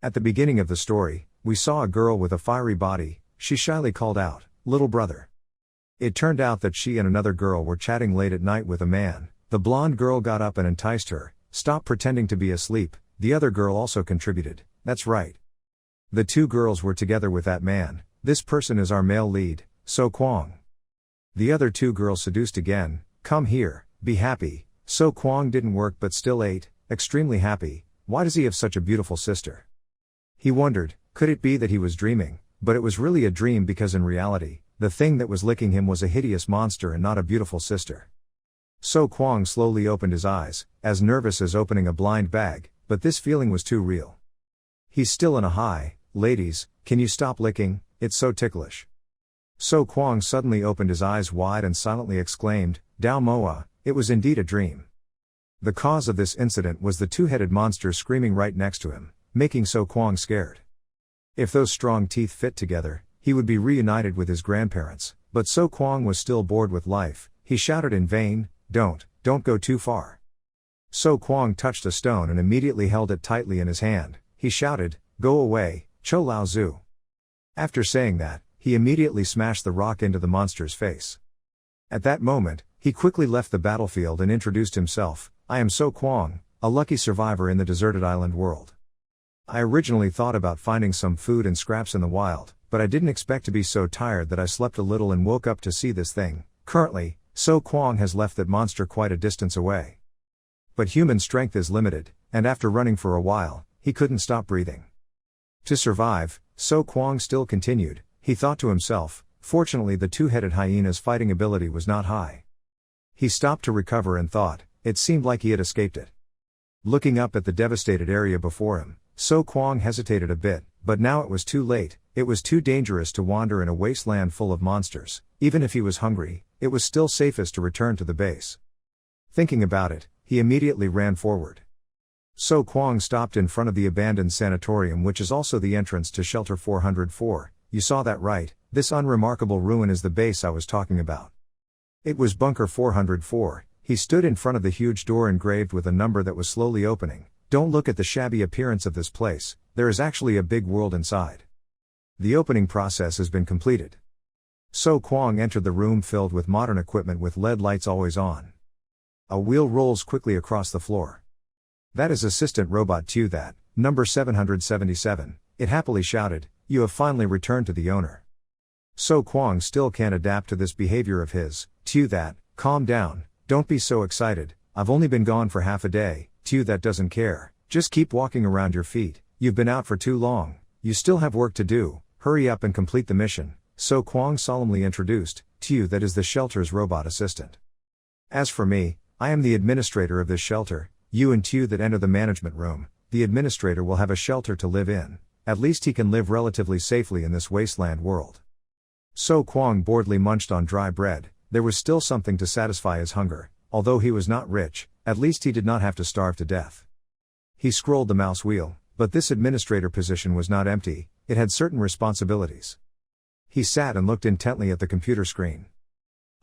At the beginning of the story, we saw a girl with a fiery body. She shyly called out, "Little brother." It turned out that she and another girl were chatting late at night with a man. The blonde girl got up and enticed her. "Stop pretending to be asleep." The other girl also contributed, "That's right. The two girls were together with that man. This person is our male lead, So Kwang." The other two girls seduced again. "Come here, be happy." So Kwang didn't work but still ate, extremely happy. Why does he have such a beautiful sister? He wondered, could it be that he was dreaming? But it was really a dream because in reality, the thing that was licking him was a hideous monster and not a beautiful sister. So Kwang slowly opened his eyes, as nervous as opening a blind bag, but this feeling was too real. He's still in a high. "Ladies, can you stop licking? It's so ticklish." So Kwang suddenly opened his eyes wide and silently exclaimed, "Dao Moa," it was indeed a dream. The cause of this incident was the two-headed monster screaming right next to him, making So Kwang scared. If those strong teeth fit together, he would be reunited with his grandparents, but So Kwang was still bored with life. He shouted in vain, Don't go too far." So Kwang touched a stone and immediately held it tightly in his hand. He shouted, "Go away, Cho Lao Zu." After saying that, he immediately smashed the rock into the monster's face. At that moment, he quickly left the battlefield and introduced himself, "I am So Kwang, a lucky survivor in the deserted island world. I originally thought about finding some food and scraps in the wild, but I didn't expect to be so tired that I slept a little and woke up to see this thing. Currently, So Kwang has left that monster quite a distance away. But human strength is limited, and after running for a while, he couldn't stop breathing. To survive, So Kwang still continued. He thought to himself, fortunately the two-headed hyena's fighting ability was not high. He stopped to recover and thought, it seemed like he had escaped it. Looking up at the devastated area before him, So Kwang hesitated a bit, but now it was too late. It was too dangerous to wander in a wasteland full of monsters. Even if he was hungry, it was still safest to return to the base. Thinking about it, he immediately ran forward. So Kwang stopped in front of the abandoned sanatorium, which is also the entrance to Shelter 404. "You saw that right, this unremarkable ruin is the base I was talking about." It was Bunker 404. He stood in front of the huge door engraved with a number that was slowly opening. "Don't look at the shabby appearance of this place, there is actually a big world inside. The opening process has been completed." So Kwang entered the room filled with modern equipment with LED lights always on. A wheel rolls quickly across the floor. "That is assistant robot Tu That, number 777, it happily shouted, "You have finally returned to the owner." So Kwang still can't adapt to this behavior of his. "Tu That, calm down, don't be so excited, I've only been gone for half a day." Tu That doesn't care, "Just keep walking around your feet, you've been out for too long, you still have work to do, hurry up and complete the mission." So Kwang solemnly introduced, Tu That is the shelter's robot assistant. "As for me, I am the administrator of this shelter. You and Tu That enter the management room. The administrator will have a shelter to live in. At least he can live relatively safely in this wasteland world." So Kwang boredly munched on dry bread. There was still something to satisfy his hunger. Although he was not rich, at least he did not have to starve to death. He scrolled the mouse wheel, but this administrator position was not empty, it had certain responsibilities. He sat and looked intently at the computer screen.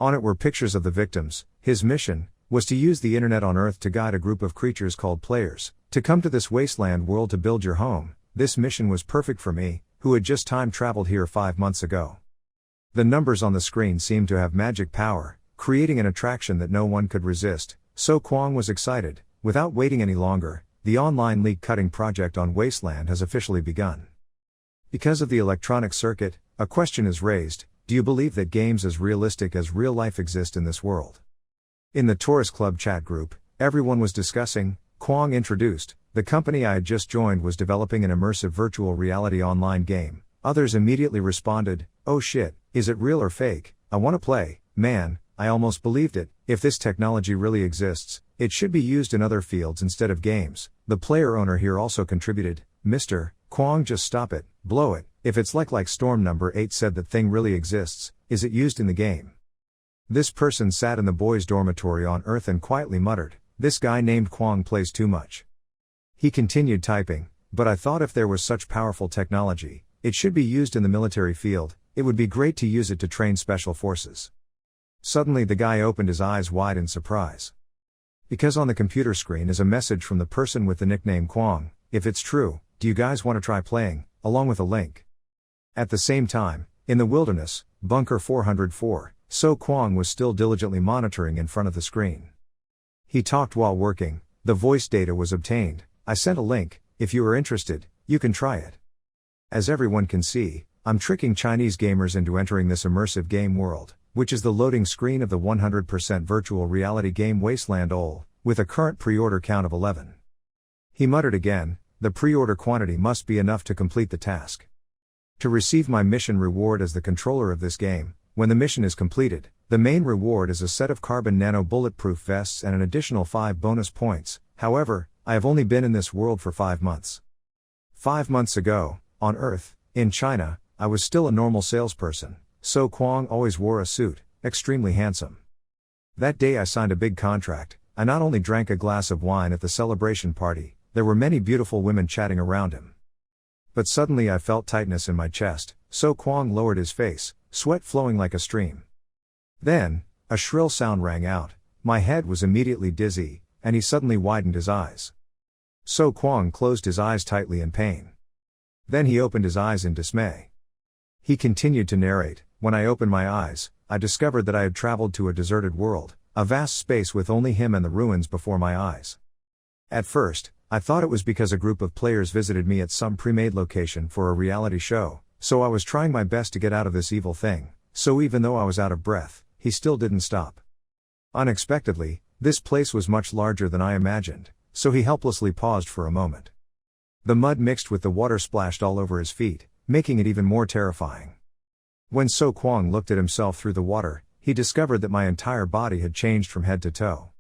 On it were pictures of the victims. His mission was to use the internet on Earth to guide a group of creatures called players to come to this wasteland world to build your home. This mission was perfect for me, who had just time traveled here 5 months ago. The numbers on the screen seemed to have magic power, creating an attraction that no one could resist. So Kwang was excited. Without waiting any longer, the online leak cutting project on Wasteland has officially begun. Because of the electronic circuit, a question is raised: do you believe that games as realistic as real life exist in this world? In the Tourist Club chat group, everyone was discussing. Kwang introduced, the company I had just joined was developing an immersive virtual reality online game. Others immediately responded, "Oh shit, is it real or fake? I want to play." "Man, I almost believed it. If this technology really exists, it should be used in other fields instead of games." The player owner here also contributed, "Mr. Kwang, just stop it, blow it. If it's like Storm number 8 said that thing really exists, is it used in the game?" This person sat in the boys' dormitory on Earth and quietly muttered, "This guy named Kwang plays too much." He continued typing, "But I thought if there was such powerful technology, it should be used in the military field. It would be great to use it to train special forces." Suddenly the guy opened his eyes wide in surprise. Because on the computer screen is a message from the person with the nickname Kwang. if it's true, do you guys want to try playing, along with a link. At the same time, in the wilderness, Bunker 404, So Kwang was still diligently monitoring in front of the screen. He talked while working, the voice data was obtained, I sent a link, if you are interested, you can try it. As everyone can see, I'm tricking Chinese gamers into entering this immersive game world, which is the loading screen of the 100% virtual reality game Wasteland OL, with a current pre-order count of 11. He muttered again, the pre-order quantity must be enough to complete the task. To receive my mission reward as the controller of this game, when the mission is completed, the main reward is a set of carbon nano bulletproof vests and an additional 5 bonus points. However, I have only been in this world for 5 months. 5 months ago, on Earth, in China, I was still a normal salesperson. So Kwang always wore a suit, extremely handsome. That day I signed a big contract. I not only drank a glass of wine at the celebration party, there were many beautiful women chatting around him. But suddenly I felt tightness in my chest. So Kwang lowered his face, sweat flowing like a stream. Then, a shrill sound rang out, my head was immediately dizzy, and he suddenly widened his eyes. So Kwang closed his eyes tightly in pain. Then he opened his eyes in dismay. He continued to narrate, when I opened my eyes, I discovered that I had traveled to a deserted world, a vast space with only him and the ruins before my eyes. At first, I thought it was because a group of players visited me at some pre-made location for a reality show, so I was trying my best to get out of this evil thing, so even though I was out of breath, he still didn't stop. Unexpectedly, this place was much larger than I imagined, so he helplessly paused for a moment. The mud mixed with the water splashed all over his feet, making it even more terrifying. When So Kwang looked at himself through the water, he discovered that my entire body had changed from head to toe.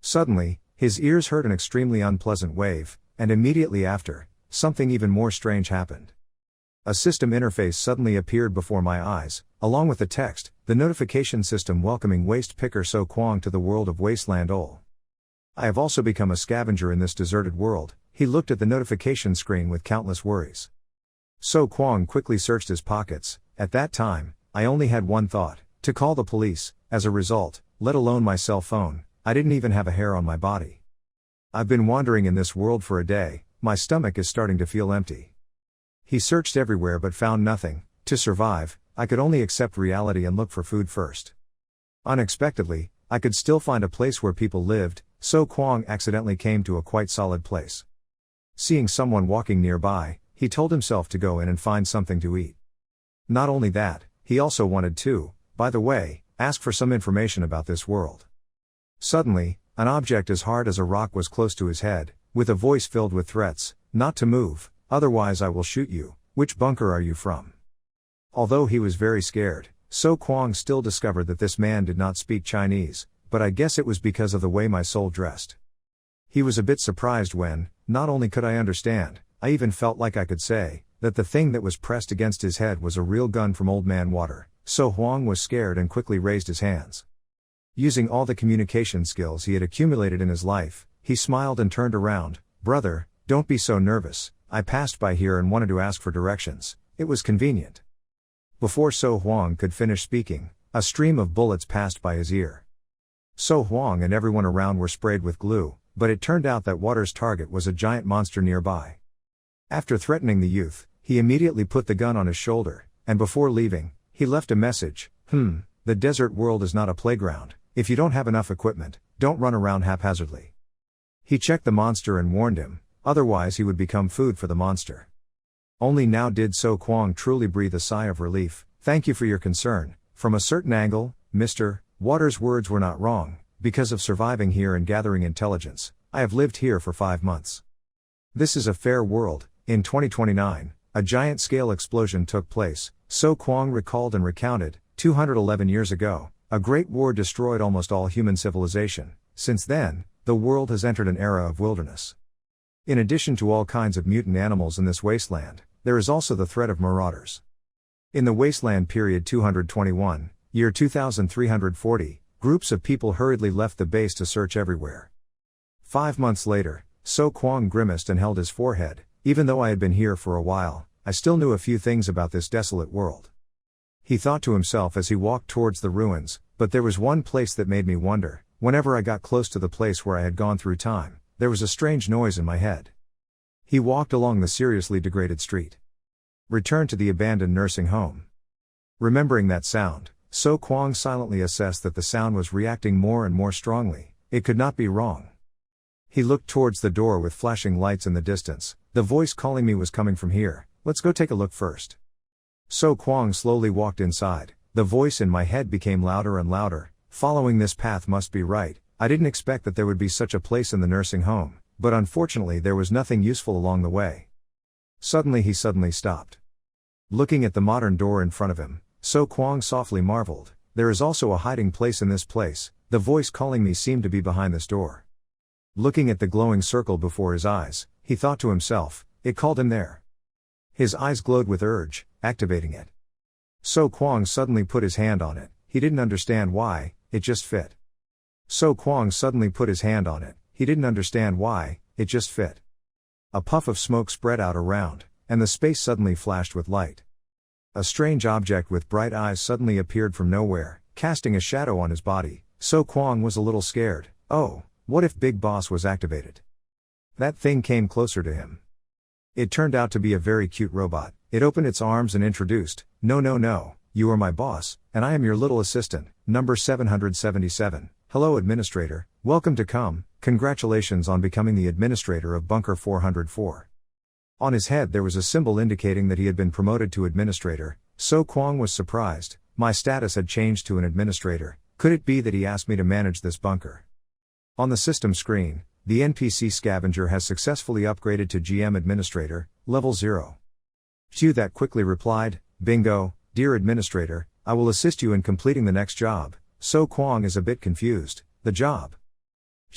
Suddenly, his ears heard an extremely unpleasant wave, and immediately after, something even more strange happened. A system interface suddenly appeared before my eyes, along with the text, the notification system welcoming waste picker So Kwang to the world of Wasteland OL. I have also become a scavenger in this deserted world. He looked at the notification screen with countless worries. So Kwang quickly searched his pockets. At that time, I only had one thought, to call the police. As a result, let alone my cell phone, I didn't even have a hair on my body. I've been wandering in this world for a day, my stomach is starting to feel empty. He searched everywhere but found nothing. To survive, I could only accept reality and look for food first. Unexpectedly, I could still find a place where people lived. So Kwang accidentally came to a quite solid place. Seeing someone walking nearby, he told himself to go in and find something to eat. Not only that, he also wanted to, by the way, ask for some information about this world. Suddenly, an object as hard as a rock was close to his head, with a voice filled with threats, not to move, otherwise I will shoot you. Which bunker are you from? Although he was very scared, So Kwang still discovered that this man did not speak Chinese, but I guess it was because of the way my soul dressed. He was a bit surprised when, not only could I understand, I even felt like I could say, that the thing that was pressed against his head was a real gun from Old Man Water. So Huang was scared and quickly raised his hands. Using all the communication skills he had accumulated in his life, he smiled and turned around. Brother, don't be so nervous, I passed by here and wanted to ask for directions, it was convenient. Before So Huang could finish speaking, a stream of bullets passed by his ear. So Huang and everyone around were sprayed with glue, but it turned out that Water's target was a giant monster nearby. After threatening the youth, he immediately put the gun on his shoulder, and before leaving, he left a message. The desert world is not a playground. If you don't have enough equipment, don't run around haphazardly. He checked the monster and warned him, otherwise he would become food for the monster. Only now did So Kwang truly breathe a sigh of relief. Thank you for your concern. From a certain angle, Mr. Water's words were not wrong. Because of surviving here and gathering intelligence, I have lived here for 5 months. This is a fair world. In 2029, a giant-scale explosion took place. So Kwang recalled and recounted, 211 years ago, a great war destroyed almost all human civilization. Since then, the world has entered an era of wilderness. In addition to all kinds of mutant animals in this wasteland, there is also the threat of marauders. In the wasteland period 221, year 2340, groups of people hurriedly left the base to search everywhere. 5 months later, So Kwang grimaced and held his forehead. Even though I had been here for a while, I still knew a few things about this desolate world. He thought to himself as he walked towards the ruins, but there was one place that made me wonder. Whenever I got close to the place where I had gone through time, there was a strange noise in my head. He walked along the seriously degraded street. Returned to the abandoned nursing home. Remembering that sound, So Kwang silently assessed that the sound was reacting more and more strongly. It could not be wrong. He looked towards the door with flashing lights in the distance. The voice calling me was coming from here. Let's go take a look first. So Kwang slowly walked inside. The voice in my head became louder and louder. Following this path must be right. I didn't expect that there would be such a place in the nursing home, but unfortunately there was nothing useful along the way. Suddenly he stopped. Looking at the modern door in front of him, So Kwang softly marveled. There is also a hiding place in this place. The voice calling me seemed to be behind this door. Looking at the glowing circle before his eyes, he thought to himself, it called him there. His eyes glowed with urge, activating it. So Kwang suddenly put his hand on it. He didn't understand why, it just fit. So Kwang suddenly put his hand on it. He didn't understand why, it just fit. A puff of smoke spread out around, and the space suddenly flashed with light. A strange object with bright eyes suddenly appeared from nowhere, casting a shadow on his body. So Kwang was a little scared. Oh, what if Big Boss was activated? That thing came closer to him. It turned out to be a very cute robot. It opened its arms and introduced, no, you are my boss, and I am your little assistant, number 777. Hello Administrator, welcome to come, congratulations on becoming the administrator of Bunker 404. On his head there was a symbol indicating that he had been promoted to administrator. So Kwang was surprised. My status had changed to an administrator. Could it be that he asked me to manage this bunker? On the system screen, the NPC Scavenger has successfully upgraded to GM Administrator, level 0. That quickly replied, bingo, dear Administrator, I will assist you in completing the next job. So Kwang is a bit confused. The job?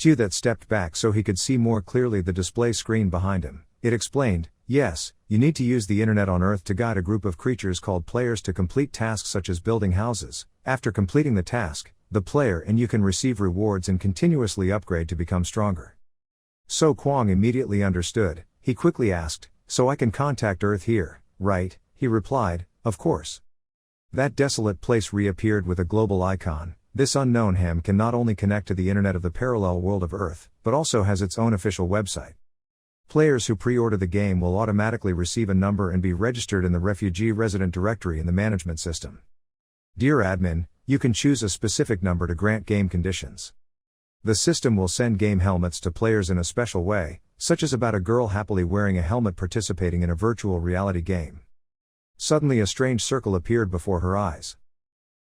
That stepped back so he could see more clearly the display screen behind him. It explained, yes, you need to use the internet on Earth to guide a group of creatures called players to complete tasks such as building houses. After completing the task, the player and you can receive rewards and continuously upgrade to become stronger. So Kwang immediately understood. He quickly asked, so I can contact Earth here, right? He replied, of course. That desolate place reappeared with a global icon. This unknown ham can not only connect to the internet of the parallel world of Earth, but also has its own official website. Players who pre-order the game will automatically receive a number and be registered in the refugee resident directory in the management system. Dear admin, you can choose a specific number to grant game conditions. The system will send game helmets to players in a special way, such as about a girl happily wearing a helmet participating in a virtual reality game. Suddenly a strange circle appeared before her eyes.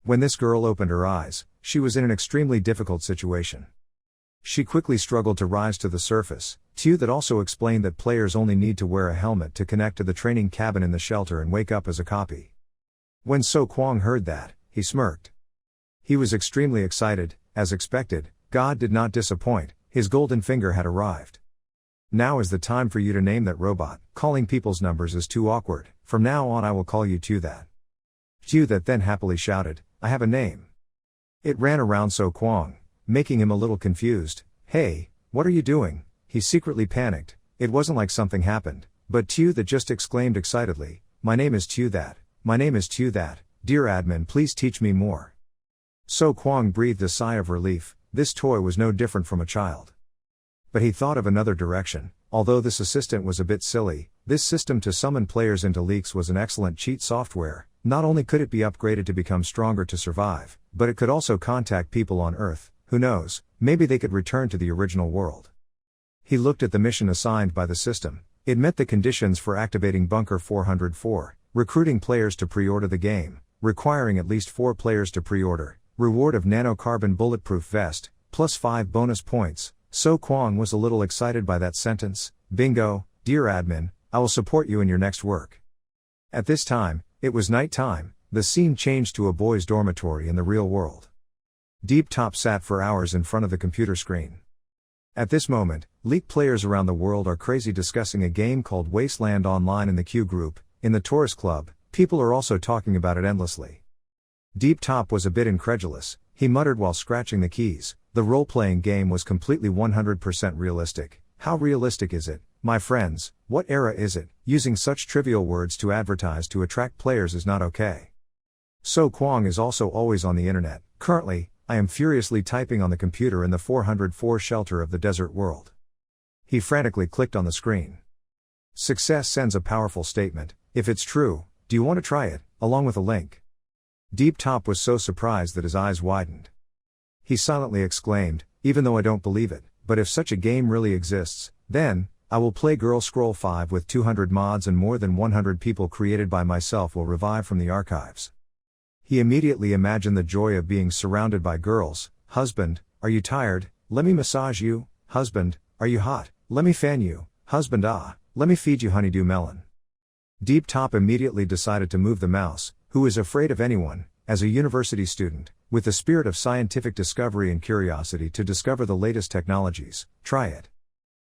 When this girl opened her eyes, she was in an extremely difficult situation. She quickly struggled to rise to the surface. That also explained that players only need to wear a helmet to connect to the training cabin in the shelter and wake up as a copy. When So Kwang heard that, he smirked. He was extremely excited. As expected, God did not disappoint. His golden finger had arrived. Now is the time for you to name that robot. Calling people's numbers is too awkward. From now on I will call you that. That then happily shouted, I have a name. It ran around So Kwang, making him a little confused. Hey, what are you doing? He secretly panicked. It wasn't like something happened, but that just exclaimed excitedly, my name is that. My name is that. Dear admin, please teach me more. So Kwang breathed a sigh of relief. This toy was no different from a child. But he thought of another direction. Although this assistant was a bit silly, this system to summon players into leaks was an excellent cheat software. Not only could it be upgraded to become stronger to survive, but it could also contact people on Earth. Who knows, maybe they could return to the original world. He looked at the mission assigned by the system. It met the conditions for activating Bunker 404, recruiting players to pre-order the game, requiring at least 4 players to pre-order, reward of nanocarbon bulletproof vest, plus 5 bonus points. So Kwang was a little excited by that sentence. Bingo, dear admin, I will support you in your next work. At this time, it was night time. The scene changed to a boys' dormitory in the real world. Deep Top sat for hours in front of the computer screen. At this moment, Leak players around the world are crazy discussing a game called Wasteland online in the Q group. In the tourist club, people are also talking about it endlessly. Deep Top was a bit incredulous. He muttered while scratching the keys. The role-playing game was completely 100% realistic. How realistic is it, my friends? What era is it? Using such trivial words to advertise to attract players is not okay. So Kwang is also always on the internet. Currently, I am furiously typing on the computer in the 404 shelter of the desert world. He frantically clicked on the screen. Success sends a powerful statement. If it's true, do you want to try it? Along with a link. Deep Top was so surprised that his eyes widened. He silently exclaimed, even though I don't believe it, but if such a game really exists, then, I will play Girl Scroll 5 with 200 mods and more than 100 people created by myself will revive from the archives. He immediately imagined the joy of being surrounded by girls. Husband, are you tired? Let me massage you. Husband, are you hot? Let me fan you. Husband, let me feed you honeydew melon. Deep Top immediately decided to move the mouse, who is afraid of anyone, as a university student, with the spirit of scientific discovery and curiosity to discover the latest technologies. Try it.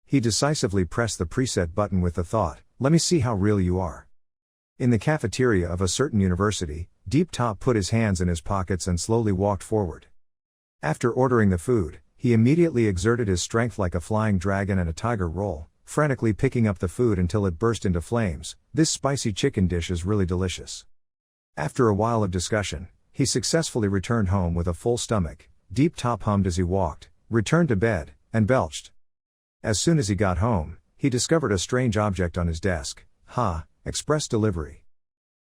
He decisively pressed the preset button with the thought, let me see how real you are. In the cafeteria of a certain university, Deep Top put his hands in his pockets and slowly walked forward. After ordering the food, he immediately exerted his strength like a flying dragon and a tiger roll, frantically picking up the food until it burst into flames. This spicy chicken dish is really delicious. After a while of discussion, he successfully returned home with a full stomach. Deep Top hummed as he walked, returned to bed, and belched. As soon as he got home, he discovered a strange object on his desk. Express delivery.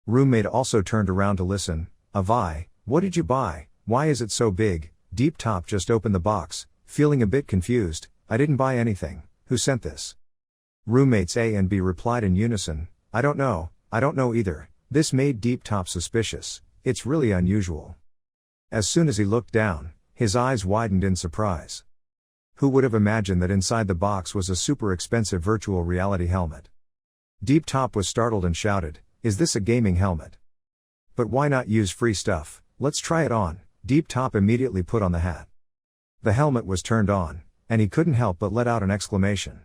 Roommate also turned around to listen. Avi, what did you buy? Why is it so big? Deep Top just opened the box, feeling a bit confused. I didn't buy anything. Who sent this? Roommates A and B replied in unison. I don't know either. This made Deep Top suspicious. It's really unusual. As soon as he looked down, his eyes widened in surprise. Who would have imagined that inside the box was a super expensive virtual reality helmet? Deep Top was startled and shouted, is this a gaming helmet? But why not use free stuff? Let's try it on. Deep Top immediately put on the hat. The helmet was turned on, and he couldn't help but let out an exclamation.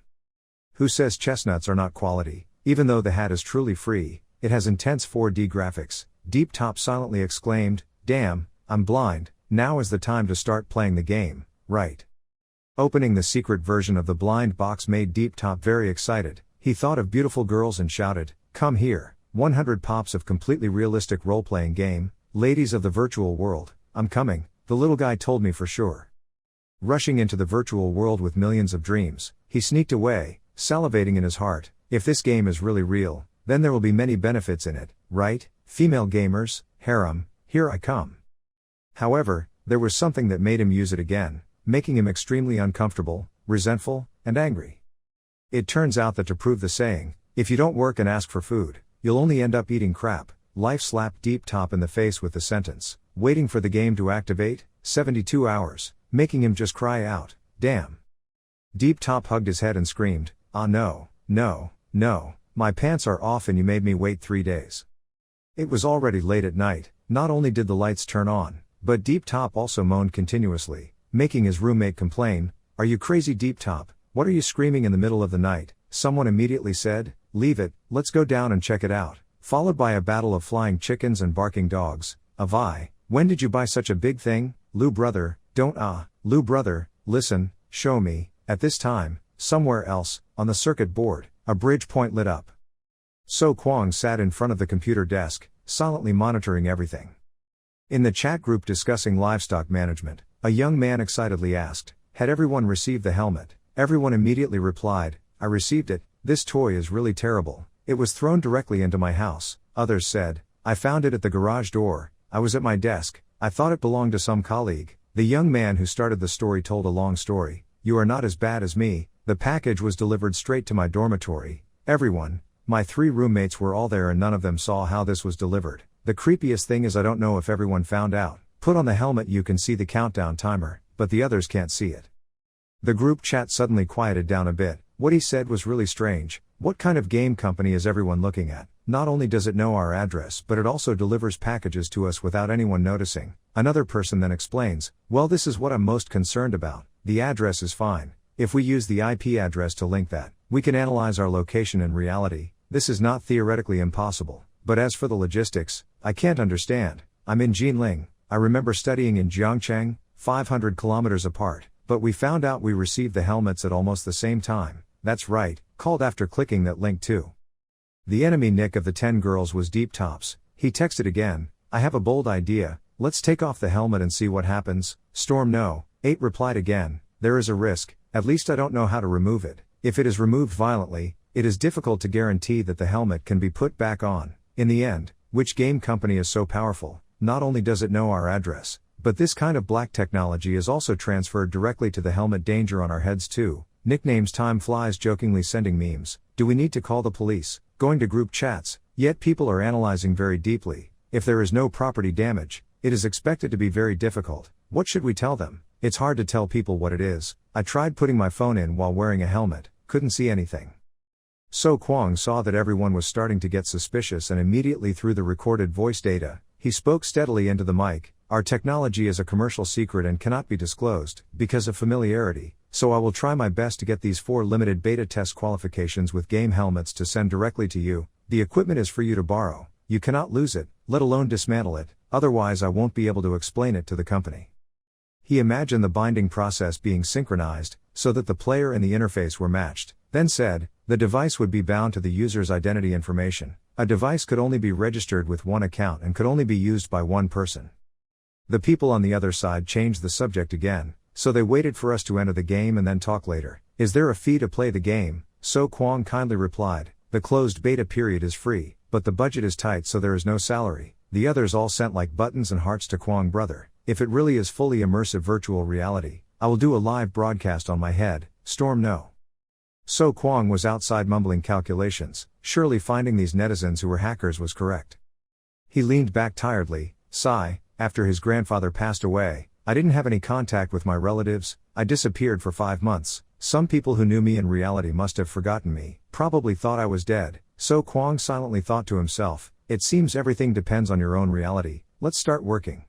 Who says chestnuts are not quality? Even though the hat is truly free, it has intense 4D graphics. Deep Top silently exclaimed, damn, I'm blind, now is the time to start playing the game, right? Opening the secret version of the blind box made Deep Top very excited. He thought of beautiful girls and shouted, come here, 100 pops of completely realistic role-playing game. Ladies of the virtual world, I'm coming, the little guy told me for sure. Rushing into the virtual world with millions of dreams, he sneaked away, salivating in his heart. If this game is really real, then there will be many benefits in it, right? Female gamers, harem, here I come. However, there was something that made him use it again, making him extremely uncomfortable, resentful, and angry. It turns out that to prove the saying, if you don't work and ask for food, you'll only end up eating crap, life slapped Deep Top in the face with the sentence, waiting for the game to activate, 72 hours, making him just cry out, damn. Deep Top hugged his head and screamed, no, my pants are off and you made me wait 3 days. It was already late at night. Not only did the lights turn on, but Deep Top also moaned continuously, making his roommate complain, are you crazy Deep Top? What are you screaming in the middle of the night? Someone immediately said, leave it, let's go down and check it out, followed by a battle of flying chickens and barking dogs. Avi, when did you buy such a big thing? Lou brother, Lou brother, listen, show me. At this time, somewhere else, on the circuit board, a bridge point lit up. So Kwong sat in front of the computer desk, silently monitoring everything. In the chat group discussing livestock management, a young man excitedly asked, had everyone received the helmet? Everyone immediately replied, I received it, this toy is really terrible, it was thrown directly into my house. Others said, I found it at the garage door, I was at my desk, I thought it belonged to some colleague. The young man who started the story told a long story, you are not as bad as me, the package was delivered straight to my dormitory, everyone, my 3 roommates were all there and none of them saw how this was delivered. The creepiest thing is I don't know if everyone found out. Put on the helmet you can see the countdown timer, but the others can't see it. The group chat suddenly quieted down a bit. What he said was really strange. What kind of game company is everyone looking at? Not only does it know our address but it also delivers packages to us without anyone noticing. Another person then explains, well this is what I'm most concerned about. The address is fine. If we use the IP address to link that, we can analyze our location in reality. This is not theoretically impossible. But as for the logistics, I can't understand. I'm in Jinling. I remember studying in Jiangcheng, 500 kilometers apart. But we found out we received the helmets at almost the same time. That's right, called after clicking that link too. The enemy nick of the 10 girls was Deep Top's. He texted again, I have a bold idea, let's take off the helmet and see what happens. Storm no. 8 replied again, there is a risk, at least I don't know how to remove it. If it is removed violently, it is difficult to guarantee that the helmet can be put back on. In the end, which game company is so powerful? Not only does it know our address, but this kind of black technology is also transferred directly to the helmet. Danger on our heads too. Nicknames. Time flies. Jokingly sending memes. Do we need to call the police? Going to group chats. Yet people are analyzing very deeply. If there is no property damage, it is expected to be very difficult. What should we tell them? It's hard to tell people what it is. I tried putting my phone in while wearing a helmet, couldn't see anything. So Kwong saw that everyone was starting to get suspicious and immediately threw the recorded voice data. He spoke steadily into the mic. Our technology is a commercial secret and cannot be disclosed, because of familiarity, so I will try my best to get these 4 limited beta test qualifications with game helmets to send directly to you. The equipment is for you to borrow. You cannot lose it, let alone dismantle it, otherwise I won't be able to explain it to the company. He imagined the binding process being synchronized, so that the player and the interface were matched, then said, the device would be bound to the user's identity information. A device could only be registered with one account and could only be used by one person. The people on the other side changed the subject again, so they waited for us to enter the game and then talk later. Is there a fee to play the game? So Kwong kindly replied, the closed beta period is free, but the budget is tight so there is no salary. The others all sent like buttons and hearts to Kwong. Brother, if it really is fully immersive virtual reality, I will do a live broadcast on my head. Storm no. So Kwong was outside mumbling calculations, surely finding these netizens who were hackers was correct. He leaned back tiredly, sigh. After his grandfather passed away, I didn't have any contact with my relatives. I disappeared for 5 months. Some people who knew me in reality must have forgotten me, probably thought I was dead. So Kwong silently thought to himself, it seems everything depends on your own reality. Let's start working.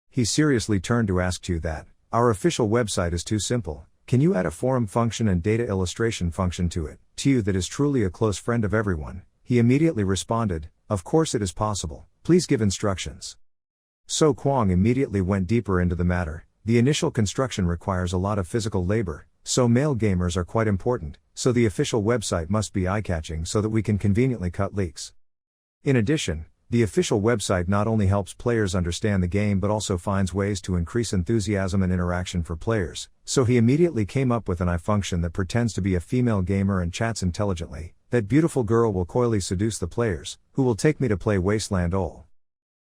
He seriously turned to ask you that. Our official website is too simple. Can you add a forum function and data illustration function to it? To that is truly a close friend of everyone. He immediately responded, of course it is possible. Please give instructions. So Kwong immediately went deeper into the matter. The initial construction requires a lot of physical labor, so male gamers are quite important, so the official website must be eye-catching so that we can conveniently cut leaks. In addition, the official website not only helps players understand the game but also finds ways to increase enthusiasm and interaction for players, so he immediately came up with an eye function that pretends to be a female gamer and chats intelligently. That beautiful girl will coyly seduce the players, who will take me to play Wasteland all.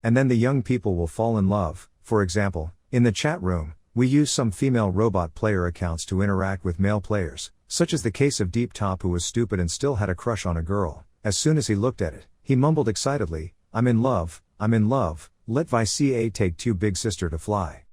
And then the young people will fall in love. For example, in the chat room, we use some female robot player accounts to interact with male players, such as the case of Deep Top, who was stupid and still had a crush on a girl. As soon as he looked at it, he mumbled excitedly, I'm in love, let VCA take 2 big sister to fly.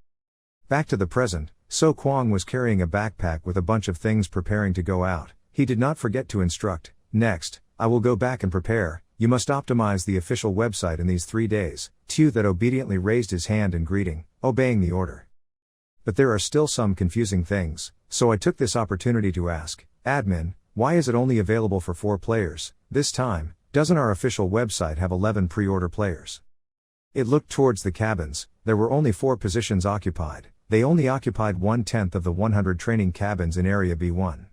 Back to the present, So Kwong was carrying a backpack with a bunch of things preparing to go out. He did not forget to instruct, next, I will go back and prepare. You must optimize the official website in these 3 days. Tu that obediently raised his hand in greeting, obeying the order. But there are still some confusing things, so I took this opportunity to ask, admin, why is it only available for 4 players, this time? Doesn't our official website have 11 pre-order players? It looked towards the cabins. There were only 4 positions occupied. They only occupied 1/10 of the 100 training cabins in Area B1.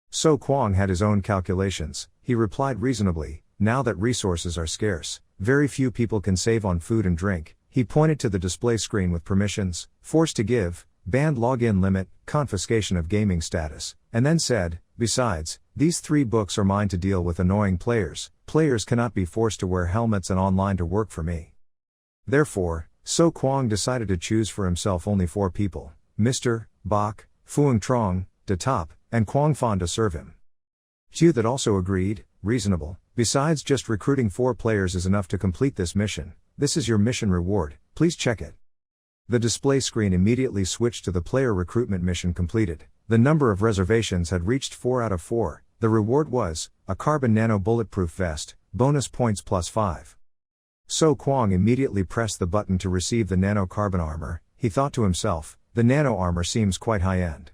So Kwong had his own calculations. He replied reasonably, now that resources are scarce, very few people can save on food and drink. He pointed to the display screen with permissions, forced to give, banned login limit, confiscation of gaming status, and then said, besides, these 3 books are mine to deal with annoying players. Players cannot be forced to wear helmets and online to work for me. Therefore, So Kwong decided to choose for himself only 4 people, Mr. Bok, Phuong Trong, De Top, and Kwong Fan to serve him. Tu that also agreed, reasonable. Besides, just recruiting 4 players is enough to complete this mission. This is your mission reward, please check it. The display screen immediately switched to the player recruitment mission completed. The number of reservations had reached 4 out of 4. The reward was, a carbon nano bulletproof vest, bonus points +5. So Kwong immediately pressed the button to receive the nano carbon armor. He thought to himself, the nano armor seems quite high-end.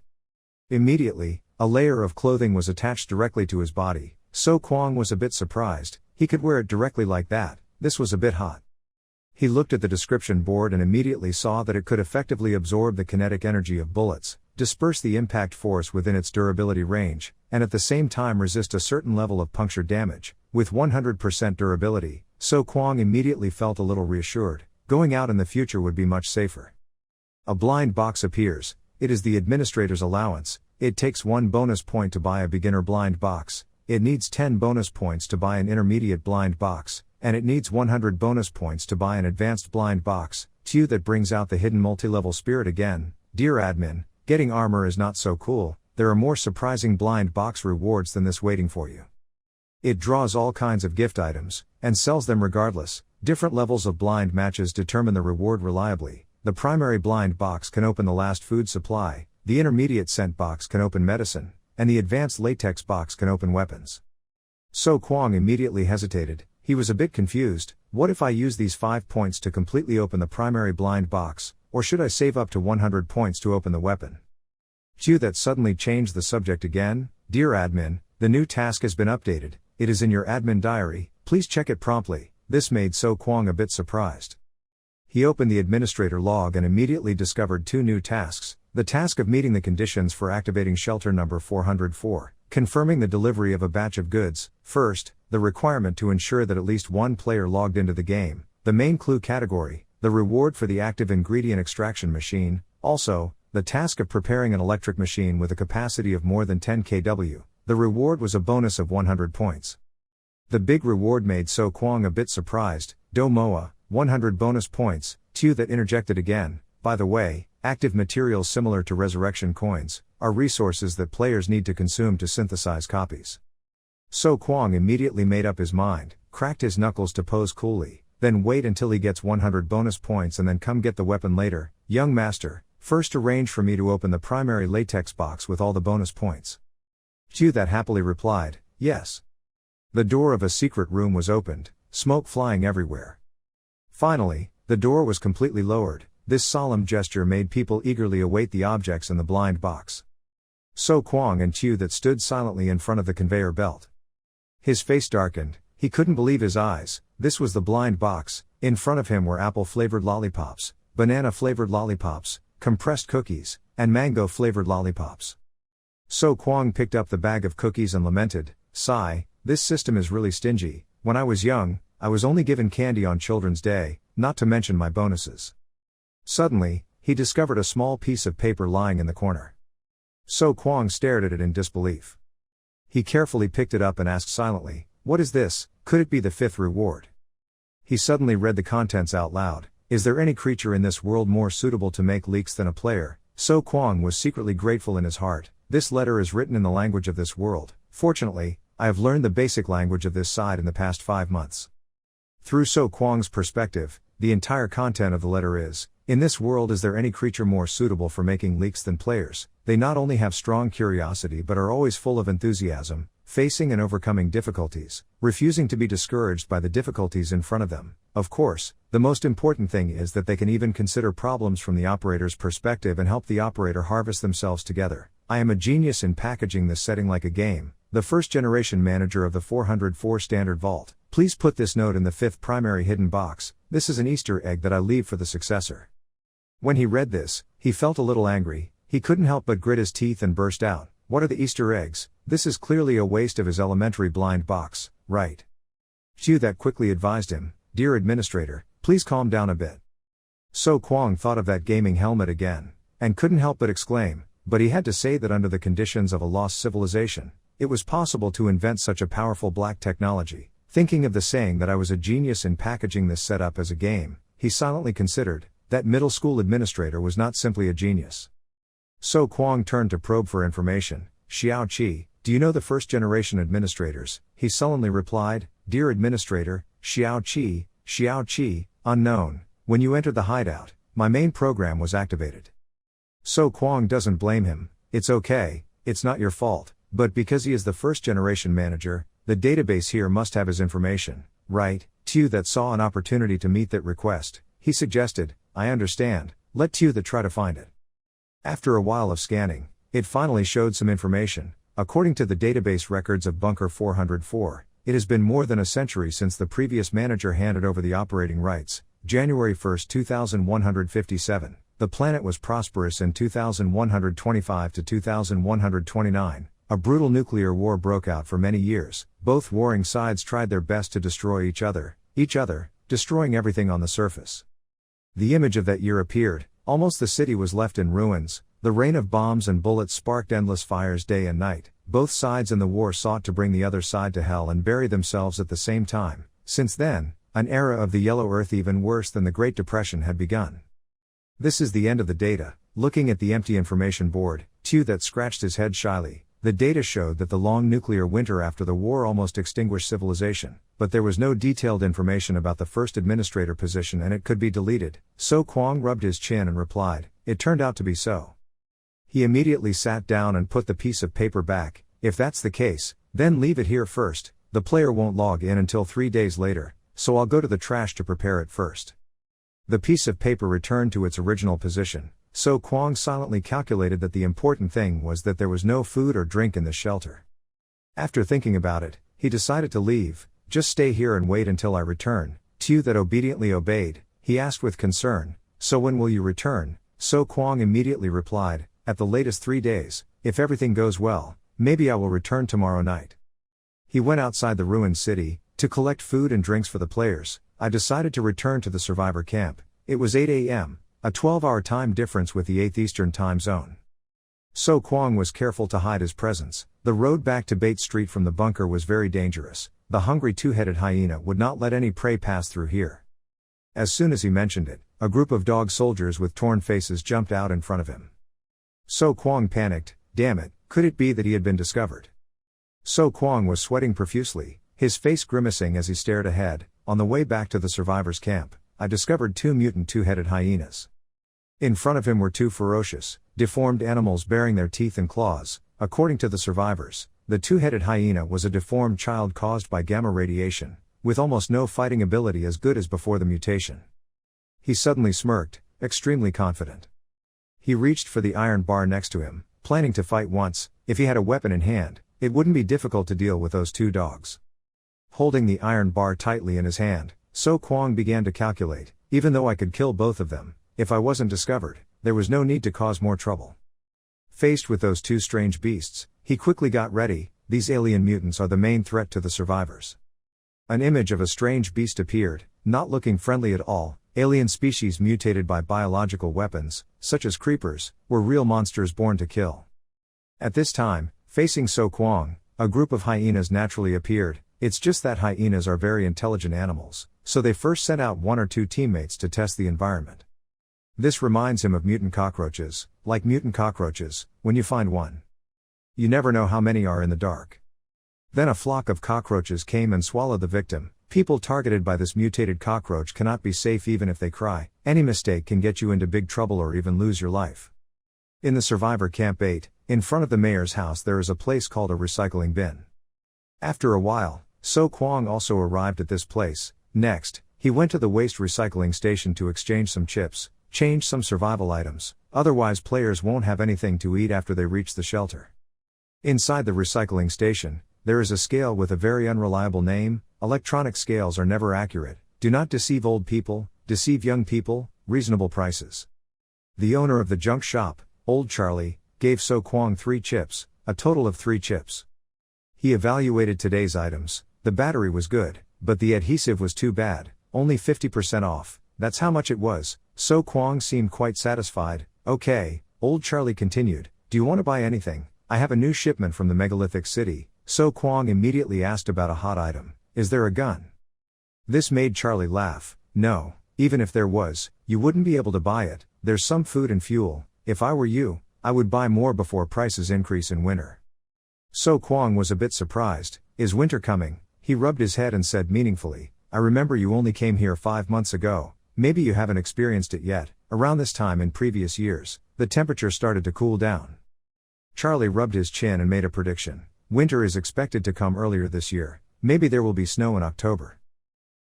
Immediately, a layer of clothing was attached directly to his body. So Kwong was a bit surprised. He could wear it directly like that. This was a bit hot. He looked at the description board and immediately saw that it could effectively absorb the kinetic energy of bullets, disperse the impact force within its durability range, and at the same time resist a certain level of puncture damage. With 100% durability, So Kwong immediately felt a little reassured. Going out in the future would be much safer. A blind box appears. It is the administrator's allowance. It takes 1 bonus point to buy a beginner blind box. it needs 10 bonus points to buy an intermediate blind box, and it needs 100 bonus points to buy an advanced blind box. Two that brings out the hidden multi-level spirit again. Dear admin, getting armor is not so cool, there are more surprising blind box rewards than this waiting for you. It draws all kinds of gift items, and sells them regardless. Different levels of blind matches determine the reward reliably. The primary blind box can open the last food supply, the intermediate scent box can open medicine, and the advanced latex box can open weapons. So Kwong immediately hesitated. He was a bit confused. What if I use these 5 points to completely open the primary blind box, or should I save up to 100 points to open the weapon? Cue that suddenly changed the subject again. Dear admin, the new task has been updated. It is in your admin diary, please check it promptly. This made So Kwong a bit surprised. He opened the administrator log and immediately discovered 2 new tasks. The task of meeting the conditions for activating shelter number 404, confirming the delivery of a batch of goods. First, the requirement to ensure that at least one player logged into the game. The main clue category, the reward for the active ingredient extraction machine. Also, the task of preparing an electric machine with a capacity of more than 10 kW. The reward was a bonus of 100 points. The big reward made So Kwong a bit surprised. Do Moa, 100 bonus points. Two that interjected again. By the way, active materials similar to resurrection coins are resources that players need to consume to synthesize copies. So Kwong immediately made up his mind, cracked his knuckles to pose coolly, then wait until he gets 100 bonus points and then come get the weapon later. Young master, first arrange for me to open the primary latex box with all the bonus points. Chu that happily replied, yes. The door of a secret room was opened, smoke flying everywhere. Finally, the door was completely lowered. This solemn gesture made people eagerly await the objects in the blind box. So Kwong and Chu that stood silently in front of the conveyor belt. His face darkened, he couldn't believe his eyes. This was the blind box. In front of him were apple-flavored lollipops, banana-flavored lollipops, compressed cookies, and mango-flavored lollipops. So Kwong picked up the bag of cookies and lamented, sigh, this system is really stingy. When I was young, I was only given candy on Children's Day, not to mention my bonuses. Suddenly, he discovered a small piece of paper lying in the corner. So Kwong stared at it in disbelief. He carefully picked it up and asked silently, what is this? Could it be the 5th reward? He suddenly read the contents out loud. Is there any creature in this world more suitable to make leaks than a player? So Kwong was secretly grateful in his heart. This letter is written in the language of this world. Fortunately, I have learned the basic language of this side in the past 5 months. Through So Kwong's perspective, the entire content of the letter is, in this world is there any creature more suitable for making leaks than players? They not only have strong curiosity but are always full of enthusiasm, facing and overcoming difficulties, refusing to be discouraged by the difficulties in front of them. Of course, the most important thing is that they can even consider problems from the operator's perspective and help the operator harvest themselves together. I am a genius in packaging this setting like a game, the first generation manager of the 404 standard vault. Please put this note in the 5th primary hidden box. This is an Easter egg that I leave for the successor. When he read this, he felt a little angry. He couldn't help but grit his teeth and burst out, what are the Easter eggs? This is clearly a waste of his elementary blind box, right? Chu that quickly advised him, dear administrator, please calm down a bit. So Kwong thought of that gaming helmet again, and couldn't help but exclaim, but he had to say that under the conditions of a lost civilization, it was possible to invent such a powerful black technology. Thinking of the saying that I was a genius in packaging this setup as a game, he silently considered, that middle school administrator was not simply a genius. So Kwong turned to probe for information. Xiao Qi, do you know the first generation administrators? He sullenly replied, dear administrator, Xiao Qi, unknown. When you entered the hideout, my main program was activated. So Kwong doesn't blame him. It's okay, it's not your fault, but because he is the first generation manager, the database here must have his information, right? Tu that saw an opportunity to meet that request, he suggested, I understand, let Tu that try to find it. After a while of scanning, it finally showed some information. According to the database records of Bunker 404, it has been more than a century since the previous manager handed over the operating rights, January 1, 2157. The planet was prosperous in 2125 to 2129. A brutal nuclear war broke out for many years. Both warring sides tried their best to destroy each other, destroying everything on the surface. The image of that year appeared. Almost the city was left in ruins. The rain of bombs and bullets sparked endless fires day and night. both sides in the war sought to bring the other side to hell and bury themselves at the same time. Since then, an era of the Yellow Earth even worse than the Great Depression had begun. This is the end of the data. Looking at the empty information board, Tew that scratched his head shyly. The data showed that the long nuclear winter after the war almost extinguished civilization, but there was no detailed information about the first administrator position and it could be deleted. So Kwong rubbed his chin and replied, "It turned out to be so." He immediately sat down and put the piece of paper back. "If that's the case, then leave it here first. The player won't log in until 3 days later, so I'll go to the trash to prepare it first." The piece of paper returned to its original position. So Kwong silently calculated that the important thing was that there was no food or drink in the shelter. After thinking about it, he decided to leave. "Just stay here and wait until I return." Tew that obediently obeyed. He asked with concern, "So when will you return?" So Kwong immediately replied, "At the latest 3 days, if everything goes well, maybe I will return tomorrow night." He went outside the ruined city, to collect food and drinks for the players. I decided to return to the survivor camp. It was 8 a.m., a 12-hour time difference with the 8th Eastern time zone. So Kwong was careful to hide his presence. The road back to Bait Street from the bunker was very dangerous. The hungry two-headed hyena would not let any prey pass through here. As soon as he mentioned it, a group of dog soldiers with torn faces jumped out in front of him. So Kwong panicked. Damn it, could it be that he had been discovered? So Kwong was sweating profusely, his face grimacing as he stared ahead. On the way back to the survivors' camp, I discovered 2 mutant two-headed hyenas. In front of him were 2 ferocious, deformed animals bearing their teeth and claws. According to the survivors, the two-headed hyena was a deformed child caused by gamma radiation, with almost no fighting ability as good as before the mutation. He suddenly smirked, extremely confident. He reached for the iron bar next to him, planning to fight once. If he had a weapon in hand, it wouldn't be difficult to deal with those 2 dogs. Holding the iron bar tightly in his hand, So Kwong began to calculate, even though I could kill both of them, if I wasn't discovered, there was no need to cause more trouble. Faced with those 2 strange beasts, he quickly got ready. These alien mutants are the main threat to the survivors. An image of a strange beast appeared, not looking friendly at all. Alien species mutated by biological weapons, such as creepers, were real monsters born to kill. At this time, facing So Kwong, a group of hyenas naturally appeared. It's just that hyenas are very intelligent animals, so they first sent out 1 or 2 teammates to test the environment. This reminds him of mutant cockroaches. Like mutant cockroaches, when you find one, you never know how many are in the dark. Then a flock of cockroaches came and swallowed the victim. People targeted by this mutated cockroach cannot be safe even if they cry. Any mistake can get you into big trouble or even lose your life. In the survivor camp 8, in front of the mayor's house there is a place called a recycling bin. After a while, So Kwong also arrived at this place. Next, he went to the waste recycling station to exchange some chips, change some survival items, otherwise players won't have anything to eat after they reach the shelter. Inside the recycling station, there is a scale with a very unreliable name. Electronic scales are never accurate. Do not deceive old people, deceive young people. Reasonable prices. The owner of the junk shop, Old Charlie, gave So Kwong 3 chips, a total of 3 chips. He evaluated today's items. The battery was good, but the adhesive was too bad, only 50% off. That's how much it was. So Kwong seemed quite satisfied. Okay, Old Charlie continued, do you want to buy anything? I have a new shipment from the megalithic city. So Kwong immediately asked about a hot item. Is there a gun? This made Charlie laugh. No, even if there was, you wouldn't be able to buy it. There's some food and fuel. If I were you, I would buy more before prices increase in winter. So Kwong was a bit surprised. Is winter coming? He rubbed his head and said meaningfully, I remember you only came here 5 months ago. Maybe you haven't experienced it yet. Around this time in previous years, the temperature started to cool down. Charlie rubbed his chin and made a prediction. Winter is expected to come earlier this year. Maybe there will be snow in October.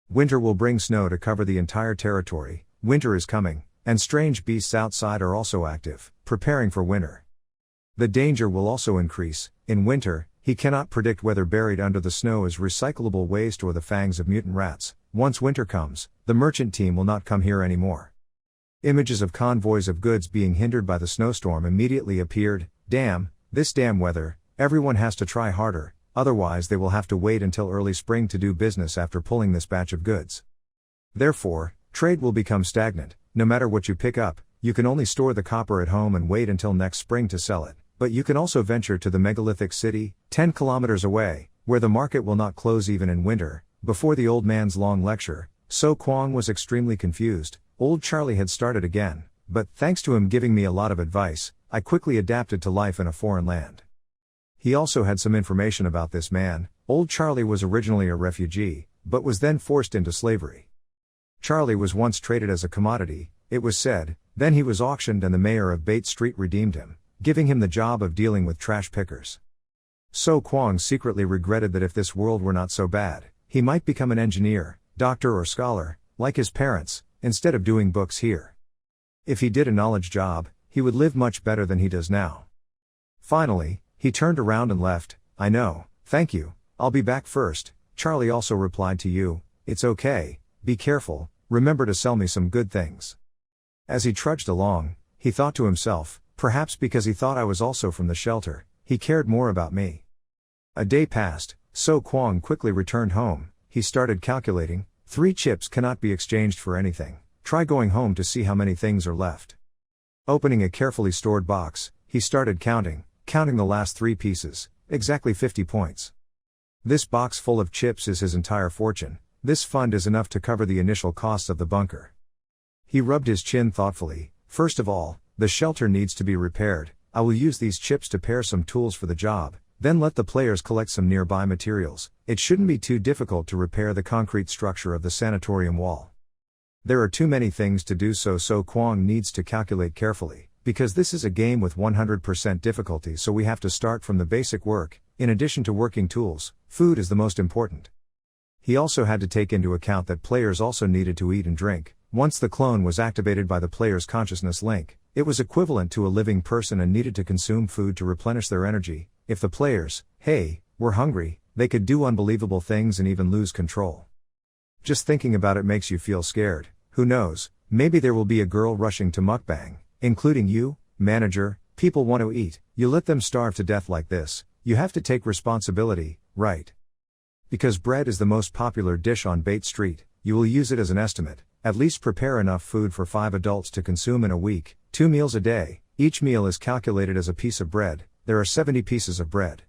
Winter will bring snow to cover the entire territory. Winter is coming, and strange beasts outside are also active, preparing for winter. The danger will also increase. In winter, he cannot predict whether buried under the snow is recyclable waste or the fangs of mutant rats. Once winter comes, the merchant team will not come here anymore. Images of convoys of goods being hindered by the snowstorm immediately appeared. Damn, this damn weather, everyone has to try harder, otherwise they will have to wait until early spring to do business after pulling this batch of goods. Therefore, trade will become stagnant. No matter what you pick up, you can only store the copper at home and wait until next spring to sell it. But you can also venture to the megalithic city, 10 kilometers away, where the market will not close even in winter." Before the old man's long lecture, So Kwang was extremely confused. Old Charlie had started again, but thanks to him giving me a lot of advice, I quickly adapted to life in a foreign land. He also had some information about this man. Old Charlie was originally a refugee, but was then forced into slavery. Charlie was once traded as a commodity, it was said, then he was auctioned and the mayor of Bate Street redeemed him, giving him the job of dealing with trash pickers. So Kwang secretly regretted that if this world were not so bad, he might become an engineer, doctor or scholar, like his parents, instead of doing books here. If he did a knowledge job, he would live much better than he does now. Finally, he turned around and left. "I know, thank you, I'll be back first." Charlie also replied to you, "It's okay, be careful, remember to sell me some good things." As he trudged along, he thought to himself, perhaps because he thought I was also from the shelter, he cared more about me. A day passed, So Kwang quickly returned home. He started calculating, 3 chips cannot be exchanged for anything, try going home to see how many things are left. Opening a carefully stored box, he started counting the last 3 pieces, exactly 50 points. This box full of chips is his entire fortune. This fund is enough to cover the initial costs of the bunker. He rubbed his chin thoughtfully. First of all, the shelter needs to be repaired. I will use these chips to pair some tools for the job, then let the players collect some nearby materials. It shouldn't be too difficult to repair the concrete structure of the sanatorium wall. There are too many things to do, so Kwang needs to calculate carefully, because this is a game with 100% difficulty, so we have to start from the basic work. In addition to working tools, food is the most important. He also had to take into account that players also needed to eat and drink. Once the clone was activated by the player's consciousness link, it was equivalent to a living person and needed to consume food to replenish their energy. If the players, were hungry, they could do unbelievable things and even lose control. Just thinking about it makes you feel scared. Who knows, maybe there will be a girl rushing to mukbang, including you, manager. People want to eat, you let them starve to death like this, you have to take responsibility, right? Because bread is the most popular dish on Bate Street, you will use it as an estimate. At least prepare enough food for 5 adults to consume in a week, 2 meals a day. Each meal is calculated as a piece of bread. There are 70 pieces of bread.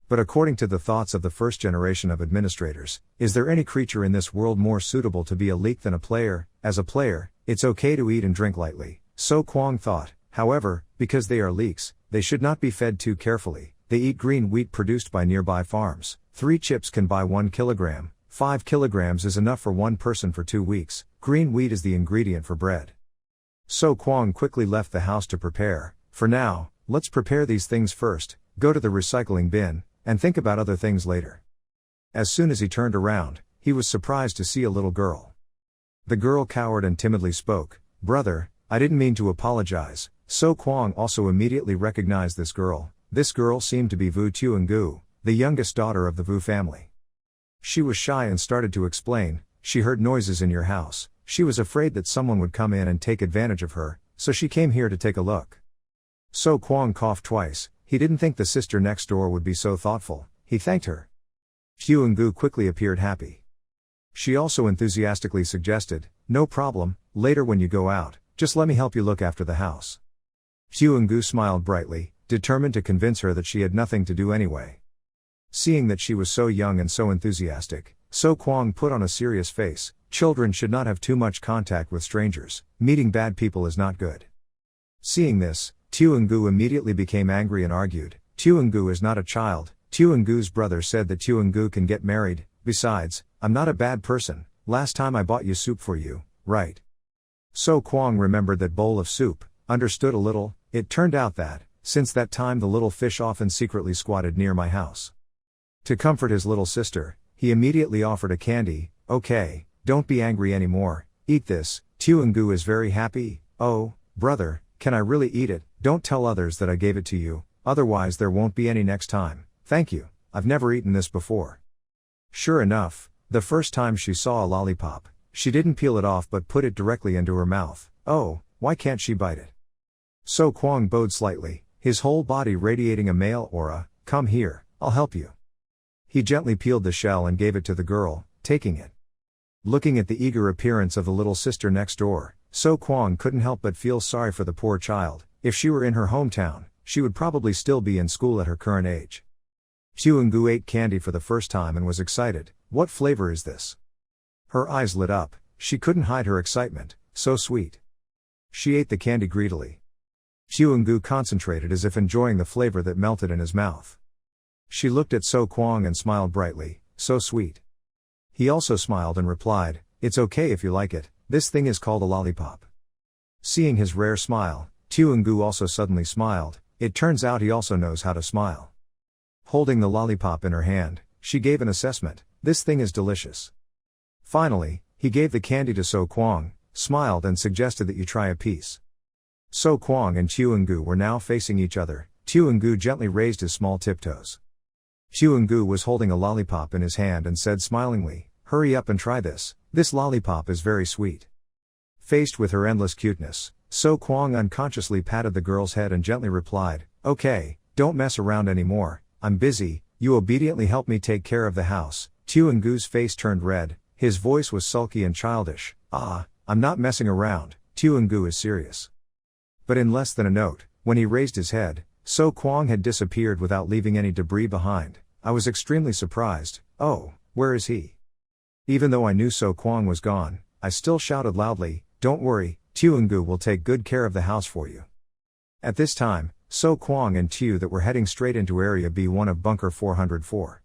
But according to the thoughts of the first generation of administrators, is there any creature in this world more suitable to be a leek than a player? As a player, it's okay to eat and drink lightly, So Kwang thought. However, because they are leeks, they should not be fed too carefully. They eat green wheat produced by nearby farms. 3 chips can buy 1 kilogram. 5 kilograms is enough for 1 person for 2 weeks. Green wheat is the ingredient for bread. So Kwang quickly left the house to prepare. For now, let's prepare these things first, go to the recycling bin, and think about other things later. As soon as he turned around, he was surprised to see a little girl. The girl cowered and timidly spoke, "Brother, I didn't mean to apologize." So Kwang also immediately recognized this girl. This girl seemed to be Vu Tuangu, the youngest daughter of the Vu family. She was shy and started to explain, "She heard noises in your house. She was afraid that someone would come in and take advantage of her, so she came here to take a look." So Kwang coughed twice. He didn't think the sister next door would be so thoughtful. He thanked her. Tuangu quickly appeared happy. She also enthusiastically suggested, "No problem, later when you go out, just let me help you look after the house." Tuangu smiled brightly, determined to convince her that she had nothing to do anyway. Seeing that she was so young and so enthusiastic, So Kwang put on a serious face. Children should not have too much contact with strangers. Meeting bad people is not good. Seeing this, Tuangu immediately became angry and argued. Tuangu is not a child. Tuangu's brother said that Tuangu can get married. Besides, I'm not a bad person. Last time I bought you soup for you, right? So Kwang remembered that bowl of soup, understood a little. It turned out that, since that time, the little fish often secretly squatted near my house. To comfort his little sister, he immediately offered a candy. "Okay, don't be angry anymore, eat this." Tuangu is very happy. "Oh, brother, can I really eat it? Don't tell others that I gave it to you, otherwise there won't be any next time." "Thank you, I've never eaten this before." Sure enough, the first time she saw a lollipop, she didn't peel it off but put it directly into her mouth. "Oh, why can't she bite it?" So Kwang bowed slightly, his whole body radiating a male aura. "Come here, I'll help you." He gently peeled the shell and gave it to the girl, taking it. Looking at the eager appearance of the little sister next door, So Kwang couldn't help but feel sorry for the poor child. If she were in her hometown, she would probably still be in school at her current age. Hyungu ate candy for the first time and was excited. What flavor is this? Her eyes lit up, she couldn't hide her excitement, so sweet. She ate the candy greedily. Hyungu concentrated as if enjoying the flavor that melted in his mouth. She looked at So Kwang and smiled brightly, so sweet. He also smiled and replied, "It's okay if you like it, this thing is called a lollipop." Seeing his rare smile, Hyungu also suddenly smiled. It turns out he also knows how to smile. Holding the lollipop in her hand, she gave an assessment, "This thing is delicious." Finally, he gave the candy to So Kwang, smiled and suggested that you try a piece. So Kwang and Hyungu were now facing each other. Hyungu gently raised his small tiptoes. Hyungu was holding a lollipop in his hand and said smilingly, "Hurry up and try this lollipop is very sweet." Faced with her endless cuteness, So Kwang unconsciously patted the girl's head and gently replied, "Okay, don't mess around anymore, I'm busy, you obediently help me take care of the house." Hyungu's face turned red, his voice was sulky and childish. I'm not messing around, Hyungu is serious." But in less than a note, when he raised his head, So Kwang had disappeared without leaving any debris behind. I was extremely surprised. "Oh, where is he?" Even though I knew So Kwang was gone, I still shouted loudly, "Don't worry, Hyungu will take good care of the house for you." At this time, So Kwang and Tue that were heading straight into Area B1 of Bunker 404.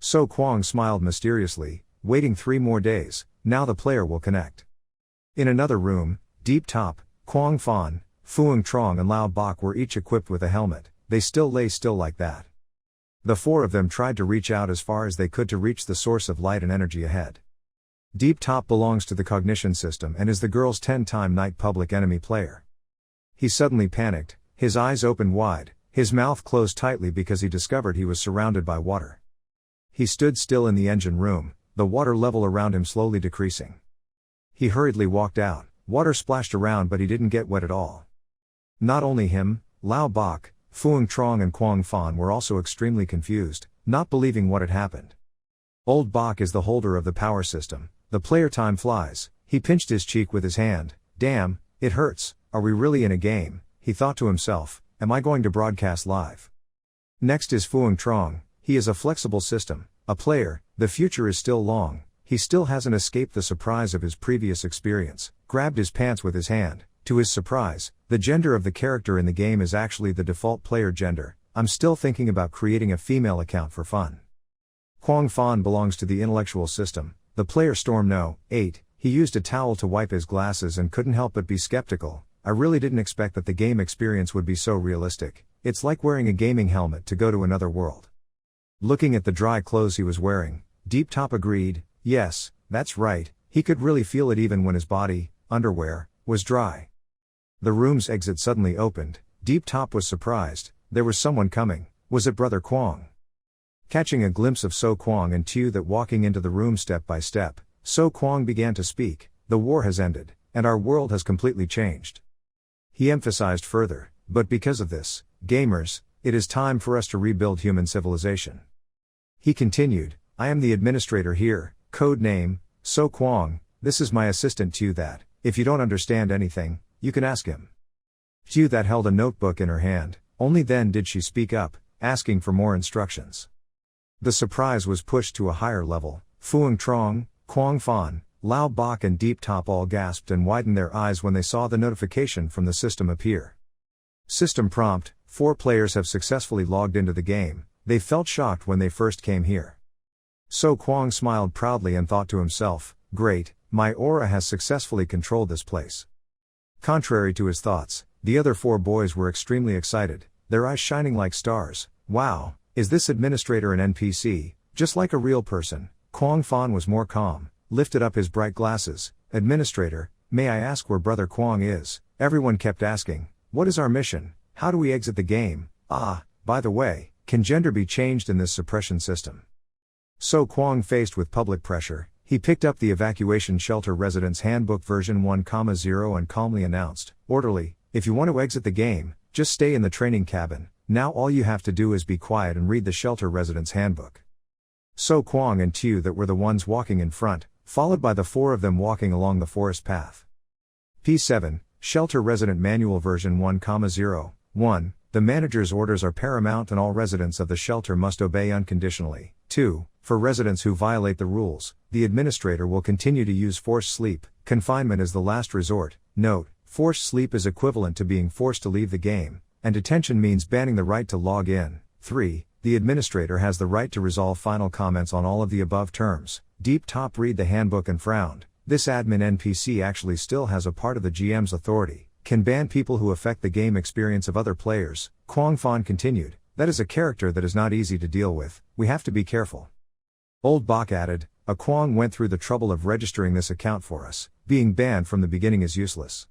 So Kwang smiled mysteriously, "Waiting 3 more days, now the player will connect." In another room, deep top, Kwang Fan, Fuang Trong and Lao Bok were each equipped with a helmet. They still lay still like that. The 4 of them tried to reach out as far as they could to reach the source of light and energy ahead. Deep Top belongs to the cognition system and is the girl's 10-time night public enemy player. He suddenly panicked, his eyes opened wide, his mouth closed tightly because he discovered he was surrounded by water. He stood still in the engine room, the water level around him slowly decreasing. He hurriedly walked out, water splashed around but he didn't get wet at all. Not only him, Lao Bok, Fuang Trong and Kwang Fan were also extremely confused, not believing what had happened. Old Bok is the holder of the power system. The player time flies. He pinched his cheek with his hand. "Damn, it hurts, are we really in a game?" he thought to himself, "am I going to broadcast live?" Next is Fuang Trong. He is a flexible system, a player, the future is still long, he still hasn't escaped the surprise of his previous experience, grabbed his pants with his hand. To his surprise, the gender of the character in the game is actually the default player gender. "I'm still thinking about creating a female account for fun." Kwang Fan belongs to the intellectual system. The player Storm No. 8, he used a towel to wipe his glasses and couldn't help but be skeptical. "I really didn't expect that the game experience would be so realistic. It's like wearing a gaming helmet to go to another world." Looking at the dry clothes he was wearing, Deep Top agreed, "Yes, that's right," he could really feel it even when his body, underwear, was dry. The room's exit suddenly opened. Deep Top was surprised, there was someone coming. Was it Brother Kwang? Catching a glimpse of So Kwang and Tue that walking into the room step by step, So Kwang began to speak, "The war has ended, and our world has completely changed." He emphasized further, "But because of this, gamers, it is time for us to rebuild human civilization." He continued, "I am the administrator here, code name, So Kwang, this is my assistant Tue that, if you don't understand anything, you can ask him." Tue that held a notebook in her hand, only then did she speak up, asking for more instructions. The surprise was pushed to a higher level. Fuang Trong, Kwang Fan, Lao Bok and Deep Top all gasped and widened their eyes when they saw the notification from the system appear. System prompt, 4 players have successfully logged into the game. They felt shocked when they first came here. So Kwang smiled proudly and thought to himself, "Great, my aura has successfully controlled this place." Contrary to his thoughts, the other 4 boys were extremely excited, their eyes shining like stars. "Wow, is this administrator an NPC, just like a real person?" Kwang Fan was more calm, lifted up his bright glasses. "Administrator, may I ask where Brother Kwang is?" Everyone kept asking, "What is our mission? How do we exit the game? By the way, can gender be changed in this suppression system?" So Kwang faced with public pressure, he picked up the Evacuation Shelter Residence Handbook version 1,0 and calmly announced, "Orderly, if you want to exit the game, just stay in the training cabin. Now all you have to do is be quiet and read the Shelter Residence Handbook." So Kwang and Tue that were the ones walking in front, followed by the 4 of them walking along the forest path. P7, Shelter Resident Manual version 1,0. 1. the manager's orders are paramount and all residents of the shelter must obey unconditionally. 2. For residents who violate the rules, the administrator will continue to use forced sleep. Confinement is the last resort. Note, forced sleep is equivalent to being forced to leave the game, and detention means banning the right to log in. 3. The administrator has the right to resolve final comments on all of the above terms. Deep Top read the handbook and frowned. This admin NPC actually still has a part of the GM's authority, can ban people who affect the game experience of other players. Kwang Fan continued, that is a character that is not easy to deal with, we have to be careful. Old Bok added, a Kwang went through the trouble of registering this account for us, being banned from the beginning is useless.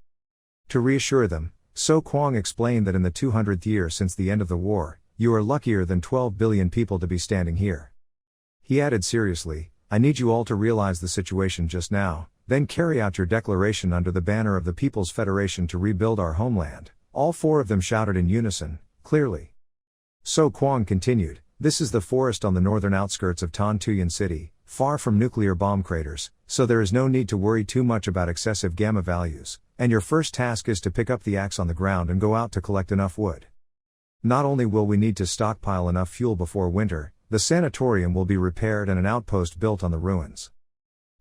To reassure them, So Kwang explained that in the 200th year since the end of the war, you are luckier than 12 billion people to be standing here. He added seriously, I need you all to realize the situation just now, then carry out your declaration under the banner of the People's Federation to rebuild our homeland. All 4 of them shouted in unison, clearly. So Kwang continued, this is the forest on the northern outskirts of Tan Tuyen City, far from nuclear bomb craters, so there is no need to worry too much about excessive gamma values, and your first task is to pick up the axe on the ground and go out to collect enough wood. Not only will we need to stockpile enough fuel before winter, the sanatorium will be repaired and an outpost built on the ruins.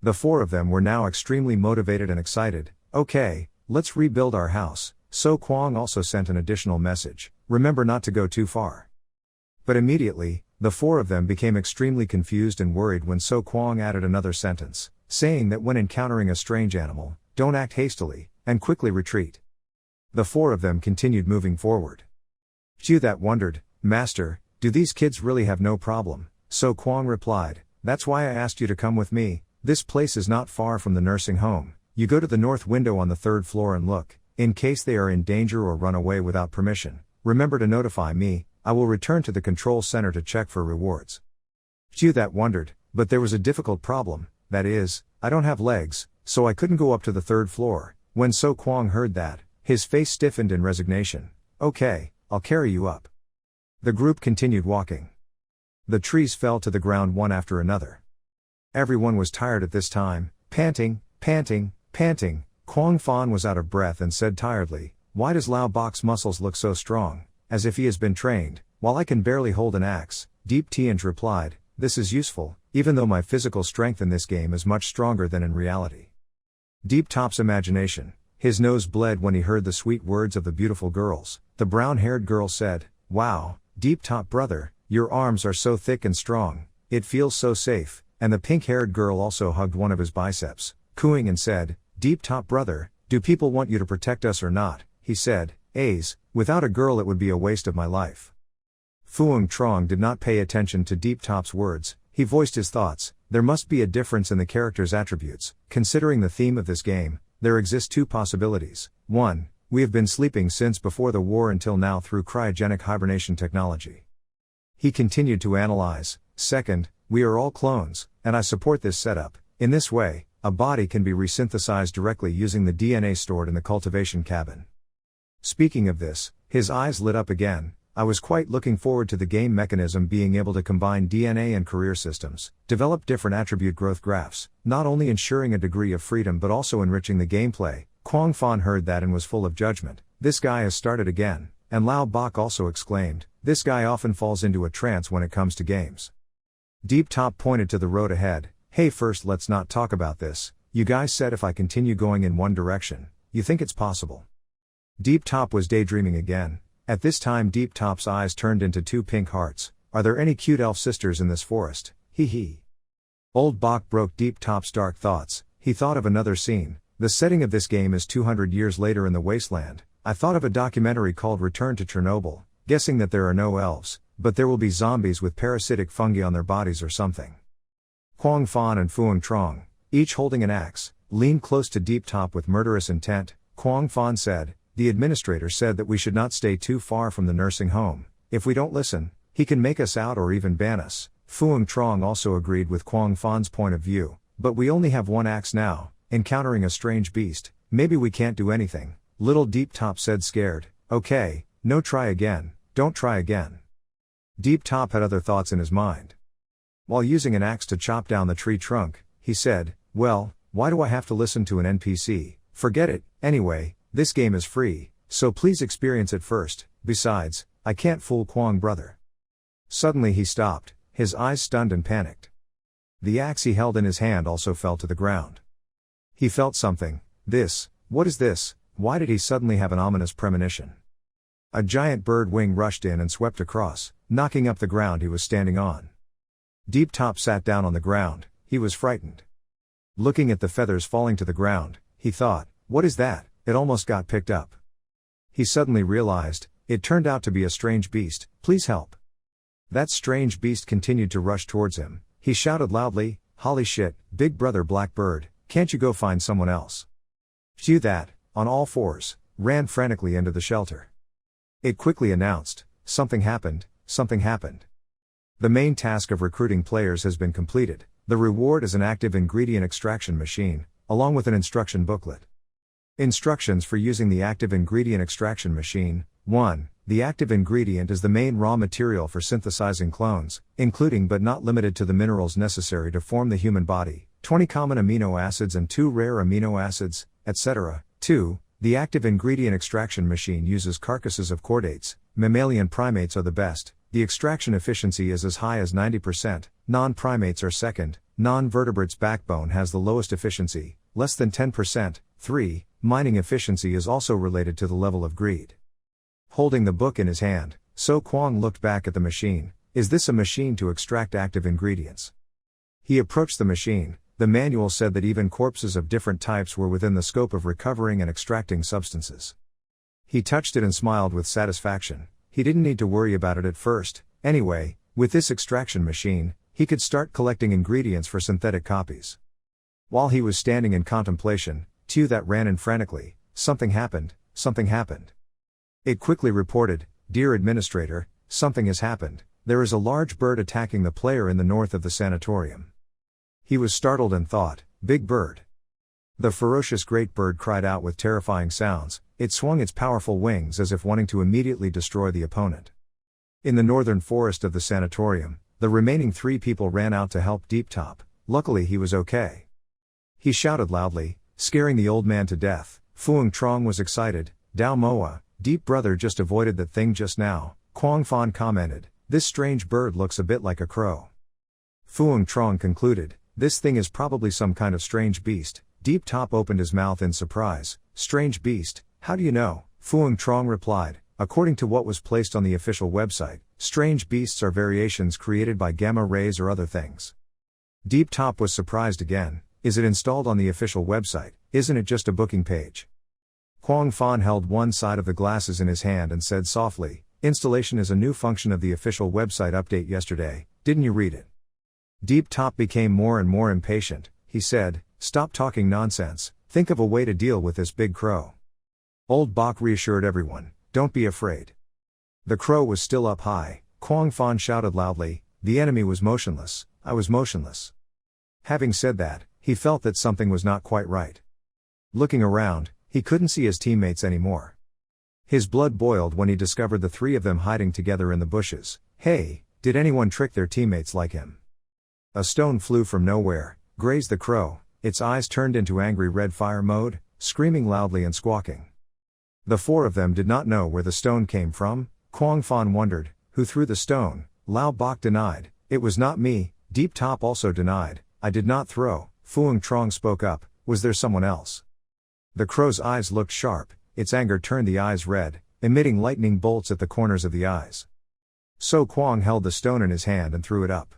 The 4 of them were now extremely motivated and excited. Okay, let's rebuild our house. So Kwang also sent an additional message, remember not to go too far. But immediately, the 4 of them became extremely confused and worried when So Kwang added another sentence, saying that when encountering a strange animal, don't act hastily, and quickly retreat. The 4 of them continued moving forward. Hugh that wondered, Master, do these kids really have no problem? So Kwang replied, that's why I asked you to come with me, this place is not far from the nursing home, you go to the north window on the 3rd floor and look, in case they are in danger or run away without permission, remember to notify me, I will return to the control center to check for rewards. Hugh that wondered, but there was a difficult problem, that is, I don't have legs, so I couldn't go up to the 3rd floor. When So Kwang heard that, his face stiffened in resignation. Okay, I'll carry you up. The group continued walking. The trees fell to the ground one after another. Everyone was tired at this time, panting, panting, panting. Kwang Fan was out of breath and said tiredly, why does Lao Bok's muscles look so strong, as if he has been trained, while I can barely hold an axe? Deep Tianj replied, this is useful, even though my physical strength in this game is much stronger than in reality. Deep Top's imagination, his nose bled when he heard the sweet words of the beautiful girls. The brown-haired girl said, wow, Deep Top brother, your arms are so thick and strong, it feels so safe, and the pink-haired girl also hugged one of his biceps, cooing and said, Deep Top brother, do people want you to protect us or not? He said, without a girl it would be a waste of my life. Fuang Trong did not pay attention to Deep Top's words, he voiced his thoughts, there must be a difference in the character's attributes. Considering the theme of this game, there exist 2 possibilities. 1, we have been sleeping since before the war until now through cryogenic hibernation technology. He continued to analyze. 2nd, we are all clones, and I support this setup. In this way, a body can be resynthesized directly using the DNA stored in the cultivation cabin. Speaking of this, his eyes lit up again. I was quite looking forward to the game mechanism being able to combine DNA and career systems, develop different attribute growth graphs, not only ensuring a degree of freedom but also enriching the gameplay. Kwang Fan heard that and was full of judgment. This guy has started again, and Lao Bok also exclaimed, this guy often falls into a trance when it comes to games. Deep Top pointed to the road ahead, hey first let's not talk about this, you guys said if I continue going in one direction, you think it's possible. Deep Top was daydreaming again. At this time Deep Top's eyes turned into 2 pink hearts. Are there any cute elf sisters in this forest? Hee hee. Old Bok broke Deep Top's dark thoughts. He thought of another scene. The setting of this game is 200 years later in the wasteland. I thought of a documentary called Return to Chernobyl, guessing that there are no elves, but there will be zombies with parasitic fungi on their bodies or something. Kwang Fan and Fuang Trong, each holding an axe, leaned close to Deep Top with murderous intent. Kwang Fan said, the administrator said that we should not stay too far from the nursing home. If we don't listen, he can make us out or even ban us. Fuang Trong also agreed with Kwang Fan's point of view, but we only have 1 axe now, encountering a strange beast, maybe we can't do anything. Little Deep Top said scared, okay, no try again, don't try again. Deep Top had other thoughts in his mind. While using an axe to chop down the tree trunk, he said, well, why do I have to listen to an NPC? Forget it, anyway, this game is free, so please experience it first. Besides, I can't fool Kwang brother. Suddenly he stopped, his eyes stunned and panicked. The axe he held in his hand also fell to the ground. He felt something. What is this? Why did he suddenly have an ominous premonition? A giant bird wing rushed in and swept across, knocking up the ground he was standing on. Deep Top sat down on the ground, he was frightened. Looking at the feathers falling to the ground, he thought, what is that? It almost got picked up. He suddenly realized, it turned out to be a strange beast, please help. That strange beast continued to rush towards him. He shouted loudly, holy shit, big brother Blackbird, can't you go find someone else? Phew that, on all fours, ran frantically into the shelter. It quickly announced, something happened. The main task of recruiting players has been completed. The reward is an active ingredient extraction machine, along with an instruction booklet. Instructions for using the active ingredient extraction machine. 1. The active ingredient is the main raw material for synthesizing clones, including but not limited to the minerals necessary to form the human body, 20 common amino acids and 2 rare amino acids, etc. 2. The active ingredient extraction machine uses carcasses of chordates. Mammalian primates are the best, the extraction efficiency is as high as 90%, non-primates are second, non-vertebrates' backbone has the lowest efficiency, less than 10%. 3. Mining efficiency is also related to the level of greed. Holding the book in his hand, So Kwang looked back at the machine. Is this a machine to extract active ingredients? He approached the machine. The manual said that even corpses of different types were within the scope of recovering and extracting substances. He touched it and smiled with satisfaction. He didn't need to worry about it at first. Anyway, with this extraction machine, he could start collecting ingredients for synthetic copies. While he was standing in contemplation, that ran in frantically. Something happened. It quickly reported, Dear Administrator, something has happened. There is a large bird attacking the player in the north of the sanatorium. He was startled and thought, Big bird. The ferocious great bird cried out with terrifying sounds. It swung its powerful wings as if wanting to immediately destroy the opponent. In the northern forest of the sanatorium, the remaining 3 people ran out to help Deep Top. Luckily he was okay. He shouted loudly, scaring the old man to death. Phuong Trong was excited. Dao Moa, Deep brother just avoided that thing just now. Quang Fan commented, this strange bird looks a bit like a crow. Phuong Trong concluded, this thing is probably some kind of strange beast. Deep Top opened his mouth in surprise. Strange beast, how do you know? Phuong Trong replied, according to what was placed on the official website, strange beasts are variations created by gamma rays or other things. Deep Top was surprised again. Is it installed on the official website? Isn't it just a booking page? Quang Fan held one side of the glasses in his hand and said softly, installation is a new function of the official website update yesterday, didn't you read it? Deep Top became more and more impatient. He said, stop talking nonsense, think of a way to deal with this big crow. Old Bok reassured everyone, don't be afraid. The crow was still up high. Quang Fan shouted loudly, the enemy was motionless, I was motionless. Having said that, he felt that something was not quite right. Looking around, he couldn't see his teammates anymore. His blood boiled when he discovered the 3 of them hiding together in the bushes. Hey, did anyone trick their teammates like him? A stone flew from nowhere, grazed the crow, its eyes turned into angry red fire mode, screaming loudly and squawking. The 4 of them did not know where the stone came from. Quang Fan wondered, who threw the stone? Lao Bok denied, it was not me. Deep Top also denied, I did not throw. Phuong Trong spoke up, was there someone else? The crow's eyes looked sharp, its anger turned the eyes red, emitting lightning bolts at the corners of the eyes. So Quang held the stone in his hand and threw it up.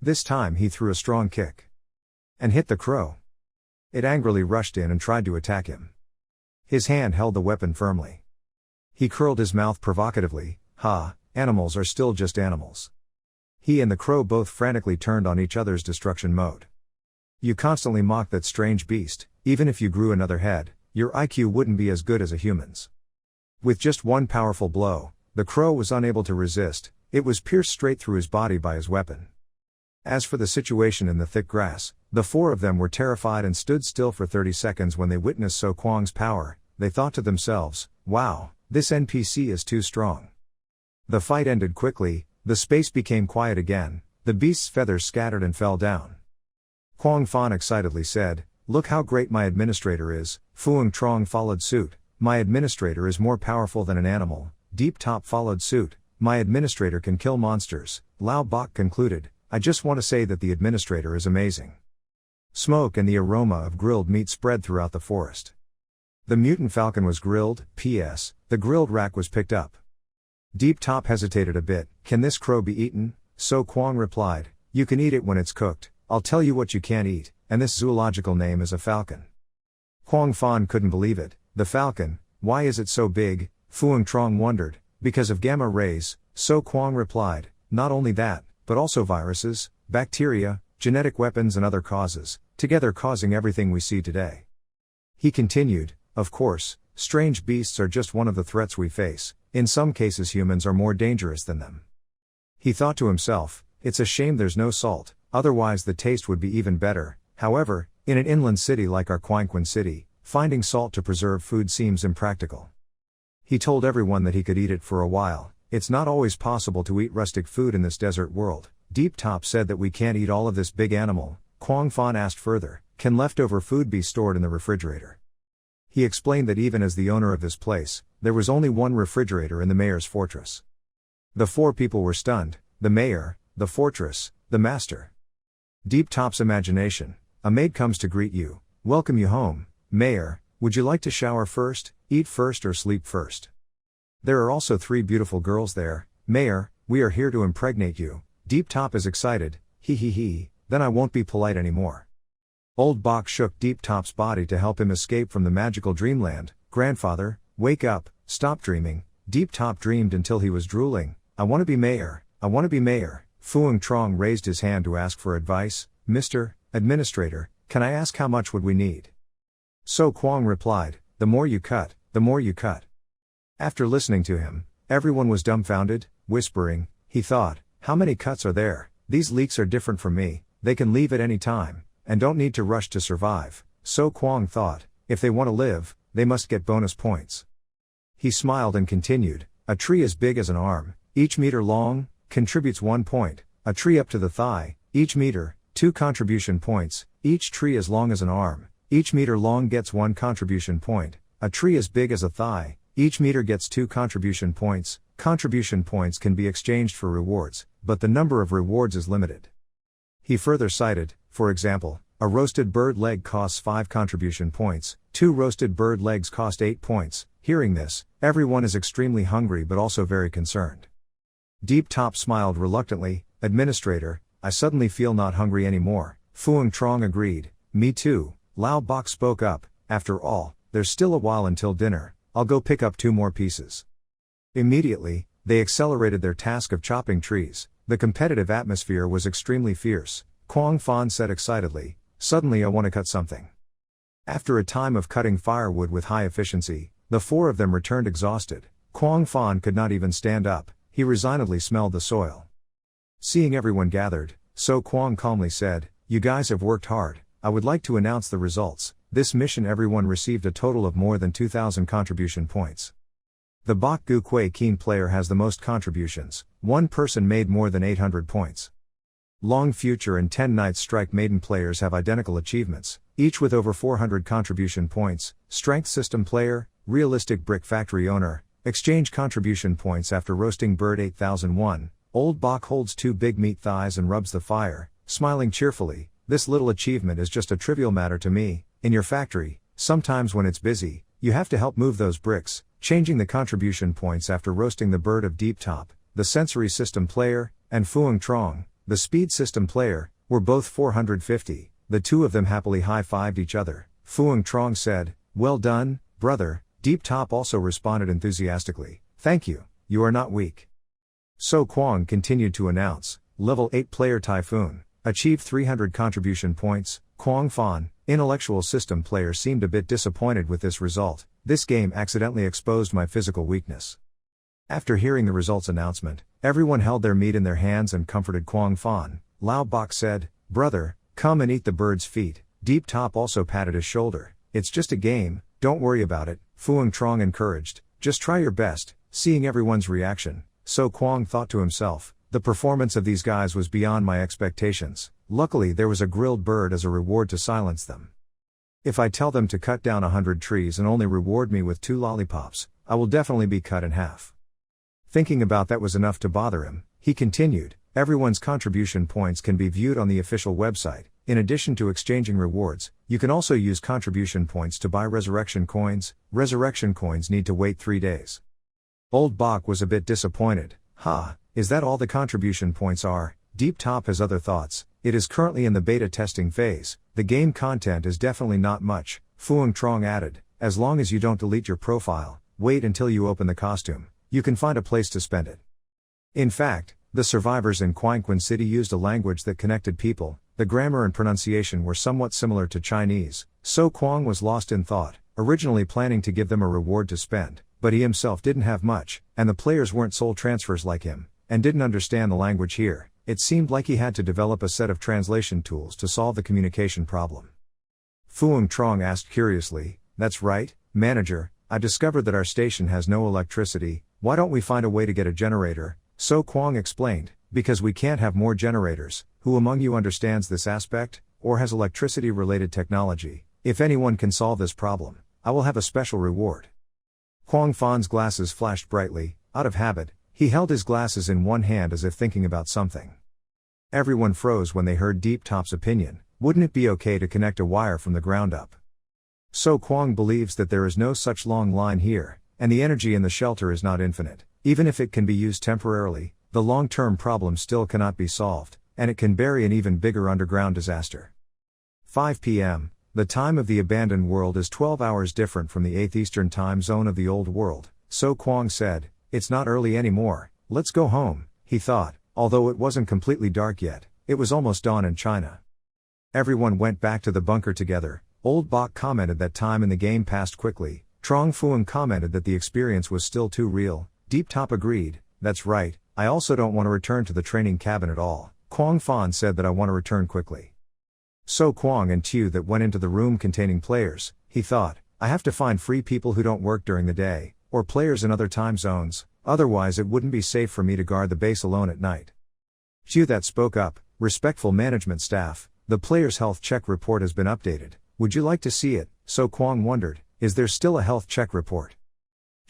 This time he threw a strong kick. And hit the crow. It angrily rushed in and tried to attack him. His hand held the weapon firmly. He curled his mouth provocatively, animals are still just animals. He and the crow both frantically turned on each other's destruction mode. You constantly mock that strange beast, even if you grew another head, your IQ wouldn't be as good as a human's. With just one powerful blow, the crow was unable to resist, it was pierced straight through his body by his weapon. As for the situation in the thick grass, the 4 of them were terrified and stood still for 30 seconds when they witnessed So Kwang's power. They thought to themselves, wow, this NPC is too strong. The fight ended quickly, the space became quiet again, the beast's feathers scattered and fell down. Quang Fan excitedly said, look how great my administrator is. Phuong Trong followed suit, my administrator is more powerful than an animal. Deep Top followed suit. My administrator can kill monsters, Lao Bok concluded. I just want to say that the administrator is amazing. Smoke and the aroma of grilled meat spread throughout the forest. The mutant falcon was grilled, P.S. The grilled rack was picked up. Deep Top hesitated a bit. Can this crow be eaten? So Kwong replied, you can eat it when it's cooked. I'll tell you what you can't eat, and this zoological name is a falcon. Kwong Fan couldn't believe it. The falcon, why is it so big? Fuang Trong wondered. Because of gamma rays, So Kwong replied. Not only that, but also viruses, bacteria, genetic weapons and other causes, together causing everything we see today. He continued, of course, strange beasts are just one of the threats we face. In some cases humans are more dangerous than them. He thought to himself, it's a shame there's no salt, otherwise the taste would be even better. However, in an inland city like our Quanquan city, finding salt to preserve food seems impractical. He told everyone that he could eat it for a while. It's not always possible to eat rustic food in this desert world. Deep Top said that we can't eat all of this big animal. Kwong Fan asked further, can leftover food be stored in the refrigerator? He explained that even as the owner of this place, there was only one refrigerator in the mayor's fortress. The four people were stunned, the mayor, the fortress, the master. Deep Top's imagination. A maid comes to greet you, welcome you home. Mayor, would you like to shower first, eat first or sleep first? There are also 3 beautiful girls there. Mayor, we are here to impregnate you. Deep Top is excited, he, then I won't be polite anymore. Old Bok shook Deep Top's body to help him escape from the magical dreamland. Grandfather, wake up, stop dreaming. Deep Top dreamed until he was drooling. I want to be mayor, I want to be mayor. Fuang Trong raised his hand to ask for advice. Mr. Administrator, can I ask how much would we need? So Kwong replied, the more you cut, the more you cut. After listening to him, everyone was dumbfounded, whispering, he thought, how many cuts are there? These leeks are different from me, they can leave at any time, and don't need to rush to survive. So Kwong thought, if they want to live, they must get bonus points. He smiled and continued, a tree as big as an arm, each meter long, contributes 1 point, a tree up to the thigh, each meter, 2 contribution points, each tree as long as an arm, each meter long gets 1 contribution point, a tree as big as a thigh, each meter gets 2 contribution points. Contribution points can be exchanged for rewards, but the number of rewards is limited. He further cited, for example, a roasted bird leg costs 5 contribution points, 2 roasted bird legs cost 8 points. Hearing this, everyone is extremely hungry but also very concerned. Deep Top smiled reluctantly, Administrator, I suddenly feel not hungry anymore. Fuang Trong agreed, me too. Lao Bok spoke up, after all, there's still a while until dinner, I'll go pick up 2 more pieces. Immediately, they accelerated their task of chopping trees. The competitive atmosphere was extremely fierce. Kwong Fan said excitedly, suddenly I want to cut something. After a time of cutting firewood with high efficiency, the 4 of them returned exhausted. Kwong Fan could not even stand up, he resignedly smelled the soil. Seeing everyone gathered, So Kwong calmly said, you guys have worked hard, I would like to announce the results. This mission everyone received a total of more than 2,000 contribution points. The Bok Gu Kui Keen player has the most contributions, 1 person made more than 800 points. Long Future and 10 Nights Strike Maiden players have identical achievements, each with over 400 contribution points. Strength System player, Realistic Brick Factory owner, exchange contribution points after roasting bird 8001. Old Bok holds 2 big meat thighs and rubs the fire, smiling cheerfully, this little achievement is just a trivial matter to me. In your factory, sometimes when it's busy, you have to help move those bricks, changing the contribution points after roasting the bird of Deep Top. The Sensory System player, and Fuang Trong, the Speed System player, were both 450, the 2 of them happily high-fived each other. Fuang Trong said, well done, brother. Deep Top also responded enthusiastically, thank you, you are not weak. So Kwong continued to announce, level 8 player Typhoon, achieved 300 contribution points. Kwong Fan, Intellectual System player seemed a bit disappointed with this result, this game accidentally exposed my physical weakness. After hearing the results announcement, everyone held their meat in their hands and comforted Kwong Fan. Lao Bok said, brother, come and eat the bird's feet. Deep Top also patted his shoulder, it's just a game, don't worry about it. Fuang Trong encouraged, just try your best. Seeing everyone's reaction, So Kwong thought to himself, the performance of these guys was beyond my expectations. Luckily there was a grilled bird as a reward to silence them. If I tell them to cut down 100 trees and only reward me with 2 lollipops, I will definitely be cut in half. Thinking about that was enough to bother him, he continued, everyone's contribution points can be viewed on the official website. In addition to exchanging rewards, you can also use contribution points to buy resurrection coins. Resurrection coins need to wait 3 days. Old Bach was a bit disappointed. Is that all the contribution points are? Deep Top has other thoughts. It is currently in the beta testing phase. The game content is definitely not much. Fuang Trong added, as long as you don't delete your profile, wait until you open the costume. You can find a place to spend it. In fact, the survivors in Quangquan City used a language that connected people. The grammar and pronunciation were somewhat similar to Chinese, so Quang was lost in thought, originally planning to give them a reward to spend, but he himself didn't have much, and the players weren't soul transfers like him, and didn't understand the language here. It seemed like he had to develop a set of translation tools to solve the communication problem. Fuang Trong asked curiously, that's right, manager, I discovered that our station has no electricity, why don't we find a way to get a generator? So Quang explained, because we can't have more generators. Who among you understands this aspect, or has electricity-related technology? If anyone can solve this problem, I will have a special reward. Quang Fan's glasses flashed brightly. Out of habit, he held his glasses in one hand as if thinking about something. Everyone froze when they heard Deep Top's opinion. Wouldn't it be okay to connect a wire from the ground up? So Quang believes that there is no such long line here, and the energy in the shelter is not infinite. Even if it can be used temporarily, the long-term problem still cannot be solved, and it can bury an even bigger underground disaster. 5 p.m., the time of the abandoned world is 12 hours different from the 8th Eastern time zone of the old world, so Quang said, it's not early anymore, let's go home, he thought, although it wasn't completely dark yet, it was almost dawn in China. Everyone went back to the bunker together. Old Bach commented that time in the game passed quickly. Trong Fuang commented that the experience was still too real. Deep Top agreed, that's right, I also don't want to return to the training cabin at all. Quang Fan said that I want to return quickly. So Quang and Tu that went into the room containing players, he thought, I have to find free people who don't work during the day, or players in other time zones, otherwise it wouldn't be safe for me to guard the base alone at night. Tu that spoke up, respectful management staff, the player's health check report has been updated, would you like to see it? So Quang wondered, is there still a health check report?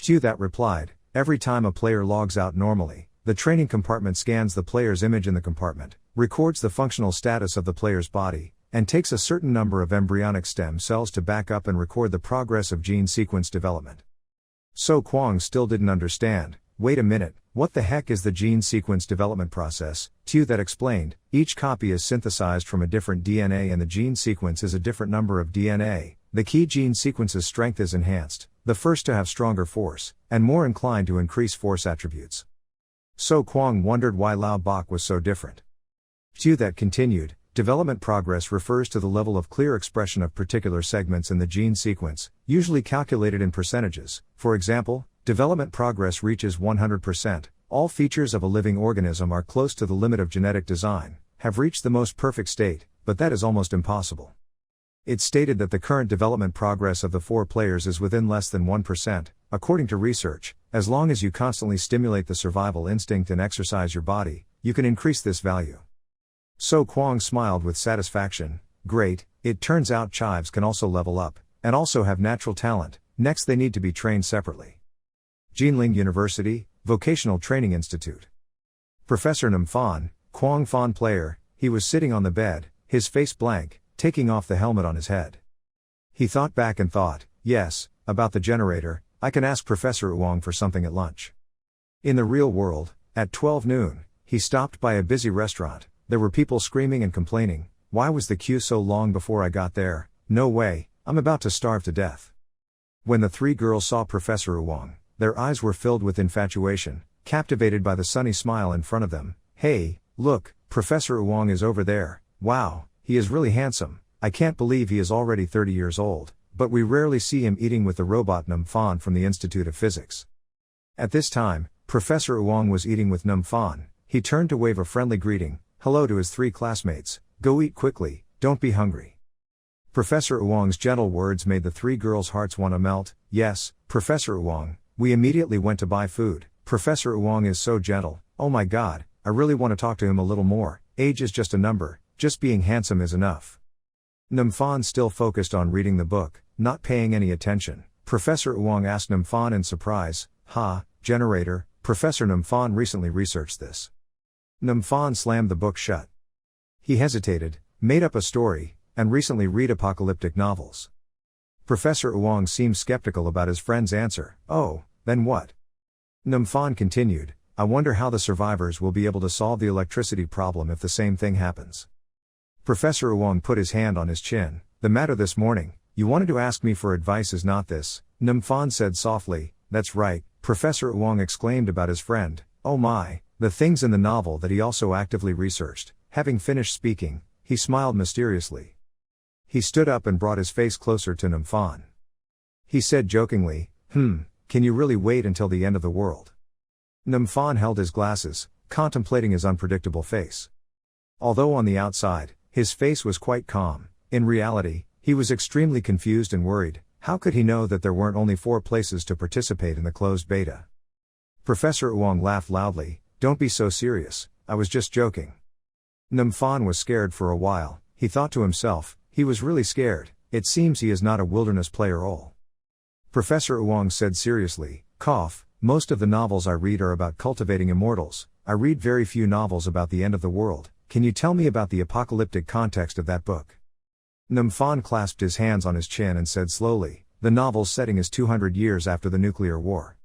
Tu that replied, every time a player logs out normally, the training compartment scans the player's image in the compartment, records the functional status of the player's body, and takes a certain number of embryonic stem cells to back up and record the progress of gene sequence development. So Quang still didn't understand, wait a minute, what the heck is the gene sequence development process? Tu that explained, each copy is synthesized from a different DNA and the gene sequence is a different number of DNA, the key gene sequence's strength is enhanced, the first to have stronger force, and more inclined to increase force attributes. So Quang wondered why Lao Bach was so different. Tu that continued, development progress refers to the level of clear expression of particular segments in the gene sequence, usually calculated in percentages. For example, development progress reaches 100%, all features of a living organism are close to the limit of genetic design, have reached the most perfect state, but that is almost impossible. It stated that the current development progress of the 4 players is within less than 1%, according to research. As long as you constantly stimulate the survival instinct and exercise your body, you can increase this value. So Quang smiled with satisfaction, great, it turns out chives can also level up, and also have natural talent, next they need to be trained separately. Jinling University, Vocational Training Institute. Professor Nam Fan, Quang Fan player, he was sitting on the bed, his face blank, taking off the helmet on his head. He thought back and thought, yes, about the generator, I can ask Professor Uong for something at lunch. In the real world, at 12 noon, he stopped by a busy restaurant. There were people screaming and complaining, why was the queue so long before I got there? No way, I'm about to starve to death. When the 3 girls saw Professor Uong, their eyes were filled with infatuation, captivated by the sunny smile in front of them. Hey, look, Professor Uong is over there, wow, he is really handsome, I can't believe he is already 30 years old, but we rarely see him eating with the robot Nam Fan from the Institute of Physics. At this time, Professor Uong was eating with Nam Fan. He turned to wave a friendly greeting, hello to his 3 classmates, go eat quickly, don't be hungry. Professor Uong's gentle words made the 3 girls' hearts want to melt. Yes, Professor Uong, we immediately went to buy food. Professor Uong is so gentle, oh my god, I really want to talk to him a little more, age is just a number, just being handsome is enough. Nam Fan still focused on reading the book, not paying any attention. Professor Uong asked Nam Fan in surprise, generator, Professor Namfon recently researched this. Namfon slammed the book shut. He hesitated, made up a story, and recently read apocalyptic novels. Professor Uong seemed skeptical about his friend's answer. Oh, then what? Namfon continued, I wonder how the survivors will be able to solve the electricity problem if the same thing happens. Professor Uong put his hand on his chin. The matter this morning, you wanted to ask me for advice is not this, Namfon said softly. That's right, Professor Uong exclaimed about his friend. Oh my, the things in the novel that he also actively researched. Having finished speaking, he smiled mysteriously. He stood up and brought his face closer to Namfon. He said jokingly, can you really wait until the end of the world? Namfon held his glasses, contemplating his unpredictable face. Although on the outside, his face was quite calm, in reality, he was extremely confused and worried. How could he know that there weren't only 4 places to participate in the closed beta? Professor Uong laughed loudly. Don't be so serious, I was just joking. Namfon was scared for a while. He thought to himself, he was really scared. It seems he is not a wilderness player all. Professor Uong said seriously, most of the novels I read are about cultivating immortals. I read very few novels about the end of the world. Can you tell me about the apocalyptic context of that book? Namfon clasped his hands on his chin and said slowly, the novel's setting is 200 years after the nuclear war.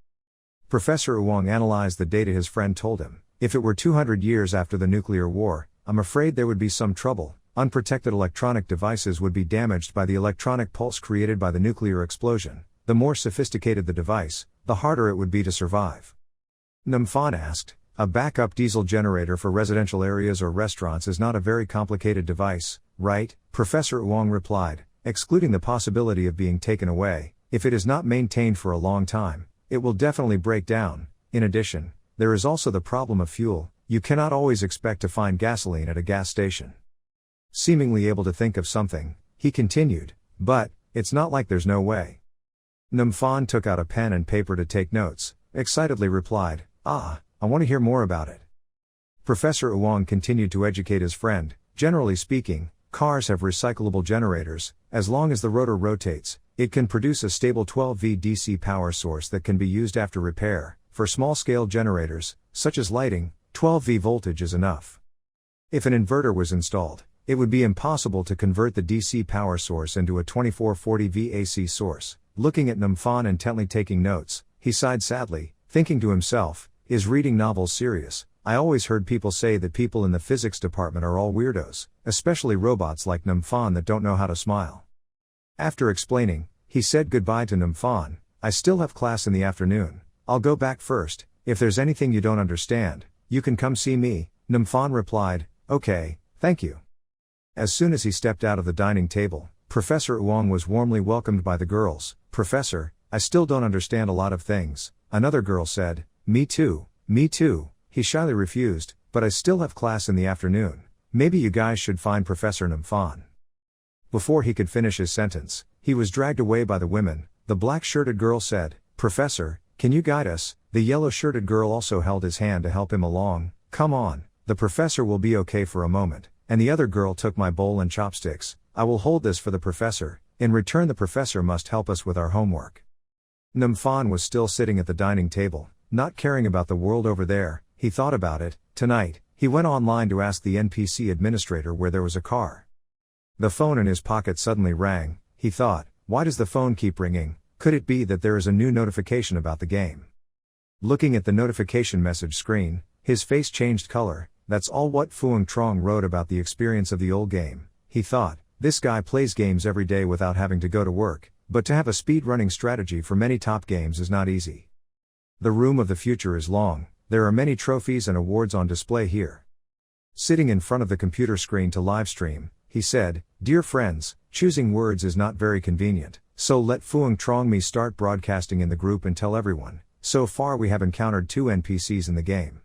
Professor Uong analyzed the data his friend told him. If it were 200 years after the nuclear war, I'm afraid there would be some trouble. Unprotected electronic devices would be damaged by the electronic pulse created by the nuclear explosion. The more sophisticated the device, the harder it would be to survive. Namfon asked, a backup diesel generator for residential areas or restaurants is not a very complicated device, right? Professor Uong replied, excluding the possibility of being taken away. If it is not maintained for a long time, it will definitely break down. In addition, there is also the problem of fuel. You cannot always expect to find gasoline at a gas station. Seemingly able to think of something, he continued, but it's not like there's no way. Namfon took out a pen and paper to take notes, excitedly replied, I want to hear more about it. Professor Uong continued to educate his friend. Generally speaking, cars have recyclable generators. As long as the rotor rotates, it can produce a stable 12V DC power source that can be used after repair. For small-scale generators, such as lighting, 12V voltage is enough. If an inverter was installed, it would be impossible to convert the DC power source into a 2440V AC source. Looking at Namfon intently taking notes, he sighed sadly, thinking to himself, is reading novels serious? I always heard people say that people in the physics department are all weirdos, especially robots like Namfon that don't know how to smile. After explaining, he said goodbye to Namfon. I still have class in the afternoon. I'll go back first. If there's anything you don't understand, you can come see me. Namfon replied, okay, thank you. As soon as he stepped out of the dining table, Professor Uong was warmly welcomed by the girls. Professor, I still don't understand a lot of things. Another girl said, me too. He shyly refused, but I still have class in the afternoon. Maybe you guys should find Professor Namfon. Before he could finish his sentence, he was dragged away by the women. The black-shirted girl said, Professor, can you guide us? The yellow-shirted girl also held his hand to help him along. Come on, the professor will be okay for a moment. And the other girl took my bowl and chopsticks. I will hold this for the professor. In return the professor must help us with our homework. Namfon was still sitting at the dining table, not caring about the world over there. He thought about it. Tonight, he went online to ask the NPC administrator where there was a car. The phone in his pocket suddenly rang. He thought, why does the phone keep ringing? Could it be that there is a new notification about the game? Looking at the notification message screen, his face changed color. That's all what Phuong Trong wrote about the experience of the old game. He thought, this guy plays games every day without having to go to work, but to have a speed-running strategy for many top games is not easy. The room of the future is long. There are many trophies and awards on display here. Sitting in front of the computer screen to livestream, he said, dear friends, choosing words is not very convenient, so let Phuong Trong me start broadcasting in the group and tell everyone. So far we have encountered 2 NPCs in the game.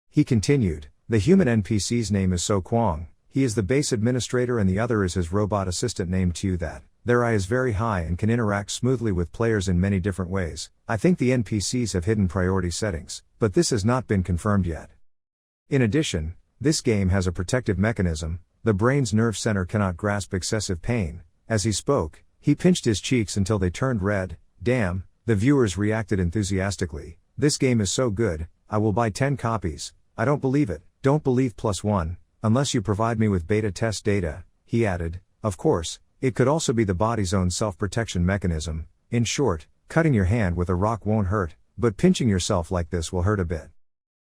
He continued, the human NPC's name is So Kwong, he is the base administrator and the other is his robot assistant named Tu that. Their eye is very high and can interact smoothly with players in many different ways. I think the NPCs have hidden priority settings, but this has not been confirmed yet. In addition, this game has a protective mechanism. The brain's nerve center cannot grasp excessive pain. As he spoke, he pinched his cheeks until they turned red. Damn, the viewers reacted enthusiastically. this game is so good, I will buy 10 copies. I don't believe it, don't believe +1, unless you provide me with beta test data, he added. Of course, it could also be the body's own self-protection mechanism. In short, cutting your hand with a rock won't hurt, but pinching yourself like this will hurt a bit.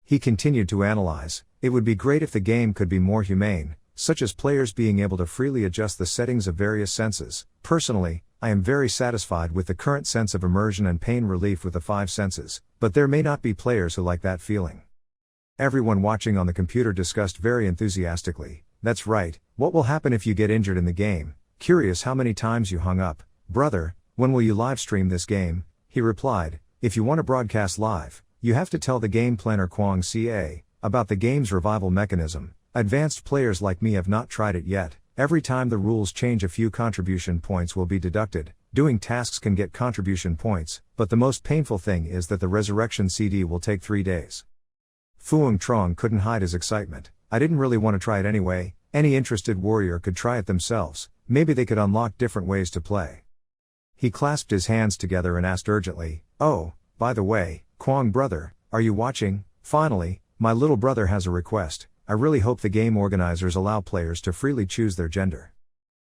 He continued to analyze, it would be great if the game could be more humane, such as players being able to freely adjust the settings of various senses. Personally, I am very satisfied with the current sense of immersion and pain relief with the 5 senses, but there may not be players who like that feeling. Everyone watching on the computer discussed very enthusiastically, that's right, what will happen if you get injured in the game? Curious how many times you hung up. Brother, when will you live stream this game? He replied, if you want to broadcast live, you have to tell the game planner Kwang CA about the game's revival mechanism. Advanced players like me have not tried it yet. Every time the rules change, a few contribution points will be deducted. Doing tasks can get contribution points, but the most painful thing is that the resurrection CD will take 3 days. Fuang Trong couldn't hide his excitement. I didn't really want to try it anyway. Any interested warrior could try it themselves. Maybe they could unlock different ways to play. He clasped his hands together and asked urgently, oh, by the way, Kwang brother, are you watching? Finally, my little brother has a request. I really hope the game organizers allow players to freely choose their gender.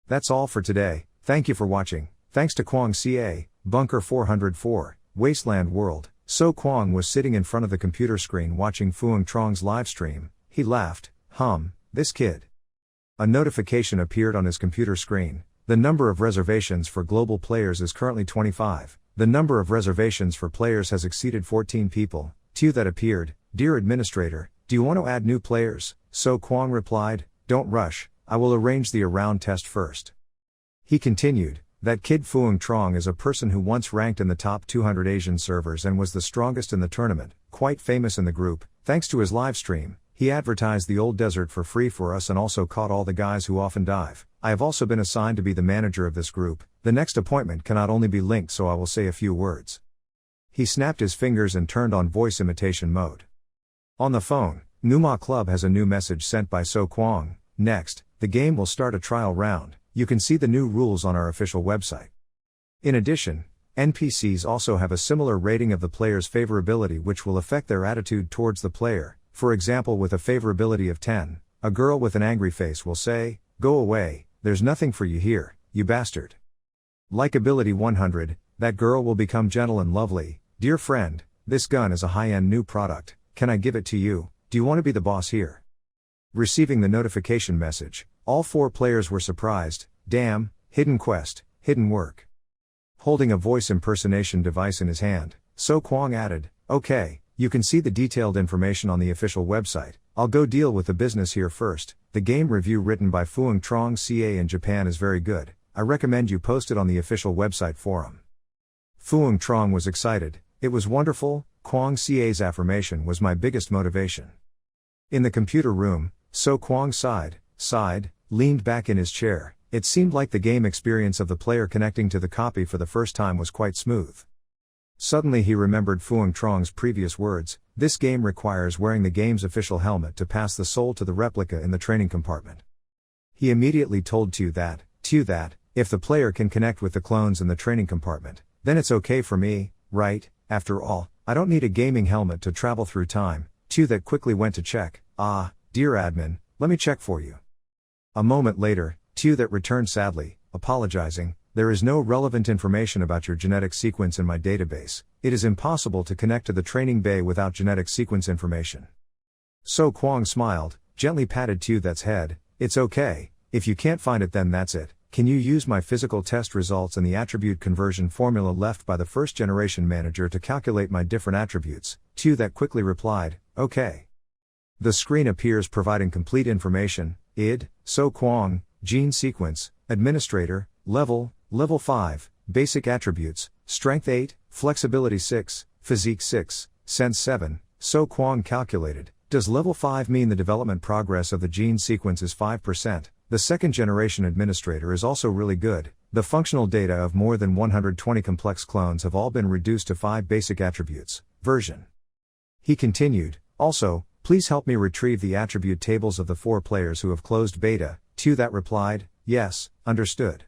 That's all for today. Thank you for watching. Thanks to Kwang CA, Bunker 404, Wasteland World. So Kwang was sitting in front of the computer screen watching Fuang Trong's livestream. He laughed, this kid. A notification appeared on his computer screen. The number of reservations for global players is currently 25. The number of reservations for players has exceeded 14 people. To that appeared, dear administrator, do you want to add new players? So Kwang replied, don't rush, I will arrange the around test first. He continued, that kid Fuang Trong is a person who once ranked in the top 200 Asian servers and was the strongest in the tournament, quite famous in the group. Thanks to his live stream, he advertised the old desert for free for us and also caught all the guys who often dive. I have also been assigned to be the manager of this group. The next appointment cannot only be linked, so I will say a few words. He snapped his fingers and turned on voice imitation mode. On the phone, Numa Club has a new message sent by So Kwang. Next, the game will start a trial round. You can see the new rules on our official website. In addition, NPCs also have a similar rating of the player's favorability, which will affect their attitude towards the player. For example, with a favorability of 10, a girl with an angry face will say, go away, there's nothing for you here, you bastard. Likeability 100, that girl will become gentle and lovely. Dear friend, this gun is a high-end new product. Can I give it to you? Do you want to be the boss here? Receiving the notification message, all 4 players were surprised. Damn, hidden quest, hidden work. Holding a voice impersonation device in his hand, So Kwang added, okay, you can see the detailed information on the official website. I'll go deal with the business here first. The game review written by Fuang Trong CA in Japan is very good. I recommend you post it on the official website forum. Fuang Trong was excited. It was wonderful. Kwang CA's affirmation was my biggest motivation. In the computer room, So Kwang sighed, leaned back in his chair. It seemed like the game experience of the player connecting to the copy for the first time was quite smooth. Suddenly he remembered Fuang Trong's previous words, this game requires wearing the game's official helmet to pass the soul to the replica in the training compartment. He immediately told Tu that, if the player can connect with the clones in the training compartment, then it's okay for me, right? After all, I don't need a gaming helmet to travel through time. Tu that quickly went to check. Dear admin, let me check for you. A moment later, Tu that returned sadly, apologizing, there is no relevant information about your genetic sequence in my database. It is impossible to connect to the training bay without genetic sequence information. So Kwang smiled, gently patted Tu that's head. It's okay, if you can't find it then that's it. Can you use my physical test results and the attribute conversion formula left by the first generation manager to calculate my different attributes? Tu that quickly replied, okay. The screen appears providing complete information. ID, So Kwang, gene sequence, administrator, level 5, basic attributes, strength 8, flexibility 6, physique 6, sense 7. So Kwang calculated, does level 5 mean the development progress of the gene sequence is 5%? The second generation administrator is also really good. The functional data of more than 120 complex clones have all been reduced to 5 basic attributes. Version. He continued, also, please help me retrieve the attribute tables of the 4 players who have closed beta. Tu that replied, yes, understood.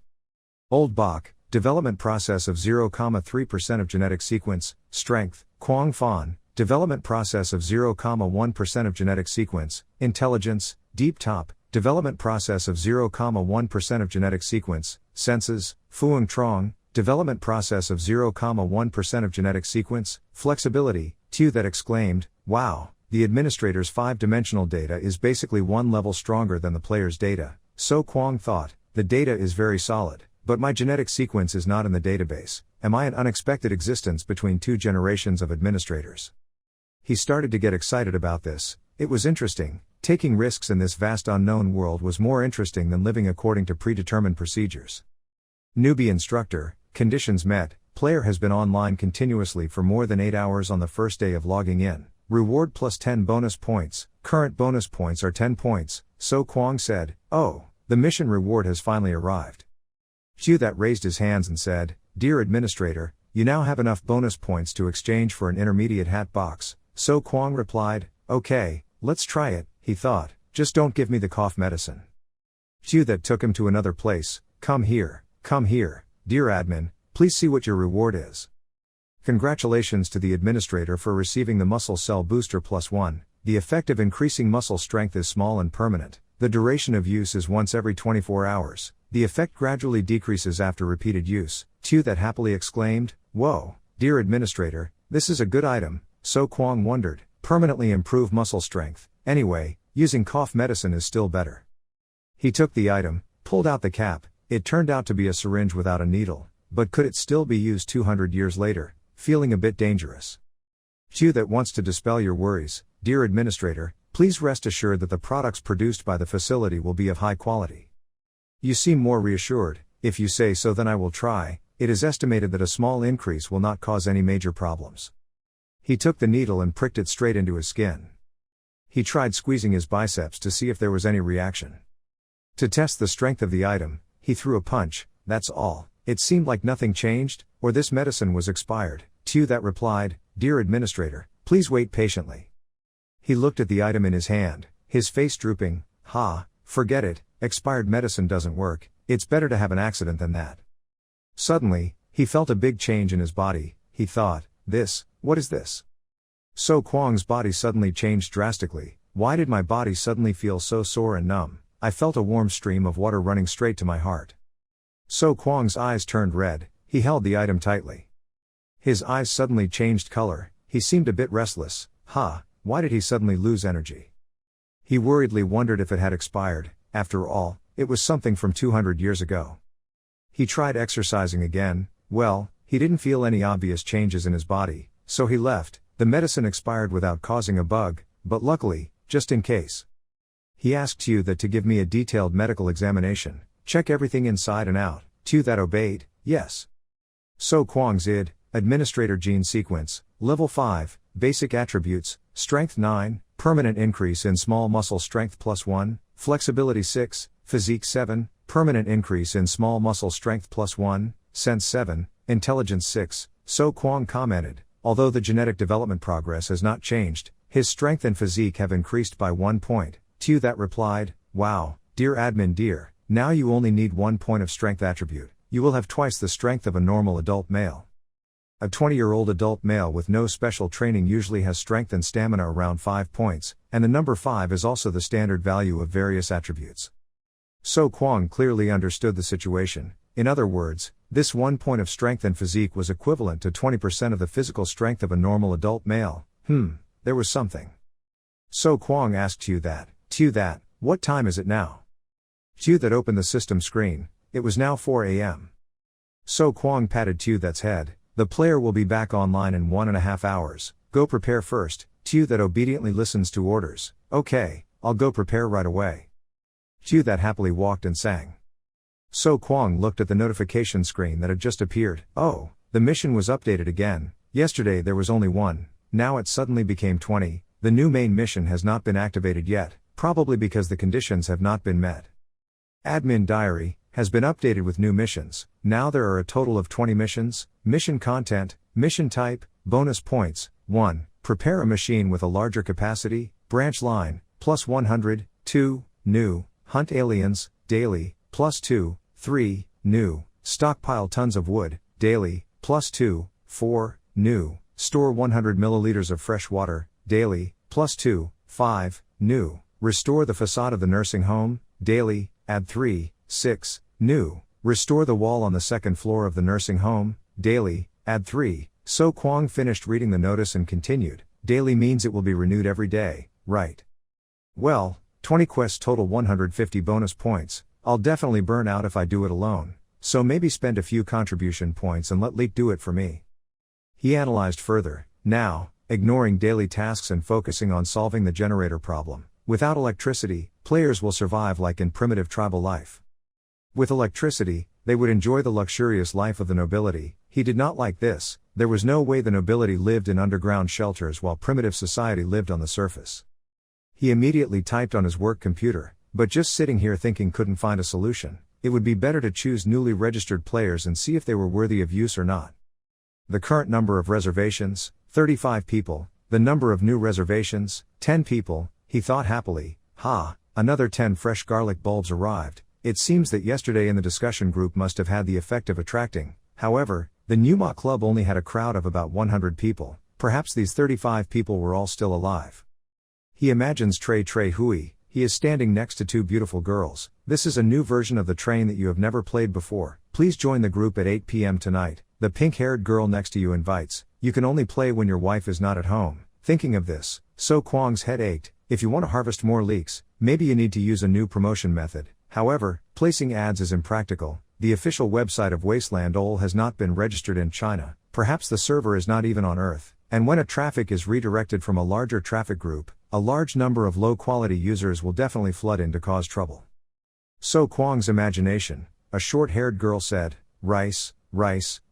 Old Bach, development process of 0,3% of genetic sequence, strength, Quang Fan, development process of 0,1% of genetic sequence, intelligence, Deep Top, development process of 0,1% of genetic sequence, senses, Fuang Trong, development process of 0,1% of genetic sequence, flexibility, Tu that exclaimed, wow, the administrator's 5-dimensional data is basically one level stronger than the player's data. So Quang thought, the data is very solid, but my genetic sequence is not in the database. Am I an unexpected existence between 2 generations of administrators? He started to get excited about this. It was interesting. Taking risks in this vast unknown world was more interesting than living according to predetermined procedures. Newbie instructor, conditions met, player has been online continuously for more than 8 hours on the first day of logging in. Reward plus 10 bonus points, current bonus points are 10 points, so Quang said, oh, the mission reward has finally arrived. Hugh that raised his hands and said, dear administrator, you now have enough bonus points to exchange for an intermediate hat box, so Quang replied, okay, let's try it, he thought, just don't give me the cough medicine. Hugh that took him to another place, come here, dear admin, please see what your reward is. Congratulations to the administrator for receiving the muscle cell booster +1, the effect of increasing muscle strength is small and permanent, the duration of use is once every 24 hours, the effect gradually decreases after repeated use. Tu that happily exclaimed, whoa, dear administrator, this is a good item, so Quang wondered, permanently improve muscle strength, anyway, using cough medicine is still better. He took the item, pulled out the cap, it turned out to be a syringe without a needle, but could it still be used 200 years later, feeling a bit dangerous. Tu that wants to dispel your worries, dear administrator, please rest assured that the products produced by the facility will be of high quality. You seem more reassured, if you say so then I will try, it is estimated that a small increase will not cause any major problems. He took the needle and pricked it straight into his skin. He tried squeezing his biceps to see if there was any reaction. To test the strength of the item, he threw a punch, that's all, it seemed like nothing changed, or this medicine was expired. Tu that replied, dear administrator, please wait patiently. He looked at the item in his hand, his face drooping, forget it, expired medicine doesn't work, it's better to have an accident than that. Suddenly, he felt a big change in his body, he thought, what is this? So Quang's body suddenly changed drastically, why did my body suddenly feel so sore and numb? I felt a warm stream of water running straight to my heart. So Quang's eyes turned red, he held the item tightly. His eyes suddenly changed color, he seemed a bit restless, why did he suddenly lose energy? He worriedly wondered if it had expired, after all, it was something from 200 years ago. He tried exercising again, he didn't feel any obvious changes in his body, so he left, the medicine expired without causing a bug, but luckily, just in case. He asked Tu that to give me a detailed medical examination, check everything inside and out, Tu that obeyed, yes. So Quang's id, Administrator Gene Sequence, Level 5, Basic Attributes, Strength 9, Permanent Increase in Small Muscle Strength +1, Flexibility 6, Physique 7, Permanent Increase in Small Muscle Strength +1, Sense 7, Intelligence 6, So Quang commented, although the genetic development progress has not changed, his strength and physique have increased by 1 point. Tu that replied, wow, dear admin dear, now you only need 1 point of strength attribute, you will have twice the strength of a normal adult male. A 20-year-old adult male with no special training usually has strength and stamina around 5 points, and the number 5 is also the standard value of various attributes. So Quang clearly understood the situation, in other words, this 1 point of strength and physique was equivalent to 20% of the physical strength of a normal adult male. There was something. So Quang asked Tu that, what time is it now? Tu that opened the system screen, it was now 4 a.m. So Quang patted Tu that's head, the player will be back online in 1.5 hours, go prepare first. Tu that obediently listens to orders, okay, I'll go prepare right away. Tu that happily walked and sang. So Quang looked at the notification screen that had just appeared, oh, the mission was updated again, yesterday there was only 1, now it suddenly became 20, the new main mission has not been activated yet, probably because the conditions have not been met. Admin Diary has been updated with new missions, now there are a total of 20 missions, mission content, mission type, bonus points, 1, prepare a machine with a larger capacity, branch line, +100, 2, new, hunt aliens, daily, +2, 3, new, stockpile tons of wood, daily, +2, 4, new, store 100 milliliters of fresh water, daily, +2, 5, new, restore the facade of the nursing home, daily, add 3, 6, new, restore the wall on the second floor of the nursing home, daily, add 3. So Kwong finished reading the notice and continued, daily means it will be renewed every day, right? Well, 20 quests total 150 bonus points, I'll definitely burn out if I do it alone, so maybe spend a few contribution points and let Leek do it for me. He analyzed further, now, ignoring daily tasks and focusing on solving the generator problem. Without electricity, players will survive like in primitive tribal life. With electricity, they would enjoy the luxurious life of the nobility. He did not like this. There was no way the nobility lived in underground shelters while primitive society lived on the surface. He immediately typed on his work computer, but just sitting here thinking couldn't find a solution. It would be better to choose newly registered players and see if they were worthy of use or not. The current number of reservations, 35 people, the number of new reservations, 10 people, he thought happily, another 10 fresh garlic bulbs arrived. It seems that yesterday in the discussion group must have had the effect of attracting. However, the Numa Club only had a crowd of about 100 people, perhaps these 35 people were all still alive. He imagines Trey Hui, he is standing next to two beautiful girls. This is a new version of the train that you have never played before. Please join the group at 8 p.m. tonight. The pink-haired girl next to you invites. You can only play when your wife is not at home. Thinking of this, So Kwong's head ached. If you want to harvest more leaks, maybe you need to use a new promotion method. However, placing ads is impractical. The official website of Wasteland has not been registered in China. Perhaps the server is not even on Earth. And when a traffic is redirected from a larger traffic group, a large number of low-quality users will definitely flood in to cause trouble. So Kwong's imagination, a short-haired girl said, rice,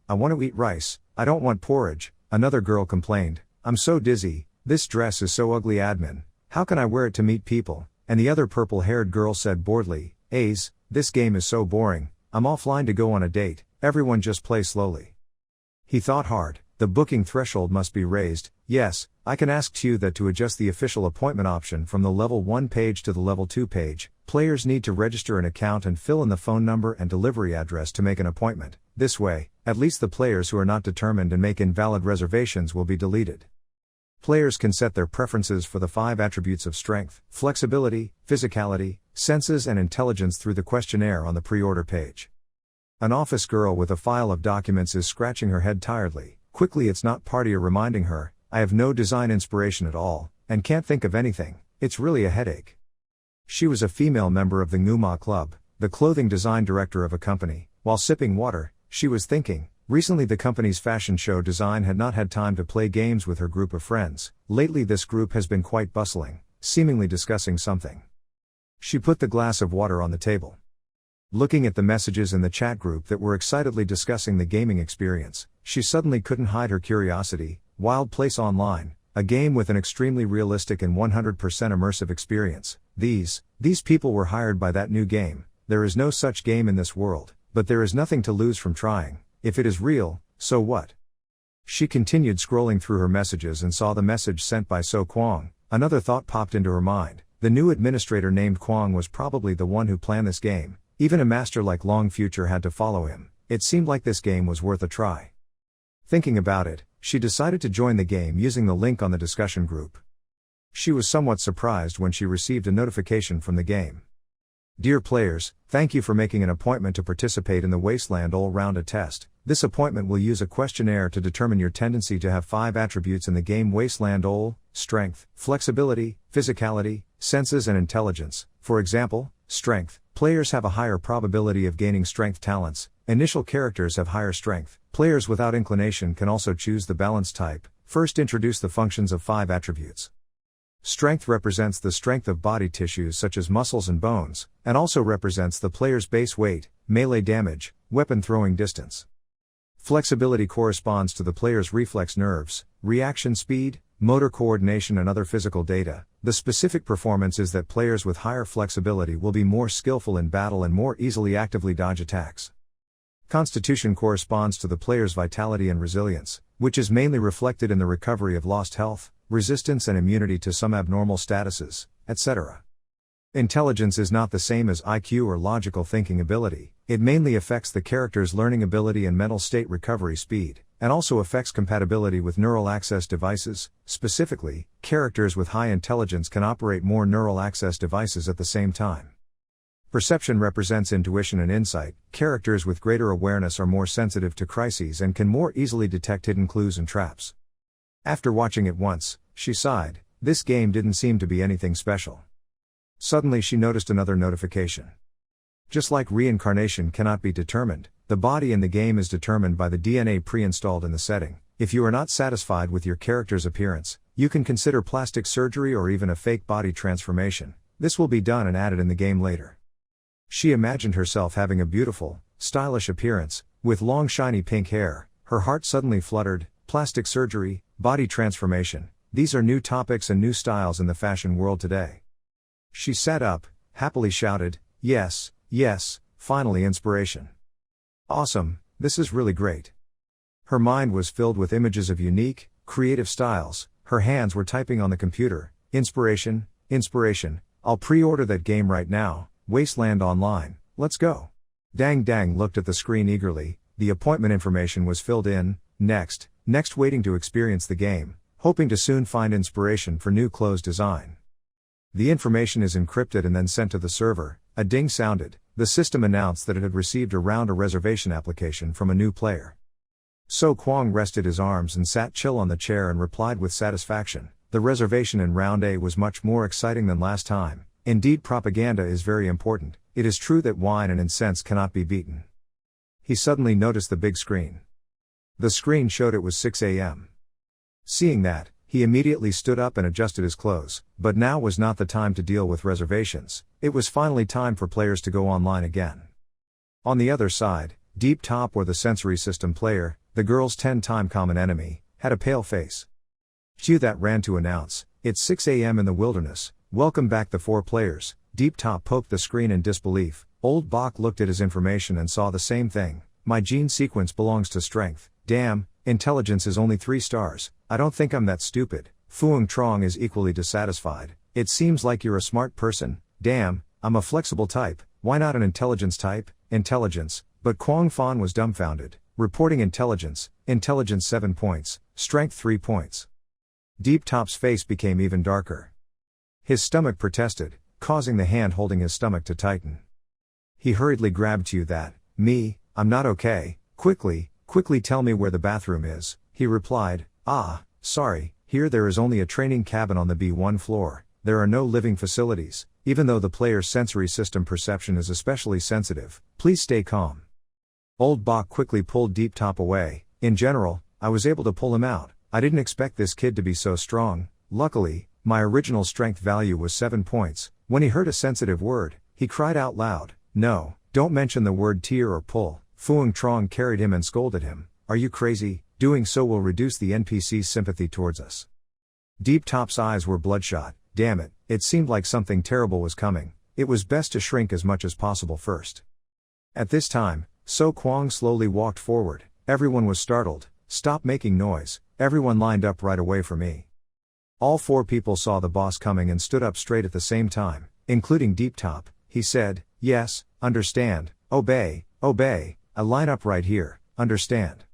I want to eat rice, I don't want porridge. Another girl complained, I'm so dizzy, this dress is so ugly admin, how can I wear it to meet people? And the other purple-haired girl said boredly, this game is so boring, I'm offline to go on a date, everyone just play slowly. He thought hard, the booking threshold must be raised. Yes, I can ask Tu that to adjust the official appointment option from the level 1 page to the level 2 page. Players need to register an account and fill in the phone number and delivery address to make an appointment. This way, at least the players who are not determined and make invalid reservations will be deleted. Players can set their preferences for the 5 attributes of strength, flexibility, physicality, senses and intelligence through the questionnaire on the pre-order page. An office girl with a file of documents is scratching her head tiredly. Quickly, it's not Partia reminding her, I have no design inspiration at all, and can't think of anything, it's really a headache. She was a female member of the Nguma Club, the clothing design director of a company. While sipping water, she was thinking, recently the company's fashion show design had not had time to play games with her group of friends. Lately this group has been quite bustling, seemingly discussing something. She put the glass of water on the table. Looking at the messages in the chat group that were excitedly discussing the gaming experience, she suddenly couldn't hide her curiosity. Wild Place Online, a game with an extremely realistic and 100% immersive experience. These people were hired by that new game. There is no such game in this world, but there is nothing to lose from trying. If it is real, so what? She continued scrolling through her messages and saw the message sent by So Kwong. Another thought popped into her mind. The new administrator named Kwong was probably the one who planned this game. Even a master like Long Future had to follow him. It seemed like this game was worth a try. Thinking about it, she decided to join the game using the link on the discussion group. She was somewhat surprised when she received a notification from the game. Dear players, thank you for making an appointment to participate in the Wasteland All-Round test. This appointment will use a questionnaire to determine your tendency to have 5 attributes in the game Wasteland All: strength, flexibility, physicality, senses and intelligence. For example, strength. Players have a higher probability of gaining strength talents. Initial characters have higher strength. Players without inclination can also choose the balance type. First, introduce the functions of 5 attributes. Strength represents the strength of body tissues such as muscles and bones, and also represents the player's base weight, melee damage, weapon throwing distance. Flexibility corresponds to the player's reflex nerves, reaction speed, motor coordination and other physical data. The specific performance is that players with higher flexibility will be more skillful in battle and more easily actively dodge attacks. Constitution corresponds to the player's vitality and resilience, which is mainly reflected in the recovery of lost health, resistance and immunity to some abnormal statuses, etc. Intelligence is not the same as IQ or logical thinking ability. It mainly affects the character's learning ability and mental state recovery speed, and also affects compatibility with neural access devices. Specifically, characters with high intelligence can operate more neural access devices at the same time. Perception represents intuition and insight. Characters with greater awareness are more sensitive to crises and can more easily detect hidden clues and traps. After watching it once, she sighed. This game didn't seem to be anything special. Suddenly she noticed another notification. Just like reincarnation cannot be determined, the body in the game is determined by the DNA pre-installed in the setting. If you are not satisfied with your character's appearance, you can consider plastic surgery or even a fake body transformation. This will be done and added in the game later. She imagined herself having a beautiful, stylish appearance, with long shiny pink hair. Her heart suddenly fluttered. Plastic surgery, body transformation, these are new topics and new styles in the fashion world today. She sat up, happily shouted, yes, yes, finally inspiration. Awesome, this is really great. Her mind was filled with images of unique, creative styles. Her hands were typing on the computer. Inspiration, inspiration, I'll pre-order that game right now, Wasteland Online, let's go. Dang looked at the screen eagerly. The appointment information was filled in. Next waiting to experience the game, hoping to soon find inspiration for new clothes design. The information is encrypted and then sent to the server. A ding sounded. The system announced that it had received a reservation application from a new player. So Kwang rested his arms and sat chill on the chair and replied with satisfaction. The reservation in round A was much more exciting than last time. Indeed, propaganda is very important. It is true that wine and incense cannot be beaten. He suddenly noticed the big screen. The screen showed it was 6 a.m. Seeing that, he immediately stood up and adjusted his clothes, but now was not the time to deal with reservations. It was finally time for players to go online again. On the other side, Deep Top, or the sensory system player, the girl's 10-time common enemy, had a pale face. Cue that ran to announce, it's 6 a.m. in the wilderness, welcome back the 4 players. Deep Top poked the screen in disbelief. Old Bach looked at his information and saw the same thing. My gene sequence belongs to strength. Damn, intelligence is only 3 stars. I don't think I'm that stupid. Fuang Trong is equally dissatisfied. It seems like you're a smart person. Damn, I'm a flexible type. Why not an intelligence type? Intelligence. But Kwang Fan was dumbfounded. Reporting intelligence. Intelligence 7 points. Strength 3 points. Deep Top's face became even darker. His stomach protested, causing the hand holding his stomach to tighten. He hurriedly grabbed to that. Me, I'm not okay. Quickly tell me where the bathroom is. He replied, sorry, here there is only a training cabin on the B1 floor. There are no living facilities. Even though the player's sensory system perception is especially sensitive, please stay calm. Old Bach quickly pulled Deep Top away. In general, I was able to pull him out. I didn't expect this kid to be so strong. Luckily, my original strength value was 7 points. When he heard a sensitive word, he cried out loud, no, don't mention the word tear or pull. Fuang Trong carried him and scolded him. Are you crazy? Doing so will reduce the NPC's sympathy towards us. Deep Top's eyes were bloodshot. Damn it, it seemed like something terrible was coming. It was best to shrink as much as possible first. At this time, So Kwang slowly walked forward. Everyone was startled. Stop making noise. Everyone lined up right away for me. All 4 people saw the boss coming and stood up straight at the same time, including Deep Top. He said, yes, understand, obey, I line up right here, understand.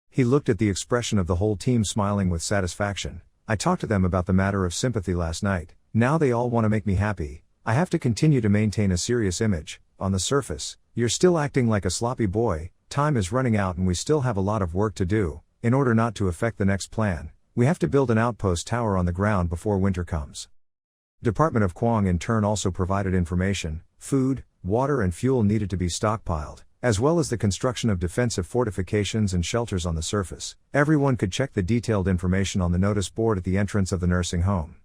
He looked at the expression of the whole team smiling with satisfaction. I talked to them about the matter of sympathy last night. Now they all want to make me happy. I have to continue to maintain a serious image. On the surface, you're still acting like a sloppy boy. Time is running out and we still have a lot of work to do. In order not to affect the next plan, we have to build an outpost tower on the ground before winter comes. Department of Kwang in turn also provided information. Food, water and fuel needed to be stockpiled, as well as the construction of defensive fortifications and shelters on the surface. Everyone could check the detailed information on the notice board at the entrance of the nursing home.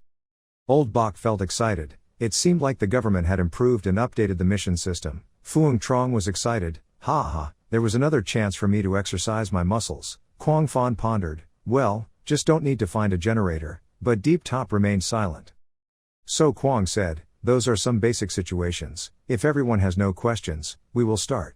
Old Bach felt excited. It seemed like the government had improved and updated the mission system. Fuang Trong was excited. There was another chance for me to exercise my muscles. Kwang Fan pondered. Well, just don't need to find a generator. But Deep Top remained silent. So Kwang said, those are some basic situations. If everyone has no questions, we will start.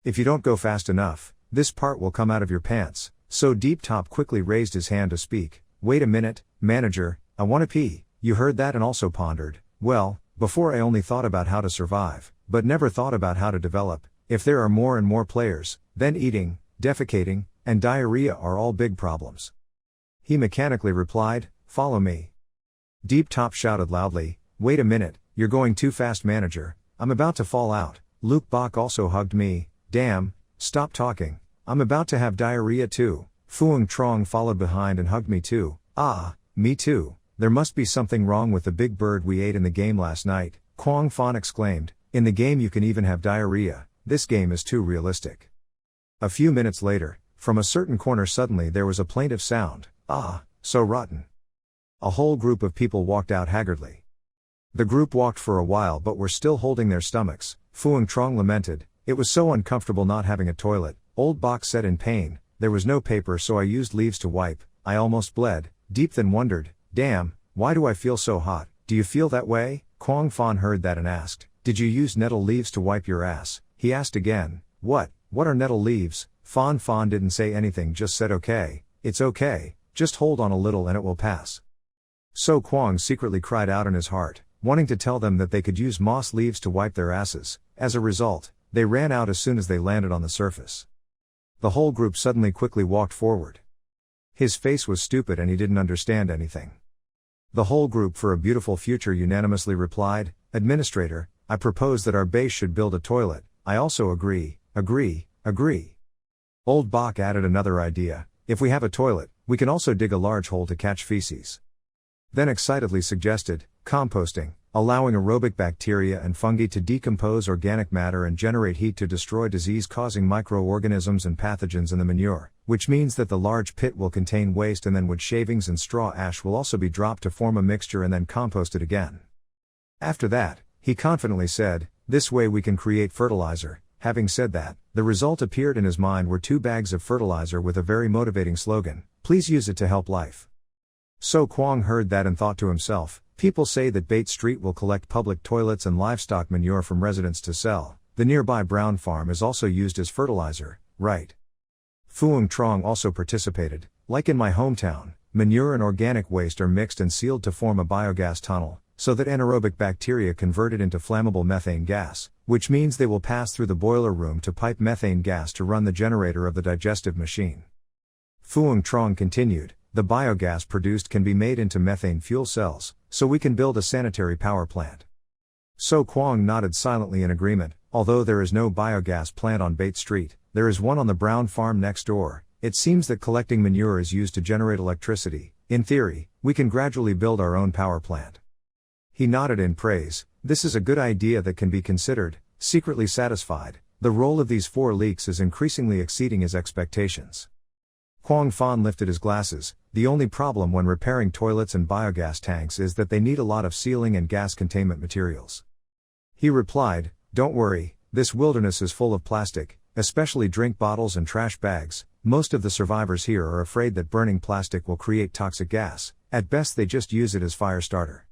If you don't go fast enough, this part will come out of your pants. So Deep Top quickly raised his hand to speak. Wait a minute, manager, I want to pee. You heard that and also pondered. Well, Before I only thought about how to survive, but never thought about how to develop. If there are more and more players, then eating, defecating, and diarrhea are all big problems. He mechanically replied, follow me. Deep Top shouted loudly, wait a minute, you're going too fast manager, I'm about to fall out. Luke Bach also hugged me, damn, stop talking, I'm about to have diarrhea too. Fuang Trong followed behind and hugged me too, ah, me too, there must be something wrong with the big bird we ate in the game last night, Quang Fan exclaimed, in the game you can even have diarrhea, this game is too realistic. A few minutes later, from a certain corner suddenly there was a plaintive sound, ah, so rotten. A whole group of people walked out haggardly. The group walked for a while but were still holding their stomachs. Fuang Trong lamented, it was so uncomfortable not having a toilet. Old Bok said in pain, there was no paper so I used leaves to wipe, I almost bled. Deep then wondered, damn, why do I feel so hot, do you feel that way? Quang Fan heard that and asked, did you use nettle leaves to wipe your ass? He asked again, what are nettle leaves? Fan didn't say anything, just said okay, it's okay, just hold on a little and it will pass. So Quang secretly cried out in his heart, wanting to tell them that they could use moss leaves to wipe their asses. As a result, they ran out as soon as they landed on the surface. The whole group suddenly quickly walked forward. His face was stupid and he didn't understand anything. The whole group for a beautiful future unanimously replied, Administrator, I propose that our base should build a toilet. I also agree. Old Bok added another idea, if we have a toilet, we can also dig a large hole to catch feces. Then excitedly suggested, composting, allowing aerobic bacteria and fungi to decompose organic matter and generate heat to destroy disease-causing microorganisms and pathogens in the manure, which means that the large pit will contain waste and then wood shavings and straw ash will also be dropped to form a mixture and then composted again. After that, he confidently said, this way we can create fertilizer. Having said that, the result appeared in his mind were 2 bags of fertilizer with a very motivating slogan, please use it to help life. So Quang heard that and thought to himself, people say that Bait Street will collect public toilets and livestock manure from residents to sell. The nearby Brown Farm is also used as fertilizer, right? Fuang Trong also participated, like in my hometown, manure and organic waste are mixed and sealed to form a biogas tunnel, so that anaerobic bacteria convert it into flammable methane gas, which means they will pass through the boiler room to pipe methane gas to run the generator of the digestive machine. Fuang Trong continued, the biogas produced can be made into methane fuel cells, so we can build a sanitary power plant. So Quang nodded silently in agreement, although there is no biogas plant on Bait Street, there is one on the Brown Farm next door. It seems that collecting manure is used to generate electricity. In theory, we can gradually build our own power plant. He nodded in praise, this is a good idea that can be considered. Secretly satisfied, the role of these 4 leaks is increasingly exceeding his expectations. Quang Fan lifted his glasses, the only problem when repairing toilets and biogas tanks is that they need a lot of sealing and gas containment materials. He replied, don't worry, this wilderness is full of plastic, especially drink bottles and trash bags. Most of the survivors here are afraid that burning plastic will create toxic gas, at best they just use it as fire starter.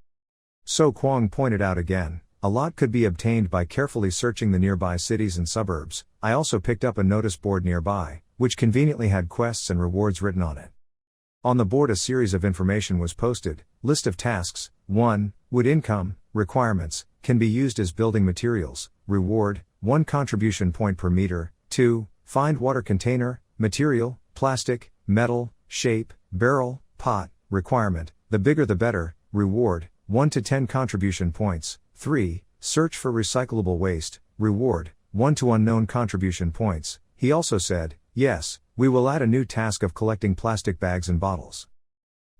So Quang pointed out again, a lot could be obtained by carefully searching the nearby cities and suburbs. I also picked up a notice board nearby, which conveniently had quests and rewards written on it. On the board a series of information was posted, list of tasks, 1, wood income, requirements, can be used as building materials, reward, 1 contribution point per meter, 2, find water container, material, plastic, metal, shape, barrel, pot, requirement, the bigger the better, reward, 1 to 10 contribution points, 3, search for recyclable waste, reward, 1 to unknown contribution points. He also said, yes, we will add a new task of collecting plastic bags and bottles.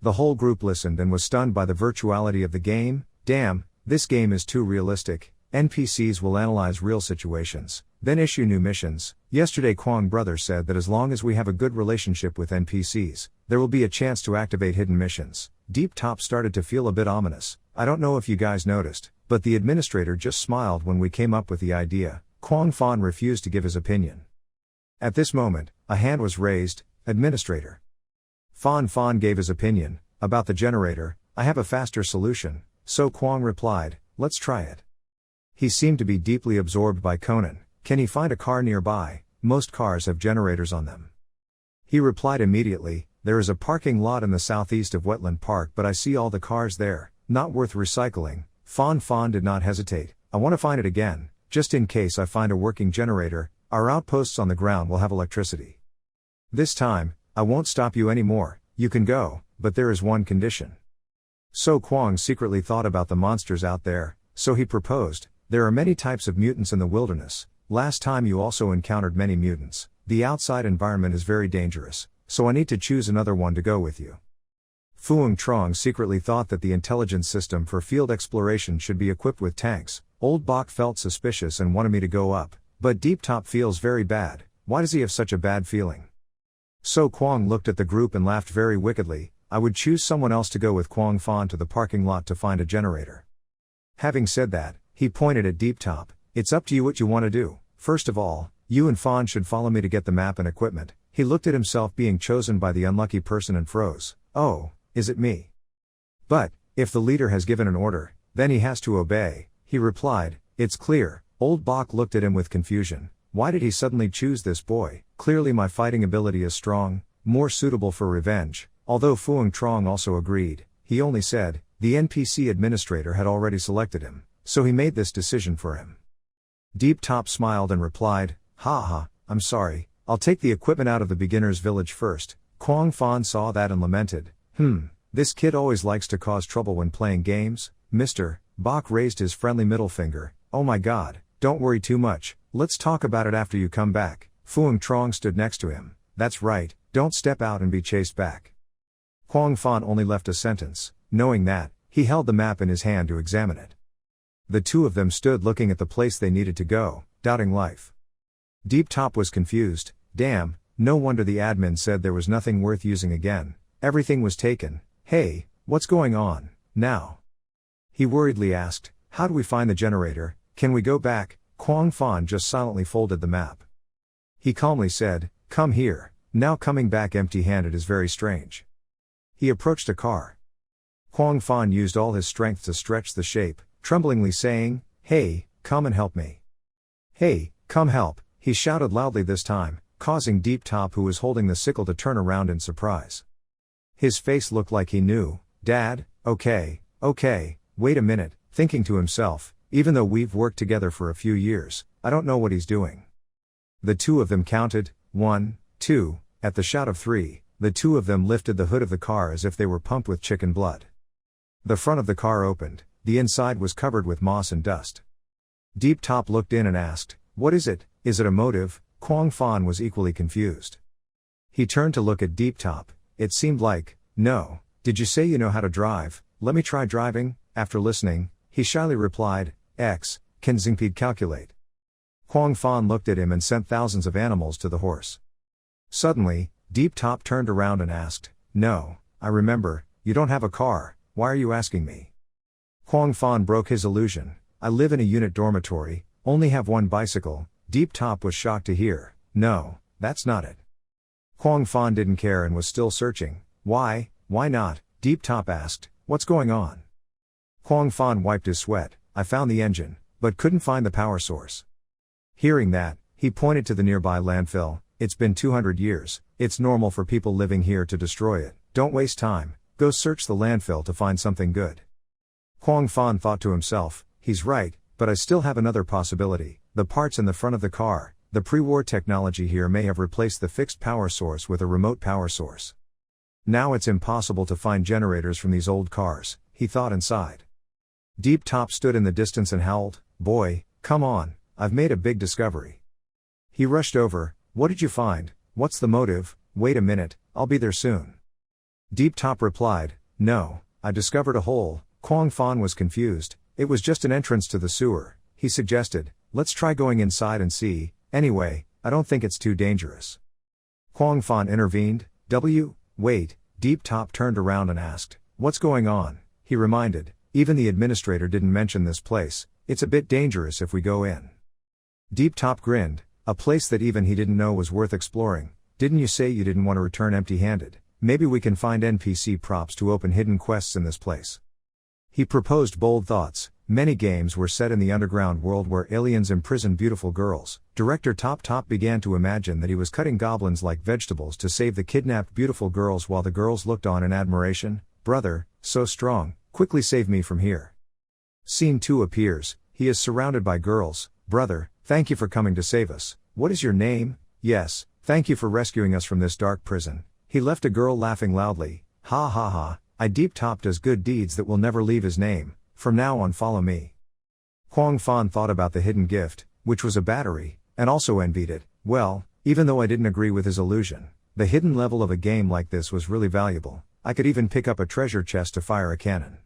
The whole group listened and was stunned by the virtuality of the game. Damn, this game is too realistic. NPCs will analyze real situations, then issue new missions. Yesterday Quang Brothers said that as long as we have a good relationship with NPCs, there will be a chance to activate hidden missions. Deep Top started to feel a bit ominous. I don't know if you guys noticed, but the administrator just smiled when we came up with the idea. Quang Fan refused to give his opinion. At this moment, a hand was raised. Administrator. Fan gave his opinion, about the generator. I have a faster solution. So Quang replied, let's try it. He seemed to be deeply absorbed by Conan. Can he find a car nearby? Most cars have generators on them. He replied immediately, there is a parking lot in the southeast of Wetland Park but I see all the cars there, not worth recycling. Fawn did not hesitate. I want to find it again, just in case I find a working generator. Our outposts on the ground will have electricity. This time, I won't stop you anymore. You can go, but there is one condition. So Kwang secretly thought about the monsters out there, so he proposed, there are many types of mutants in the wilderness. Last time you also encountered many mutants. The outside environment is very dangerous, so I need to choose another one to go with you. Phuong Trong secretly thought that the intelligence system for field exploration should be equipped with tanks. Old Bok felt suspicious and wanted me to go up, but Deep Top feels very bad. Why does he have such a bad feeling? So Kwang looked at the group and laughed very wickedly. I would choose someone else to go with Kwang Fan to the parking lot to find a generator. Having said that, he pointed at Deep Top. It's up to you what you want to do. First of all, you and Fan should follow me to get the map and equipment. He looked at himself being chosen by the unlucky person and froze. Oh, is it me? But, if the leader has given an order, then he has to obey, he replied. It's clear. Old Bok looked at him with confusion. Why did he suddenly choose this boy? Clearly my fighting ability is strong, more suitable for revenge. Although Phuong Trong also agreed, he only said, the NPC administrator had already selected him, so he made this decision for him. Deep Top smiled and replied, I'm sorry, I'll take the equipment out of the beginner's village first. Kwang Fan saw that and lamented, this kid always likes to cause trouble when playing games. Mr. Bok raised his friendly middle finger. Oh my god, don't worry too much, let's talk about it after you come back. Phuong Trong stood next to him. That's right, don't step out and be chased back. Kwang Fan only left a sentence. Knowing that, he held the map in his hand to examine it. The two of them stood looking at the place they needed to go, doubting life. Deep Top was confused. Damn, no wonder the admin said there was nothing worth using again. Everything was taken. Hey, what's going on now? He worriedly asked, how do we find the generator? Can we go back? Kwang Fan just silently folded the map. He calmly said, come here. Now coming back empty-handed is very strange. He approached a car. Kwang Fan used all his strength to stretch the shape, tremblingly saying, hey, come and help me. Hey, come help, he shouted loudly this time, causing Deep Top, who was holding the sickle, to turn around in surprise. His face looked like he knew. Dad, okay, wait a minute, thinking to himself, even though we've worked together for a few years, I don't know what he's doing. The two of them counted, 1, 2, at the shout of 3, the two of them lifted the hood of the car as if they were pumped with chicken blood. The front of the car opened, the inside was covered with moss and dust. Deep Top looked in and asked, what is it? Is it a motive? Kwang Fan was equally confused. He turned to look at Deep Top. It seemed like, no, did you say you know how to drive? Let me try driving. After listening, he shyly replied, X, can Zingpede calculate? Kwang Fan looked at him and sent thousands of animals to the horse. Suddenly, Deep Top turned around and asked, no, I remember, you don't have a car, why are you asking me? Kwang Fan broke his illusion. I live in a unit dormitory, only have one bicycle. Deep Top was shocked to hear, no, that's not it. Kwang Fan didn't care and was still searching. Why not? Deep Top asked, what's going on? Kwang Fan wiped his sweat. I found the engine, but couldn't find the power source. Hearing that, he pointed to the nearby landfill. It's been 200 years, it's normal for people living here to destroy it. Don't waste time, go search the landfill to find something good. Kwang Fan thought to himself, he's right, but I still have another possibility. The parts in the front of the car, the pre-war technology here may have replaced the fixed power source with a remote power source. Now it's impossible to find generators from these old cars, he thought and sighed. Deep Top stood in the distance and howled, boy, come on, I've made a big discovery. He rushed over. What did you find? What's the motive? Wait a minute, I'll be there soon. Deep Top replied, no, I discovered a hole. Kwang Fan was confused. It was just an entrance to the sewer. He suggested, let's try going inside and see. Anyway, I don't think it's too dangerous. Kwang Fan intervened. Wait, Deep Top turned around and asked, what's going on? He reminded, even the administrator didn't mention this place, it's a bit dangerous if we go in. Deep Top grinned, a place that even he didn't know was worth exploring. Didn't you say you didn't want to return empty-handed? Maybe we can find NPC props to open hidden quests in this place. He proposed bold thoughts. Many games were set in the underground world where aliens imprison beautiful girls. Director Top Top began to imagine that he was cutting goblins like vegetables to save the kidnapped beautiful girls while the girls looked on in admiration. Brother, so strong, quickly save me from here. Scene 2 appears, he is surrounded by girls. Brother, thank you for coming to save us. What is your name? Yes, thank you for rescuing us from this dark prison. He left a girl laughing loudly. Ha ha ha, I Deep Top does good deeds that will never leave his name. From now on follow me. Kwang Fan thought about the hidden gift, which was a battery, and also envied it. Well, even though I didn't agree with his illusion, the hidden level of a game like this was really valuable. I could even pick up a treasure chest to fire a cannon.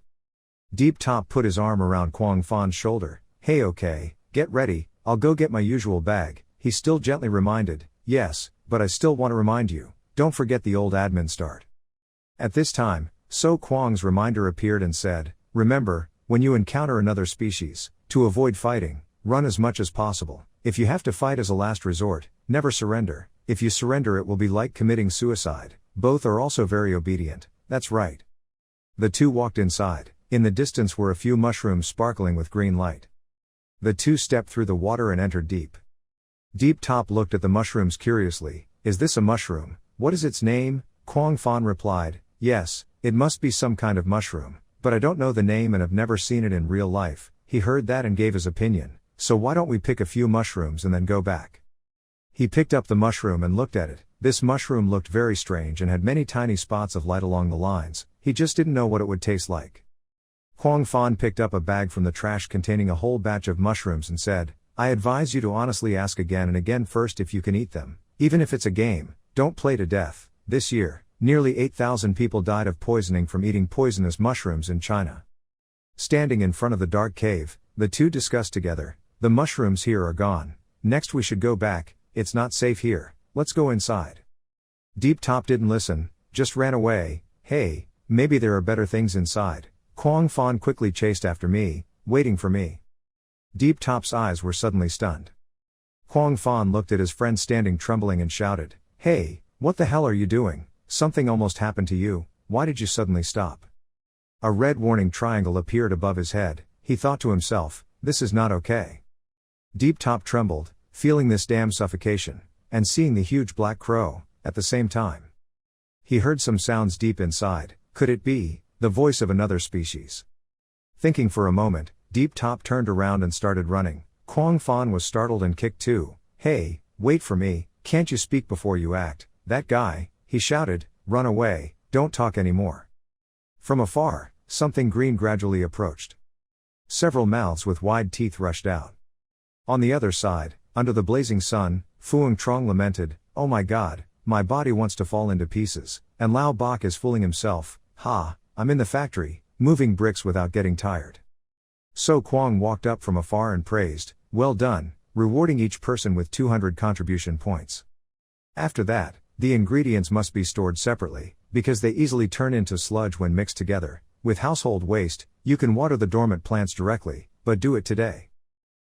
Deep Top put his arm around Kwang Fan's shoulder. Hey, okay, get ready, I'll go get my usual bag. He still gently reminded, yes, but I still want to remind you, don't forget the old admin start. At this time, So Kwang's reminder appeared and said, remember, when you encounter another species, to avoid fighting, run as much as possible. If you have to fight as a last resort, never surrender. If you surrender it will be like committing suicide. Both are also very obedient, that's right. The two walked inside. In the distance were a few mushrooms sparkling with green light. The two stepped through the water and entered deep. Deep Top looked at the mushrooms curiously. Is this a mushroom? What is its name? Kwang Fan replied, yes, it must be some kind of mushroom, but I don't know the name and have never seen it in real life. He heard that and gave his opinion, so why don't we pick a few mushrooms and then go back? He picked up the mushroom and looked at it. This mushroom looked very strange and had many tiny spots of light along the lines. He just didn't know what it would taste like. Kwang Fan picked up a bag from the trash containing a whole batch of mushrooms and said, I advise you to honestly ask again and again first if you can eat them. Even if it's a game, don't play to death. This year, nearly 8,000 people died of poisoning from eating poisonous mushrooms in China. Standing in front of the dark cave, the two discussed together, the mushrooms here are gone. Next we should go back, it's not safe here, let's go inside. Deep Top didn't listen, just ran away. Hey, maybe there are better things inside. Kwang Fan quickly chased after me, waiting for me. Deep Top's eyes were suddenly stunned. Kwang Fan looked at his friend standing trembling and shouted, hey, what the hell are you doing? Something almost happened to you, why did you suddenly stop? A red warning triangle appeared above his head. He thought to himself, this is not okay. Deep Top trembled, feeling this damn suffocation, and seeing the huge black crow, at the same time. He heard some sounds deep inside. Could it be the voice of another species? Thinking for a moment, Deep Top turned around and started running. Kwang Fan was startled and kicked too. Hey, wait for me, can't you speak before you act? That guy, he shouted, run away, don't talk anymore. From afar, something green gradually approached. Several mouths with wide teeth rushed out. On the other side, under the blazing sun, Fuang Trong lamented, oh my god, my body wants to fall into pieces, and Lao Bak is fooling himself. Ha, I'm in the factory, moving bricks without getting tired. So Kwang walked up from afar and praised, well done, rewarding each person with 200 contribution points. After that, the ingredients must be stored separately, because they easily turn into sludge when mixed together. With household waste, you can water the dormant plants directly, but do it today.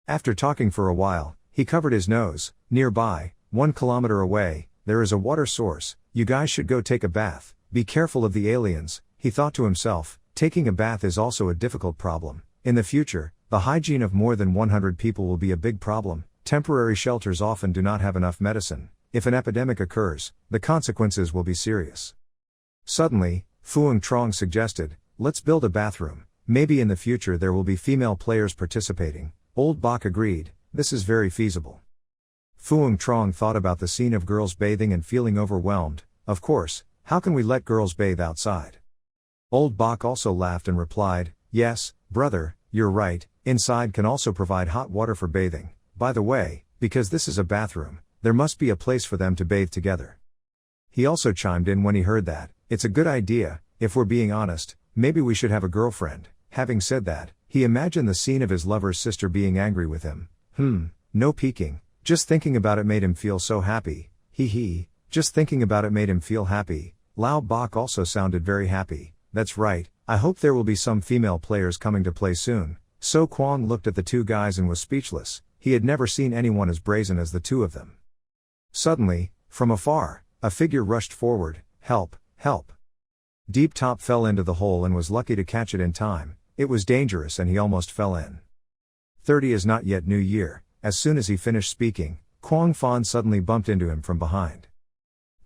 After talking for a while, he covered his nose. Nearby, 1 kilometer away, there is a water source. You guys should go take a bath. Be careful of the aliens, he thought to himself. Taking a bath is also a difficult problem. In the future, the hygiene of more than 100 people will be a big problem. Temporary shelters often do not have enough medicine. If an epidemic occurs, the consequences will be serious. Suddenly, Fuang Trong suggested, let's build a bathroom. Maybe in the future there will be female players participating. Old Bak agreed, this is very feasible. Fuang Trong thought about the scene of girls bathing and feeling overwhelmed. Of course, how can we let girls bathe outside? Old Bak also laughed and replied, yes, brother, you're right, inside can also provide hot water for bathing. By the way, because this is a bathroom, there must be a place for them to bathe together. He also chimed in when he heard that, it's a good idea, if we're being honest, maybe we should have a girlfriend. Having said that, he imagined the scene of his lover's sister being angry with him. No peeking, just thinking about it made him feel so happy. Just thinking about it made him feel happy. Lao Bak also sounded very happy. That's right, I hope there will be some female players coming to play soon. So Kwang looked at the two guys and was speechless. He had never seen anyone as brazen as the two of them. Suddenly, from afar, a figure rushed forward. Help, help. Deep Top fell into the hole and was lucky to catch it in time. It was dangerous and he almost fell in. 30 is not yet New Year. As soon as he finished speaking, Kwang Fan suddenly bumped into him from behind.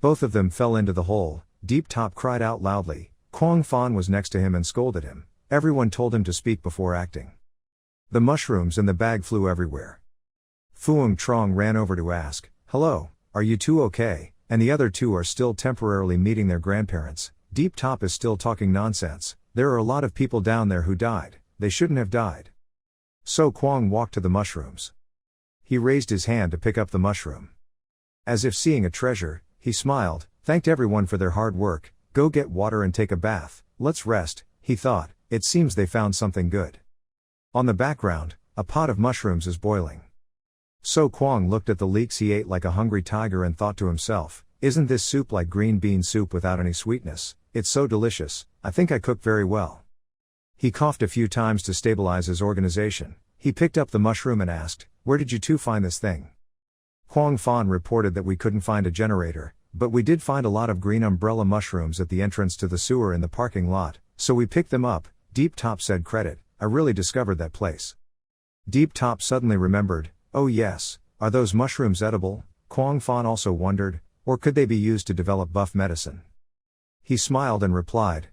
Both of them fell into the hole. Deep Top cried out loudly. Kwang Fan was next to him and scolded him. Everyone told him to speak before acting. The mushrooms in the bag flew everywhere. Fuang Trong ran over to ask, "Hello, are you two okay?" And the other two are still temporarily meeting their grandparents. Deep Top is still talking nonsense. There are a lot of people down there who died. They shouldn't have died. So Kwang walked to the mushrooms. He raised his hand to pick up the mushroom. As if seeing a treasure, he smiled, thanked everyone for their hard work. Go get water and take a bath. Let's rest, he thought. It seems they found something good. On the background, a pot of mushrooms is boiling. So Kwang looked at the leeks he ate like a hungry tiger and thought to himself, isn't this soup like green bean soup without any sweetness? It's so delicious, I think I cook very well. He coughed a few times to stabilize his organization. He picked up the mushroom and asked, where did you two find this thing? Kwang Fan reported that we couldn't find a generator, but we did find a lot of green umbrella mushrooms at the entrance to the sewer in the parking lot, so we picked them up. Deep Top said credit, I really discovered that place. Deep Top suddenly remembered, oh yes, are those mushrooms edible? Kwang Fan also wondered, or could they be used to develop buff medicine? He smiled and replied,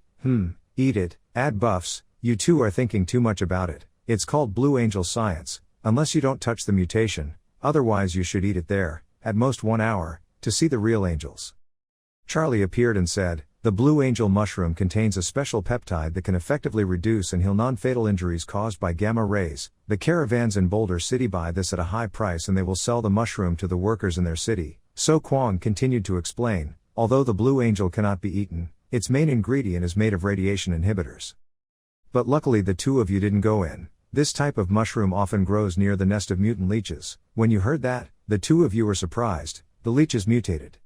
eat it, add buffs, you two are thinking too much about it. It's called Blue Angel Science, unless you don't touch the mutation, otherwise you should eat it there, at most 1 hour, to see the real angels. Charlie appeared and said, the Blue Angel mushroom contains a special peptide that can effectively reduce and heal non-fatal injuries caused by gamma rays. The caravans in Boulder City buy this at a high price and they will sell the mushroom to the workers in their city. So Kwang continued to explain, although the Blue Angel cannot be eaten, its main ingredient is made of radiation inhibitors. But luckily the two of you didn't go in. This type of mushroom often grows near the nest of mutant leeches. When you heard that, the two of you were surprised. The leeches mutated.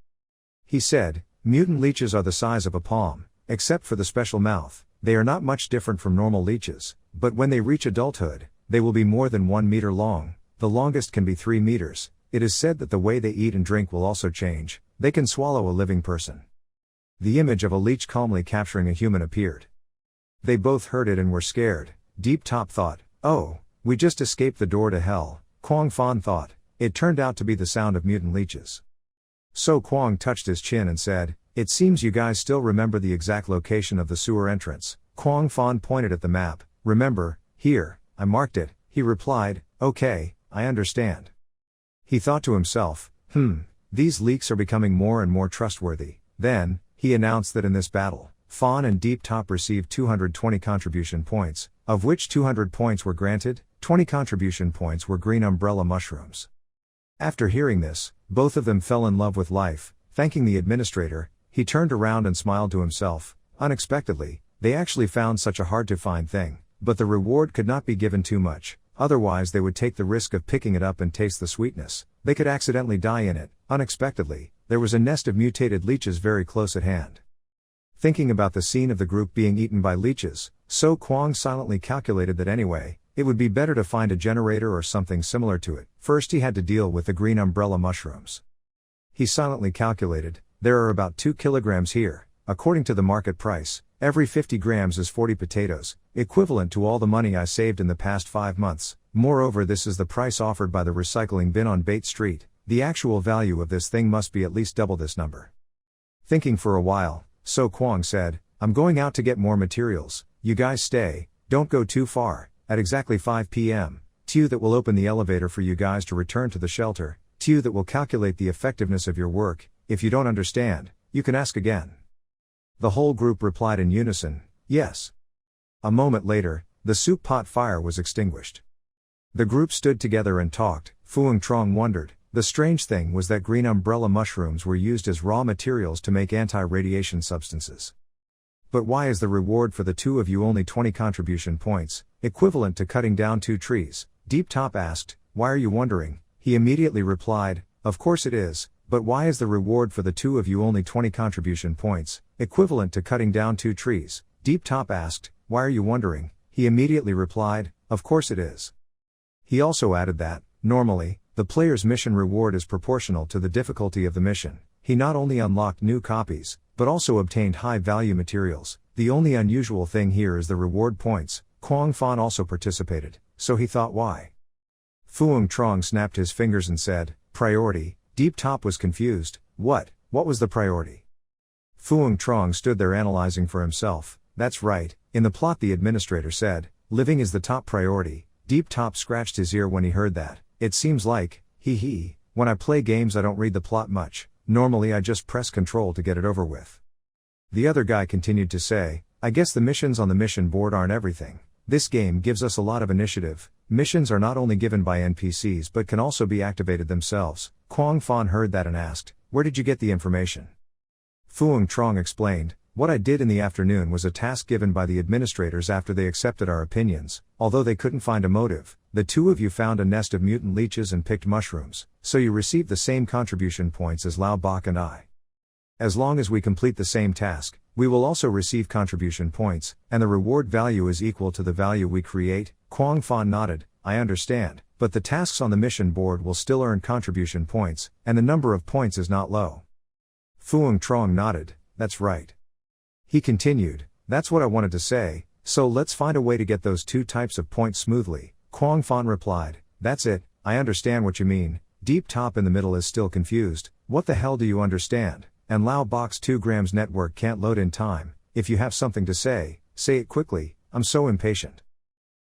He said, mutant leeches are the size of a palm, except for the special mouth. They are not much different from normal leeches, but when they reach adulthood, they will be more than 1 meter long. The longest can be 3 meters. It is said that the way they eat and drink will also change. They can swallow a living person. The image of a leech calmly capturing a human appeared. They both heard it and were scared. Deep Top thought, oh, we just escaped the door to hell. Kwang Fan thought, it turned out to be the sound of mutant leeches. So Kwang touched his chin and said, it seems you guys still remember the exact location of the sewer entrance. Kwang Fan pointed at the map. Remember, here, I marked it. He replied, okay, I understand. He thought to himself, these leaks are becoming more and more trustworthy. Then, he announced that in this battle, Fawn and Deep Top received 220 contribution points, of which 200 points were granted, 20 contribution points were green umbrella mushrooms. After hearing this, both of them fell in love with life. Thanking the administrator, he turned around and smiled to himself. Unexpectedly, they actually found such a hard-to-find thing, but the reward could not be given too much, otherwise they would take the risk of picking it up and taste the sweetness. They could accidentally die in it. Unexpectedly, there was a nest of mutated leeches very close at hand. Thinking about the scene of the group being eaten by leeches, So Kwang silently calculated that anyway, it would be better to find a generator or something similar to it. First he had to deal with the green umbrella mushrooms. He silently calculated, there are about 2 kilograms here. According to the market price, every 50 grams is 40 potatoes, equivalent to all the money I saved in the past 5 months. Moreover, this is the price offered by the recycling bin on Bait Street. The actual value of this thing must be at least double this number. Thinking for a while, So Kwang said, I'm going out to get more materials. You guys stay, don't go too far. At exactly 5 p.m., Tew that will open the elevator for you guys to return to the shelter. Tew that will calculate the effectiveness of your work. If you don't understand, you can ask again. The whole group replied in unison, yes. A moment later, the soup pot fire was extinguished. The group stood together and talked. Fuang Trong wondered. The strange thing was that green umbrella mushrooms were used as raw materials to make anti-radiation substances. But why is the reward for the two of you only 20 contribution points, equivalent to cutting down 2 trees? Deep Top asked, why are you wondering? He immediately replied, of course it is, but why is the reward for the two of you only 20 contribution points, equivalent to cutting down 2 trees? Deep Top asked, why are you wondering? He immediately replied, of course it is. He also added that, normally, the player's mission reward is proportional to the difficulty of the mission. He not only unlocked new copies, but also obtained high-value materials. The only unusual thing here is the reward points. Kwang Fan also participated, so he thought why. Fuang Trong snapped his fingers and said, priority. Deep Top was confused. What was the priority? Fuang Trong stood there analyzing for himself. That's right, in the plot the administrator said, living is the top priority. Deep Top scratched his ear when he heard that. It seems like, when I play games I don't read the plot much, normally I just press control to get it over with. The other guy continued to say, I guess the missions on the mission board aren't everything. This game gives us a lot of initiative. Missions are not only given by NPCs but can also be activated themselves. Quang Fan heard that and asked, where did you get the information? Fuang Trong explained, what I did in the afternoon was a task given by the administrators after they accepted our opinions. Although they couldn't find a motive, the two of you found a nest of mutant leeches and picked mushrooms, so you received the same contribution points as Lao Bak and I. As long as we complete the same task, we will also receive contribution points, and the reward value is equal to the value we create. Quang Fan nodded, I understand, but the tasks on the mission board will still earn contribution points, and the number of points is not low. Fuang Trong nodded, that's right. He continued, that's what I wanted to say, so let's find a way to get those two types of points smoothly. Quang Fan replied, that's it, I understand what you mean. Deep Top in the middle is still confused, what the hell do you understand? And Lao Bak's 2 grams network can't load in time. If you have something to say it quickly, I'm so impatient.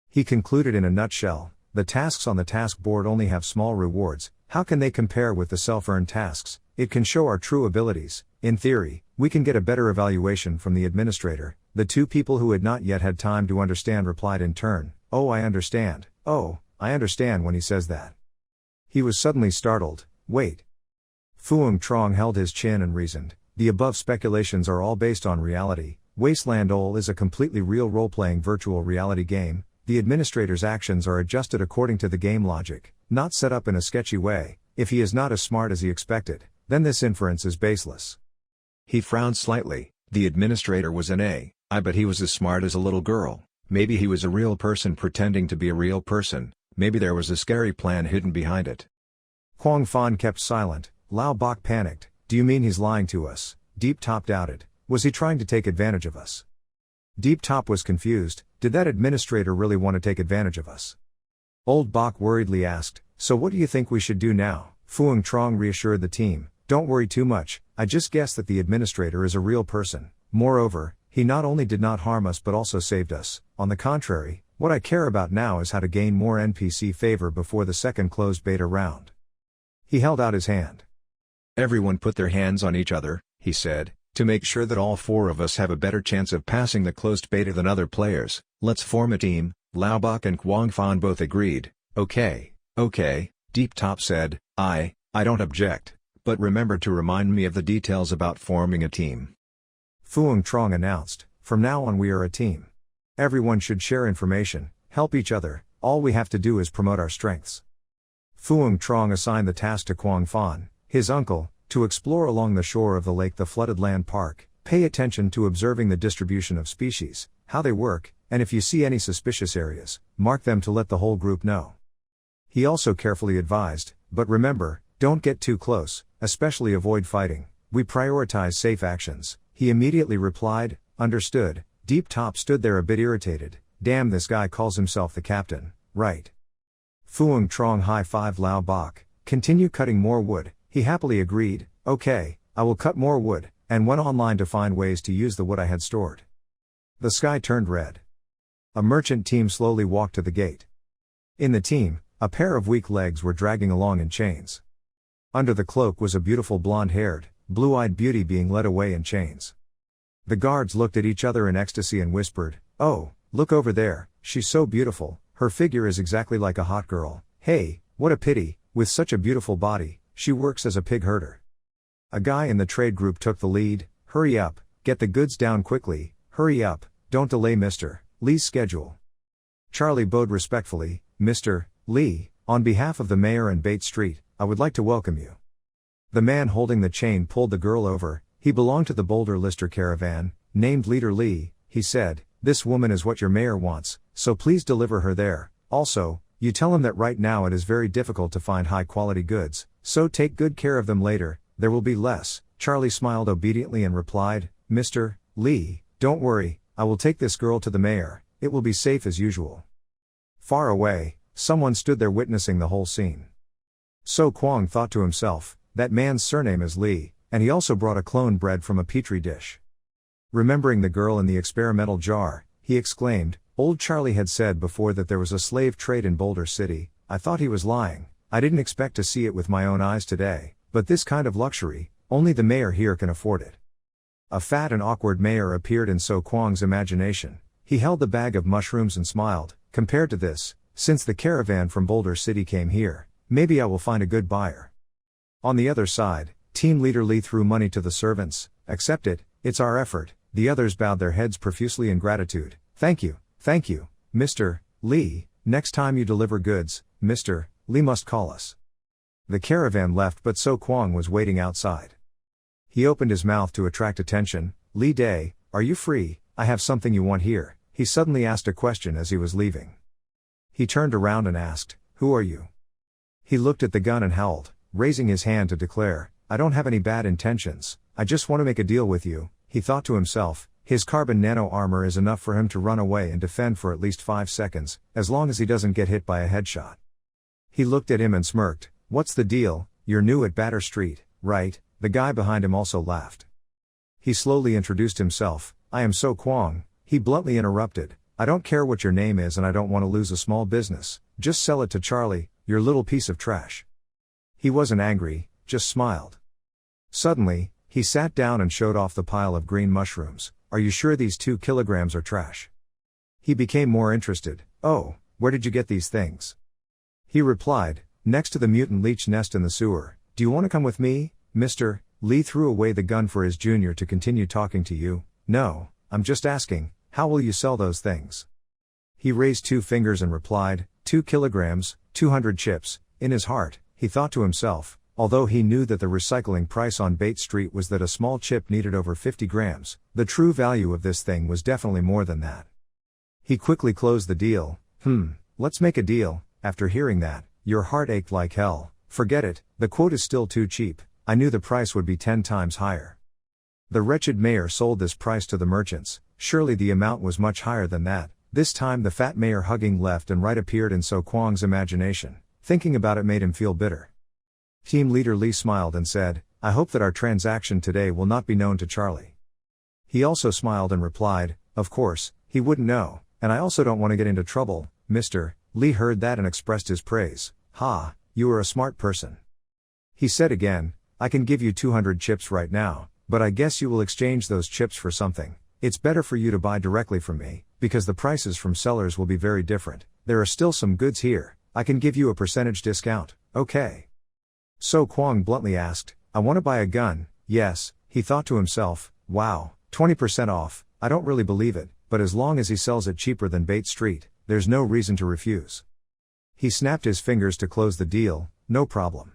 He concluded in a nutshell, the tasks on the task board only have small rewards, how can they compare with the self-earned tasks? It can show our true abilities. In theory, we can get a better evaluation from the administrator. The 2 people who had not yet had time to understand replied in turn, oh I understand when he says that. He was suddenly startled, wait. Fuang Trong held his chin and reasoned, the above speculations are all based on reality. Wasteland OL is a completely real role-playing virtual reality game. The administrator's actions are adjusted according to the game logic, not set up in a sketchy way. If he is not as smart as he expected, then this inference is baseless. He frowned slightly. The administrator was an AI, but he was as smart as a little girl. Maybe he was a real person pretending to be a real person. Maybe there was a scary plan hidden behind it. Quang Fan kept silent. Lao Bak panicked, do you mean he's lying to us? Deep Top doubted, was he trying to take advantage of us? Deep Top was confused, did that administrator really want to take advantage of us? Old Bak worriedly asked, so what do you think we should do now? Fuang Trong reassured the team, don't worry too much, I just guessed that the administrator is a real person. Moreover, he not only did not harm us but also saved us. On the contrary, what I care about now is how to gain more NPC favor before the second closed beta round. He held out his hand. Everyone put their hands on each other, he said, to make sure that all 4 of us have a better chance of passing the closed beta than other players. Let's form a team. Lao Bak and Quang Fan both agreed. Okay, Deep Top said, I don't object, but remember to remind me of the details about forming a team. Fuang Trong announced, from now on we are a team. Everyone should share information, help each other, all we have to do is promote our strengths. Fuang Trong assigned the task to Quang Fan, his uncle, to explore along the shore of the lake the flooded land park, pay attention to observing the distribution of species, how they work, and if you see any suspicious areas, mark them to let the whole group know. He also carefully advised, but remember, don't get too close, especially avoid fighting, we prioritize safe actions. He immediately replied, understood. Deep Top stood there a bit irritated, damn this guy calls himself the captain, right? Fuang Trong high-fived Lao Bak, continue cutting more wood. He happily agreed, okay, I will cut more wood, and went online to find ways to use the wood I had stored. The sky turned red. A merchant team slowly walked to the gate. In the team, a pair of weak legs were dragging along in chains. Under the cloak was a beautiful blonde-haired, blue-eyed beauty being led away in chains. The guards looked at each other in ecstasy and whispered, oh, look over there, she's so beautiful, her figure is exactly like a hot girl, hey, what a pity, with such a beautiful body. She works as a pig herder. A guy in the trade group took the lead, hurry up, get the goods down quickly, hurry up, don't delay Mr. Lee's schedule. Charlie bowed respectfully, Mr. Lee, on behalf of the mayor and Bate Street, I would like to welcome you. The man holding the chain pulled the girl over, he belonged to the Boulder Lister caravan, named Leader Lee, he said, this woman is what your mayor wants, so please deliver her there, also, you tell him that right now it is very difficult to find high-quality goods, so take good care of them later, there will be less. Charlie smiled obediently and replied, Mr. Lee, don't worry, I will take this girl to the mayor, it will be safe as usual. Far away, someone stood there witnessing the whole scene. So Quang thought to himself, that man's surname is Lee, and he also brought a clone bred from a petri dish. Remembering the girl in the experimental jar, he exclaimed, Old Charlie had said before that there was a slave trade in Boulder City. I thought he was lying. I didn't expect to see it with my own eyes today, but this kind of luxury, only the mayor here can afford it. A fat and awkward mayor appeared in So Kwang's imagination. He held the bag of mushrooms and smiled. Compared to this, since the caravan from Boulder City came here, maybe I will find a good buyer. On the other side, Team Leader Lee threw money to the servants. Accept it, it's our effort. The others bowed their heads profusely in gratitude. Thank you, Mr. Lee. Next time you deliver goods, Mr. Lee must call us. The caravan left, but So Kwang was waiting outside. He opened his mouth to attract attention. Lee Day, are you free? I have something you want here. He suddenly asked a question as he was leaving. He turned around and asked, who are you? He looked at the gun and howled, raising his hand to declare, I don't have any bad intentions, I just want to make a deal with you. He thought to himself, his carbon nano armor is enough for him to run away and defend for at least 5 seconds, as long as he doesn't get hit by a headshot. He looked at him and smirked. What's the deal? You're new at Batter Street, right? The guy behind him also laughed. He slowly introduced himself. I am So Kwang. He bluntly interrupted. I don't care what your name is and I don't want to lose a small business. Just sell it to Charlie, your little piece of trash. He wasn't angry, just smiled. Suddenly, he sat down and showed off the pile of green mushrooms. Are you sure these 2 kilograms are trash? He became more interested. Oh, where did you get these things? He replied, next to the mutant leech nest in the sewer. Do you want to come with me, Mr. Lee threw away the gun for his junior to continue talking to you. No, I'm just asking, how will you sell those things? He raised 2 fingers and replied, 2 kilograms, 200 chips. In his heart, he thought to himself, although he knew that the recycling price on Bait Street was that a small chip needed over 50 grams, the true value of this thing was definitely more than that. He quickly closed the deal. Let's make a deal. After hearing that, your heart ached like hell. Forget it, the quote is still too cheap. I knew the price would be 10 times higher. The wretched mayor sold this price to the merchants. Surely the amount was much higher than that. This time the fat mayor hugging left and right appeared in So Kwang's imagination. Thinking about it made him feel bitter. Team Leader Lee smiled and said, I hope that our transaction today will not be known to Charlie. He also smiled and replied, of course, he wouldn't know, and I also don't want to get into trouble. Mr. Lee heard that and expressed his praise. Ha, you are a smart person. He said again, I can give you 200 chips right now, but I guess you will exchange those chips for something. It's better for you to buy directly from me, because the prices from sellers will be very different. There are still some goods here. I can give you a percentage discount, okay? So Kwang bluntly asked, I want to buy a gun. Yes, he thought to himself, wow, 20% off, I don't really believe it, but as long as he sells it cheaper than Bait Street, there's no reason to refuse. He snapped his fingers to close the deal. No problem.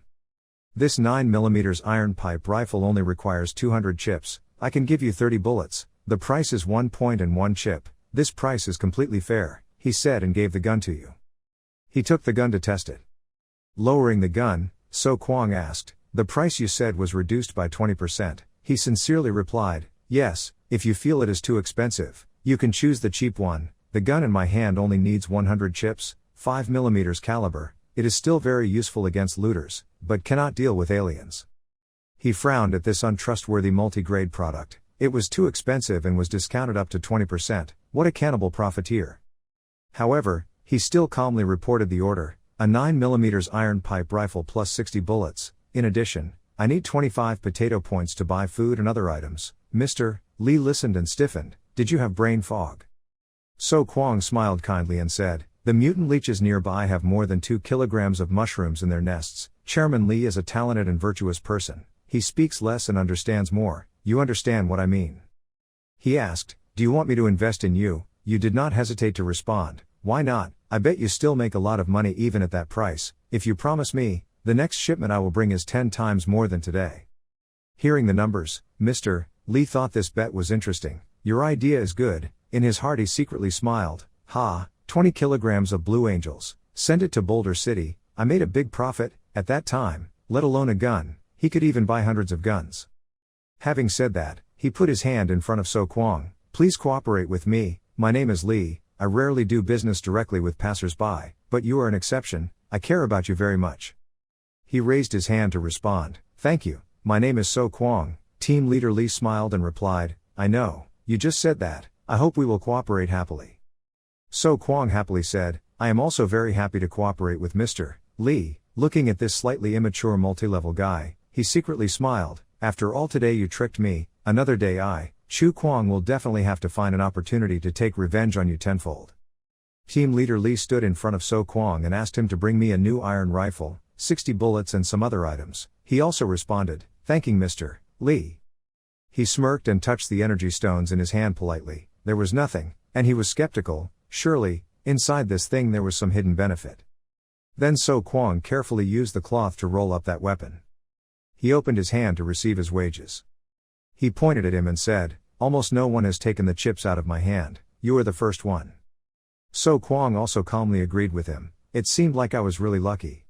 This 9mm iron pipe rifle only requires 200 chips. I can give you 30 bullets. The price is 1 point and 1 chip. This price is completely fair, he said and gave the gun to you. He took the gun to test it. Lowering the gun, So Kwang asked, the price you said was reduced by 20%. He sincerely replied, yes, if you feel it is too expensive, you can choose the cheap one. The gun in my hand only needs 100 chips, 5mm caliber. It is still very useful against looters, but cannot deal with aliens. He frowned at this untrustworthy multi-grade product. It was too expensive and was discounted up to 20%. What a cannibal profiteer. However, he still calmly reported the order, a 9mm iron pipe rifle plus 60 bullets. In addition, I need 25 potato points to buy food and other items. Mr. Lee listened and stiffened. Did you have brain fog? So Kwang smiled kindly and said, the mutant leeches nearby have more than 2 kilograms of mushrooms in their nests. Chairman Lee is a talented and virtuous person. He speaks less and understands more. You understand what I mean? He asked, do you want me to invest in you? You did not hesitate to respond. Why not? I bet you still make a lot of money even at that price. If you promise me, the next shipment I will bring is 10 times more than today. Hearing the numbers, Mr. Lee thought this bet was interesting. Your idea is good. In his heart he secretly smiled. Ha, 20 kilograms of Blue Angels. Send it to Boulder City. I made a big profit. At that time, let alone a gun, he could even buy hundreds of guns. Having said that, he put his hand in front of So Kwang. Please cooperate with me. My name is Lee. I rarely do business directly with passers-by, but you are an exception. I care about you very much. He raised his hand to respond. Thank you. My name is So Kwang. Team Leader Lee smiled and replied, I know, you just said that. I hope we will cooperate happily. So Kwang happily said, I am also very happy to cooperate with Mr. Lee. Looking at this slightly immature multi-level guy, he secretly smiled. After all, today you tricked me, another day Chu Kwang will definitely have to find an opportunity to take revenge on you tenfold. Team leader Lee stood in front of So Kwang and asked him to bring me a new iron rifle, 60 bullets and some other items. He also responded, thanking Mr. Lee. He smirked and touched the energy stones in his hand politely. There was nothing, and he was skeptical. Surely, inside this thing there was some hidden benefit. Then So Kwang carefully used the cloth to roll up that weapon. He opened his hand to receive his wages. He pointed at him and said, almost no one has taken the chips out of my hand, you are the first one. So Kwang also calmly agreed with him, it seemed like I was really lucky.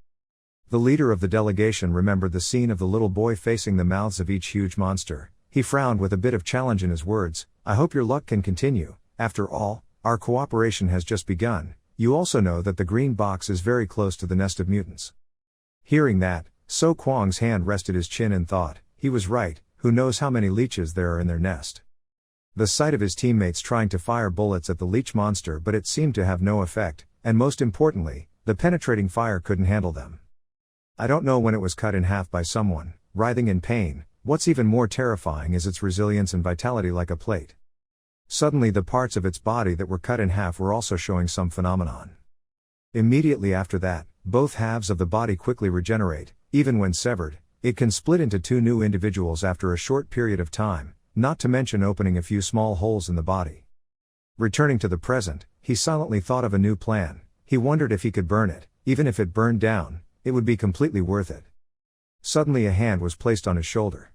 The leader of the delegation remembered the scene of the little boy facing the mouths of each huge monster. He frowned with a bit of challenge in his words, I hope your luck can continue. After all, our cooperation has just begun. You also know that the green box is very close to the nest of mutants. Hearing that, So Kwang's hand rested his chin and thought, he was right, who knows how many leeches there are in their nest. The sight of his teammates trying to fire bullets at the leech monster, but it seemed to have no effect, and most importantly, the penetrating fire couldn't handle them. I don't know when it was cut in half by someone, writhing in pain. What's even more terrifying is its resilience and vitality like a plate. Suddenly the parts of its body that were cut in half were also showing some phenomenon. Immediately after that, both halves of the body quickly regenerate. Even when severed, it can split into two new individuals after a short period of time, not to mention opening a few small holes in the body. Returning to the present, he silently thought of a new plan. He wondered if he could burn it. Even if it burned down, it would be completely worth it. Suddenly a hand was placed on his shoulder.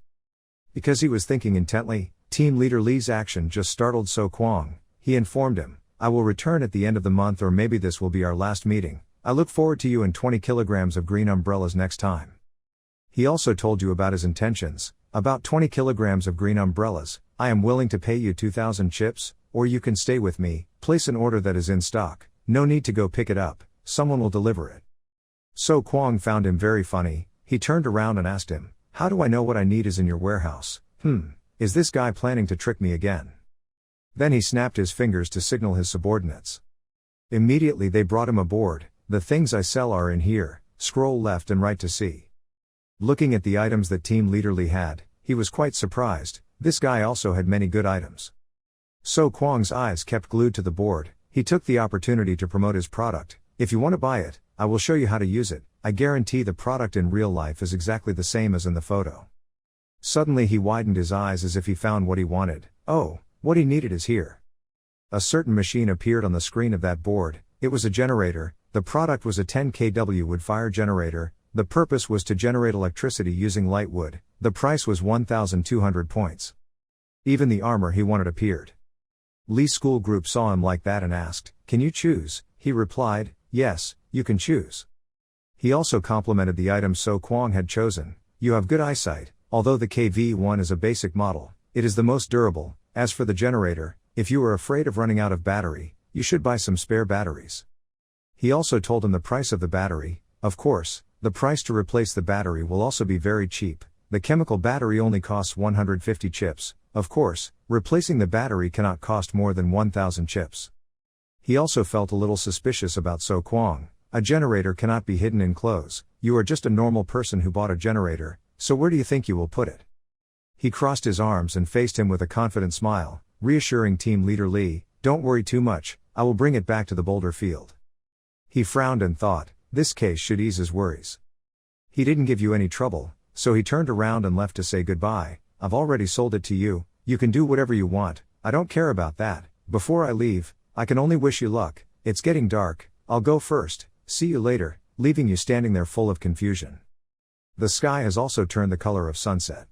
Because he was thinking intently, Team Leader Lee's action just startled So Kwang. He informed him, I will return at the end of the month, or maybe this will be our last meeting. I look forward to you and 20 kilograms of green umbrellas next time. He also told you about his intentions, about 20 kilograms of green umbrellas. I am willing to pay you 2,000 chips, or you can stay with me, place an order that is in stock, no need to go pick it up, someone will deliver it. So Kwang found him very funny. He turned around and asked him, how do I know what I need is in your warehouse? Is this guy planning to trick me again? Then he snapped his fingers to signal his subordinates. Immediately they brought him aboard. The things I sell are in here, scroll left and right to see. Looking at the items that Team Leader Lee had, he was quite surprised. This guy also had many good items. So Kwang's eyes kept glued to the board. He took the opportunity to promote his product. If you want to buy it, I will show you how to use it. I guarantee the product in real life is exactly the same as in the photo. Suddenly he widened his eyes as if he found what he wanted. Oh, what he needed is here. A certain machine appeared on the screen of that board. It was a generator. The product was a 10 kW wood-fire generator. The purpose was to generate electricity using light wood. The price was 1,200 points. Even the armor he wanted appeared. Lee's school group saw him like that and asked, can you choose? He replied, yes, you can choose. He also complimented the item So Kwang had chosen. You have good eyesight. Although the KV-1 is a basic model, it is the most durable. As for the generator, if you are afraid of running out of battery, you should buy some spare batteries. He also told him the price of the battery. Of course, the price to replace the battery will also be very cheap. The chemical battery only costs 150 chips. Of course, replacing the battery cannot cost more than 1,000 chips. He also felt a little suspicious about So Kwang. A generator cannot be hidden in clothes. You are just a normal person who bought a generator, so where do you think you will put it? He crossed his arms and faced him with a confident smile, reassuring Team Leader Lee, don't worry too much, I will bring it back to the boulder field. He frowned and thought, this case should ease his worries. He didn't give you any trouble, so he turned around and left to say goodbye. I've already sold it to you, you can do whatever you want, I don't care about that. Before I leave, I can only wish you luck. It's getting dark, I'll go first, see you later, leaving you standing there full of confusion. The sky has also turned the color of sunset.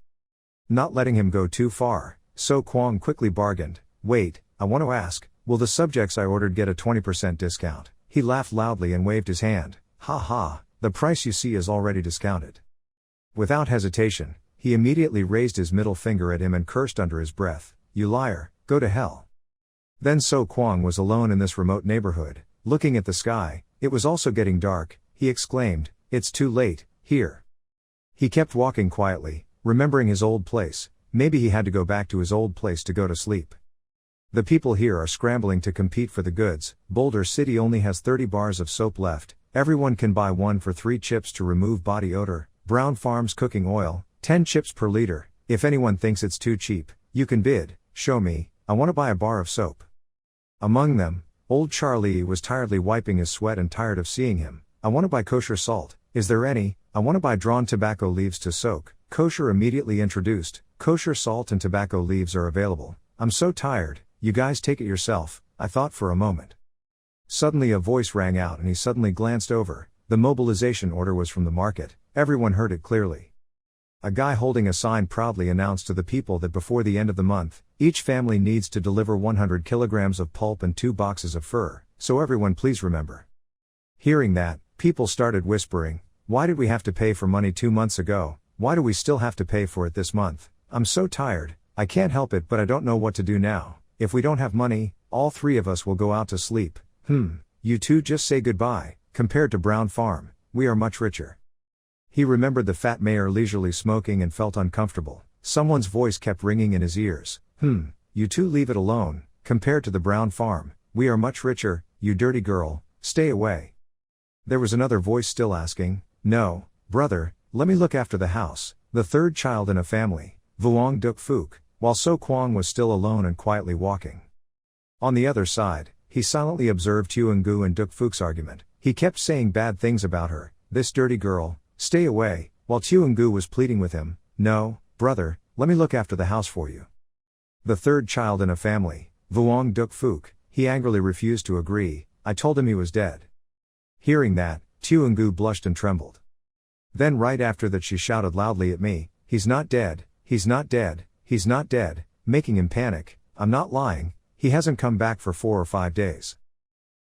Not letting him go too far, So Kwang quickly bargained, wait, I want to ask, will the subjects I ordered get a 20% discount? He laughed loudly and waved his hand, ha ha, the price you see is already discounted. Without hesitation, he immediately raised his middle finger at him and cursed under his breath, you liar, go to hell. Then So Kwang was alone in this remote neighborhood, looking at the sky. It was also getting dark. He exclaimed, it's too late, here. He kept walking quietly, remembering his old place. Maybe he had to go back to his old place to go to sleep. The people here are scrambling to compete for the goods. Boulder City only has 30 bars of soap left. Everyone can buy one for 3 chips to remove body odor. Brown Farms cooking oil, 10 chips per liter. If anyone thinks it's too cheap, you can bid. Show me, I want to buy a bar of soap. Among them, old Charlie was tiredly wiping his sweat and tired of seeing him. I want to buy kosher salt. Is there any? I want to buy drawn tobacco leaves to soak. Kosher immediately introduced. Kosher salt and tobacco leaves are available. I'm so tired, you guys take it yourself, I thought for a moment. Suddenly a voice rang out and he suddenly glanced over. The mobilization order was from the market. Everyone heard it clearly. A guy holding a sign proudly announced to the people that before the end of the month, each family needs to deliver 100 kilograms of pulp and 2 boxes of fur, so everyone please remember. Hearing that, people started whispering, why did we have to pay for money 2 months ago? Why do we still have to pay for it this month? I'm so tired, I can't help it but I don't know what to do now. If we don't have money, all 3 of us will go out to sleep. You two just say goodbye. Compared to Brown Farm, we are much richer. He remembered the fat mayor leisurely smoking and felt uncomfortable. Someone's voice kept ringing in his ears. You two leave it alone. Compared to the Brown Farm, we are much richer. You dirty girl, stay away. There was another voice still asking, no, brother, let me look after the house. The third child in a family, Vuong Duk Fook, while So Kwang was still alone and quietly walking. On the other side, he silently observed Tuangu and Duk Fook's argument. He kept saying bad things about her. This dirty girl, stay away, while Tuangu was pleading with him, no, brother, let me look after the house for you. The third child in a family, Vuong Duk Fook, he angrily refused to agree. I told him he was dead. Hearing that, Tuangu blushed and trembled. Then right after that she shouted loudly at me, he's not dead, he's not dead, he's not dead, making him panic. I'm not lying, he hasn't come back for 4 or 5 days.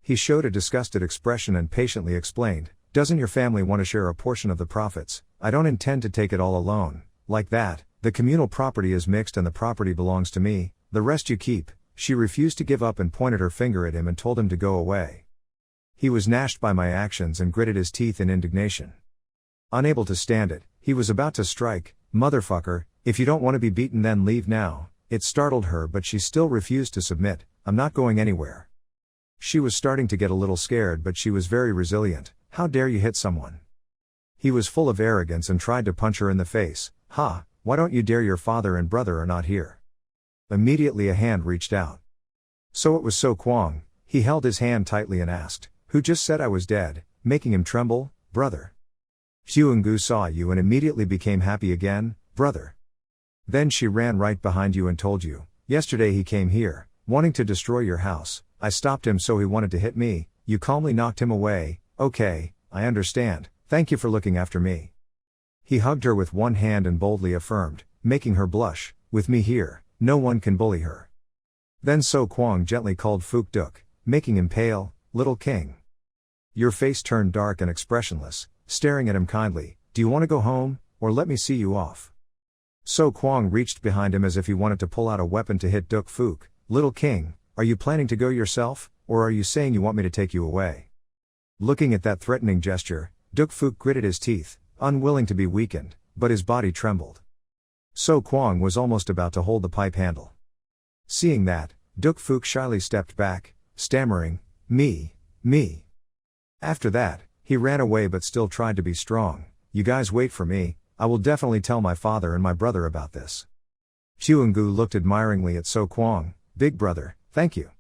He showed a disgusted expression and patiently explained, doesn't your family want to share a portion of the profits? I don't intend to take it all alone. Like that, the communal property is mixed and the property belongs to me, the rest you keep. She refused to give up and pointed her finger at him and told him to go away. He was gnashed by my actions and gritted his teeth in indignation. Unable to stand it, he was about to strike. Motherfucker, if you don't want to be beaten then leave now. It startled her but she still refused to submit. I'm not going anywhere. She was starting to get a little scared but she was very resilient. How dare you hit someone? He was full of arrogance and tried to punch her in the face. Ha, why don't you dare, your father and brother are not here. Immediately a hand reached out. So it was So Kwang. He held his hand tightly and asked, who just said I was dead, making him tremble, brother. Huangu saw you and immediately became happy again, brother. Then she ran right behind you and told you, yesterday he came here, wanting to destroy your house. I stopped him so he wanted to hit me, you calmly knocked him away. Okay, I understand, thank you for looking after me. He hugged her with one hand and boldly affirmed, making her blush, with me here, no one can bully her. Then So Kwang gently called Fook Duk, making him pale, little king. Your face turned dark and expressionless, staring at him kindly, do you want to go home, or let me see you off? So Kwang reached behind him as if he wanted to pull out a weapon to hit Duk Fook. Little king, are you planning to go yourself, or are you saying you want me to take you away? Looking at that threatening gesture, Duk Fook gritted his teeth, unwilling to be weakened, but his body trembled. So Kwang was almost about to hold the pipe handle. Seeing that, Duk Fook shyly stepped back, stammering, me. After that, he ran away but still tried to be strong. You guys wait for me, I will definitely tell my father and my brother about this. Huangu looked admiringly at So Kwang, big brother, thank you.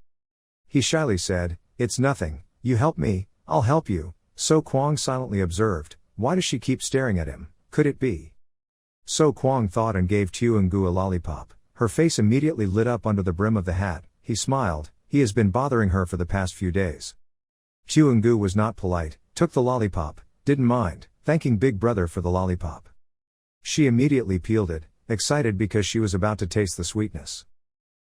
He shyly said, it's nothing, you help me, I'll help you. So Kwang silently observed, why does she keep staring at him, could it be? So Kwang thought and gave Huangu a lollipop. Her face immediately lit up under the brim of the hat. He smiled, he has been bothering her for the past few days. Huangu was not polite, took the lollipop, didn't mind, thanking Big Brother for the lollipop. She immediately peeled it, excited because she was about to taste the sweetness.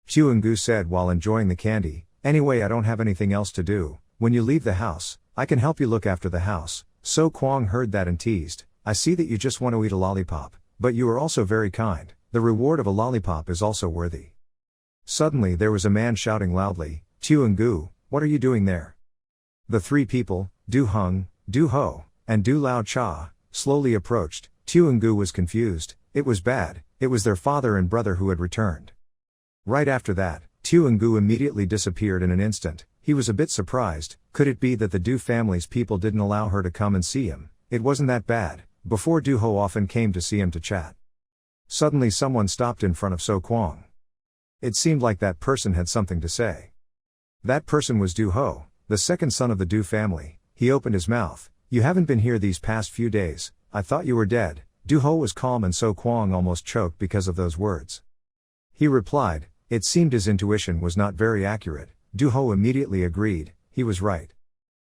Huangu said while enjoying the candy, anyway I don't have anything else to do, when you leave the house, I can help you look after the house. So Kwang heard that and teased, I see that you just want to eat a lollipop, but you are also very kind, the reward of a lollipop is also worthy. Suddenly there was a man shouting loudly, Huangu, what are you doing there? The 3 people, Du Hung, Du Ho, and Du Lao Cha, slowly approached. Huangu was confused, it was bad, it was their father and brother who had returned. Right after that, Tuangu immediately disappeared in an instant. He was a bit surprised. Could it be that the Du family's people didn't allow her to come and see him? It wasn't that bad. Before Du-ho often came to see him to chat. Suddenly someone stopped in front of So Kwang. It seemed like that person had something to say. That person was Du-ho, the second son of the Du family. He opened his mouth. "You haven't been here these past few days. I thought you were dead." Du-ho was calm and So Kwang almost choked because of those words. He replied. It seemed his intuition was not very accurate. Du-ho immediately agreed. He was right.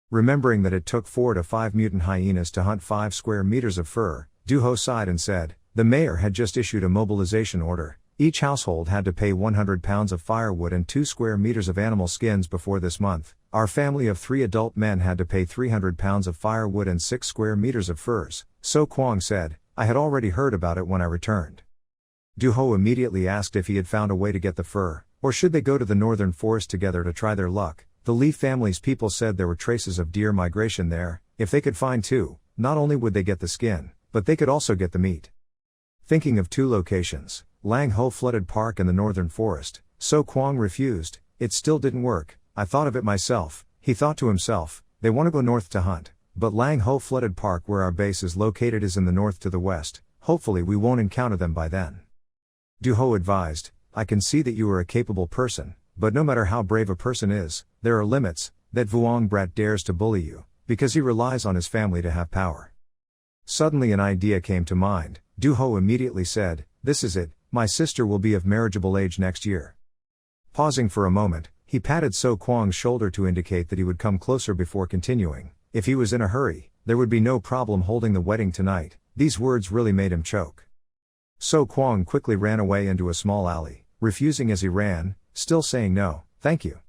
Remembering that it took 4 to 5 mutant hyenas to hunt 5 square meters of fur, Du-ho sighed and said, "The mayor had just issued a mobilization order. Each household had to pay 100 pounds of firewood and 2 square meters of animal skins before this month. Our family of 3 adult men had to pay 300 pounds of firewood and 6 square meters of furs." So Kwang said, "I had already heard about it when I returned." Du-ho immediately asked if he had found a way to get the fur, or should they go to the northern forest together to try their luck. The Lee family's people said there were traces of deer migration there. If they could find 2, not only would they get the skin, but they could also get the meat. Thinking of 2 locations, Lang Ho Flooded Park and the Northern Forest, So Kwang refused. "It still didn't work. I thought of it myself." He thought to himself, "They want to go north to hunt. But Lang Ho Flooded Park where our base is located is in the north to the west. Hopefully we won't encounter them by then." Du-ho advised, "I can see that you are a capable person, but no matter how brave a person is, there are limits. That Vuong brat dares to bully you, because he relies on his family to have power." Suddenly an idea came to mind. Du-ho immediately said, "This is it. My sister will be of marriageable age next year." Pausing for a moment, he patted So Kwang's shoulder to indicate that he would come closer before continuing. If he was in a hurry, there would be no problem holding the wedding tonight. These words really made him choke. So Kwang quickly ran away into a small alley, refusing as he ran, still saying no, thank you.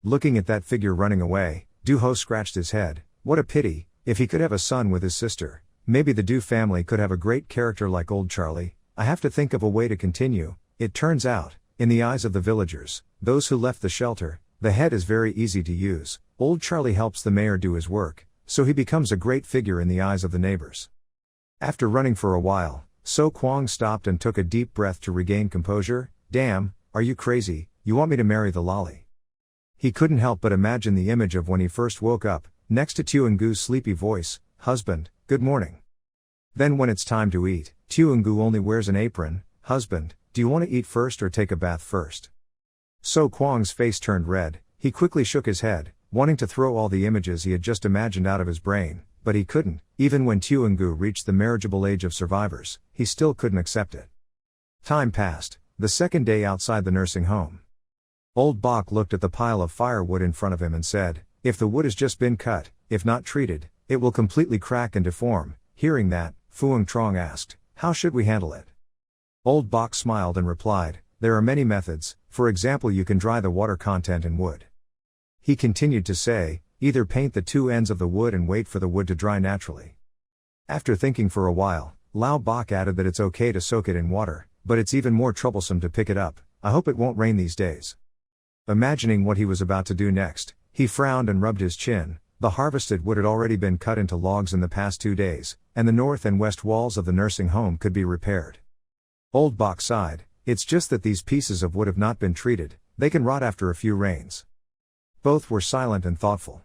Looking at that figure running away, Du-ho scratched his head. What a pity. If he could have a son with his sister, maybe the Du family could have a great character like old Charlie. I have to think of a way to continue. It turns out, in the eyes of the villagers, those who left the shelter, the head is very easy to use. Old Charlie helps the mayor do his work, so he becomes a great figure in the eyes of the neighbors. After running for a while, So Kwang stopped and took a deep breath to regain composure. "Damn, are you crazy? You want me to marry the lolly?" He couldn't help but imagine the image of when he first woke up, next to Tuangu's sleepy voice, "Husband, good morning." Then when it's time to eat, Tuangu only wears an apron. "Husband, do you want to eat first or take a bath first?" So Kwang's face turned red. He quickly shook his head, wanting to throw all the images he had just imagined out of his brain, but he couldn't. Even when Tuangu reached the marriageable age of survivors, he still couldn't accept it. Time passed, the second day outside the nursing home. Old Bok looked at the pile of firewood in front of him and said, "If the wood has just been cut, if not treated, it will completely crack and deform." Hearing that, Phuong Trong asked, "How should we handle it?" Old Bok smiled and replied, "There are many methods. For example, you can dry the water content in wood." He continued to say, "Either paint the 2 ends of the wood and wait for the wood to dry naturally." After thinking for a while, Lao Bok added that it's okay to soak it in water, but it's even more troublesome to pick it up. "I hope it won't rain these days." Imagining what he was about to do next, he frowned and rubbed his chin. The harvested wood had already been cut into logs in the past 2 days, and the north and west walls of the nursing home could be repaired. Old Bok sighed, "It's just that these pieces of wood have not been treated, they can rot after a few rains." Both were silent and thoughtful.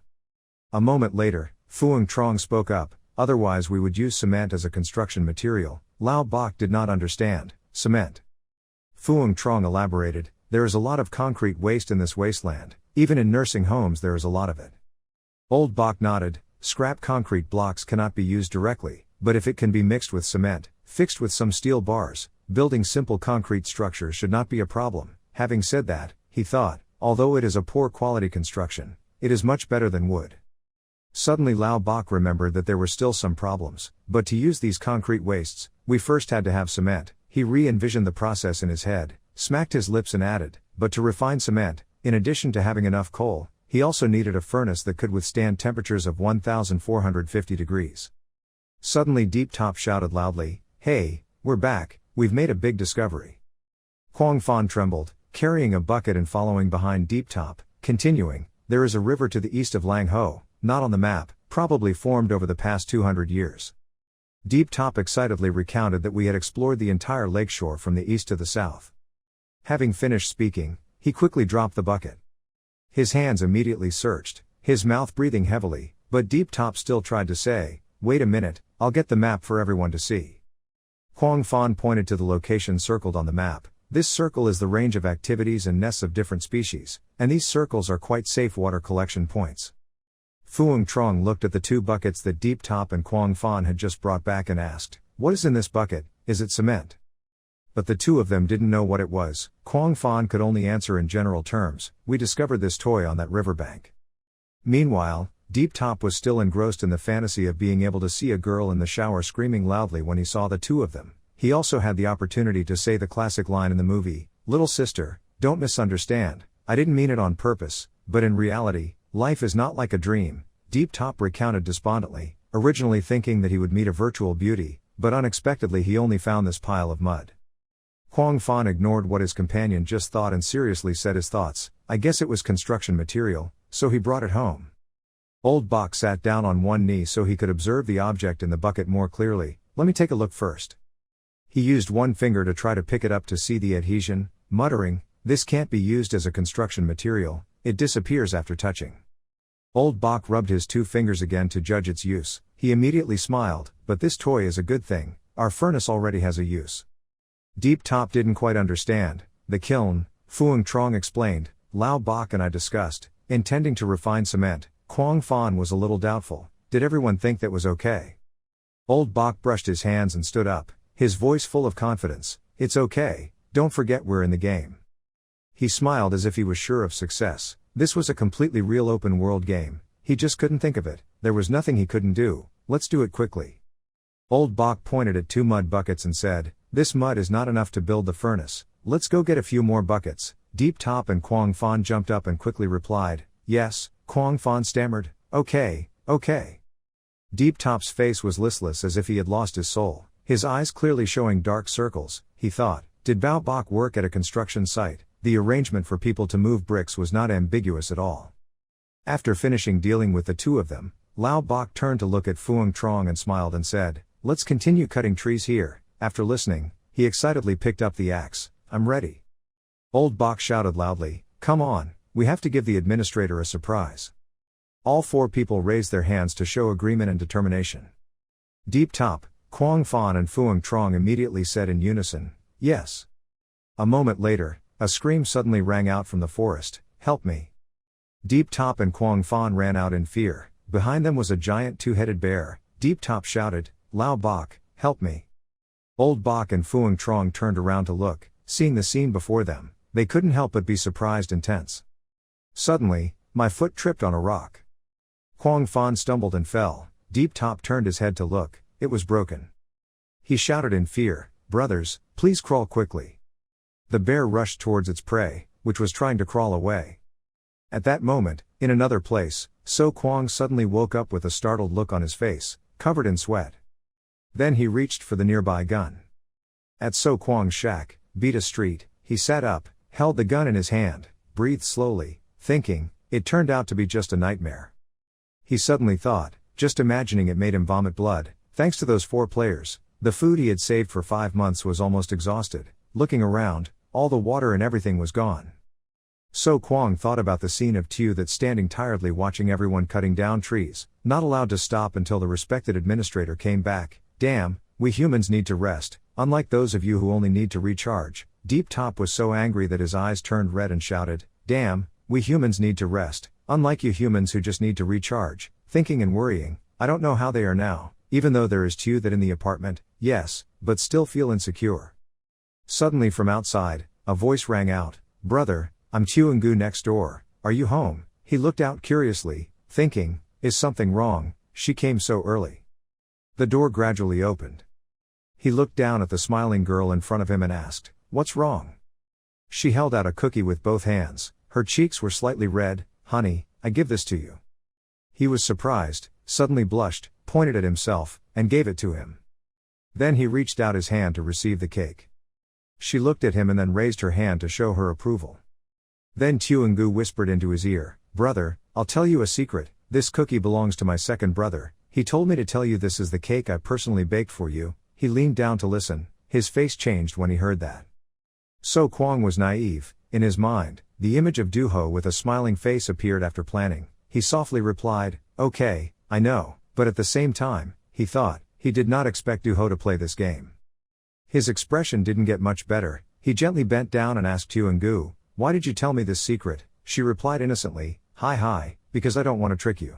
A moment later, Phuong Trong spoke up, "Otherwise we would use cement as a construction material." Lao Bok did not understand. Cement. Phuong Trong elaborated, "There is a lot of concrete waste in this wasteland. Even in nursing homes there is a lot of it." Old Bok nodded. "Scrap concrete blocks cannot be used directly, but if it can be mixed with cement, fixed with some steel bars, building simple concrete structures should not be a problem." Having said that, he thought, although it is a poor quality construction, it is much better than wood. Suddenly Lao Bok remembered that there were still some problems, but to use these concrete wastes, we first had to have cement. He re-envisioned the process in his head, smacked his lips and added, "But to refine cement, in addition to having enough coal, he also needed a furnace that could withstand temperatures of 1450 degrees. Suddenly Deep Top shouted loudly, "Hey, we're back, we've made a big discovery." Kwang Fan trembled, carrying a bucket and following behind Deep Top, continuing, "There is a river to the east of Lang Ho, not on the map, probably formed over the past 200 years. Deep Top excitedly recounted that we had explored the entire lakeshore from the east to the south. Having finished speaking, he quickly dropped the bucket. His hands immediately searched, his mouth breathing heavily, but Deep Top still tried to say, "Wait a minute, I'll get the map for everyone to see." Quang Fan pointed to the location circled on the map. This circle is the range of activities and nests of different species, and these circles are quite safe water collection points. Fuang Trong looked at the 2 buckets that Deep Top and Quang Fan had just brought back and asked, "What is in this bucket, is it cement?" But the 2 of them didn't know what it was. Quang Fan could only answer in general terms, "We discovered this toy on that riverbank." Meanwhile, Deep Top was still engrossed in the fantasy of being able to see a girl in the shower screaming loudly when he saw the 2 of them. He also had the opportunity to say the classic line in the movie, "Little sister, don't misunderstand, I didn't mean it on purpose, but in reality, life is not like a dream." Deep Top recounted despondently, originally thinking that he would meet a virtual beauty, but unexpectedly he only found this pile of mud. Quang Fan ignored what his companion just thought and seriously said his thoughts, "I guess it was construction material, so he brought it home." Old Bok sat down on one knee so he could observe the object in the bucket more clearly. "Let me take a look first." He used one finger to try to pick it up to see the adhesion, muttering, "This can't be used as a construction material, it disappears after touching." Old Bok rubbed his 2 fingers again to judge its use. He immediately smiled, "But this toy is a good thing, our furnace already has a use." Deep Top didn't quite understand. "The kiln," Fuang Trong explained, "Lao Bok and I discussed, intending to refine cement." Quang Fan was a little doubtful. Did everyone think that was okay? Old Bok brushed his hands and stood up, his voice full of confidence. "It's okay, don't forget we're in the game." He smiled as if he was sure of success. This was a completely real open world game. He just couldn't think of it. There was nothing he couldn't do. "Let's do it quickly." Old Bok pointed at 2 mud buckets and said, "This mud is not enough to build the furnace. Let's go get a few more buckets." Deep Top and Quang Fan jumped up and quickly replied, "Yes." Quang Fan stammered, "Okay, okay." Deep Top's face was listless as if he had lost his soul, his eyes clearly showing dark circles. He thought, did Bao Bok work at a construction site? The arrangement for people to move bricks was not ambiguous at all. After finishing dealing with the 2 of them, Lao Bok turned to look at Fuang Trong and smiled and said, "Let's continue cutting trees here." After listening, he excitedly picked up the axe. "I'm ready." Old Bok shouted loudly, "Come on, we have to give the administrator a surprise." All 4 people raised their hands to show agreement and determination. Deep Top, Quang Fan and Fuang Trong immediately said in unison, "Yes." A moment later, a scream suddenly rang out from the forest, "Help me." Deep Top and Quang Fan ran out in fear. Behind them was a giant 2-headed bear. Deep Top shouted, "Lao Bok, help me." Old Bok and Fuang Trong turned around to look. Seeing the scene before them, they couldn't help but be surprised and tense. Suddenly, my foot tripped on a rock. Quang Fan stumbled and fell. Deep Top turned his head to look. It was broken. He shouted in fear, "Brothers, please crawl quickly." The bear rushed towards its prey, which was trying to crawl away. At that moment, in another place, So Quang suddenly woke up with a startled look on his face, covered in sweat. Then he reached for the nearby gun. At So Quang's shack, Beta Street, he sat up, held the gun in his hand, breathed slowly, thinking, it turned out to be just a nightmare. He suddenly thought, just imagining it made him vomit blood. Thanks to those 4 players, the food he had saved for 5 months was almost exhausted. Looking around, all the water and everything was gone. So Quang thought about the scene of Tu that standing tiredly watching everyone cutting down trees, not allowed to stop until the respected administrator came back. "Damn, we humans need to rest, unlike those of you who only need to recharge." Deep Top was so angry that his eyes turned red and shouted, "Damn, we humans need to rest, unlike you humans who just need to recharge." Thinking and worrying, I don't know how they are now, even though there is Tu that in the apartment, yes, but still feel insecure. Suddenly from outside, a voice rang out, "Brother, I'm Tuangu next door, are you home?" He looked out curiously, thinking, is something wrong? She came so early. The door gradually opened. He looked down at the smiling girl in front of him and asked, "What's wrong?" She held out a cookie with both hands, her cheeks were slightly red. "Honey, I give this to you." He was surprised, suddenly blushed, pointed at himself, and gave it to him. Then he reached out his hand to receive the cake. She looked at him and then raised her hand to show her approval. Then Tuangu whispered into his ear, "Brother, I'll tell you a secret, this cookie belongs to my second brother. He told me to tell you this is the cake I personally baked for you." He leaned down to listen, his face changed when he heard that. So Quang was naive, In his mind, the image of Duho with a smiling face appeared after planning. He softly replied, "Okay, I know," but at the same time, he thought, he did not expect Duho to play this game. His expression didn't get much better. He gently bent down and asked Tuangu, "Why did you tell me this secret?" She replied innocently, Hi, because I don't want to trick you."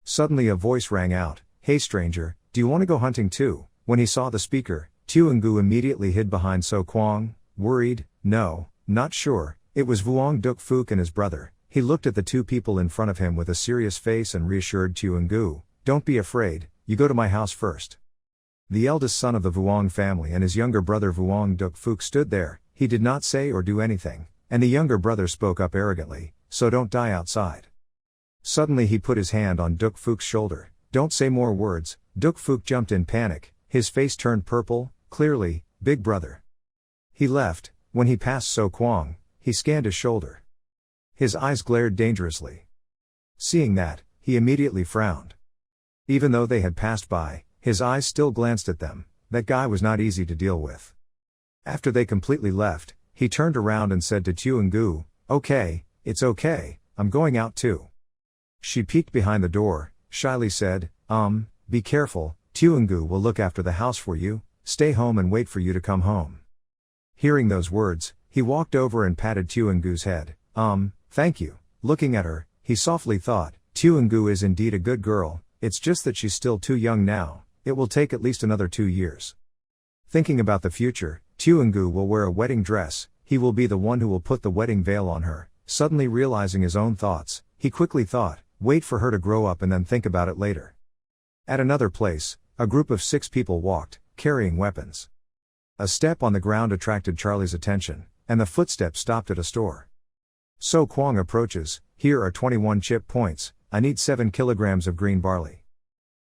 Suddenly a voice rang out, "Hey stranger, do you want to go hunting too?" When he saw the speaker, Tuangu immediately hid behind So Kwang, worried. "No, not sure." It was Vuong Duk Fook and his brother. He looked at the two people in front of him with a serious face and reassured Tuangu, "Don't be afraid, you go to my house first." The eldest son of the Vuong family and his younger brother Vuong Duk Fook stood there. He did not say or do anything, and the younger brother spoke up arrogantly, "So don't die outside." Suddenly he put his hand on Duk Fook's shoulder. "Don't say more words." Duk Fook jumped in panic, his face turned purple. "Clearly, big brother." He left. When he passed So Kwang, he scanned his shoulder. His eyes glared dangerously. Seeing that, he immediately frowned. Even though they had passed by, his eyes still glanced at them. That guy was not easy to deal with. After they completely left, he turned around and said to Tuangu, "Okay, it's okay, I'm going out too." She peeked behind the door, shyly said, Be careful, Tuangu will look after the house for you, stay home and wait for you to come home." Hearing those words, he walked over and patted Tuangu's head. Thank you." Looking at her, he softly thought, Tuangu is indeed a good girl, it's just that she's still too young now, it will take at least another 2 years. Thinking about the future, Tuangu will wear a wedding dress, he will be the one who will put the wedding veil on her. Suddenly realizing his own thoughts, he quickly thought, wait for her to grow up and then think about it later. At another place, a group of 6 people walked, carrying weapons. A step on the ground attracted Charlie's attention, and the footsteps stopped at a store. So Kwang approaches, "Here are 21 chip points, I need 7 kilograms of green barley."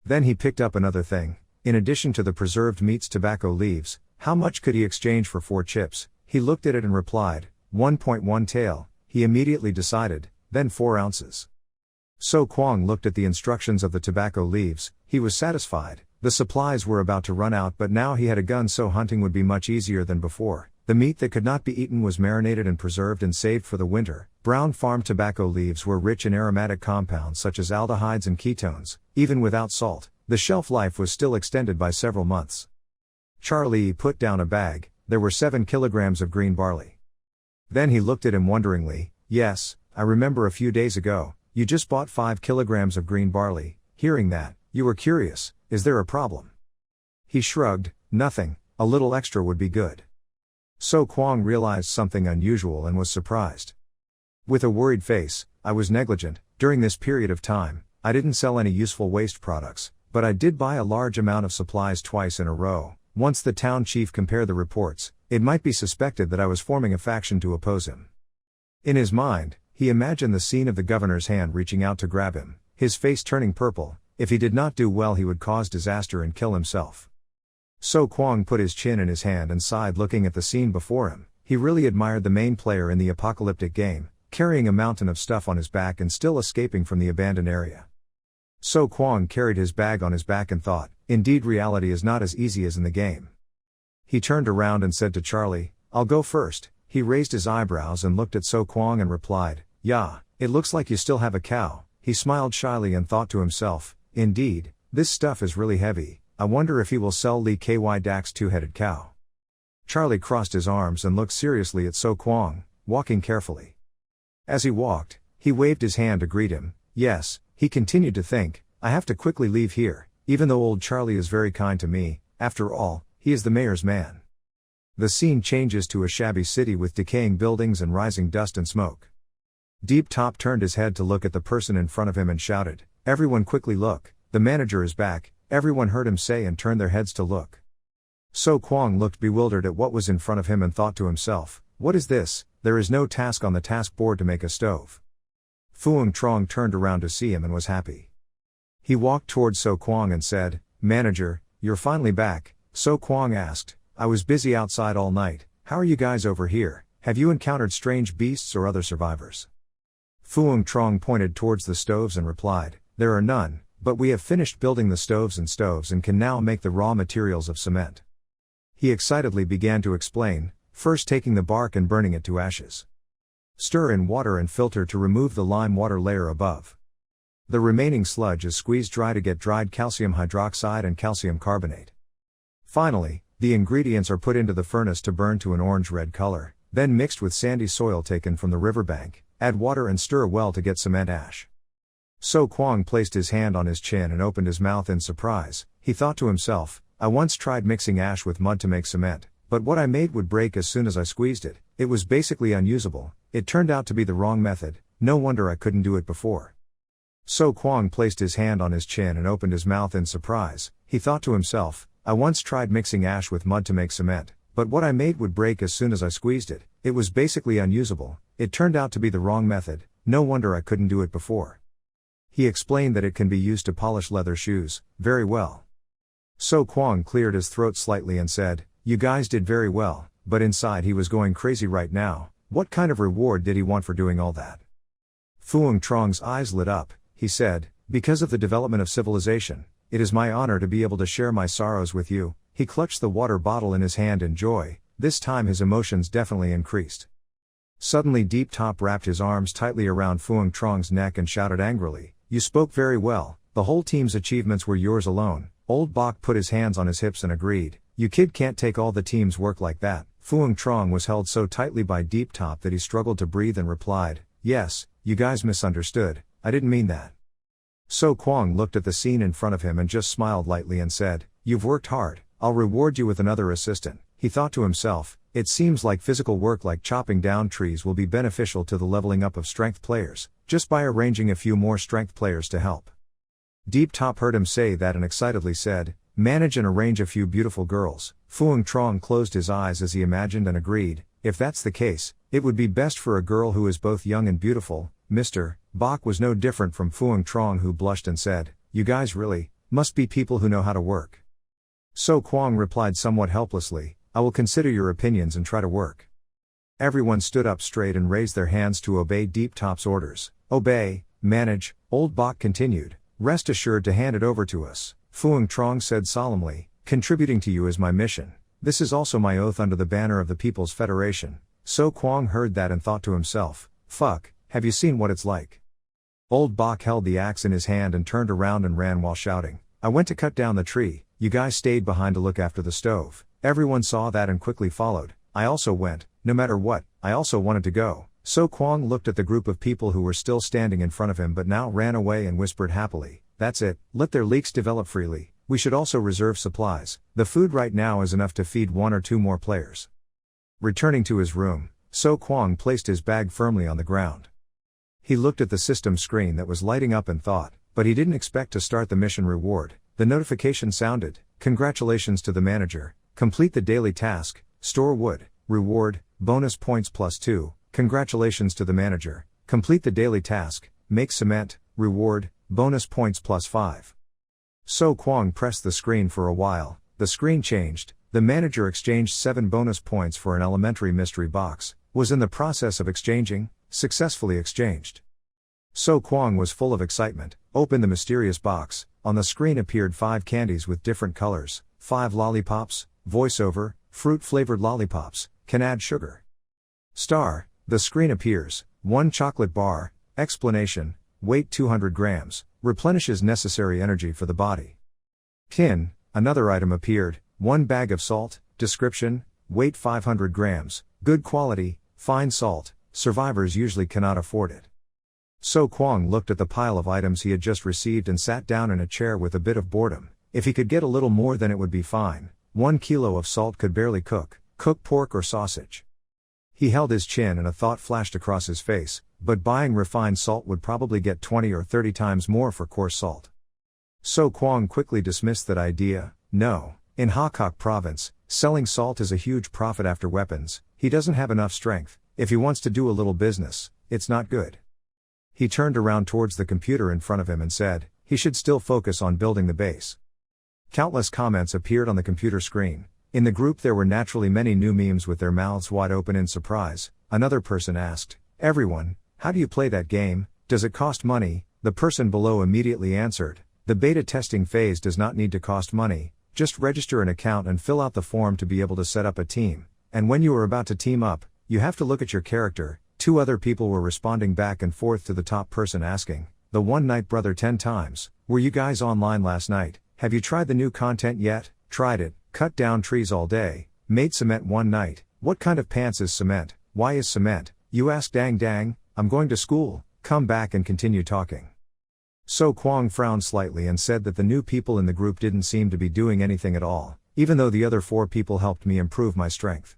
Then he picked up another thing. In addition to the preserved meats, tobacco leaves, how much could he exchange for 4 chips? He looked at it and replied, 1.1 tael. He immediately decided, then 4 ounces. So Kwang looked at the instructions of the tobacco leaves. He was satisfied. The supplies were about to run out, but now he had a gun, so hunting would be much easier than before. The meat that could not be eaten was marinated and preserved and saved for the winter. Brown farm tobacco leaves were rich in aromatic compounds such as aldehydes and ketones. Even without salt, the shelf life was still extended by several months. Charlie put down a bag. There were 7 kilograms of green barley. Then he looked at him wonderingly. "Yes, I remember a few days ago, you just bought 5 kilograms of green barley." Hearing that, you were curious, "Is there a problem?" He shrugged, "Nothing, a little extra would be good." So Kwang realized something unusual and was surprised. With a worried face, "I was negligent. During this period of time, I didn't sell any useful waste products, but I did buy a large amount of supplies twice in a row." Once the town chief compared the reports, it might be suspected that I was forming a faction to oppose him. In his mind, he imagined the scene of the governor's hand reaching out to grab him, his face turning purple. If he did not do well, he would cause disaster and kill himself. So Kwang put his chin in his hand and sighed, looking at the scene before him. He really admired the main player in the apocalyptic game, carrying a mountain of stuff on his back and still escaping from the abandoned area. So Kwang carried his bag on his back and thought, indeed reality is not as easy as in the game. He turned around and said to Charlie, "I'll go first." He raised his eyebrows and looked at So Kwang and replied, "Yeah, it looks like you still have a cow." He smiled shyly and thought to himself, indeed, this stuff is really heavy. I wonder if he will sell Lee KY Dak's 2-headed cow. Charlie crossed his arms and looked seriously at So Kwang, walking carefully. As he walked, he waved his hand to greet him. Yes, he continued to think, I have to quickly leave here, even though old Charlie is very kind to me, after all, he is the mayor's man. The scene changes to a shabby city with decaying buildings and rising dust and smoke. Deep Top turned his head to look at the person in front of him and shouted, "Everyone quickly look, the manager is back." Everyone heard him say and turned their heads to look. So Kwang looked bewildered at what was in front of him and thought to himself, what is this? There is no task on the task board to make a stove. Phuong Trong turned around to see him and was happy. He walked towards So Kwang and said, "Manager, you're finally back." So Kwang asked, "I was busy outside all night. How are you guys over here? Have you encountered strange beasts or other survivors?" Phuong Trong pointed towards the stoves and replied, "There are none. But we have finished building the stoves and can now make the raw materials of cement." He excitedly began to explain, first taking the bark and burning it to ashes. Stir in water and filter to remove the lime water layer above. The remaining sludge is squeezed dry to get dried calcium hydroxide and calcium carbonate. Finally, the ingredients are put into the furnace to burn to an orange-red color, then mixed with sandy soil taken from the riverbank, add water and stir well to get cement ash. So Kwang placed his hand on his chin and opened his mouth in surprise. He thought to himself, I once tried mixing ash with mud to make cement, but what I made would break as soon as I squeezed it. It was basically unusable. It turned out to be the wrong method. No wonder I couldn't do it before. So Kwang placed his hand on his chin and opened his mouth in surprise. He thought to himself, I once tried mixing ash with mud to make cement, but what I made would break as soon as I squeezed it. It was basically unusable. It turned out to be the wrong method. No wonder I couldn't do it before. He explained that it can be used to polish leather shoes. Very well. So Kwang cleared his throat slightly and said, you guys did very well, but inside he was going crazy right now. What kind of reward did he want for doing all that? Phuong Trong's eyes lit up. He said, because of the development of civilization, it is my honor to be able to share my sorrows with you. He clutched the water bottle in his hand in joy. This time his emotions definitely increased. Suddenly Deep Top wrapped his arms tightly around Phuong Trong's neck and shouted angrily, you spoke very well. The whole team's achievements were yours alone. Old Bok put his hands on his hips and agreed, you kid can't take all the team's work like that. Phuong Trong was held so tightly by Deep Top that he struggled to breathe and replied, yes, you guys misunderstood, I didn't mean that. So Kwang looked at the scene in front of him and just smiled lightly and said, you've worked hard, I'll reward you with another assistant. He thought to himself, it seems like physical work like chopping down trees will be beneficial to the leveling up of strength players, just by arranging a few more strength players to help. Deep Top heard him say that and excitedly said, manage and arrange a few beautiful girls. Phuong Trong closed his eyes as he imagined and agreed, if that's the case, it would be best for a girl who is both young and beautiful. Mr. Bok was no different from Phuong Trong, who blushed and said, you guys really must be people who know how to work. So Kwang replied somewhat helplessly, I will consider your opinions and try to work. Everyone stood up straight and raised their hands to obey Deep Top's orders. Obey, manage, Old Bok continued, rest assured to hand it over to us. Phuong Trong said solemnly, contributing to you is my mission. This is also my oath under the banner of the People's Federation. So Kwang heard that and thought to himself, fuck, have you seen what it's like? Old Bok held the axe in his hand and turned around and ran while shouting, I went to cut down the tree, you guys stayed behind to look after the stove. Everyone saw that and quickly followed. I also went, no matter what, I also wanted to go. So Kwang looked at the group of people who were still standing in front of him but now ran away and whispered happily, that's it, let their leaks develop freely. We should also reserve supplies. The food right now is enough to feed 1 or 2 more players. Returning to his room, So Kwang placed his bag firmly on the ground. He looked at the system screen that was lighting up and thought, but he didn't expect to start the mission reward. The notification sounded, congratulations to the manager, complete the daily task, store wood, reward, bonus points +2, congratulations to the manager, complete the daily task, make cement, reward, bonus points +5. So Kwang pressed the screen for a while, the screen changed, the manager exchanged 7 bonus points for an elementary mystery box, was in the process of exchanging, successfully exchanged. So Kwang was full of excitement, opened the mysterious box, on the screen appeared 5 candies with different colors, 5 lollipops, voiceover, fruit-flavored lollipops, can add sugar. Star, the screen appears, 1 chocolate bar, explanation, weight 200 grams, replenishes necessary energy for the body. Kin, another item appeared, 1 bag of salt, description, weight 500 grams, good quality, fine salt, survivors usually cannot afford it. So Kwang looked at the pile of items he had just received and sat down in a chair with a bit of boredom. If he could get a little more then it would be fine. 1 kilo of salt could barely cook pork or sausage. He held his chin and a thought flashed across his face, but buying refined salt would probably get 20 or 30 times more for coarse salt. So Kwang quickly dismissed that idea. No, in Hakok province, selling salt is a huge profit after weapons. He doesn't have enough strength. If he wants to do a little business, it's not good. He turned around towards the computer in front of him and said, he should still focus on building the base. Countless comments appeared on the computer screen. In the group there were naturally many new memes with their mouths wide open in surprise. Another person asked, everyone, how do you play that game? Does it cost money? The person below immediately answered, the beta testing phase does not need to cost money, just register an account and fill out the form to be able to set up a team. And when you are about to team up, you have to look at your character, 2 other people were responding back and forth to the top person asking, the one night brother 10 times, were you guys online last night? Have you tried the new content yet? Tried it, cut down trees all day, made cement one night. What kind of pants is cement? Why is cement? You ask dang, I'm going to school, come back and continue talking. So Kwang frowned slightly and said that the new people in the group didn't seem to be doing anything at all, even though the other 4 people helped me improve my strength.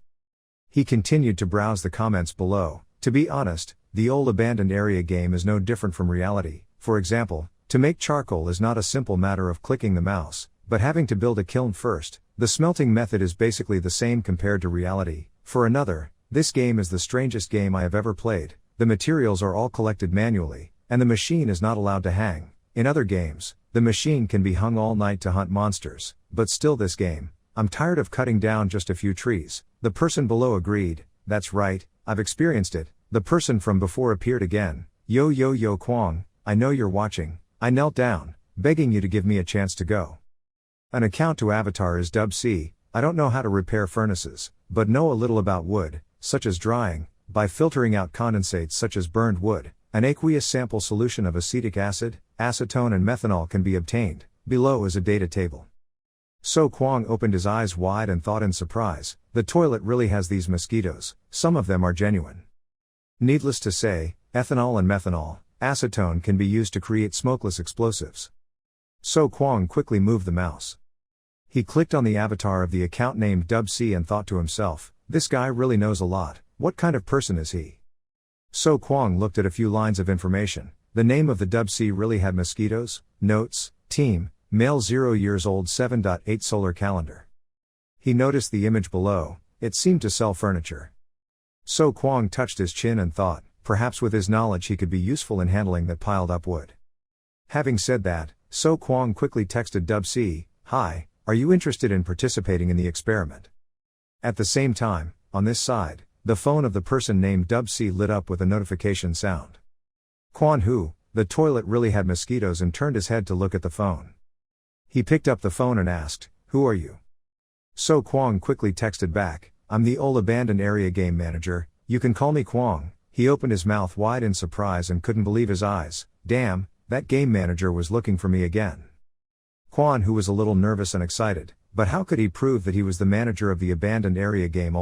He continued to browse the comments below. To be honest, the old abandoned area game is no different from reality. For example, to make charcoal is not a simple matter of clicking the mouse, but having to build a kiln first. The smelting method is basically the same compared to reality. For another, this game is the strangest game I have ever played. The materials are all collected manually, and the machine is not allowed to hang. In other games, the machine can be hung all night to hunt monsters, but still this game, I'm tired of cutting down just a few trees. The person below agreed, that's right, I've experienced it. The person from before appeared again. Yo Kwang, I know you're watching. I knelt down, begging you to give me a chance to go. An account to avatar is Dub C. I don't know how to repair furnaces, but know a little about wood, such as drying, by filtering out condensates such as burned wood. An aqueous sample solution of acetic acid, acetone and methanol can be obtained. Below is a data table. So Kwang opened his eyes wide and thought in surprise, the toilet really has these mosquitoes, some of them are genuine. Needless to say, ethanol and methanol, acetone can be used to create smokeless explosives. So Kwang quickly moved the mouse. He clicked on the avatar of the account named Dub C and thought to himself, this guy really knows a lot, what kind of person is he? So Kwang looked at a few lines of information. The name of the Dub C really had mosquitoes. Notes, team, male 0 years old 7.8 solar calendar. He noticed the image below, it seemed to sell furniture. So Kwang touched his chin and thought, perhaps with his knowledge he could be useful in handling that piled up wood. Having said that, So Kwang quickly texted Dub C, hi, are you interested in participating in the experiment? At the same time, on this side, the phone of the person named Dub C lit up with a notification sound. Kwang Hu, the toilet really had mosquitoes and turned his head to look at the phone. He picked up the phone and asked, who are you? So Kwang quickly texted back, I'm the old abandoned area game manager, you can call me Kwang. He opened his mouth wide in surprise and couldn't believe his eyes, damn, that game manager was looking for me again. Kwang Hu was a little nervous and excited, but how could he prove that he was the manager of the abandoned area game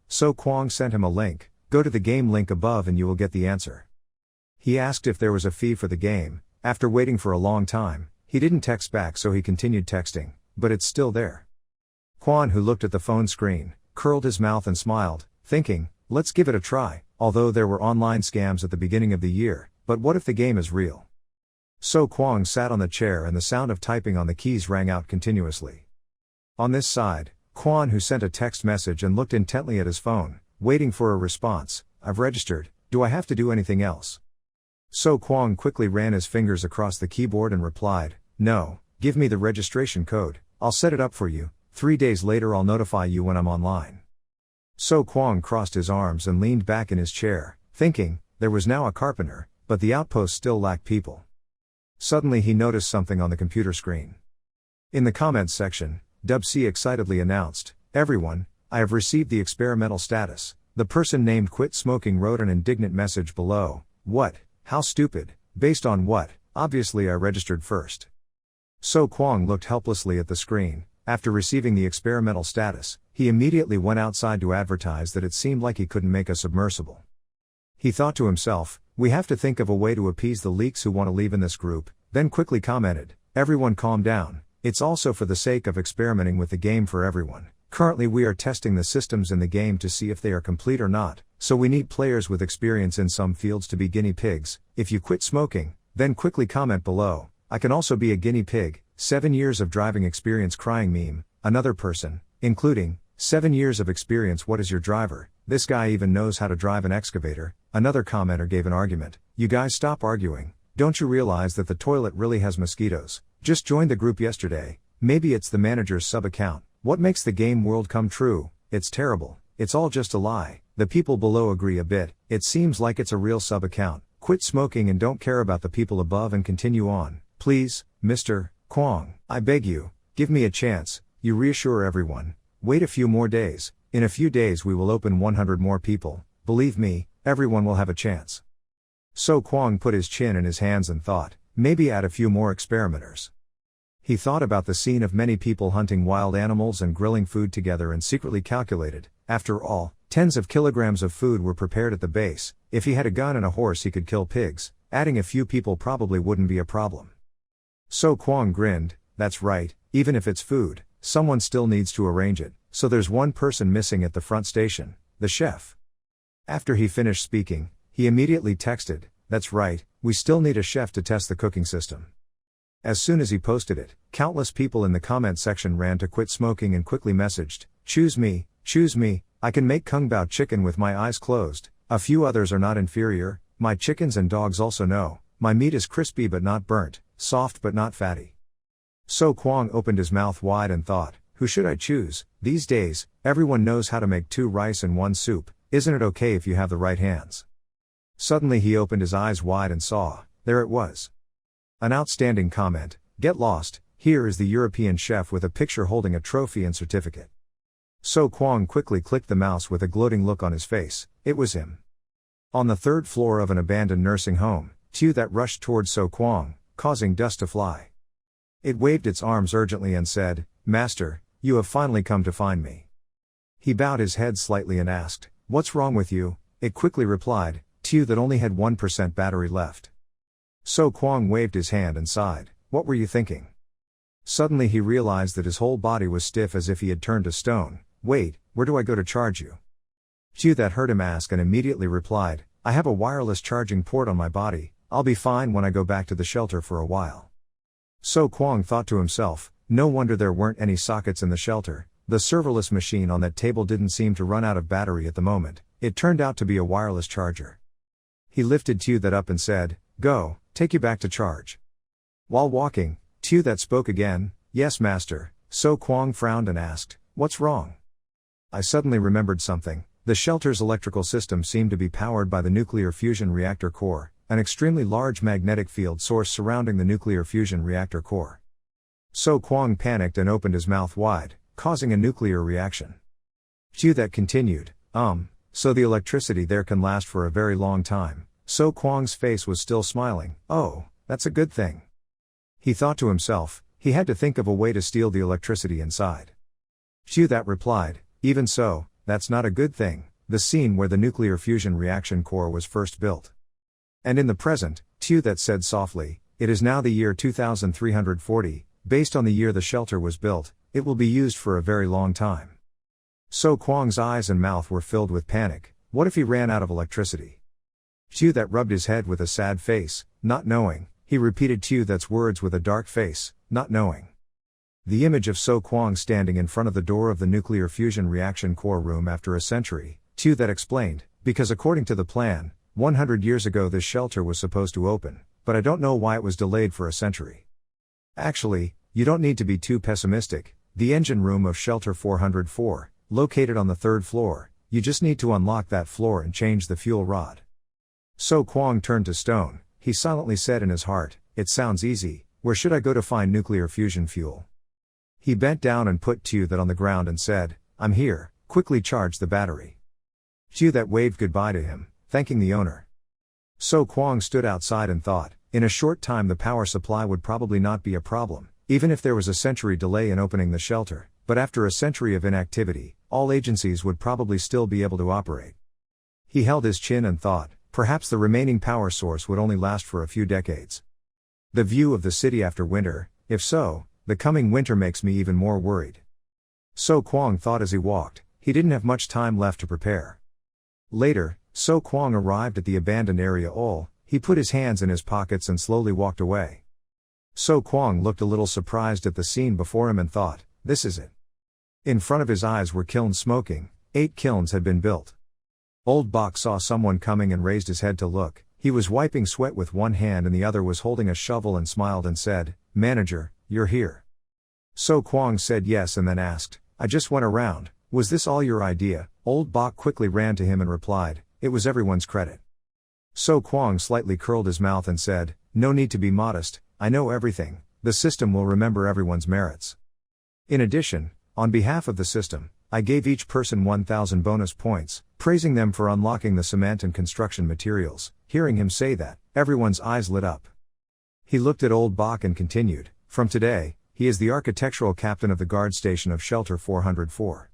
So Kwang sent him a link, go to the game link above and you will get the answer. He asked if there was a fee for the game. After waiting for a long time, he didn't text back so he continued texting, but it's still there. Kwang Hu looked at the phone screen, curled his mouth and smiled, thinking, let's give it a try, although there were online scams at the beginning of the year, but what if the game is real? So Kwang sat on the chair and the sound of typing on the keys rang out continuously. On this side, Kwang Hu sent a text message and looked intently at his phone, waiting for a response. I've registered, do I have to do anything else? So Kwang quickly ran his fingers across the keyboard and replied, no, give me the registration code, I'll set it up for you, 3 days later I'll notify you when I'm online. So Kwang crossed his arms and leaned back in his chair, thinking, there was now a carpenter, but the outpost still lacked people. Suddenly he noticed something on the computer screen. In the comments section, Dub C excitedly announced, everyone, I have received the experimental status. The person named Quit Smoking wrote an indignant message below, what, how stupid, based on what, obviously I registered first. So Kwang looked helplessly at the screen. After receiving the experimental status, he immediately went outside to advertise that it seemed like he couldn't make a submersible. He thought to himself, we have to think of a way to appease the leaks who want to leave in this group, then quickly commented, everyone calm down, it's also for the sake of experimenting with the game for everyone. Currently we are testing the systems in the game to see if they are complete or not, so we need players with experience in some fields to be guinea pigs. If you quit smoking, then quickly comment below, I can also be a guinea pig. 7 years of driving experience crying meme. Another person, including, 7 years of experience what is your driver, this guy even knows how to drive an excavator. Another commenter gave an argument, you guys stop arguing, don't you realize that the toilet really has mosquitoes? Just joined the group yesterday, maybe it's the manager's sub-account, what makes the game world come true? It's terrible, it's all just a lie. The people below agree a bit, it seems like it's a real sub-account, quit smoking and don't care about the people above and continue on, please, Mr. Kwang, I beg you, give me a chance, you reassure everyone, wait a few more days, in a few days we will open 100 more people, believe me, everyone will have a chance. So Kwang put his chin in his hands and thought, maybe add a few more experimenters. He thought about the scene of many people hunting wild animals and grilling food together and secretly calculated, after all, tens of kilograms of food were prepared at the base. If he had a gun and a horse he could kill pigs, adding a few people probably wouldn't be a problem. So Kwang grinned, that's right, even if it's food, someone still needs to arrange it, so there's one person missing at the front station, the chef. After he finished speaking, he immediately texted, that's right, we still need a chef to test the cooking system. As soon as he posted it, countless people in the comment section ran to quit smoking and quickly messaged, choose me, I can make kung pao chicken with my eyes closed, a few others are not inferior, my chickens and dogs also know, my meat is crispy but not burnt, soft but not fatty. So Kwang opened his mouth wide and thought, who should I choose? These days, everyone knows how to make 2 rice and 1 soup, isn't it okay if you have the right hands? Suddenly he opened his eyes wide and saw, there it was. An outstanding comment, get lost, here is the European chef with a picture holding a trophy and certificate. So Kwang quickly clicked the mouse with a gloating look on his face, it was him. On the 3rd floor of an abandoned nursing home, that rushed towards So Kwang, causing dust to fly. It waved its arms urgently and said, Master, you have finally come to find me. He bowed his head slightly and asked, what's wrong with you? It quickly replied, that only had 1% battery left. So Kwang waved his hand and sighed, what were you thinking? Suddenly he realized that his whole body was stiff as if he had turned to stone. Wait, where do I go to charge you? That heard him ask and immediately replied, I have a wireless charging port on my body, I'll be fine when I go back to the shelter for a while. So Kwang thought to himself, no wonder there weren't any sockets in the shelter, the serverless machine on that table didn't seem to run out of battery at the moment, it turned out to be a wireless charger. He lifted that up and said, go, take you back to charge. While walking, that spoke again, yes master. So Kwang frowned and asked, what's wrong? I suddenly remembered something, the shelter's electrical system seemed to be powered by the nuclear fusion reactor core, an extremely large magnetic field source surrounding the nuclear fusion reactor core. So Kwang panicked and opened his mouth wide, causing a nuclear reaction. That continued, so the electricity there can last for a very long time. So Kwang's face was still smiling, oh, that's a good thing. He thought to himself, he had to think of a way to steal the electricity inside. That replied, even so, that's not a good thing, the scene where the nuclear fusion reaction core was first built. And in the present, that said softly, it is now the year 2340, based on the year the shelter was built, it will be used for a very long time. So Kwang's eyes and mouth were filled with panic, what if he ran out of electricity? That rubbed his head with a sad face, not knowing, he repeated that's words with a dark face, not knowing. The image of So Kwang standing in front of the door of the nuclear fusion reaction core room after a century, that explained, because according to the plan, 100 years ago this shelter was supposed to open, but I don't know why it was delayed for a century. Actually, you don't need to be too pessimistic, the engine room of shelter 404, located on the 3rd floor, you just need to unlock that floor and change the fuel rod. So Kwang turned to stone, he silently said in his heart, it sounds easy, where should I go to find nuclear fusion fuel? He bent down and put that on the ground and said, I'm here, quickly charge the battery. That waved goodbye to him, thanking the owner. So Kwang stood outside and thought, in a short time the power supply would probably not be a problem, even if there was a century delay in opening the shelter, but after a century of inactivity, all agencies would probably still be able to operate. He held his chin and thought, perhaps the remaining power source would only last for a few decades. The view of the city after winter, if so, the coming winter makes me even more worried. So Kwang thought as he walked, he didn't have much time left to prepare. Later, So Kwang arrived at the abandoned area he put his hands in his pockets and slowly walked away. So Kwang looked a little surprised at the scene before him and thought, this is it. In front of his eyes were kilns smoking, 8 kilns had been built. Old Bok saw someone coming and raised his head to look, he was wiping sweat with one hand and the other was holding a shovel and smiled and said, Manager, you're here. So Kwang said yes and then asked, I just went around, was this all your idea? Old Bok quickly ran to him and replied, it was everyone's credit. So Kwang slightly curled his mouth and said, no need to be modest, I know everything, the system will remember everyone's merits. In addition, on behalf of the system, I gave each person 1,000 bonus points, praising them for unlocking the cement and construction materials. Hearing him say that, everyone's eyes lit up. He looked at Old Bach and continued, from today, he is the architectural captain of the guard station of Shelter 404.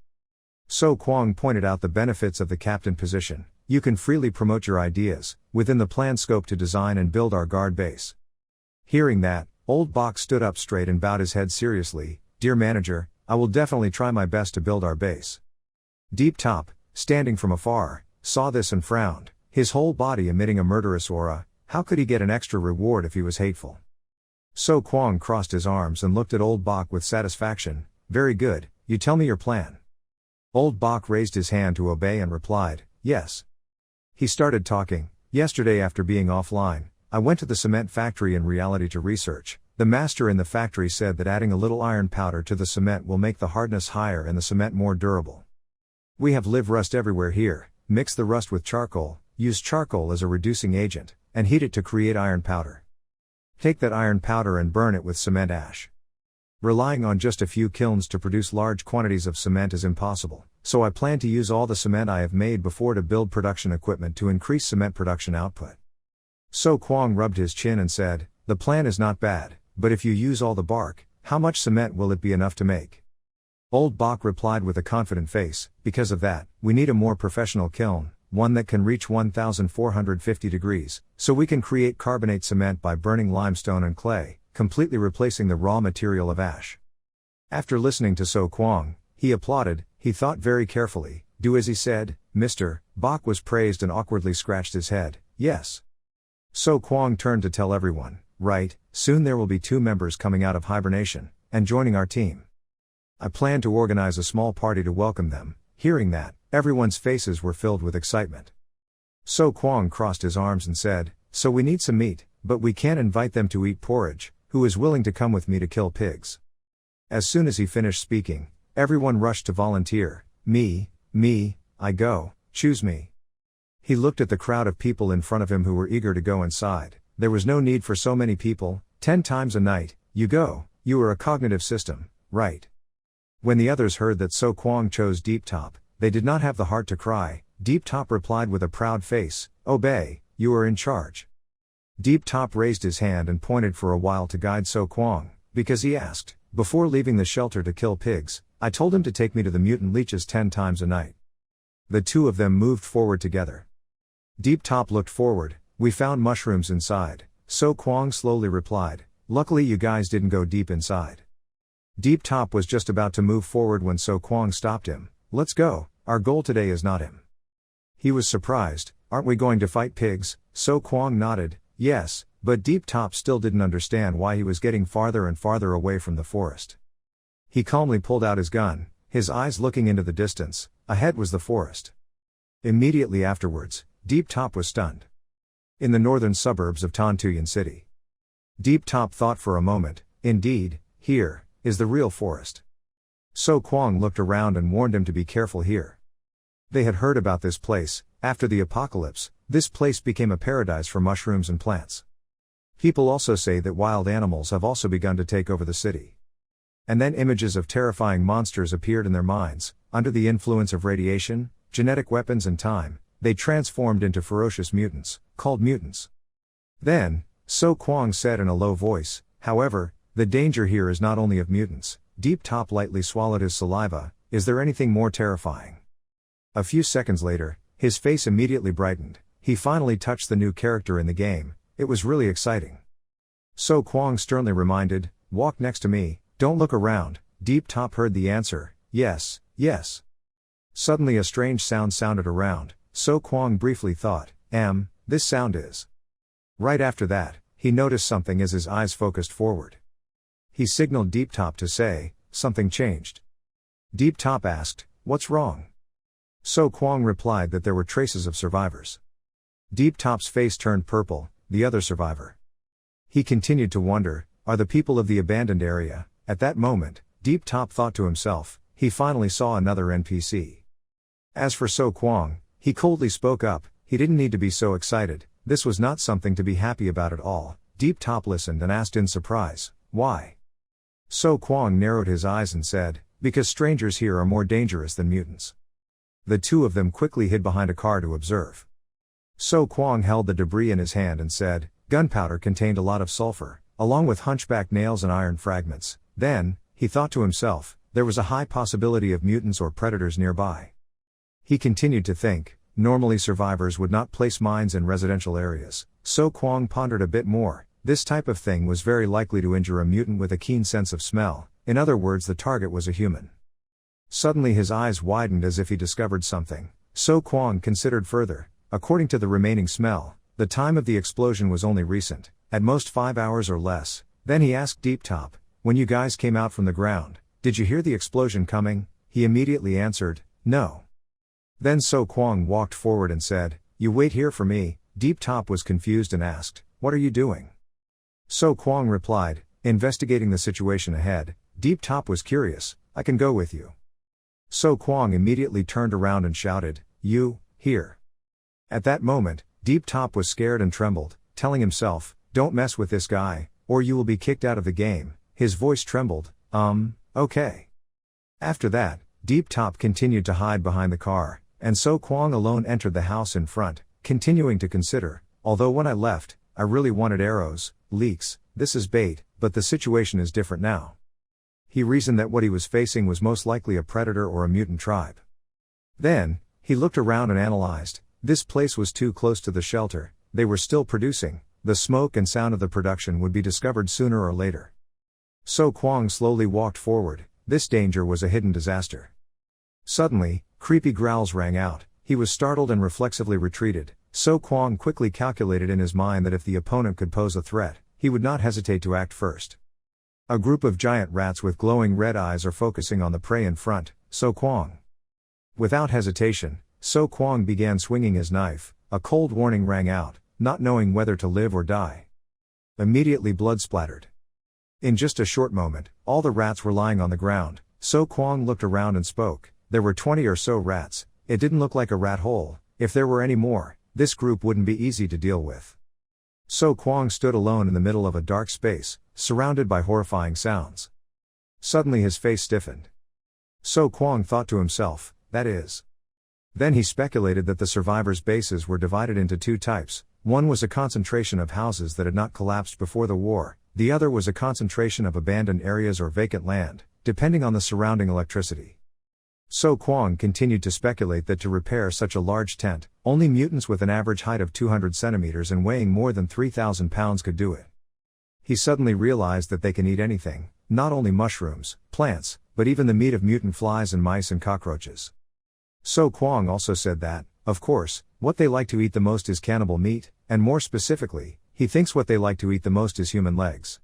So Kwang pointed out the benefits of the captain position. You can freely promote your ideas, within the planned scope to design and build our guard base. Hearing that, Old Bach stood up straight and bowed his head seriously. Dear manager, I will definitely try my best to build our base. Deep Top, standing from afar, saw this and frowned, his whole body emitting a murderous aura. How could he get an extra reward if he was hateful? So Kwang crossed his arms and looked at Old Bach with satisfaction. Very good, you tell me your plan. Old Bach raised his hand to obey and replied, yes. He started talking. Yesterday, after being offline, I went to the cement factory in reality to research. The master in the factory said that adding a little iron powder to the cement will make the hardness higher and the cement more durable. We have live rust everywhere here. Mix the rust with charcoal, use charcoal as a reducing agent, and heat it to create iron powder. Take that iron powder and burn it with cement ash. Relying on just a few kilns to produce large quantities of cement is impossible, so I plan to use all the cement I have made before to build production equipment to increase cement production output. So Kwang rubbed his chin and said, the plan is not bad, but if you use all the bark, how much cement will it be enough to make? Old Bach replied with a confident face, because of that, we need a more professional kiln, one that can reach 1450 degrees, so we can create carbonate cement by burning limestone and clay, completely replacing the raw material of ash. After listening to So Kwang, he applauded. He thought very carefully. Do as he said, Mr. Bach was praised and awkwardly scratched his head. Yes. So Kwang turned to tell everyone, right, soon there will be 2 members coming out of hibernation, and joining our team. I plan to organize a small party to welcome them. Hearing that, everyone's faces were filled with excitement. So Kwang crossed his arms and said, so we need some meat, but we can't invite them to eat porridge. Who is willing to come with me to kill pigs? As soon as he finished speaking, everyone rushed to volunteer. Me, I go, choose me. He looked at the crowd of people in front of him who were eager to go inside. There was no need for so many people. 10 times a night, you go, you are a cognitive system, right? When the others heard that So Kwang chose Deep Top, they did not have the heart to cry. Deep Top replied with a proud face, obey, you are in charge. Deep Top raised his hand and pointed for a while to guide So Kwang, because he asked, before leaving the shelter to kill pigs, I told him to take me to the mutant leeches 10 times a night. The 2 of them moved forward together. Deep Top looked forward. We found mushrooms inside. So Kwang slowly replied, luckily you guys didn't go deep inside. Deep Top was just about to move forward when So Kwang stopped him. Let's go, our goal today is not him. He was surprised. Aren't we going to fight pigs? So Kwang nodded. Yes, but Deep Top still didn't understand why he was getting farther and farther away from the forest. He calmly pulled out his gun, his eyes looking into the distance. Ahead was the forest. Immediately afterwards, Deep Top was stunned. In the northern suburbs of Tantuyan City. Deep Top thought for a moment. Indeed, here is the real forest. So Kwang looked around and warned him to be careful here. They had heard about this place. After the apocalypse, this place became a paradise for mushrooms and plants. People also say that wild animals have also begun to take over the city. And then images of terrifying monsters appeared in their minds. Under the influence of radiation, genetic weapons and time, they transformed into ferocious mutants, called mutants. Then, So Kwang said in a low voice, however, the danger here is not only of mutants. Deep Top lightly swallowed his saliva. Is there anything more terrifying? A few seconds later, his face immediately brightened. He finally touched the new character in the game. It was really exciting. So Kwang sternly reminded, walk next to me, don't look around. Deep Top heard the answer, yes, yes. Suddenly a strange sound sounded around. So Kwang briefly thought, this sound is. Right after that, he noticed something as his eyes focused forward. He signaled Deep Top to say, something changed. Deep Top asked, what's wrong? So Kwang replied that there were traces of survivors. Deep Top's face turned purple. The other survivor. He continued to wonder, are the people of the abandoned area? At that moment, Deep Top thought to himself, he finally saw another NPC. As for So Kwang, he coldly spoke up. He didn't need to be so excited. This was not something to be happy about at all. Deep Top listened and asked in surprise, why? So Kwang narrowed his eyes and said, because strangers here are more dangerous than mutants. The two of them quickly hid behind a car to observe. So Kwang held the debris in his hand and said, gunpowder contained a lot of sulfur, along with hunchback nails and iron fragments. Then, he thought to himself, there was a high possibility of mutants or predators nearby. He continued to think, normally survivors would not place mines in residential areas. So Kwang pondered a bit more. This type of thing was very likely to injure a mutant with a keen sense of smell. In other words, the target was a human. Suddenly his eyes widened as if he discovered something. So Kwang considered further. According to the remaining smell, the time of the explosion was only recent, at most 5 hours or less. Then he asked Deep Top, when you guys came out from the ground, did you hear the explosion coming? He immediately answered, no. Then So Kwang walked forward and said, you wait here for me. Deep Top was confused and asked, what are you doing? So Kwang replied, investigating the situation ahead. Deep Top was curious, I can go with you. So Kwang immediately turned around and shouted, you, here. At that moment, Deep Top was scared and trembled, telling himself, don't mess with this guy, or you will be kicked out of the game. His voice trembled, okay. After that, Deep Top continued to hide behind the car, and So Kwang alone entered the house in front, continuing to consider, although when I left, I really wanted arrows, leaks, this is bait, but the situation is different now. He reasoned that what he was facing was most likely a predator or a mutant tribe. Then, he looked around and analyzed, this place was too close to the shelter, they were still producing, the smoke and sound of the production would be discovered sooner or later. So Kwang slowly walked forward, this danger was a hidden disaster. Suddenly, creepy growls rang out, he was startled and reflexively retreated. So Kwang quickly calculated in his mind that if the opponent could pose a threat, he would not hesitate to act first. A group of giant rats with glowing red eyes are focusing on the prey in front, So Kwang. Without hesitation, So Kwang began swinging his knife, a cold warning rang out, not knowing whether to live or die. Immediately blood splattered. In just a short moment, all the rats were lying on the ground. So Kwang looked around and spoke, there were 20 or so rats, it didn't look like a rat hole, if there were any more, this group wouldn't be easy to deal with. So Kwang stood alone in the middle of a dark space, surrounded by horrifying sounds. Suddenly his face stiffened. So Kwang thought to himself, that is. Then he speculated that the survivors' bases were divided into two types, one was a concentration of houses that had not collapsed before the war, the other was a concentration of abandoned areas or vacant land, depending on the surrounding electricity. So Kwang continued to speculate that to repair such a large tent, only mutants with an average height of 200 centimeters and weighing more than 3,000 pounds could do it. He suddenly realized that they can eat anything, not only mushrooms, plants, but even the meat of mutant flies and mice and cockroaches. So Kwang also said that, of course, what they like to eat the most is cannibal meat, and more specifically, he thinks what they like to eat the most is human legs.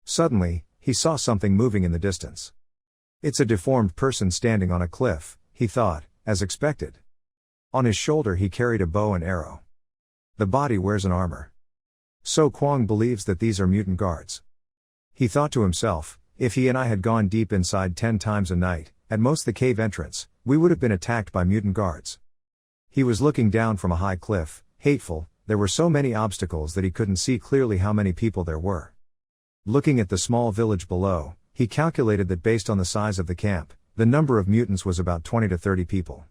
Suddenly, he saw something moving in the distance. It's a deformed person standing on a cliff, he thought, as expected. On his shoulder he carried a bow and arrow. The body wears an armor. So Kwang believes that these are mutant guards. He thought to himself, if he and I had gone deep inside 10 times a night, at most the cave entrance, we would have been attacked by mutant guards. He was looking down from a high cliff, hateful, there were so many obstacles that he couldn't see clearly how many people there were. Looking at the small village below, he calculated that based on the size of the camp, the number of mutants was about 20 to 30 people.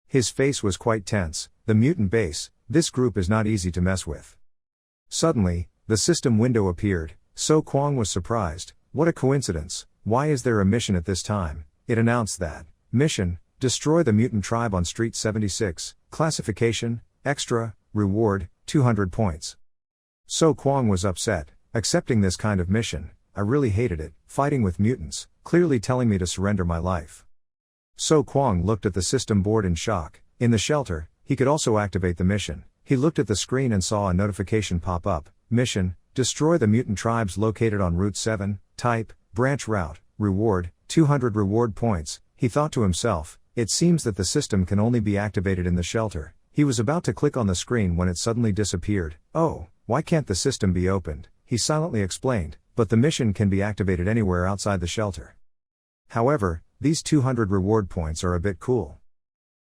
His face was quite tense, the mutant base, this group is not easy to mess with. Suddenly, the system window appeared, So Kwang was surprised, what a coincidence, why is there a mission at this time? It announced that, mission, destroy the mutant tribe on Street 76, classification, extra, reward, 200 points. So Kwang was upset, accepting this kind of mission, I really hated it, fighting with mutants, clearly telling me to surrender my life. So Kwang looked at the system board in shock, in the shelter, he could also activate the mission, he looked at the screen and saw a notification pop up, mission, destroy the mutant tribes located on Route 7, type, branch route, reward, 200 reward points, he thought to himself, it seems that the system can only be activated in the shelter, he was about to click on the screen when it suddenly disappeared, oh, why can't the system be opened, he silently explained, but the mission can be activated anywhere outside the shelter. However, these 200 reward points are a bit cool.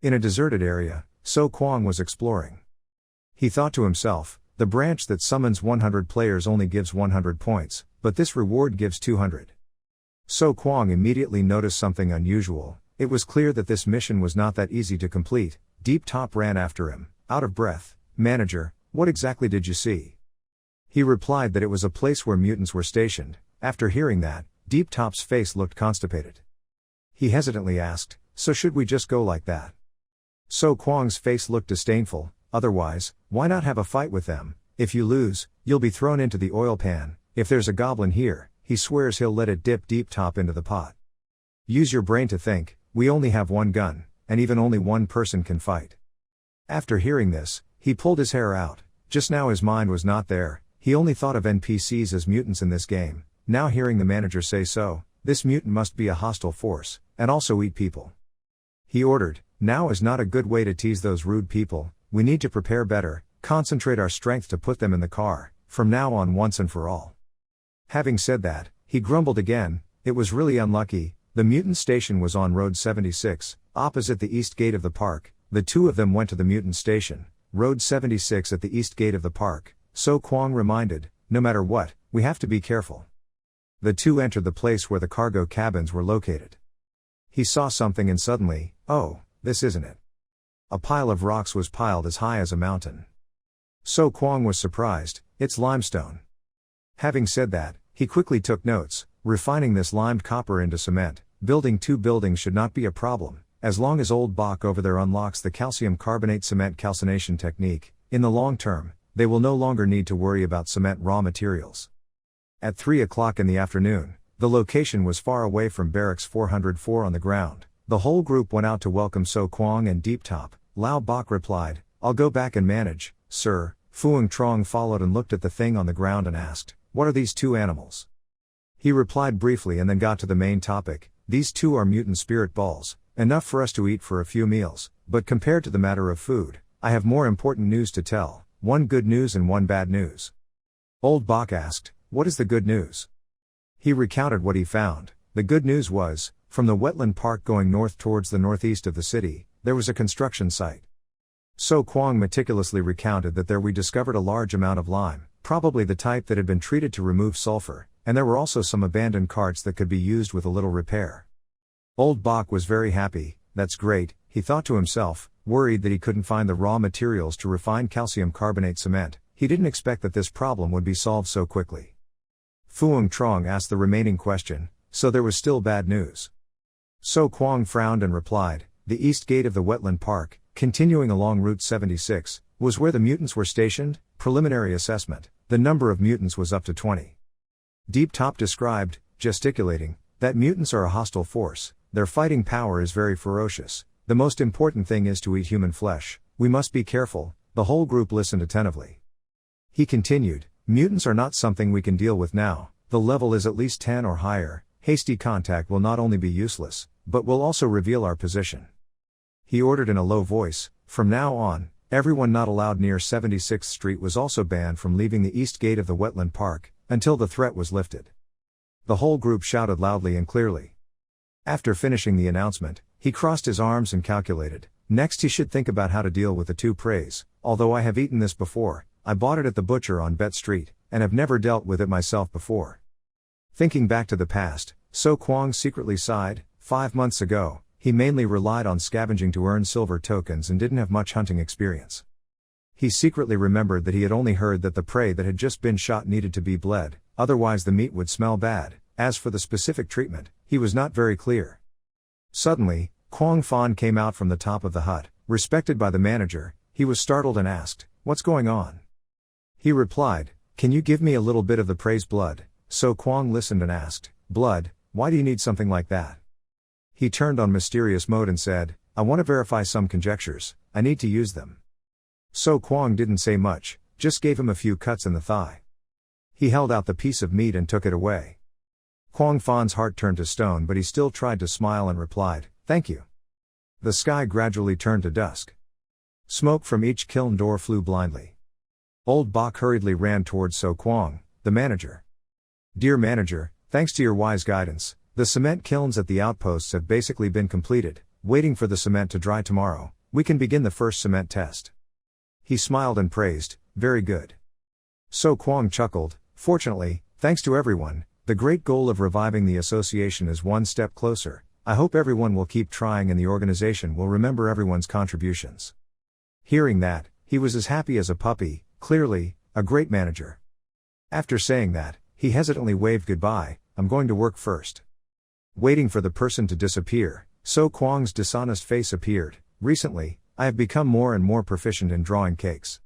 In a deserted area, So Kwang was exploring. He thought to himself, the branch that summons 100 players only gives 100 points, but this reward gives 200. So Kwang immediately noticed something unusual. It was clear that this mission was not that easy to complete. Deep Top ran after him, out of breath. Manager, what exactly did you see? He replied that it was a place where mutants were stationed. After hearing that, Deep Top's face looked constipated. He hesitantly asked, so should we just go like that? So Kwang's face looked disdainful. Otherwise, why not have a fight with them? If you lose, you'll be thrown into the oil pan. If there's a goblin here, he swears he'll let it dip Deep Top into the pot. Use your brain to think, we only have one gun, and even only one person can fight. After hearing this, he pulled his hair out. Just now his mind was not there, he only thought of NPCs as mutants in this game. Now hearing the manager say so, this mutant must be a hostile force, and also eat people. He ordered, now is not a good way to tease those rude people, we need to prepare better, concentrate our strength to put them in the car, from now on once and for all. Having said that, he grumbled again, it was really unlucky. The mutant station was on Road 76, opposite the east gate of the park. The two of them went to the mutant station, Road 76 at the east gate of the park. So Kwang reminded, no matter what, we have to be careful. The two entered the place where the cargo cabins were located. He saw something and suddenly, oh, this isn't it. A pile of rocks was piled as high as a mountain. So Kwang was surprised, it's limestone. Having said that, he quickly took notes. Refining this limed copper into cement, building two buildings should not be a problem, as long as old Bach over there unlocks the calcium carbonate cement calcination technique. In the long term, they will no longer need to worry about cement raw materials. At 3 o'clock in the afternoon, the location was far away from Barracks 404 on the ground. The whole group went out to welcome So Kwang and Deep Top. Lao Bach replied, I'll go back and manage, sir. Phuong Trong followed and looked at the thing on the ground and asked, what are these two animals? He replied briefly and then got to the main topic, these two are mutant spirit balls, enough for us to eat for a few meals, but compared to the matter of food, I have more important news to tell, one good news and one bad news. Old Bach asked, what is the good news? He recounted what he found. The good news was, from the wetland park going north towards the northeast of the city, there was a construction site. So Kwang meticulously recounted that there we discovered a large amount of lime, probably the type that had been treated to remove sulfur, and there were also some abandoned carts that could be used with a little repair. Old Bach was very happy, that's great, he thought to himself, worried that he couldn't find the raw materials to refine calcium carbonate cement. He didn't expect that this problem would be solved so quickly. Phuong Trong asked the remaining question, so there was still bad news. So Kwang frowned and replied, the east gate of the wetland park, continuing along Route 76, was where the mutants were stationed. Preliminary assessment, the number of mutants was up to 20. Deep Top described, gesticulating, that mutants are a hostile force, their fighting power is very ferocious, the most important thing is to eat human flesh, we must be careful. The whole group listened attentively. He continued, mutants are not something we can deal with now, the level is at least 10 or higher, hasty contact will not only be useless, but will also reveal our position. He ordered in a low voice, from now on, everyone not allowed near 76th Street was also banned from leaving the east gate of the wetland park, until the threat was lifted. The whole group shouted loudly and clearly. After finishing the announcement, he crossed his arms and calculated, next he should think about how to deal with the two preys. Although I have eaten this before, I bought it at the butcher on Bet Street, and have never dealt with it myself before. Thinking back to the past, So Kwang secretly sighed. 5 months ago, he mainly relied on scavenging to earn silver tokens and didn't have much hunting experience. He secretly remembered that he had only heard that the prey that had just been shot needed to be bled, otherwise the meat would smell bad. As for the specific treatment, he was not very clear. Suddenly, Kwang Fan came out from the top of the hut, respected by the manager. He was startled and asked, what's going on? He replied, can you give me a little bit of the prey's blood? So Kwang listened and asked, blood, why do you need something like that? He turned on mysterious mode and said, I want to verify some conjectures, I need to use them. So Kwang didn't say much, just gave him a few cuts in the thigh. He held out the piece of meat and took it away. Kwang Fan's heart turned to stone, but he still tried to smile and replied, thank you. The sky gradually turned to dusk. Smoke from each kiln door flew blindly. Old Bach hurriedly ran towards So Kwang, the manager. Dear manager, thanks to your wise guidance, the cement kilns at the outposts have basically been completed, waiting for the cement to dry tomorrow, we can begin the first cement test. He smiled and praised, very good. So Kwang chuckled, fortunately, thanks to everyone, The great goal of reviving the association is one step closer. I hope everyone will keep trying and the organization will remember everyone's contributions. Hearing that, he was as happy as a puppy, clearly, a great manager. After saying that, he hesitantly waved goodbye. I'm going to work first. Waiting for the person to disappear, So Kwang's dishonest face appeared. Recently, I have become more and more proficient in drawing cakes.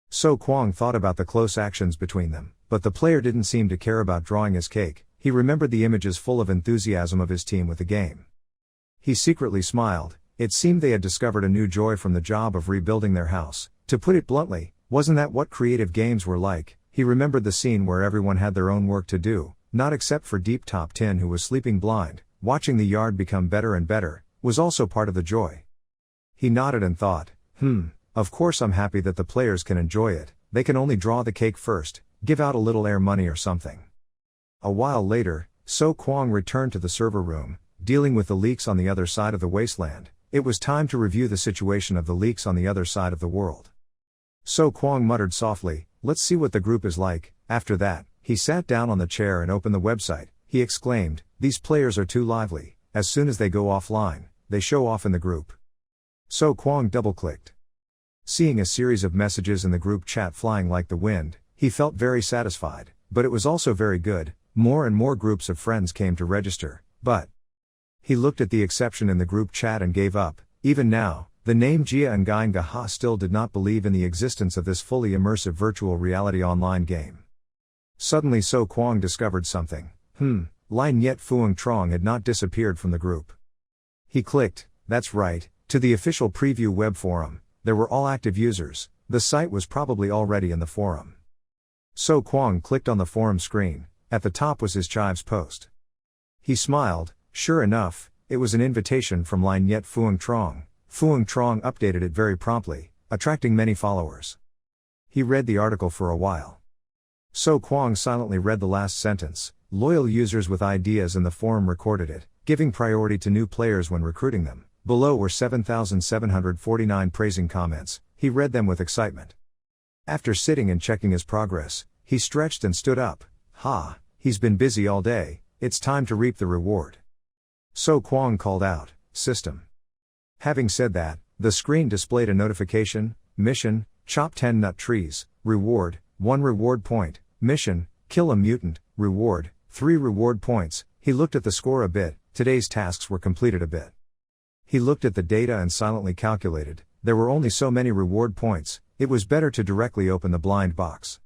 So Kwang thought about the close actions between them, but the player didn't seem to care about drawing his cake. He remembered the images full of enthusiasm of his team with the game. He secretly smiled. It seemed they had discovered a new joy from the job of rebuilding their house. To put it bluntly, wasn't that what creative games were like? He remembered the scene where everyone had their own work to do, not except for Deep Top Tin, who was sleeping blind. Watching the yard become better and better was also part of the joy. He nodded and thought, of course I'm happy that the players can enjoy it. They can only draw the cake first, give out a little air money or something. A while later, So Kwang returned to the server room, dealing with the leaks on the other side of the wasteland. It was time to review the situation of the leaks on the other side of the world. So Kwang muttered softly, let's see what the group is like. After that, he sat down on the chair and opened the website. He exclaimed, these players are too lively. As soon as they go offline, they show off in the group. So Kwang double-clicked. Seeing a series of messages in the group chat flying like the wind, he felt very satisfied, but it was also very good. More and more groups of friends came to register, but he looked at the exception in the group chat and gave up. Even now, the name Jia Ngain Gaha still did not believe in the existence of this fully immersive virtual reality online game. Suddenly So Kwang discovered something. Lin Yet Fuang Trong had not disappeared from the group. He clicked, that's right, to the official preview web forum. There were all active users. The site was probably already in the forum. So Kwang clicked on the forum screen. At the top was his Chives post. He smiled. Sure enough, it was an invitation from Lin Yet Fuang Trong. Fuang Trong updated it very promptly, attracting many followers. He read the article for a while. So Kwang silently read the last sentence. Loyal users with ideas in the forum recorded it, giving priority to new players when recruiting them. Below were 7,749 praising comments. He read them with excitement. After sitting and checking his progress, he stretched and stood up. He's been busy all day. It's time to reap the reward. So Kwang called out, system. Having said that, the screen displayed a notification. Mission, chop 10 nut trees. Reward, 1 reward point. Mission, kill a mutant. Reward, 3 reward points. He looked at the score a bit. Today's tasks were completed a bit. He looked at the data and silently calculated. There were only so many reward points. It was better to directly open the blind box.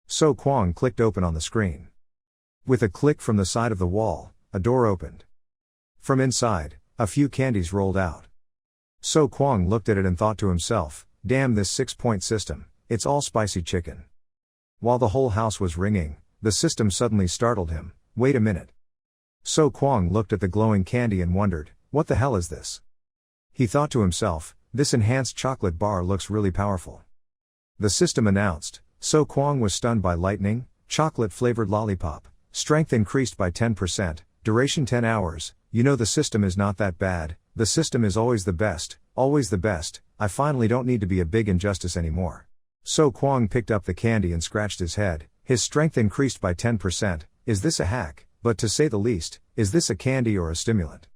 So Kwang clicked open on the screen. With a click from the side of the wall, a door opened. From inside, a few candies rolled out. So Kwang looked at it and thought to himself, damn this 6-point system, it's all spicy chicken. While the whole house was ringing, the system suddenly startled him. Wait a minute. So Kwang looked at the glowing candy and wondered, what the hell is this? He thought to himself, this enhanced chocolate bar looks really powerful. The system announced. So Kwang was stunned by lightning. Chocolate-flavored lollipop. Strength increased by 10%. Duration 10 hours. You know the system is not that bad. The system is always the best. Always the best. I finally don't need to be a big injustice anymore. So Kwang picked up the candy and scratched his head. His strength increased by 10%. Is this a hack? But to say the least, is this a candy or a stimulant?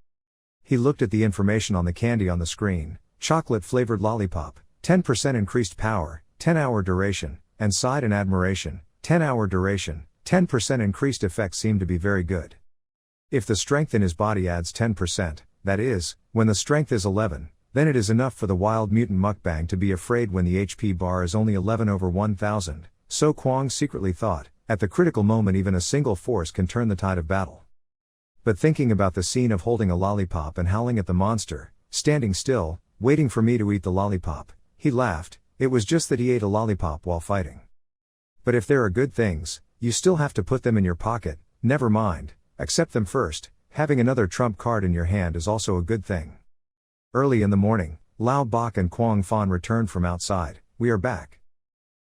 He looked at the information on the candy on the screen. Chocolate-flavored lollipop. 10% increased power. 10-hour duration. And sighed in admiration. 10-hour duration. 10% increased effect seemed to be very good. If the strength in his body adds 10%, that is, when the strength is 11, then it is enough for the wild mutant mukbang to be afraid when the HP bar is only 11 over 1000. So Kwang secretly thought, at the critical moment even a single force can turn the tide of battle. But thinking about the scene of holding a lollipop and howling at the monster, standing still, waiting for me to eat the lollipop, he laughed. It was just that he ate a lollipop while fighting. But if there are good things, you still have to put them in your pocket. Never mind, accept them first. Having another trump card in your hand is also a good thing. Early in the morning, Lao Bak and Kwang Fan returned from outside. We are back.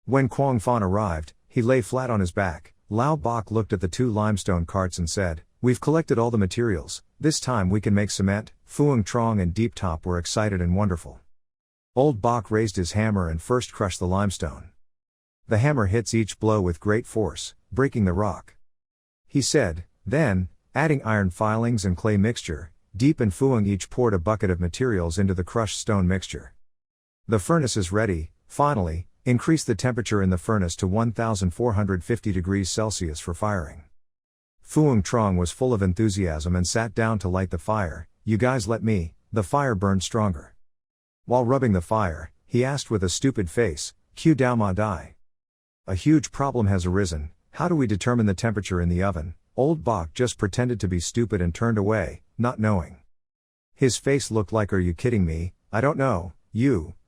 When Kwang Fan arrived, he lay flat on his back. Lao Bak looked at the 2 limestone carts and said, we've collected all the materials. This time we can make cement. Fuang Trong and Deep Top were excited and wonderful. Old Bak raised his hammer and first crushed the limestone. The hammer hits each blow with great force, breaking the rock. he said, then, adding iron filings and clay mixture, Deep and Fuang each poured a bucket of materials into the crushed stone mixture. The furnace is ready, finally, increase the temperature in the furnace to 1450 degrees Celsius for firing. Fuang Trong was full of enthusiasm and sat down to light the fire. You guys let me, the fire burned stronger. While rubbing the fire, he asked with a stupid face, Q Dao Ma Dai. A huge problem has arisen, how do we determine the temperature in the oven? Old Bok just pretended to be stupid and turned away, not knowing. His face looked like, are you kidding me? I don't know,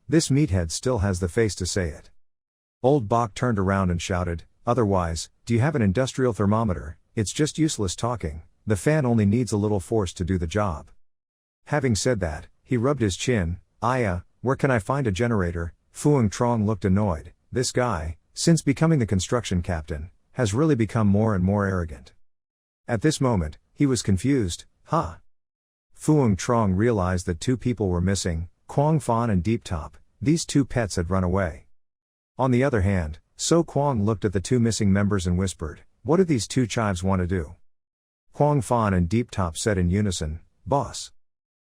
this meathead still has the face to say it. Old Bok turned around and shouted, otherwise, do you have an industrial thermometer? It's just useless talking, the fan only needs a little force to do the job. Having said that, he rubbed his chin, where can I find a generator? Fuang Trong looked annoyed, this guy, since becoming the construction captain, has really become more and more arrogant. At this moment, he was confused, Fuang Trong realized that two people were missing, Quang Fan and Deep Top. These two pets had run away. On the other hand, So Quang looked at the two missing members and whispered, what do these two chives want to do? Quang Fan and Deep Top said in unison, boss.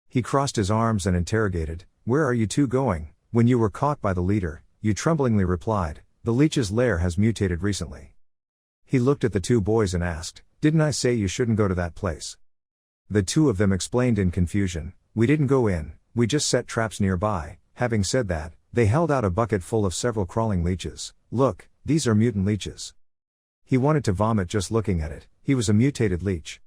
He crossed his arms and interrogated, where are you two going? When you were caught by the leader, you tremblingly replied, the leech's lair has mutated recently. He looked at the two boys and asked, didn't I say you shouldn't go to that place? The two of them explained in confusion, we didn't go in, we just set traps nearby. Having said that, they held out a bucket full of several crawling leeches. Look, these are mutant leeches. He wanted to vomit just looking at it, he was a mutated leech.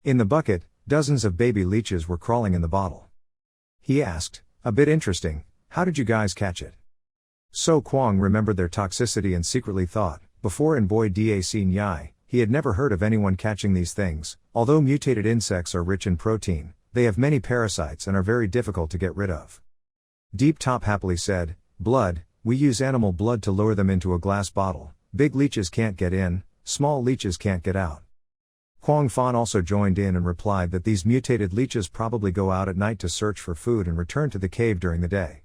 In the bucket, dozens of baby leeches were crawling in the bottle. He asked, a bit interesting, how did you guys catch it? So Quang remembered their toxicity and secretly thought, before in Boy Dac Nhai, he had never heard of anyone catching these things. Although mutated insects are rich in protein, they have many parasites and are very difficult to get rid of. Deep Top happily said, blood, we use animal blood to lure them into a glass bottle. Big leeches can't get in, small leeches can't get out. Quang Fan also joined in and replied that these mutated leeches probably go out at night to search for food and return to the cave during the day.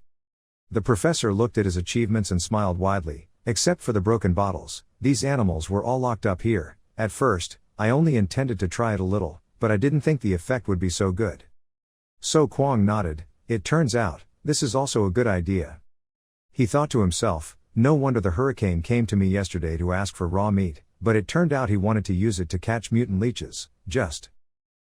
The professor looked at his achievements and smiled widely, except for the broken bottles, these animals were all locked up here. At first, I only intended to try it a little, but I didn't think the effect would be so good. So Quang nodded, it turns out, this is also a good idea. He thought to himself, no wonder the hurricane came to me yesterday to ask for raw meat, but it turned out he wanted to use it to catch mutant leeches,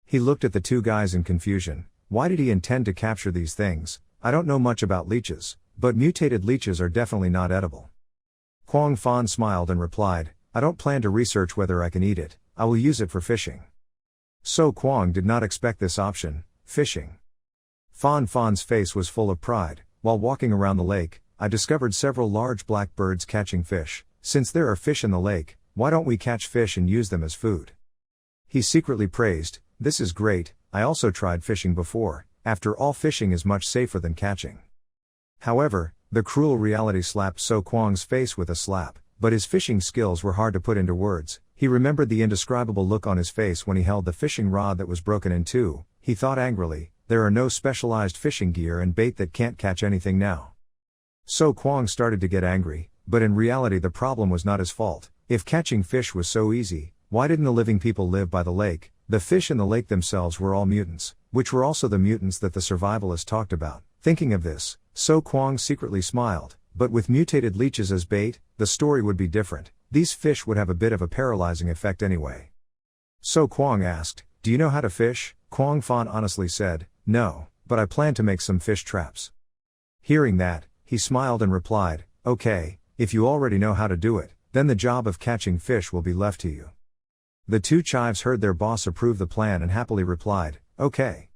He looked at the two guys in confusion, why did he intend to capture these things? I don't know much about leeches, but mutated leeches are definitely not edible. Quang Fan smiled and replied, I don't plan to research whether I can eat it, I will use it for fishing. So Quang did not expect this option, fishing. Fan Fan's face was full of pride. While walking around the lake, I discovered several large black birds catching fish. Since there are fish in the lake, why don't we catch fish and use them as food? He secretly praised, this is great, I also tried fishing before, after all fishing is much safer than catching. However, the cruel reality slapped So Quang's face with a slap, but his fishing skills were hard to put into words. He remembered the indescribable look on his face when he held the fishing rod that was broken in two. He thought angrily, there are no specialized fishing gear and bait that can't catch anything now. So Quang started to get angry, but in reality the problem was not his fault. If catching fish was so easy, why didn't the living people live by the lake? The fish in the lake themselves were all mutants, which were also the mutants that the survivalists talked about. Thinking of this, So Quang secretly smiled, but with mutated leeches as bait, the story would be different. These fish would have a bit of a paralyzing effect anyway. So Quang asked, do you know how to fish? Quang Fan honestly said, no, but I plan to make some fish traps. Hearing that, he smiled and replied, okay, if you already know how to do it, then the job of catching fish will be left to you. The two chives heard their boss approve the plan and happily replied, okay.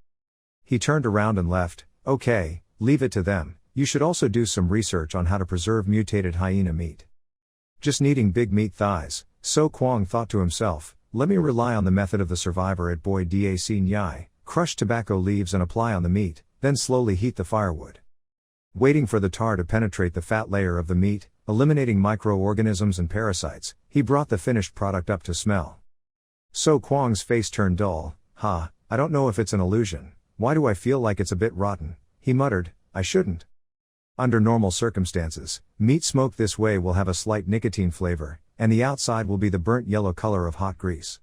He turned around and left, okay, leave it to them, you should also do some research on how to preserve mutated hyena meat. Just needing big meat thighs, So Quang thought to himself, let me rely on the method of the survivor at Boy Dac Nhai, crush tobacco leaves and apply on the meat, then slowly heat the firewood. Waiting for the tar to penetrate the fat layer of the meat, eliminating microorganisms and parasites, he brought the finished product up to smell. So Quang's face turned dull, I don't know if it's an illusion, why do I feel like it's a bit rotten? He muttered, I shouldn't. Under normal circumstances, meat smoked this way will have a slight nicotine flavor, and the outside will be the burnt yellow color of hot grease.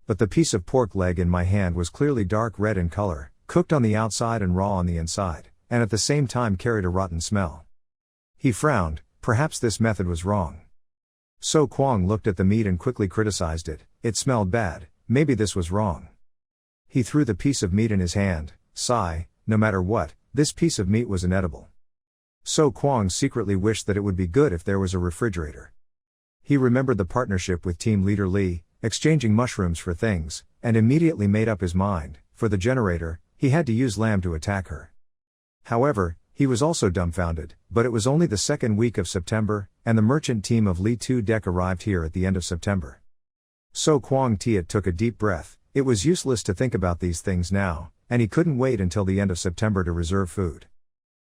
But the piece of pork leg in my hand was clearly dark red in color, cooked on the outside and raw on the inside, and at the same time carried a rotten smell. He frowned. Perhaps this method was wrong. So Kwang looked at the meat and quickly criticized it. It smelled bad, maybe this was wrong. He threw the piece of meat in his hand. Sigh, no matter what, this piece of meat was inedible. So Kwang secretly wished that it would be good if there was a refrigerator. He remembered the partnership with team leader Lee, exchanging mushrooms for things, and immediately made up his mind. For the generator, he had to use Lamb to attack her. However, he was also dumbfounded, but it was only the second week of September, and the merchant team of Lee 2 deck arrived here at the end of September. So Kwang Tiat took a deep breath. It was useless to think about these things now, and he couldn't wait until the end of September to reserve food.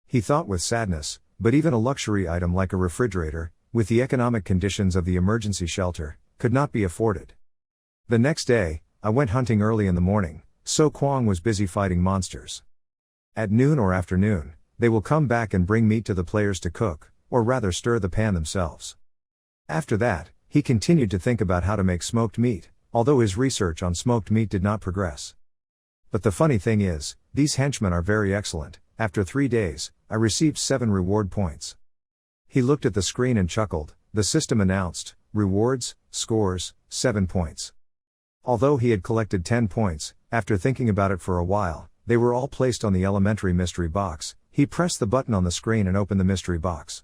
He thought with sadness, but even a luxury item like a refrigerator, with the economic conditions of the emergency shelter, could not be afforded. The next day, I went hunting early in the morning. So Kwang was busy fighting monsters. At noon or afternoon, they will come back and bring meat to the players to cook, or rather stir the pan themselves. After that, he continued to think about how to make smoked meat, although his research on smoked meat did not progress. But the funny thing is, these henchmen are very excellent. After 3 days, I received 7 reward points. He looked at the screen and chuckled. The system announced, rewards, scores, 7 points. Although he had collected 10 points, after thinking about it for a while, they were all placed on the elementary mystery box. He pressed the button on the screen and opened the mystery box.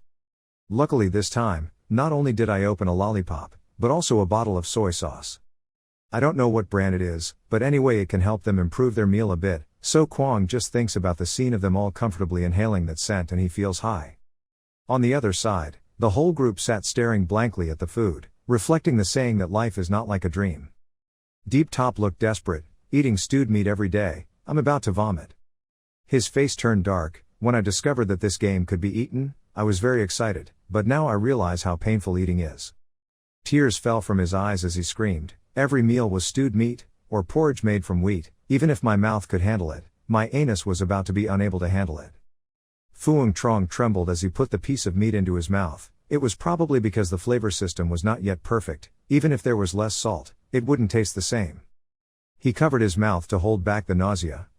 Luckily this time, not only did I open a lollipop, but also a bottle of soy sauce. I don't know what brand it is, but anyway it can help them improve their meal a bit. So Kwang just thinks about the scene of them all comfortably inhaling that scent and he feels high. On the other side, the whole group sat staring blankly at the food, reflecting the saying that life is not like a dream. Deep Top looked desperate, eating stewed meat every day. I'm about to vomit. His face turned dark. When I discovered that this game could be eaten, I was very excited, but now I realize how painful eating is. Tears fell from his eyes as he screamed. Every meal was stewed meat, or porridge made from wheat. Even if my mouth could handle it, my anus was about to be unable to handle it. Phuong Trong trembled as he put the piece of meat into his mouth. It was probably because the flavor system was not yet perfect. Even if there was less salt, it wouldn't taste the same. He covered his mouth to hold back the nausea.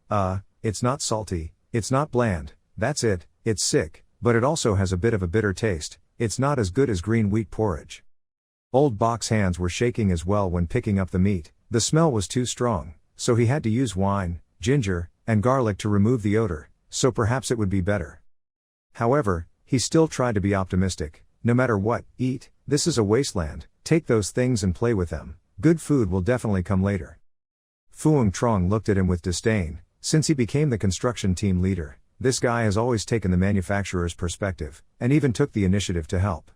It's not salty, it's not bland, that's it, it's sick, but it also has a bit of a bitter taste. It's not as good as green wheat porridge. Old Bok's hands were shaking as well when picking up the meat. The smell was too strong, so he had to use wine, ginger, and garlic to remove the odor, so perhaps it would be better. However, he still tried to be optimistic. No matter what, eat, this is a wasteland, take those things and play with them, good food will definitely come later. Phuong Trong looked at him with disdain. Since he became the construction team leader, this guy has always taken the manufacturer's perspective, and even took the initiative to help.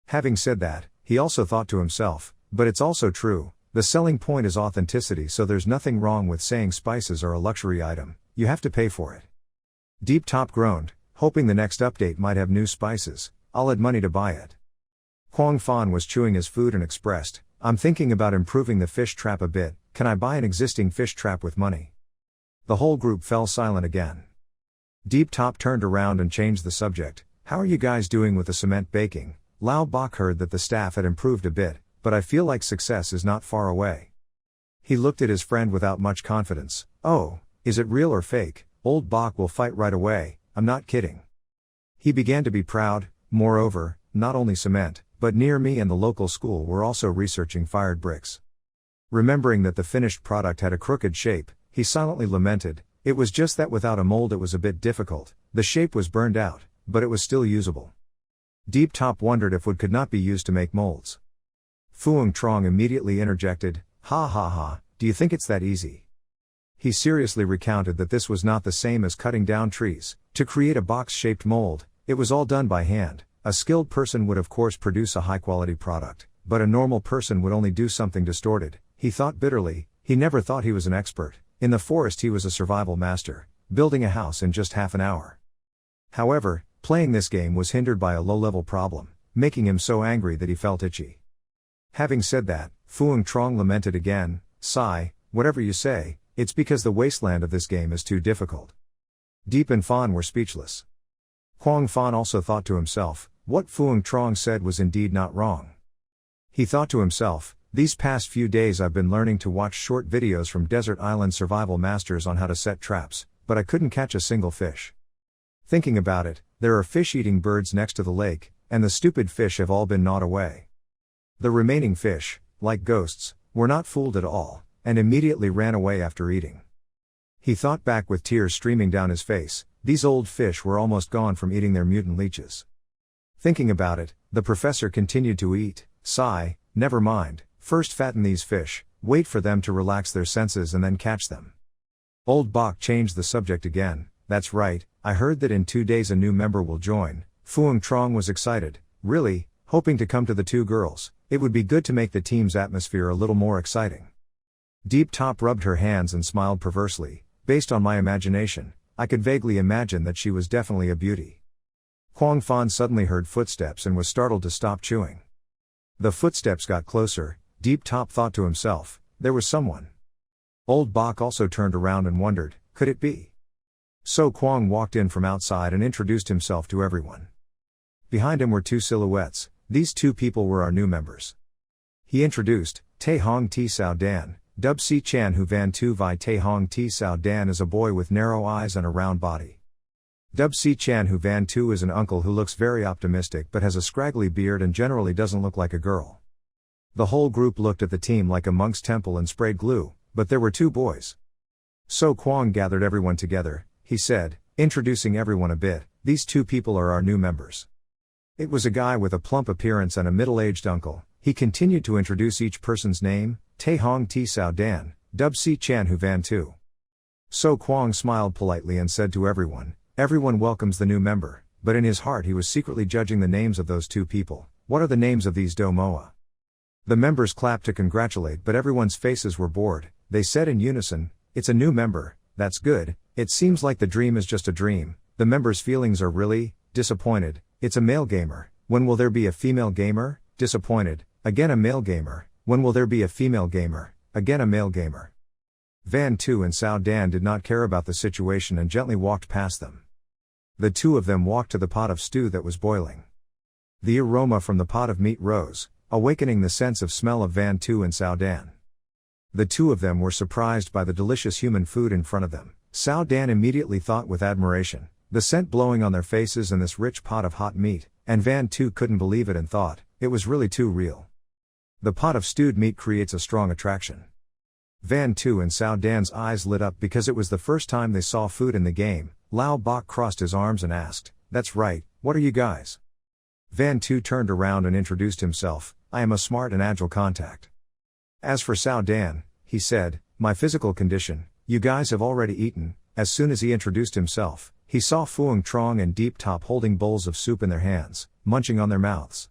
Having said that, he also thought to himself, but it's also true, the selling point is authenticity, so there's nothing wrong with saying spices are a luxury item, you have to pay for it. Deep Top groaned, hoping the next update might have new spices. I'll add money to buy it. Kwang Fan was chewing his food and expressed, I'm thinking about improving the fish trap a bit, can I buy an existing fish trap with money? The whole group fell silent again. Deep Top turned around and changed the subject, how are you guys doing with the cement baking? Lao Bok heard that the staff had improved a bit, but I feel like success is not far away. He looked at his friend without much confidence. Oh, is it real or fake? Old Bok will fight right away, I'm not kidding. He began to be proud. Moreover, not only cement, but near me and the local school were also researching fired bricks. Remembering that the finished product had a crooked shape, he silently lamented, it was just that without a mold it was a bit difficult, the shape was burned out, but it was still usable. Deep Top wondered if wood could not be used to make molds. Phuong Trong immediately interjected, ha ha ha, do you think it's that easy? He seriously recounted that this was not the same as cutting down trees. To create a box-shaped mold, it was all done by hand. A skilled person would of course produce a high-quality product, but a normal person would only do something distorted. He thought bitterly, he never thought he was an expert. In the forest he was a survival master, building a house in just half an hour. However, playing this game was hindered by a low-level problem, making him so angry that he felt itchy. Having said that, Phuong Trong lamented again, sigh, whatever you say, it's because the wasteland of this game is too difficult. Deep and Fan were speechless. Kwang Fan also thought to himself, what Phuong Trong said was indeed not wrong. He thought to himself, These past few days I've been learning to watch short videos from desert island survival masters on how to set traps, but I couldn't catch a single fish. Thinking about it, there are fish-eating birds next to the lake, and the stupid fish have all been gnawed away. The remaining fish, like ghosts, were not fooled at all, and immediately ran away after eating. He thought back with tears streaming down his face, these old fish were almost gone from eating their mutant leeches. Thinking about it, the professor continued to eat, sigh, never mind, first fatten these fish, wait for them to relax their senses and then catch them. Old Bok changed the subject again, that's right, I heard that in 2 days a new member will join. Phuong Trong was excited, really, hoping to come to the 2 girls, it would be good to make the team's atmosphere a little more exciting. Deep Top rubbed her hands and smiled perversely, based on my imagination, I could vaguely imagine that she was definitely a beauty. Quang Fan suddenly heard footsteps and was startled to stop chewing. The footsteps got closer, Deep Top thought to himself, there was someone. Old Bok also turned around and wondered, could it be? So Quang walked in from outside and introduced himself to everyone. Behind him were 2 silhouettes, these 2 people were our new members. He introduced, Tae Hong T Sao Dan, Dub Si Chan Hu Van Tu Vi. Tae Hong T Sao Dan is a boy with narrow eyes and a round body. Dub Si Chan Hu Van Tu is an uncle who looks very optimistic but has a scraggly beard and generally doesn't look like a girl. The whole group looked at the team like a monk's temple and sprayed glue, but there were 2 boys. So Quang gathered everyone together, he said, introducing everyone a bit, these 2 people are our new members. It was a guy with a plump appearance and a middle-aged uncle. He continued to introduce each person's name, Tae Hong T Sao Dan, Dub Si Chan Hu Van Tu. So Quang smiled politely and said to everyone welcomes the new member, but in his heart he was secretly judging the names of those 2 people. What are the names of these Do Moa? The members clapped to congratulate, but everyone's faces were bored. They said in unison, it's a new member, that's good, it seems like the dream is just a dream. The members' feelings are really disappointed. It's a male gamer, when will there be a female gamer? Disappointed, again a male gamer, when will there be a female gamer? Again a male gamer. Van Tu and Sao Dan did not care about the situation and gently walked past them. The 2 of them walked to the pot of stew that was boiling. The aroma from the pot of meat rose, awakening the sense of smell of Van Tu and Sao Dan. The 2 of them were surprised by the delicious human food in front of them. Sao Dan immediately thought with admiration, the scent blowing on their faces and this rich pot of hot meat, and Van Tu couldn't believe it and thought, it was really too real. The pot of stewed meat creates a strong attraction. Van Tu and Sao Dan's eyes lit up because it was the first time they saw food in the game. Lao Bok crossed his arms and asked, that's right, what are you guys? Van Tu turned around and introduced himself, I am a smart and agile contact. As for Sao Dan, he said, my physical condition, you guys have already eaten. As soon as he introduced himself, he saw Phuong Trong and Deep Top holding bowls of soup in their hands, munching on their mouths.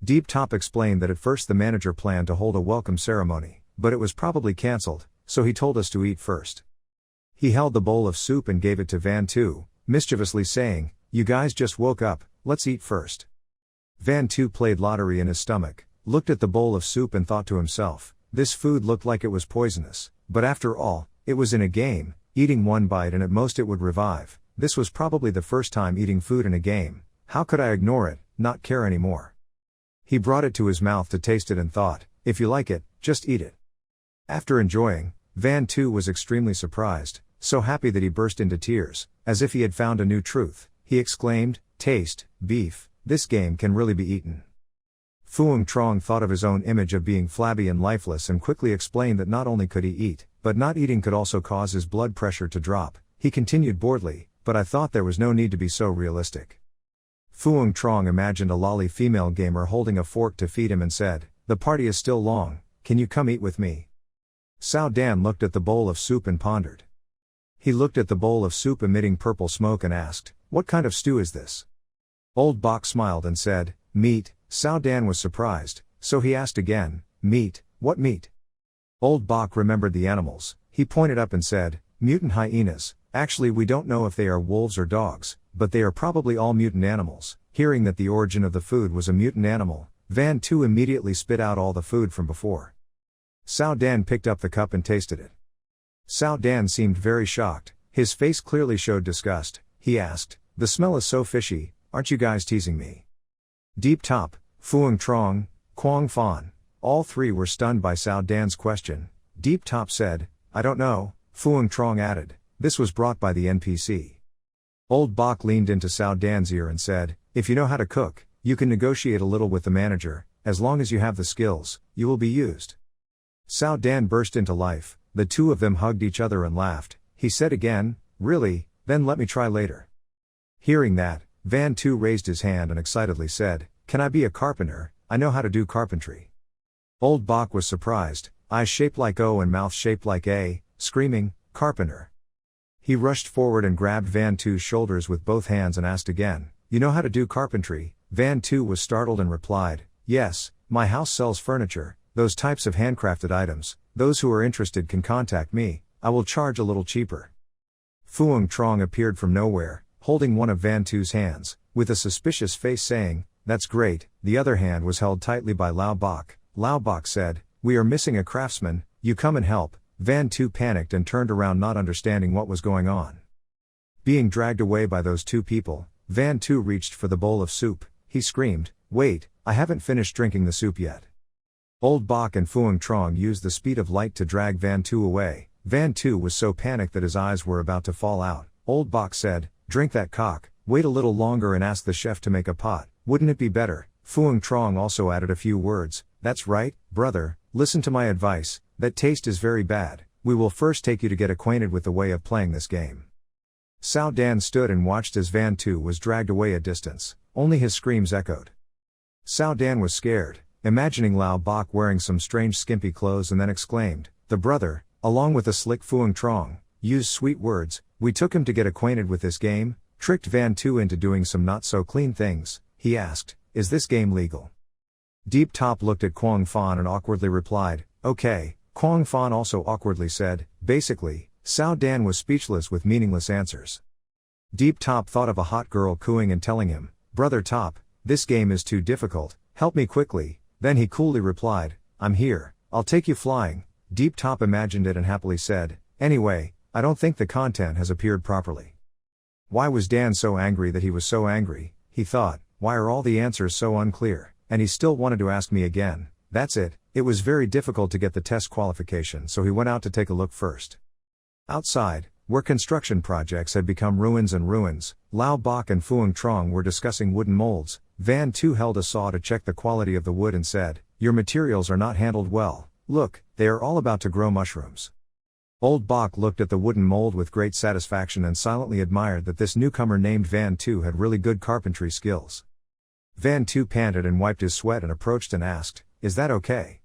Deep Top explained that at first the manager planned to hold a welcome ceremony, but it was probably cancelled, so he told us to eat first. He held the bowl of soup and gave it to Van Tu, mischievously saying, you guys just woke up, let's eat first. Van Tu played lottery in his stomach, looked at the bowl of soup and thought to himself, this food looked like it was poisonous, but after all, it was in a game, eating 1 bite and at most it would revive. This was probably the first time eating food in a game, how could I ignore it, not care anymore? He brought it to his mouth to taste it and thought, if you like it, just eat it. After enjoying, Van Tu was extremely surprised, so happy that he burst into tears, as if he had found a new truth. He exclaimed, taste, beef, this game can really be eaten. Phuong Trong thought of his own image of being flabby and lifeless and quickly explained that not only could he eat, but not eating could also cause his blood pressure to drop. He continued boredly, but I thought there was no need to be so realistic. Phuong Trong imagined a lolly female gamer holding a fork to feed him and said, the party is still long, can you come eat with me? Sao Dan looked at the bowl of soup and pondered. He looked at the bowl of soup emitting purple smoke and asked, what kind of stew is this? Old Bok smiled and said, meat. Sao Dan was surprised, so he asked again, meat, what meat? Old Bok remembered the animals, he pointed up and said, mutant hyenas. Actually we don't know if they are wolves or dogs, but they are probably all mutant animals. Hearing that the origin of the food was a mutant animal, Van Tu immediately spit out all the food from before. Sao Dan picked up the cup and tasted it. Sao Dan seemed very shocked, his face clearly showed disgust. He asked, the smell is so fishy, aren't you guys teasing me? Deep Top, Phuong Trong, Quang Fan, All three were stunned by Sao Dan's question. Deep Top said, I don't know, Fuang Trong added, this was brought by the NPC. Old Bok leaned into Sao Dan's ear and said, if you know how to cook, you can negotiate a little with the manager, as long as you have the skills, you will be used. Sao Dan burst into life, the two of them hugged each other and laughed. He said again, really, then let me try later. Hearing that, Van Tu raised his hand and excitedly said, can I be a carpenter? I know how to do carpentry. Old Bok was surprised, eyes shaped like O and mouth shaped like A, screaming, carpenter. He rushed forward and grabbed Van Tu's shoulders with both hands and asked again, you know how to do carpentry? Van Tu was startled and replied, yes, my house sells furniture, those types of handcrafted items, those who are interested can contact me, I will charge a little cheaper. Fuang Trong appeared from nowhere, holding one of Van Tu's hands, with a suspicious face saying, that's great. The other hand was held tightly by Lao Bok. Lao Bok said, we are missing a craftsman, you come and help. Van Tu panicked and turned around not understanding what was going on. Being dragged away by those two people, Van Tu reached for the bowl of soup. He screamed, wait, I haven't finished drinking the soup yet. Old Bok and Fuang Trong used the speed of light to drag Van Tu away. Van Tu was so panicked that his eyes were about to fall out. Old Bok said, drink that cock, wait a little longer and ask the chef to make a pot, wouldn't it be better? Fuang Trong also added a few words, that's right, brother, listen to my advice, that taste is very bad, we will first take you to get acquainted with the way of playing this game. Sao Dan stood and watched as Van Tu was dragged away a distance, only his screams echoed. Sao Dan was scared, imagining Lao Bok wearing some strange skimpy clothes and then exclaimed, the brother, along with the slick Fuang Trong, used sweet words, we took him to get acquainted with this game, tricked Van Tu into doing some not so clean things, he asked, is this game legal? Deep Top looked at Quang Fan and awkwardly replied, okay. Quang Fan also awkwardly said, basically. Sao Dan was speechless with meaningless answers. Deep Top thought of a hot girl cooing and telling him, brother Top, this game is too difficult, help me quickly. Then he coolly replied, I'm here, I'll take you flying. Deep Top imagined it and happily said, anyway, I don't think the content has appeared properly. Why was Dan so angry that he was so angry? He thought, why are all the answers so unclear? And he still wanted to ask me again. That's it, it was very difficult to get the test qualification, so he went out to take a look first. Outside, where construction projects had become ruins and ruins, Lao Bok and Fuang Trong were discussing wooden molds. Van Tu held a saw to check the quality of the wood and said, your materials are not handled well, look, they are all about to grow mushrooms. Old Bok looked at the wooden mold with great satisfaction and silently admired that this newcomer named Van Tu had really good carpentry skills. Van Tu panted and wiped his sweat and approached and asked, is that okay?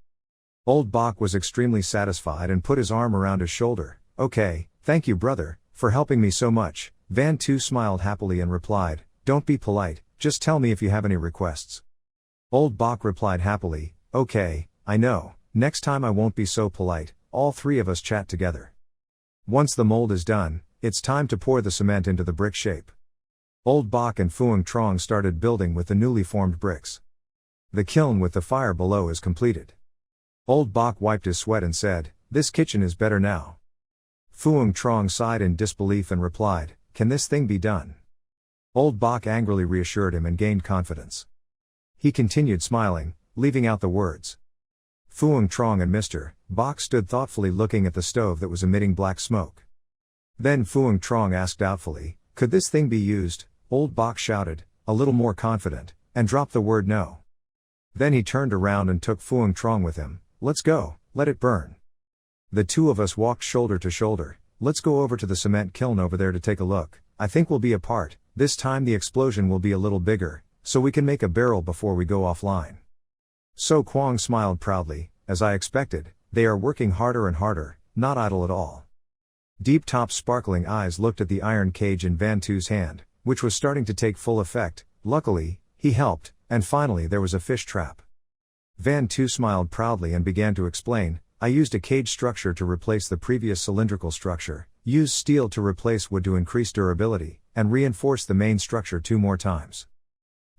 Old Bok was extremely satisfied and put his arm around his shoulder, okay, thank you brother, for helping me so much. Van Tu smiled happily and replied, don't be polite, just tell me if you have any requests. Old Bok replied happily, okay, I know, next time I won't be so polite, all three of us chat together. Once the mold is done, it's time to pour the cement into the brick shape. Old Bok and Fuang Trong started building with the newly formed bricks. The kiln with the fire below is completed. Old Bok wiped his sweat and said, this kitchen is better now. Fuang Trong sighed in disbelief and replied, can this thing be done? Old Bok angrily reassured him and gained confidence. He continued smiling, leaving out the words. Fuang Trong and Mr. Bok stood thoughtfully looking at the stove that was emitting black smoke. Then Fuang Trong asked doubtfully, could this thing be used? Old Bok shouted, a little more confident, and dropped the word no. Then he turned around and took Fuang Trong with him, let's go, let it burn. The two of us walked shoulder to shoulder, let's go over to the cement kiln over there to take a look, I think we'll be apart, this time the explosion will be a little bigger, so we can make a barrel before we go offline. So Quang smiled proudly, as I expected, they are working harder and harder, not idle at all. Deep Top's sparkling eyes looked at the iron cage in Van Tu's hand, which was starting to take full effect. Luckily, he helped, and finally there was a fish trap. Van Tu smiled proudly and began to explain, I used a cage structure to replace the previous cylindrical structure, used steel to replace wood to increase durability, and reinforced the main structure 2 more times.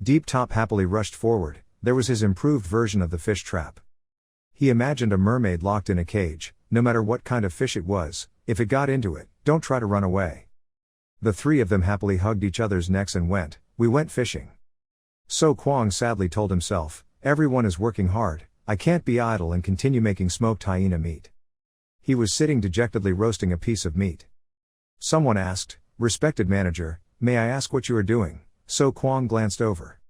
Deep Top happily rushed forward, there was his improved version of the fish trap. He imagined a mermaid locked in a cage, no matter what kind of fish it was, if it got into it, don't try to run away. The three of them happily hugged each other's necks and we went fishing. So Quang sadly told himself, everyone is working hard, I can't be idle and continue making smoked hyena meat. He was sitting dejectedly roasting a piece of meat. Someone asked, "Respected manager, may I ask what you are doing?" So Kwang glanced over.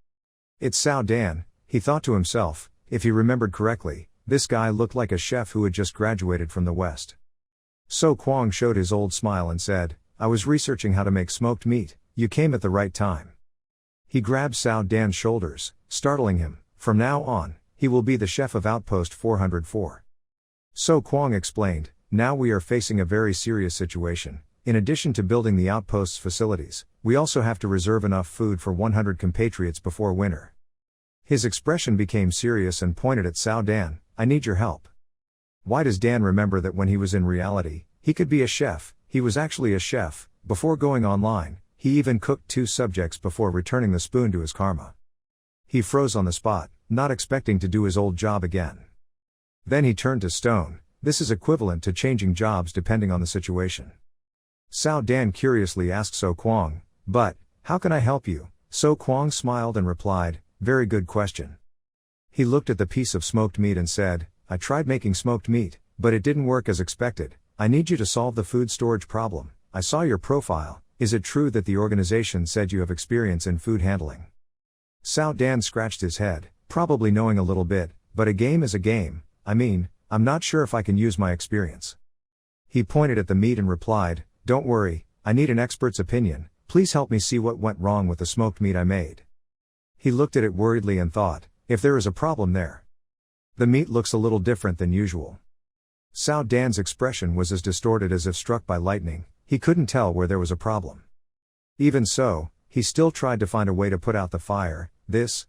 "It's Sao Dan," he thought to himself. If he remembered correctly, this guy looked like a chef who had just graduated from the West. So Kwang showed his old smile and said, "I was researching how to make smoked meat. You came at the right time." He grabbed Sao Dan's shoulders, startling him. "From now on, he will be the chef of Outpost 404. So Kwang explained, "Now we are facing a very serious situation. In addition to building the Outpost's facilities, we also have to reserve enough food for 100 compatriots before winter." His expression became serious and pointed at Sao Dan. "I need your help." Why does Dan remember that when he was in reality, he could be a chef? He was actually a chef. Before going online, he even cooked 2 subjects before returning the spoon to his karma. He froze on the spot, not expecting to do his old job again. Then he turned to stone. This is equivalent to changing jobs depending on the situation. Sao Dan curiously asked So Kwang, "But, how can I help you?" So Kwang smiled and replied, "Very good question." He looked at the piece of smoked meat and said, "I tried making smoked meat, but it didn't work as expected. I need you to solve the food storage problem. I saw your profile. Is it true that the organization said you have experience in food handling?" Sao Dan scratched his head, probably knowing a little bit, but a game is a game. I mean, I'm not sure if I can use my experience. He pointed at the meat and replied, "Don't worry, I need an expert's opinion. Please help me see what went wrong with the smoked meat I made." He looked at it worriedly and thought, if there is a problem there. The meat looks a little different than usual. Sao Dan's expression was as distorted as if struck by lightning. He couldn't tell where there was a problem. Even so, he still tried to find a way to put out the fire.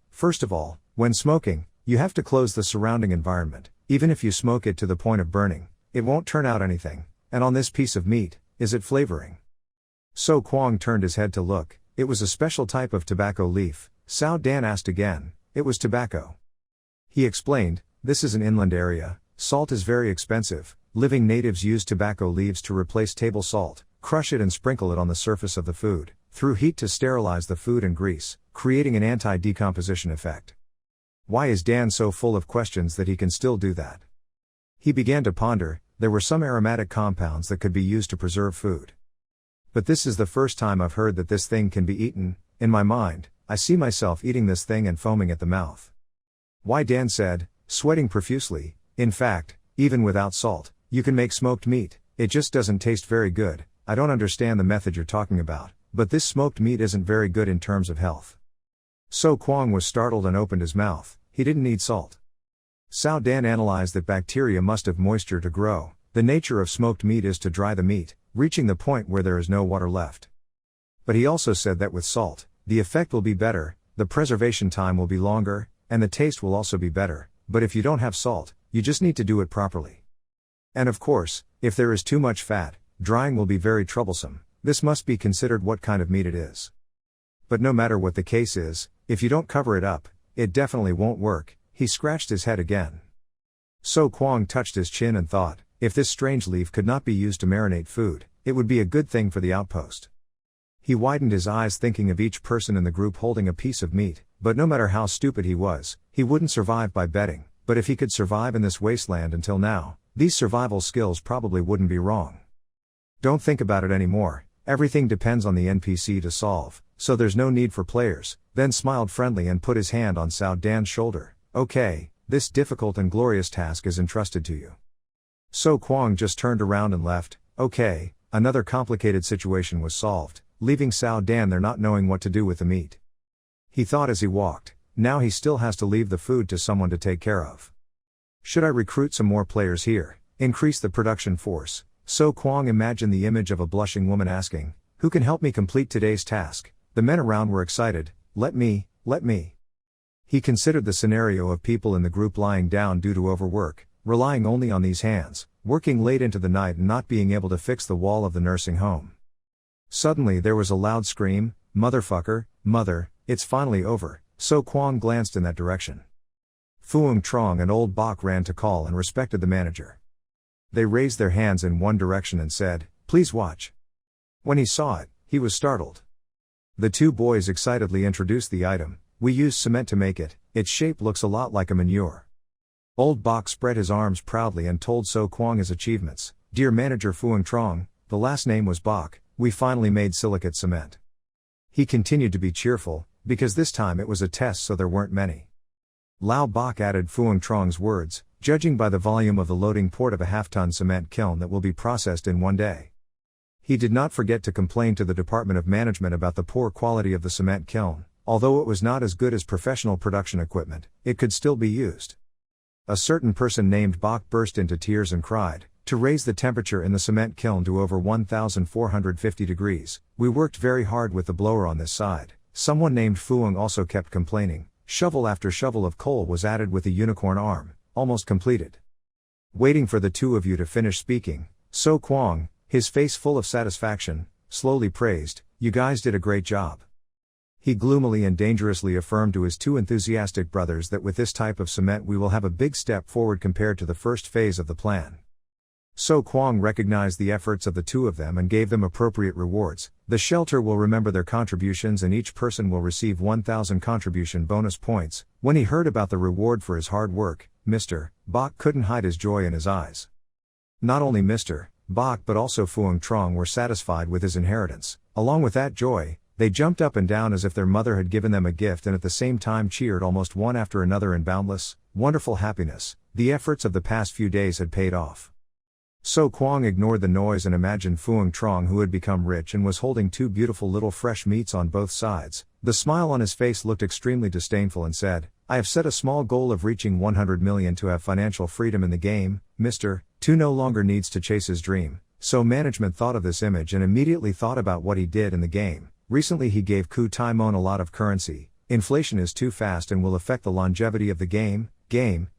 First of all, when smoking, you have to close the surrounding environment. Even if you smoke it to the point of burning, it won't turn out anything. And on this piece of meat, is it flavoring? So Kwang turned his head to look. It was a special type of tobacco leaf. Sao Dan asked again. It was tobacco. He explained, "This is an inland area. Salt is very expensive. Living natives use tobacco leaves to replace table salt, crush it and sprinkle it on the surface of the food, through heat to sterilize the food and grease, creating an anti-decomposition effect." Why is Dan so full of questions that he can still do that? He began to ponder. There were some aromatic compounds that could be used to preserve food. But this is the first time I've heard that this thing can be eaten. In my mind, I see myself eating this thing and foaming at the mouth. Why, Dan said, sweating profusely, "In fact, even without salt, you can make smoked meat. It just doesn't taste very good. I don't understand the method you're talking about, but this smoked meat isn't very good in terms of health." So Kwang was startled and opened his mouth. He didn't need salt. Sao Dan analyzed that bacteria must have moisture to grow. The nature of smoked meat is to dry the meat, reaching the point where there is no water left. But he also said that with salt, the effect will be better, the preservation time will be longer, and the taste will also be better. But if you don't have salt, you just need to do it properly. And of course, if there is too much fat, drying will be very troublesome. This must be considered what kind of meat it is. But no matter what the case is, if you don't cover it up, it definitely won't work. He scratched his head again. So Kwang touched his chin and thought, if this strange leaf could not be used to marinate food, it would be a good thing for the outpost. He widened his eyes thinking of each person in the group holding a piece of meat, but no matter how stupid he was, he wouldn't survive by betting. But if he could survive in this wasteland until now, these survival skills probably wouldn't be wrong. Don't think about it anymore. Everything depends on the NPC to solve, so there's no need for players. Then smiled friendly and put his hand on Sao Dan's shoulder. Okay, this difficult and glorious task is entrusted to you. So Kwang just turned around and left. Okay, another complicated situation was solved, leaving Sao Dan there not knowing what to do with the meat. He thought as he walked, now he still has to leave the food to someone to take care of. Should I recruit some more players here? Increase the production force? So Kwang imagined the image of a blushing woman asking, "Who can help me complete today's task?" The men around were excited. Let me. He considered the scenario of people in the group lying down due to overwork, relying only on these hands, working late into the night and not being able to fix the wall of the nursing home. Suddenly there was a loud scream, "Motherfucker, mother, it's finally over." So Kwang glanced in that direction. Phuong Trong and Old Bok ran to call and respected the manager. They raised their hands in one direction and said, "Please watch." When he saw it, he was startled. The two boys excitedly introduced the item. "We used cement to make it. Its shape looks a lot like a manure." Old Bok spread his arms proudly and told So Kwang his achievements. Dear Manager Phuong Trong, the last name was Bok, we finally made silicate cement. He continued to be cheerful, because this time it was a test so there weren't many. Lao Bok added Phuong Trong's words, judging by the volume of the loading port of a half-ton cement kiln that will be processed in one day. He did not forget to complain to the Department of Management about the poor quality of the cement kiln. Although it was not as good as professional production equipment, it could still be used. A certain person named Bok burst into tears and cried, to raise the temperature in the cement kiln to over 1,450 degrees, we worked very hard with the blower on this side. Someone named Phuong also kept complaining. Shovel after shovel of coal was added with a unicorn arm, almost completed. Waiting for the two of you to finish speaking, So Kwang, his face full of satisfaction, slowly praised, you guys did a great job. He gloomily and dangerously affirmed to his two enthusiastic brothers that with this type of cement we will have a big step forward compared to the first phase of the plan. So Kwang recognized the efforts of the two of them and gave them appropriate rewards. The shelter will remember their contributions and each person will receive 1,000 contribution bonus points. When he heard about the reward for his hard work, Mr. Bok couldn't hide his joy in his eyes. Not only Mr. Bok but also Phuong Trong were satisfied with his inheritance. Along with that joy, they jumped up and down as if their mother had given them a gift and at the same time cheered almost one after another in boundless, wonderful happiness. The efforts of the past few days had paid off. So Kwang ignored the noise and imagined Phuong Trong who had become rich and was holding two beautiful little fresh meats on both sides. The smile on his face looked extremely disdainful and said, I have set a small goal of reaching 100 million to have financial freedom in the game. Mr. Tu no longer needs to chase his dream. So management thought of this image and immediately thought about what he did in the game. Recently he gave Ku Tai Mon a lot of currency. Inflation is too fast and will affect the longevity of the game.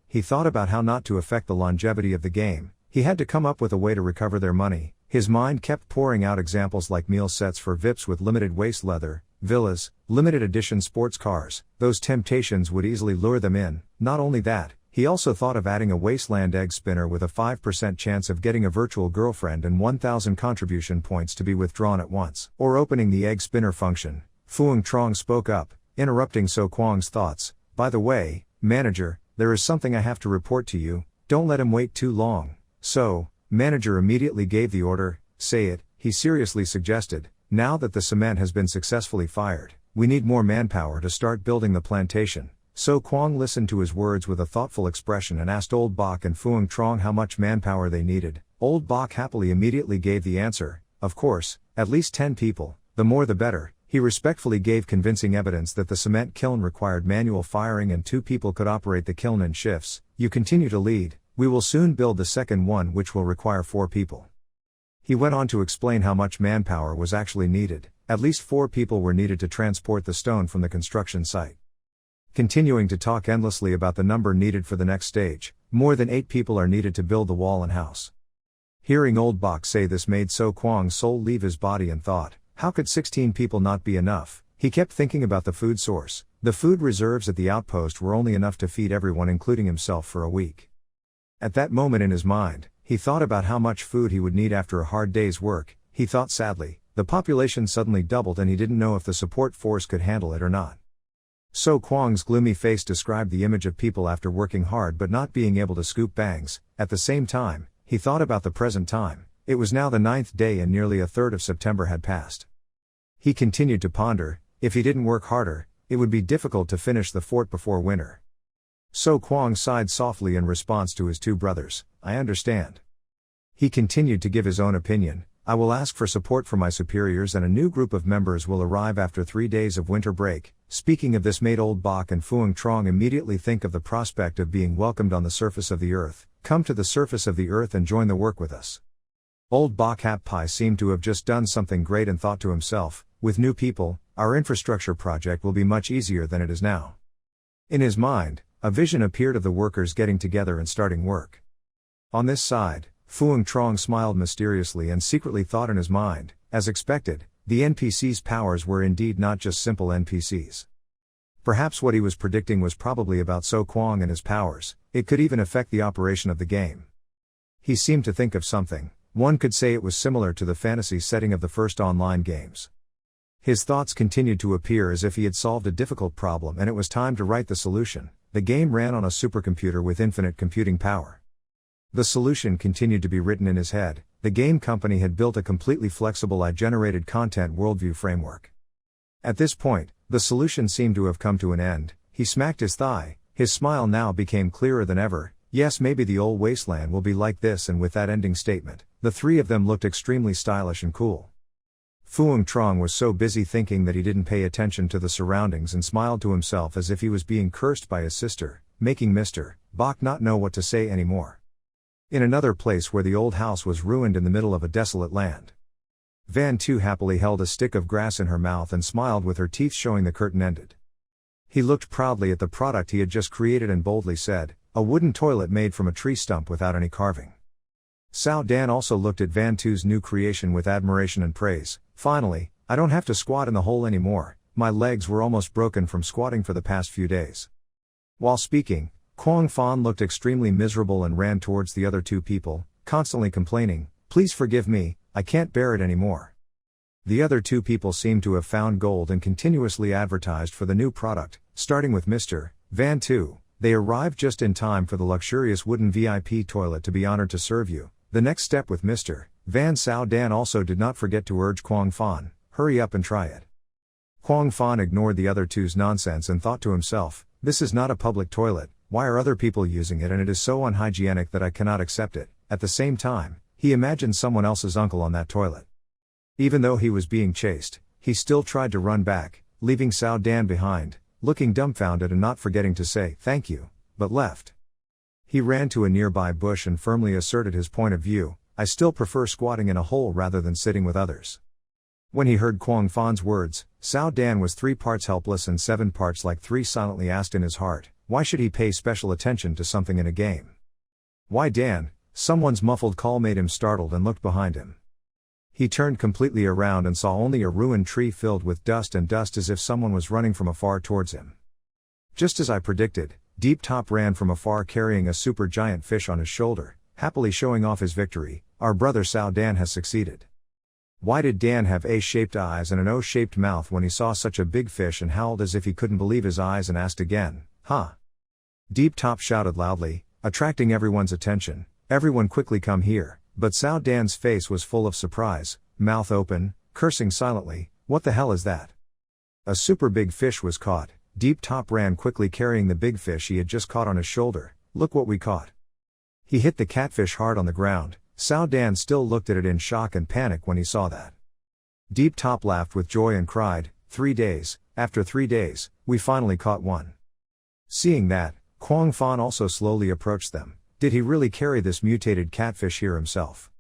He thought about how not to affect the longevity of the game. He had to come up with a way to recover their money. His mind kept pouring out examples like meal sets for VIPs with limited waist leather, villas, limited edition sports cars. Those temptations would easily lure them in. Not only that, he also thought of adding a wasteland egg spinner with a 5% chance of getting a virtual girlfriend and 1,000 contribution points to be withdrawn at once. Or opening the egg spinner function. Phuong Trong spoke up, interrupting So Kwang's thoughts. By the way, manager, there is something I have to report to you. Don't let him wait too long. So, manager immediately gave the order, say it, he seriously suggested, now that the cement has been successfully fired, we need more manpower to start building the plantation. So Kwang listened to his words with a thoughtful expression and asked Old Bok and Phuong Trong how much manpower they needed. Old Bok happily immediately gave the answer, of course, at least 10 people, the more the better. He respectfully gave convincing evidence that the cement kiln required manual firing and 2 people could operate the kiln in shifts. You continue to lead. We will soon build the second one which will require 4 people. He went on to explain how much manpower was actually needed. At least 4 people were needed to transport the stone from the construction site. Continuing to talk endlessly about the number needed for the next stage, more than 8 people are needed to build the wall and house. Hearing Old Bok say this made So Kwang's soul leave his body and thought, how could 16 people not be enough? He kept thinking about the food source. The food reserves at the outpost were only enough to feed everyone including himself for a week. At that moment in his mind, he thought about how much food he would need after a hard day's work. He thought sadly, the population suddenly doubled and he didn't know if the support force could handle it or not. So Kwang's gloomy face described the image of people after working hard but not being able to scoop bangs. At the same time, he thought about the present time. It was now the 9th day and nearly a third of September had passed. He continued to ponder, if he didn't work harder, it would be difficult to finish the fort before winter. So Kwang sighed softly in response to his 2 brothers, I understand. He continued to give his own opinion, I will ask for support from my superiors and a new group of members will arrive after 3 days of winter break. Speaking of this made Old Bok and Phuong Trong immediately think of the prospect of being welcomed on the surface of the earth. Come to the surface of the earth and join the work with us. Old Bok Hap Pai seemed to have just done something great and thought to himself, with new people, our infrastructure project will be much easier than it is now. In his mind, a vision appeared of the workers getting together and starting work. On this side, Phuong Trong smiled mysteriously and secretly thought in his mind, as expected, the NPC's powers were indeed not just simple NPCs. Perhaps what he was predicting was probably about So Kwang and his powers, it could even affect the operation of the game. He seemed to think of something, one could say it was similar to the fantasy setting of the first online games. His thoughts continued to appear as if he had solved a difficult problem and it was time to write the solution. The game ran on a supercomputer with infinite computing power. The solution continued to be written in his head. The game company had built a completely flexible AI-generated content worldview framework. At this point, the solution seemed to have come to an end. He smacked his thigh. His smile now became clearer than ever. Yes, maybe the old wasteland will be like this, and with that ending statement, the three of them looked extremely stylish and cool. Fuang Trong was so busy thinking that he didn't pay attention to the surroundings and smiled to himself as if he was being cursed by his sister, making Mr. Bach not know what to say anymore. In another place where the old house was ruined in the middle of a desolate land. Van Tu happily held a stick of grass in her mouth and smiled with her teeth showing. The curtain ended. He looked proudly at the product he had just created and boldly said, "A wooden toilet made from a tree stump without any carving." Sao Dan also looked at Van Tu's new creation with admiration and praise. "Finally, I don't have to squat in the hole anymore. My legs were almost broken from squatting for the past few days." While speaking, Quang Fan looked extremely miserable and ran towards the other two people, constantly complaining, "Please forgive me, I can't bear it anymore." The other two people seemed to have found gold and continuously advertised for the new product, starting with Mr. Van Tu. They arrived just in time for the luxurious wooden VIP toilet to be honored to serve you. The next step with Mr. Van Sao Dan also did not forget to urge Quang Fan, "Hurry up and try it." Quang Fan ignored the other two's nonsense and thought to himself, "This is not a public toilet, why are other people using it, and it is so unhygienic that I cannot accept it." At the same time, he imagined someone else's uncle on that toilet. Even though he was being chased, he still tried to run back, leaving Sao Dan behind, looking dumbfounded and not forgetting to say, "Thank you," but left. He ran to a nearby bush and firmly asserted his point of view, "I still prefer squatting in a hole rather than sitting with others." When he heard Quang Fan's words, Sao Dan was 3 parts helpless and 7 parts like 3, silently asked in his heart, why should he pay special attention to something in a game? "Why Dan?" Someone's muffled call made him startled and looked behind him. He turned completely around and saw only a ruined tree filled with dust as if someone was running from afar towards him. Just as I predicted, Deep Top ran from afar carrying a super giant fish on his shoulder, happily showing off his victory. "Our brother Sao Dan has succeeded." Why did Dan have A-shaped eyes and an O-shaped mouth when he saw such a big fish and howled as if he couldn't believe his eyes and asked again, "Huh?" Deep Top shouted loudly, attracting everyone's attention, "Everyone quickly come here." But Sao Dan's face was full of surprise, mouth open, cursing silently, "What the hell is that?" A super big fish was caught. Deep Top ran quickly carrying the big fish he had just caught on his shoulder. "Look what we caught." He hit the catfish hard on the ground. Sao Dan still looked at it in shock and panic when he saw that. Deep Top laughed with joy and cried, 3 days, after 3 days, we finally caught one." Seeing that, Quang Fan also slowly approached them. Did he really carry this mutated catfish here himself?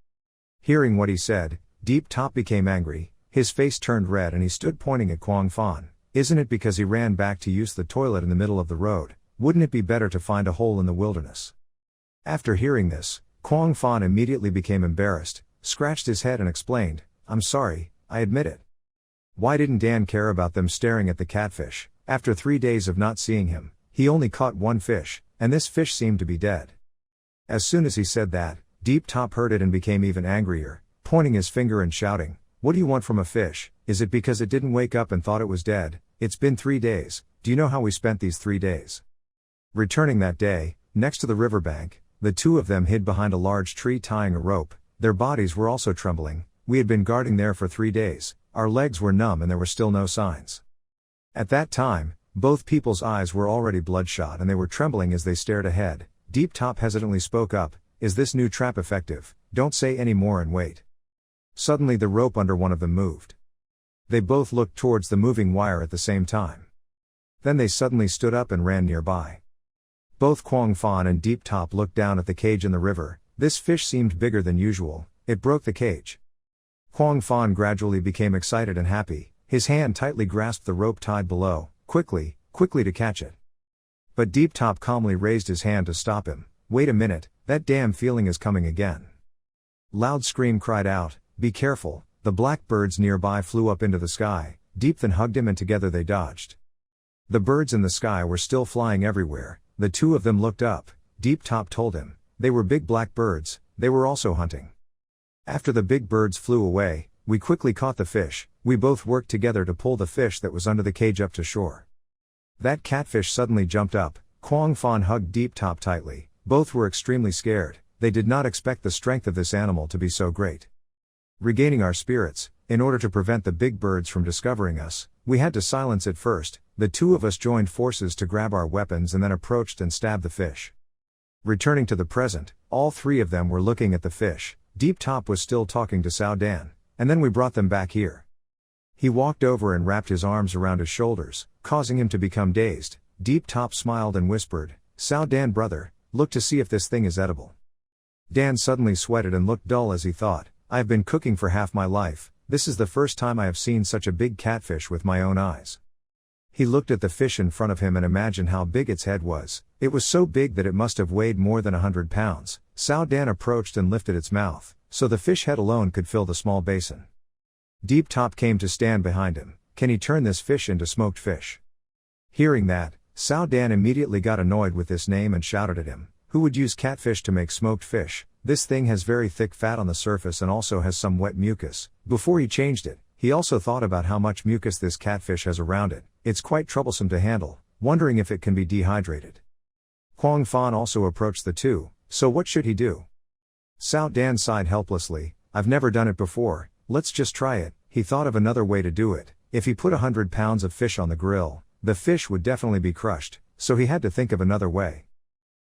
Hearing what he said, Deep Top became angry, his face turned red and he stood pointing at Quang Fan. "Isn't it because he ran back to use the toilet in the middle of the road? Wouldn't it be better to find a hole in the wilderness?" After hearing this, Quang Fan immediately became embarrassed, scratched his head and explained, "I'm sorry, I admit it." Why didn't Dan care about them staring at the catfish? After 3 days of not seeing him, he only caught 1 fish, and this fish seemed to be dead. As soon as he said that, Deep Top heard it and became even angrier, pointing his finger and shouting, "What do you want from a fish? Is it because it didn't wake up and thought it was dead? It's been 3 days, do you know how we spent these 3 days?" Returning that day, next to the riverbank, the two of them hid behind a large tree tying a rope. Their bodies were also trembling. "We had been guarding there for 3 days, our legs were numb and there were still no signs." At that time, both people's eyes were already bloodshot and they were trembling as they stared ahead. Deep Top hesitantly spoke up, "Is this new trap effective? Don't say any more and wait." Suddenly the rope under one of them moved. They both looked towards the moving wire at the same time. Then they suddenly stood up and ran nearby. Both Quang Fan and Deep Top looked down at the cage in the river. This fish seemed bigger than usual. It broke the cage. Quang Fan gradually became excited and happy. His hand tightly grasped the rope tied below, quickly to catch it. But Deep Top calmly raised his hand to stop him. "Wait a minute, that damn feeling is coming again." Loud Scream cried out, "Be careful." The black birds nearby flew up into the sky. Deep then hugged him and together they dodged. The birds in the sky were still flying everywhere. The two of them looked up. Deep Top told him, they were big black birds, they were also hunting. After the big birds flew away, we quickly caught the fish. We both worked together to pull the fish that was under the cage up to shore. That catfish suddenly jumped up. Kwang Fan hugged Deep Top tightly. Both were extremely scared. They did not expect the strength of this animal to be so great. Regaining our spirits, in order to prevent the big birds from discovering us, we had to silence it first. The two of us joined forces to grab our weapons and then approached and stabbed the fish. Returning to the present, all three of them were looking at the fish. Deep Top was still talking to Sao Dan, and then we brought them back here. He walked over and wrapped his arms around his shoulders, causing him to become dazed. Deep Top smiled and whispered, "Sao Dan brother, look to see if this thing is edible." Dan suddenly sweated and looked dull as he thought, "I have been cooking for half my life. This is the first time I have seen such a big catfish with my own eyes." He looked at the fish in front of him and imagined how big its head was. It was so big that it must have weighed more than 100 pounds. Sao Dan approached and lifted its mouth, so the fish head alone could fill the small basin. Deep Top came to stand behind him. "Can he turn this fish into smoked fish?" Hearing that, Sao Dan immediately got annoyed with this name and shouted at him, "Who would use catfish to make smoked fish? This thing has very thick fat on the surface and also has some wet mucus." Before he changed it, he also thought about how much mucus this catfish has around it. It's quite troublesome to handle, wondering if it can be dehydrated. Kwang Fan also approached the two, so what should he do? Sao Dan sighed helplessly, "I've never done it before, let's just try it." He thought of another way to do it. If he put 100 pounds of fish on the grill, the fish would definitely be crushed, so he had to think of another way.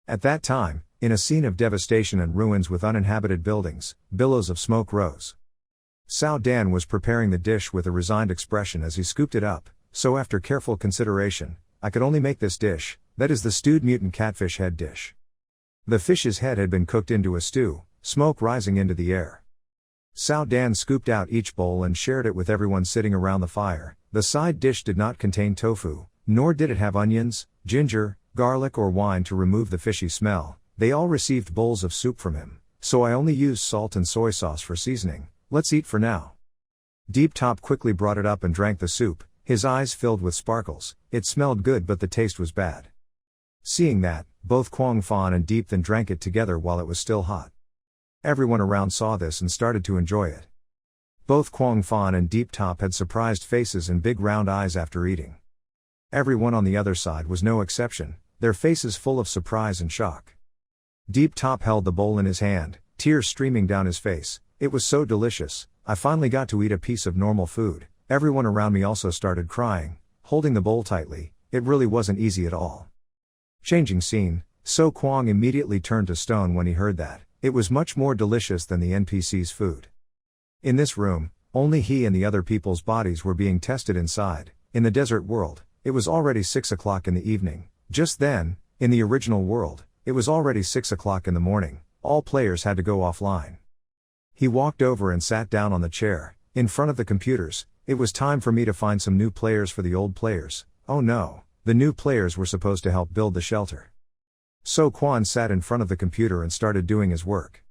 At that time, in a scene of devastation and ruins with uninhabited buildings, billows of smoke rose. Sao Dan was preparing the dish with a resigned expression as he scooped it up. "So after careful consideration, I could only make this dish, that is the stewed mutant catfish head dish." The fish's head had been cooked into a stew, smoke rising into the air. Sao Dan scooped out each bowl and shared it with everyone sitting around the fire. The side dish did not contain tofu, nor did it have onions, ginger, garlic or wine to remove the fishy smell. They all received bowls of soup from him, so I only used salt and soy sauce for seasoning. "Let's eat for now." Deep Top quickly brought it up and drank the soup, his eyes filled with sparkles. It smelled good but the taste was bad. Seeing that, both Kwang Fan and Deep then drank it together while it was still hot. Everyone around saw this and started to enjoy it. Both Kwang Fan and Deep Top had surprised faces and big round eyes after eating. Everyone on the other side was no exception, their faces full of surprise and shock. Deep Top held the bowl in his hand, tears streaming down his face. "It was so delicious, I finally got to eat a piece of normal food." Everyone around me also started crying, holding the bowl tightly. It really wasn't easy at all. Changing scene, So Kwang immediately turned to stone when he heard that. It was much more delicious than the NPC's food. In this room, only he and the other people's bodies were being tested inside. In the desert world, it was already 6 o'clock in the evening. Just then, in the original world, it was already 6 o'clock in the morning. All players had to go offline. He walked over and sat down on the chair, in front of the computers. It was time for me to find some new players for the old players. Oh no, the new players were supposed to help build the shelter. So Kwon sat in front of the computer and started doing his work.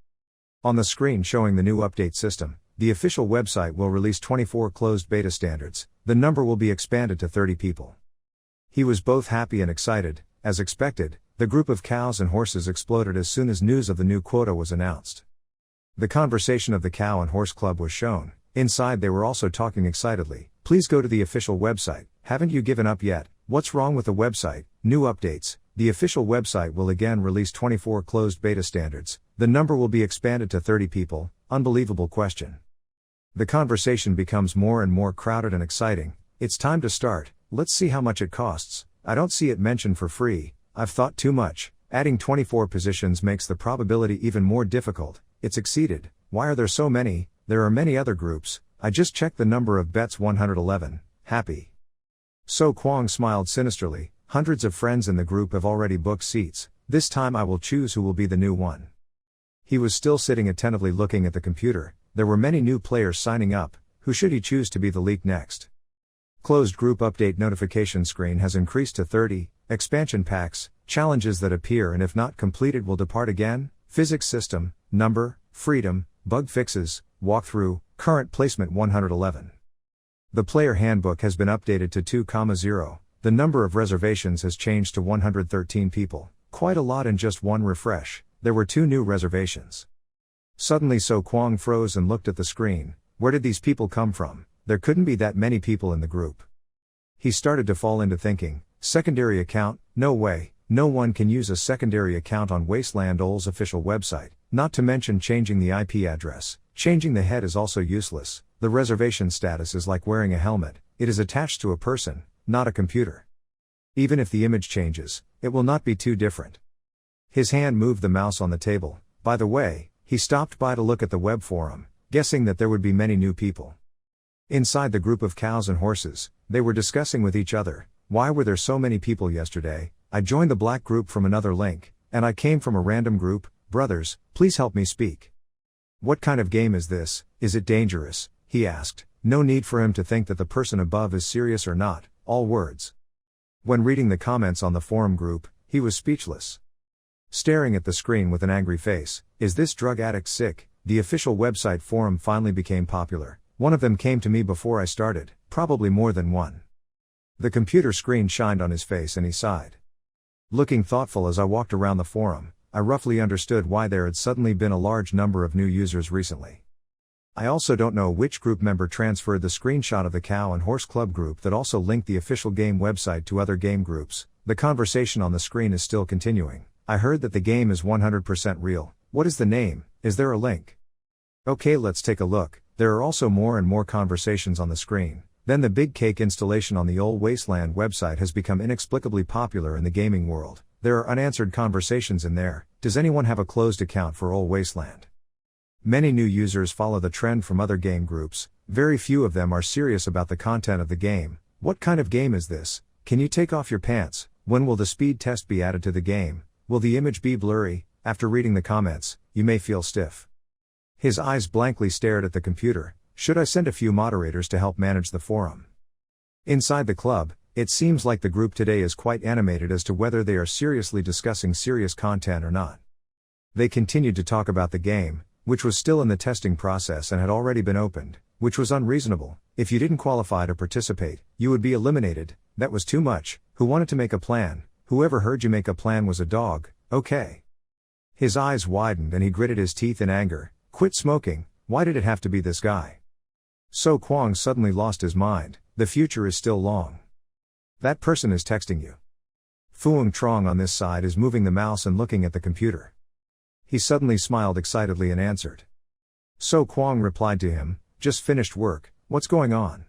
On the screen showing the new update system, the official website will release 24 closed beta standards. The number will be expanded to 30 people. He was both happy and excited. As expected, the group of cows and horses exploded as soon as news of the new quota was announced. The conversation of the cow and horse club was shown. Inside they were also talking excitedly. "Please go to the official website. Haven't you given up yet? What's wrong with the website? New updates. The official website will again release 24 closed beta standards. The number will be expanded to 30 people. Unbelievable question." The conversation becomes more and more crowded and exciting. It's time to start. Let's see how much it costs. I don't see it mentioned for free. I've thought too much. Adding 24 positions makes the probability even more difficult. It's exceeded. Why are there so many? There are many other groups. I just checked the number of bets, 111. Happy. So Kwong smiled sinisterly. Hundreds of friends in the group have already booked seats. This time I will choose who will be the new one. He was still sitting attentively looking at the computer. There were many new players signing up. Who should he choose to be the leak next? Closed group update notification screen has increased to 30. Expansion packs, challenges that appear and if not completed will depart again. Physics system, number, freedom, bug fixes, walkthrough, current placement 111. The player handbook has been updated to 2,0. The number of reservations has changed to 113 people. Quite a lot in just one refresh. There were 2 new reservations. Suddenly So Kwong froze and looked at the screen. Where did these people come from? There couldn't be that many people in the group. He started to fall into thinking, secondary account, no way, no one can use a secondary account on Wasteland OL's official website, not to mention changing the IP address. Changing the head is also useless. The reservation status is like wearing a helmet, it is attached to a person, not a computer. Even if the image changes, it will not be too different. His hand moved the mouse on the table. By the way, he stopped by to look at the web forum, guessing that there would be many new people. Inside the group of cows and horses, they were discussing with each other, why were there so many people yesterday? I joined the black group from another link, and I came from a random group. Brothers, please help me speak. What kind of game is this? Is it dangerous? He asked. No need for him to think that the person above is serious or not, all words. When reading the comments on the forum group, he was speechless. Staring at the screen with an angry face, is this drug addict sick? The official website forum finally became popular. One of them came to me before I started, probably more than one. The computer screen shined on his face and he sighed. Looking thoughtful as I walked around the forum, I roughly understood why there had suddenly been a large number of new users recently. I also don't know which group member transferred the screenshot of the Cow and Horse Club group that also linked the official game website to other game groups. The conversation on the screen is still continuing. I heard that the game is 100% real. What is the name? Is there a link? Okay, let's take a look. There are also more and more conversations on the screen. Then the Big Cake installation on the old Wasteland website has become inexplicably popular in the gaming world. There are unanswered conversations in there. Does anyone have a closed account for old Wasteland? Many new users follow the trend from other game groups. Very few of them are serious about the content of the game. What kind of game is this? Can you take off your pants? When will the speed test be added to the game? Will the image be blurry? After reading the comments, you may feel stiff. His eyes blankly stared at the computer. Should I send a few moderators to help manage the forum? Inside the club, it seems like the group today is quite animated as to whether they are seriously discussing serious content or not. They continued to talk about the game, which was still in the testing process and had already been opened, which was unreasonable. If you didn't qualify to participate, you would be eliminated. That was too much. Who wanted to make a plan? Whoever heard you make a plan was a dog. Okay. His eyes widened and he gritted his teeth in anger. Quit smoking. Why did it have to be this guy? So Kwang suddenly lost his mind. The future is still long. That person is texting you. Fuang Trong on this side is moving the mouse and looking at the computer. He suddenly smiled excitedly and answered. So Kwang replied to him, just finished work, what's going on?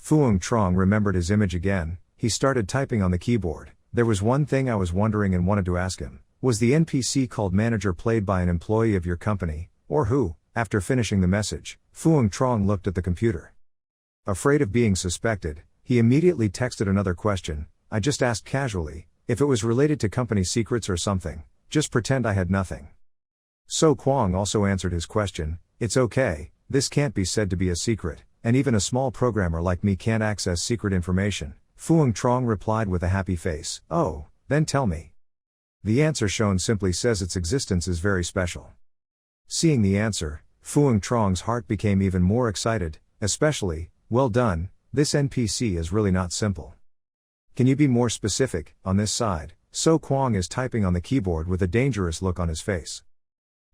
Fuang Trong remembered his image again. He started typing on the keyboard. There was one thing I was wondering and wanted to ask him. Was the NPC called manager played by an employee of your company, or who? After finishing the message, Fuang Trong looked at the computer. Afraid of being suspected, he immediately texted another question. I just asked casually, if it was related to company secrets or something, just pretend I had nothing. So Kwang also answered his question, it's okay, this can't be said to be a secret, and even a small programmer like me can't access secret information. Fuang Trong replied with a happy face, oh, then tell me. The answer shown simply says its existence is very special. Seeing the answer, Fuang Trong's heart became even more excited, especially, well done, this NPC is really not simple. Can you be more specific? On this side, So Kwang is typing on the keyboard with a dangerous look on his face.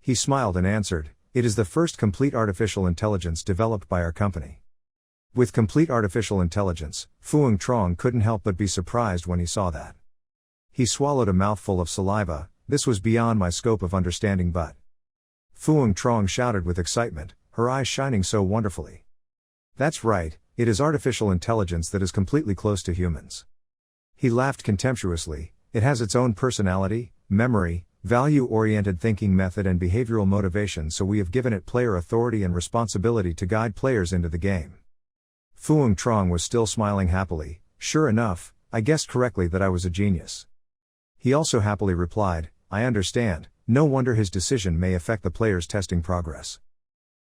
He smiled and answered, it is the first complete artificial intelligence developed by our company. With complete artificial intelligence, Fuang Trong couldn't help but be surprised when he saw that. He swallowed a mouthful of saliva. This was beyond my scope of understanding, but Fuang Trong shouted with excitement, her eyes shining so wonderfully. That's right, it is artificial intelligence that is completely close to humans. He laughed contemptuously, it has its own personality, memory, value-oriented thinking method and behavioral motivation, so we have given it player authority and responsibility to guide players into the game. Fuang Trong was still smiling happily, sure enough, I guessed correctly that I was a genius. He also happily replied, I understand, no wonder his decision may affect the player's testing progress.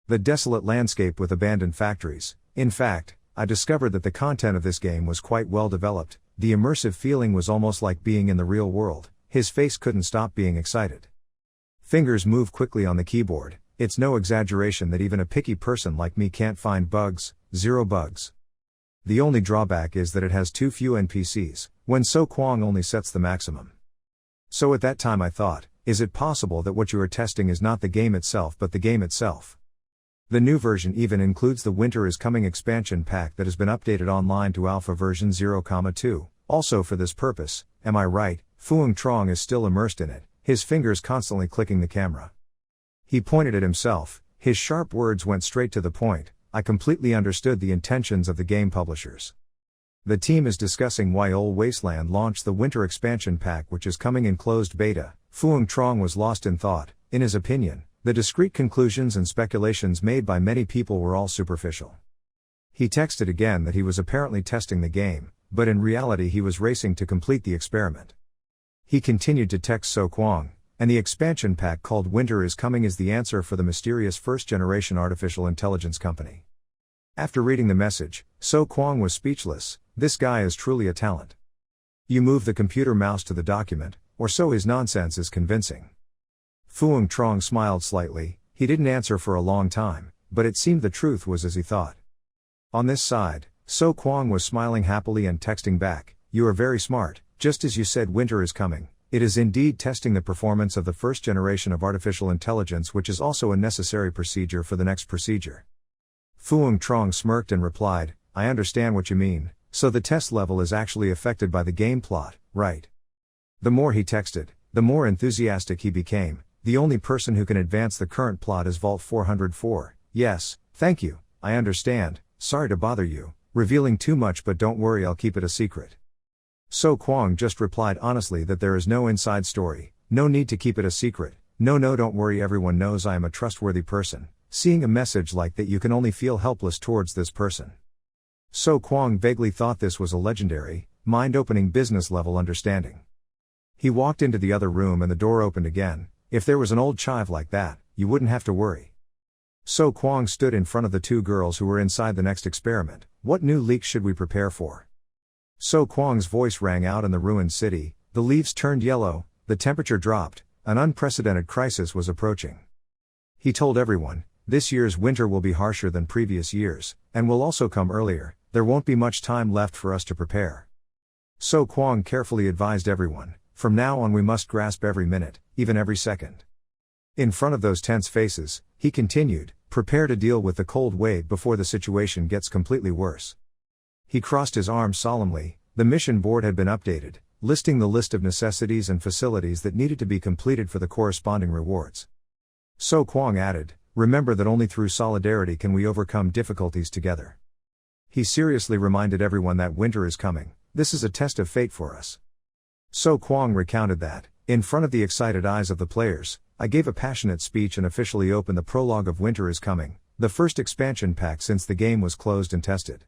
The desolate landscape with abandoned factories. In fact, I discovered that the content of this game was quite well developed. The immersive feeling was almost like being in the real world. His face couldn't stop being excited. Fingers move quickly on the keyboard. It's no exaggeration that even a picky person like me can't find bugs, 0 bugs. The only drawback is that it has too few NPCs, when So Kwang only sets the maximum. So at that time I thought, is it possible that what you are testing is not the game itself but the game itself? The new version even includes the Winter is Coming expansion pack that has been updated online to alpha version 0,2. Also for this purpose, am I right, Phuong Trong is still immersed in it, his fingers constantly clicking the camera. He pointed at himself, his sharp words went straight to the point. I completely understood the intentions of the game publishers. The team is discussing why Old Wasteland launched the Winter expansion pack which is coming in closed beta. Phuong Trong was lost in thought. In his opinion, the discrete conclusions and speculations made by many people were all superficial. He texted again that he was apparently testing the game, but in reality he was racing to complete the experiment. He continued to text So Kwang, and the expansion pack called Winter is Coming is the answer for the mysterious first-generation artificial intelligence company. After reading the message, So Kwang was speechless. This guy is truly a talent. You move the computer mouse to the document, or so his nonsense is convincing. Phuong Trong smiled slightly. He didn't answer for a long time, but it seemed the truth was as he thought. On this side, So Kwang was smiling happily and texting back, you are very smart, just as you said winter is coming. It is indeed testing the performance of the first generation of artificial intelligence which is also a necessary procedure for the next procedure. Phuong Trong smirked and replied, I understand what you mean, so the test level is actually affected by the game plot, right? The more he texted, the more enthusiastic he became. The only person who can advance the current plot is Vault 404. Yes, thank you, I understand, sorry to bother you, revealing too much but don't worry I'll keep it a secret. So Kwang just replied honestly that there is no inside story, no need to keep it a secret, no don't worry everyone knows I am a trustworthy person. Seeing a message like that you can only feel helpless towards this person. So Kwang vaguely thought this was a legendary, mind-opening business-level understanding. He walked into the other room and the door opened again. If there was an old chive like that, you wouldn't have to worry. So Kwang stood in front of the two girls who were inside the next experiment. What new leaks should we prepare for? So Kwang's voice rang out in the ruined city. The leaves turned yellow, the temperature dropped, an unprecedented crisis was approaching. He told everyone, this year's winter will be harsher than previous years, and will also come earlier. There won't be much time left for us to prepare. So Kwang carefully advised everyone, from now on we must grasp every minute, even every second. In front of those tense faces, he continued, prepare to deal with the cold wave before the situation gets completely worse. He crossed his arms solemnly. The mission board had been updated, listing the list of necessities and facilities that needed to be completed for the corresponding rewards. So Kwang added, remember that only through solidarity can we overcome difficulties together. He seriously reminded everyone that winter is coming. This is a test of fate for us. So Kwang recounted that, in front of the excited eyes of the players, I gave a passionate speech and officially opened the prologue of Winter is Coming, the first expansion pack since the game was closed and tested.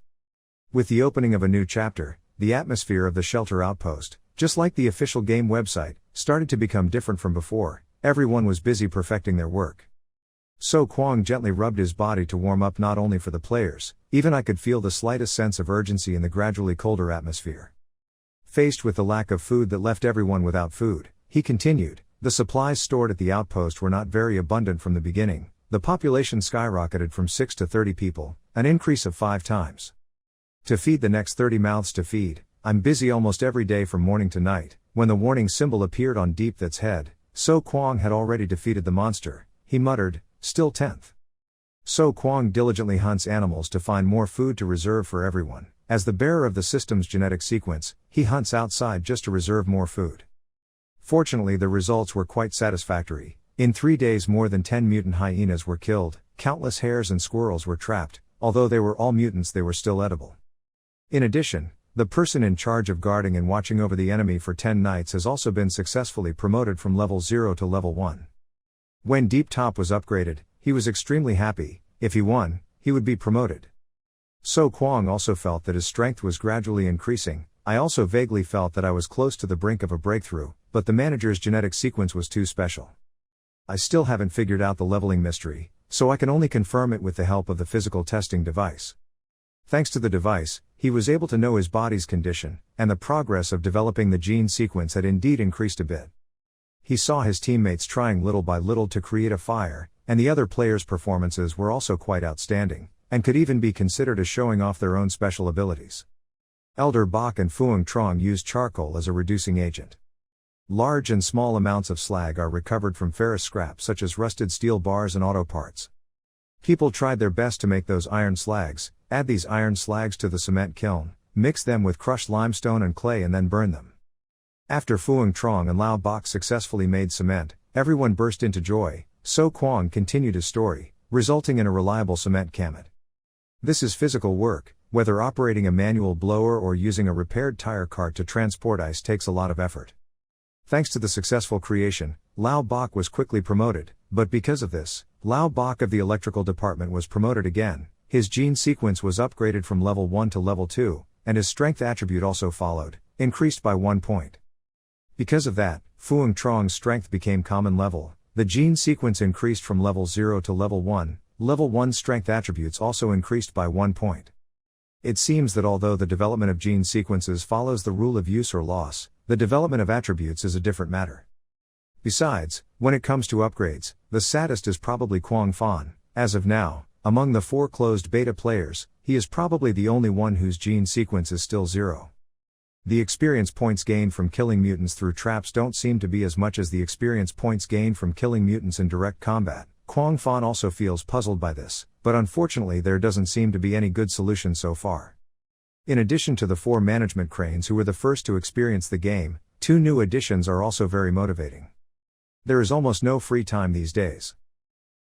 With the opening of a new chapter, the atmosphere of the shelter outpost, just like the official game website, started to become different from before. Everyone was busy perfecting their work. So Kwang gently rubbed his body to warm up not only for the players, even I could feel the slightest sense of urgency in the gradually colder atmosphere. Faced with the lack of food that left everyone without food, he continued, the supplies stored at the outpost were not very abundant from the beginning. The population skyrocketed from 6 to 30 people, an increase of 5 times. To feed the next 30 mouths to feed, I'm busy almost every day from morning to night. When the warning symbol appeared on Deep That's head, So Kwang had already defeated the monster. He muttered, still 10th. So Kwang diligently hunts animals to find more food to reserve for everyone. As the bearer of the system's genetic sequence, he hunts outside just to reserve more food. Fortunately the results were quite satisfactory. In 3 days more than 10 mutant hyenas were killed, countless hares and squirrels were trapped. Although they were all mutants they were still edible. In addition, the person in charge of guarding and watching over the enemy for 10 nights has also been successfully promoted from level 0 to level 1. When Deep Top was upgraded, he was extremely happy. If he won, he would be promoted. So Kwang also felt that his strength was gradually increasing. I also vaguely felt that I was close to the brink of a breakthrough, but the manager's genetic sequence was too special. I still haven't figured out the leveling mystery, so I can only confirm it with the help of the physical testing device. Thanks to the device, he was able to know his body's condition, and the progress of developing the gene sequence had indeed increased a bit. He saw his teammates trying little by little to create a fire, and the other players' performances were also quite outstanding, and could even be considered as showing off their own special abilities. Elder Bach and Phuong Trong used charcoal as a reducing agent. Large and small amounts of slag are recovered from ferrous scrap such as rusted steel bars and auto parts. People tried their best to make those iron slags, add these iron slags to the cement kiln, mix them with crushed limestone and clay and then burn them. After Fuang Trong and Lao Bok successfully made cement, everyone burst into joy. So Kwang continued his story, resulting in a reliable cement kamet. This is physical work, whether operating a manual blower or using a repaired tire cart to transport ice takes a lot of effort. Thanks to the successful creation, Lao Bok was quickly promoted, but because of this, Lao Bok of the electrical department was promoted again. His gene sequence was upgraded from level 1 to level 2, and his strength attribute also followed, increased by 1 point. Because of that, Fuang Trong's strength became common level. The gene sequence increased from level 0 to level 1, level 1 strength attributes also increased by 1 point. It seems that although the development of gene sequences follows the rule of use or loss, the development of attributes is a different matter. Besides, when it comes to upgrades, the saddest is probably Kwang Fan. As of now, among the 4 closed beta players, he is probably the only one whose gene sequence is still 0. The experience points gained from killing mutants through traps don't seem to be as much as the experience points gained from killing mutants in direct combat. Kwang Fan also feels puzzled by this, but unfortunately there doesn't seem to be any good solution so far. In addition to the 4 management cranes who were the first to experience the game, 2 new additions are also very motivating. There is almost no free time these days.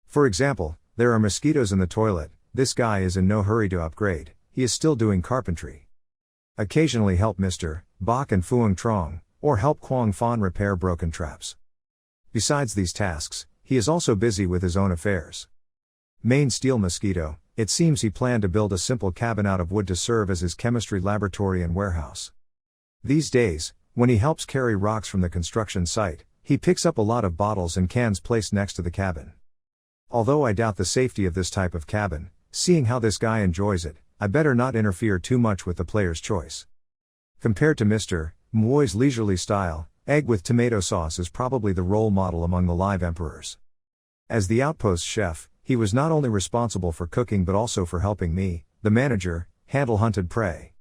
For example, there are mosquitoes in the toilet. This guy is in no hurry to upgrade, he is still doing carpentry. Occasionally help Mr. Bok and Fuang Trong, or help Kwang Fan repair broken traps. Besides these tasks, he is also busy with his own affairs. Main steel mosquito, it seems he planned to build a simple cabin out of wood to serve as his chemistry laboratory and warehouse. These days, when he helps carry rocks from the construction site, he picks up a lot of bottles and cans placed next to the cabin. Although I doubt the safety of this type of cabin, seeing how this guy enjoys it, I better not interfere too much with the player's choice. Compared to Mr. Mwoi's leisurely style, egg with tomato sauce is probably the role model among the live emperors. As the Outpost chef, he was not only responsible for cooking but also for helping me, the manager, handle hunted prey.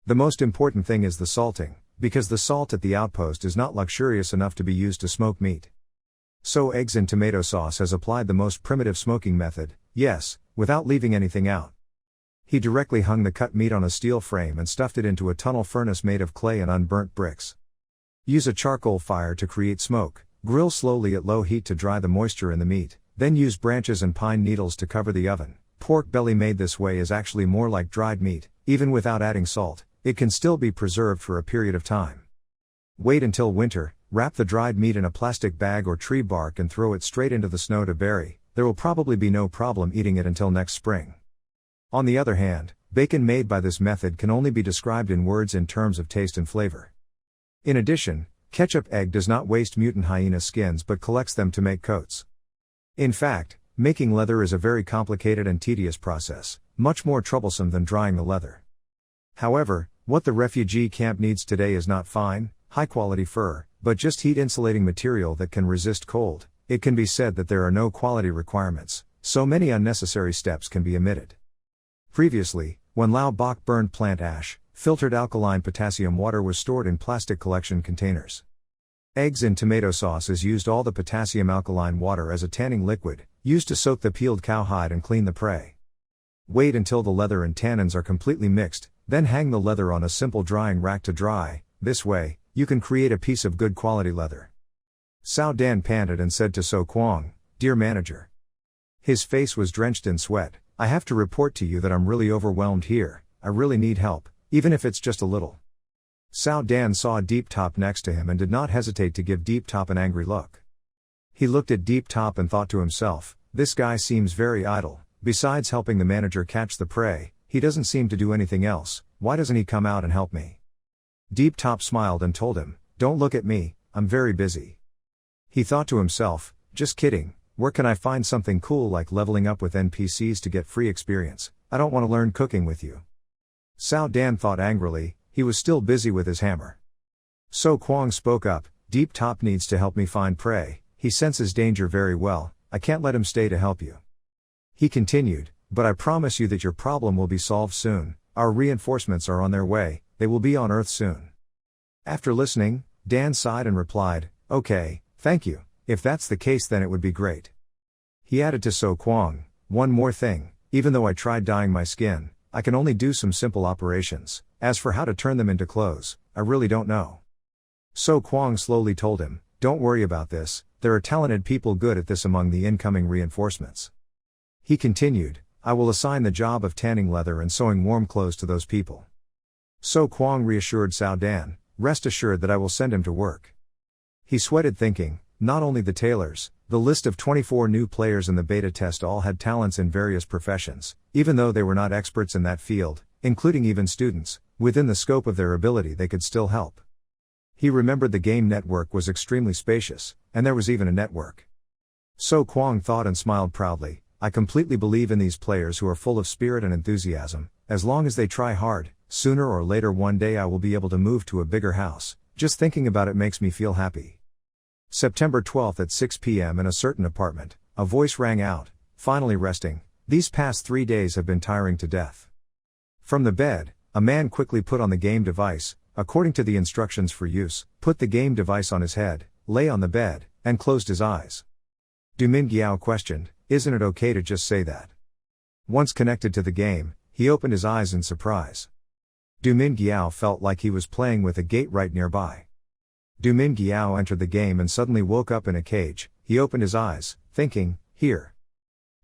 The most important thing is the salting, because the salt at the Outpost is not luxurious enough to be used to smoke meat. So eggs and tomato sauce has applied the most primitive smoking method, yes, without leaving anything out. He directly hung the cut meat on a steel frame and stuffed it into a tunnel furnace made of clay and unburnt bricks. Use a charcoal fire to create smoke, grill slowly at low heat to dry the moisture in the meat, then use branches and pine needles to cover the oven. Pork belly made this way is actually more like dried meat. Even without adding salt, it can still be preserved for a period of time. Wait until winter, wrap the dried meat in a plastic bag or tree bark and throw it straight into the snow to bury. There will probably be no problem eating it until next spring. On the other hand, bacon made by this method can only be described in words in terms of taste and flavor. In addition, ketchup egg does not waste mutant hyena skins but collects them to make coats. In fact, making leather is a very complicated and tedious process, much more troublesome than drying the leather. However, what the refugee camp needs today is not fine, high-quality fur, but just heat-insulating material that can resist cold. It can be said that there are no quality requirements, so many unnecessary steps can be omitted. Previously, when Lao Bok burned plant ash, filtered alkaline potassium water was stored in plastic collection containers. Eggs and tomato sauce is used all the potassium alkaline water as a tanning liquid, used to soak the peeled cowhide and clean the prey. Wait until the leather and tannins are completely mixed, then hang the leather on a simple drying rack to dry. This way, you can create a piece of good quality leather. Sao Dan panted and said to So Kwang, "Dear manager." His face was drenched in sweat. "I have to report to you that I'm really overwhelmed here. I really need help, even if it's just a little." Sao Dan saw Deep Top next to him and did not hesitate to give Deep Top an angry look. He looked at Deep Top and thought to himself, this guy seems very idle. Besides helping the manager catch the prey, he doesn't seem to do anything else. Why doesn't he come out and help me? Deep Top smiled and told him, "Don't look at me, I'm very busy." He thought to himself, just kidding, where can I find something cool like leveling up with NPCs to get free experience? I don't want to learn cooking with you. Sao Dan thought angrily, he was still busy with his hammer. So Kwang spoke up, "Deep Top needs to help me find prey, he senses danger very well, I can't let him stay to help you." He continued, "But I promise you that your problem will be solved soon, our reinforcements are on their way, they will be on Earth soon." After listening, Dan sighed and replied, "Okay, thank you, if that's the case then it would be great." He added to So Kwang, one more thing, even though I tried dyeing my skin, I can only do some simple operations. As for how to turn them into clothes, I really don't know. So Kwang slowly told him, don't worry about this, there are talented people good at this among the incoming reinforcements. He continued, I will assign the job of tanning leather and sewing warm clothes to those people. So Kwang reassured Cao Dan, rest assured that I will send him to work. He sweated thinking, not only the tailors, the list of 24 new players in the beta test all had talents in various professions, even though they were not experts in that field, including even students, within the scope of their ability they could still help. He remembered the game network was extremely spacious, and there was even a network. So Kwang thought and smiled proudly, I completely believe in these players who are full of spirit and enthusiasm, as long as they try hard, sooner or later one day I will be able to move to a bigger house, just thinking about it makes me feel happy. September 12th at 6 p.m. in a certain apartment, a voice rang out, finally resting, these past 3 days have been tiring to death. From the bed, a man quickly put on the game device, according to the instructions for use, put the game device on his head, lay on the bed, and closed his eyes. Du Mingyao questioned, isn't it okay to just say that? Once connected to the game, he opened his eyes in surprise. Du Mingyao felt like he was playing with a gate right nearby. Du Mingyao entered the game and suddenly woke up in a cage. He opened his eyes, thinking, here.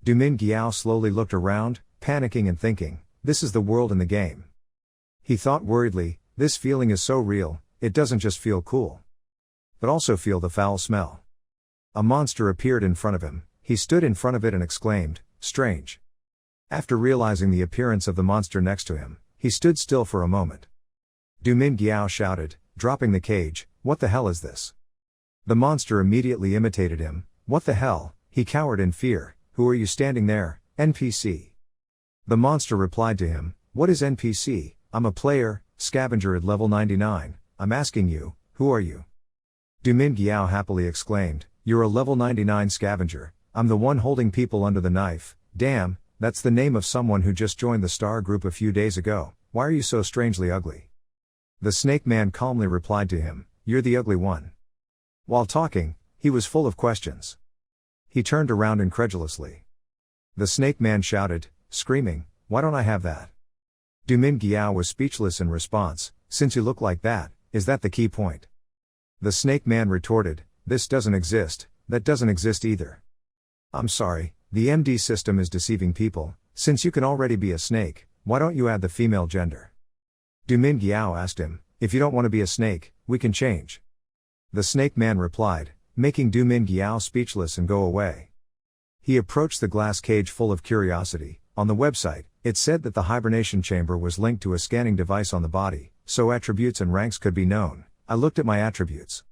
Du Mingyao slowly looked around, panicking and thinking, this is the world in the game. He thought worriedly, this feeling is so real, it doesn't just feel cool. But also feel the foul smell. A monster appeared in front of him, he stood in front of it and exclaimed, strange. After realizing the appearance of the monster next to him, he stood still for a moment. Du Mingyao shouted, dropping the cage, what the hell is this? The monster immediately imitated him, what the hell, he cowered in fear, who are you standing there, NPC? The monster replied to him, what is NPC, I'm a player, scavenger at level 99, I'm asking you, who are you? Du Mingyao happily exclaimed, you're a level 99 scavenger, I'm the one holding people under the knife, damn, that's the name of someone who just joined the star group a few days ago, why are you so strangely ugly? The snake man calmly replied to him, you're the ugly one. While talking, he was full of questions. He turned around incredulously. The snake man shouted, screaming, why don't I have that? Du Mingyao was speechless in response, since you look like that, is that the key point? The snake man retorted, this doesn't exist, that doesn't exist either. I'm sorry, the MD system is deceiving people, since you can already be a snake, why don't you add the female gender? Du Mingyao asked him, if you don't want to be a snake, we can change. The snake man replied, making Du Mingyao speechless and go away. He approached the glass cage full of curiosity. On the website, it said that the hibernation chamber was linked to a scanning device on the body, so attributes and ranks could be known. I looked at my attributes.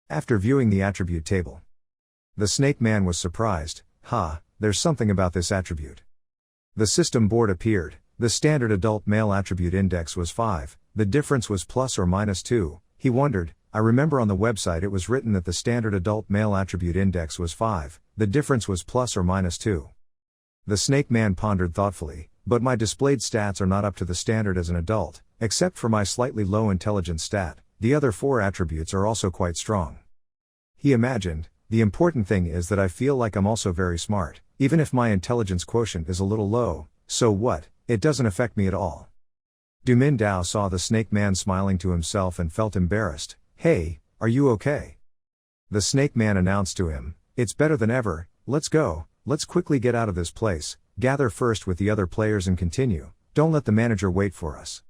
After viewing the attribute table, the snake man was surprised, there's something about this attribute. The system board appeared, the standard adult male attribute index was 5, the difference was plus or minus 2, he wondered, I remember on the website it was written that the standard adult male attribute index was 5, the difference was plus or minus 2. The snake man pondered thoughtfully, but my displayed stats are not up to the standard as an adult, except for my slightly low intelligence stat, the other 4 attributes are also quite strong. He imagined, the important thing is that I feel like I'm also very smart, even if my intelligence quotient is a little low, so what, it doesn't affect me at all. Du Mingyao saw the snake man smiling to himself and felt embarrassed, hey, are you okay? The snake man announced to him, it's better than ever, let's go, let's quickly get out of this place, gather first with the other players and continue, don't let the manager wait for us.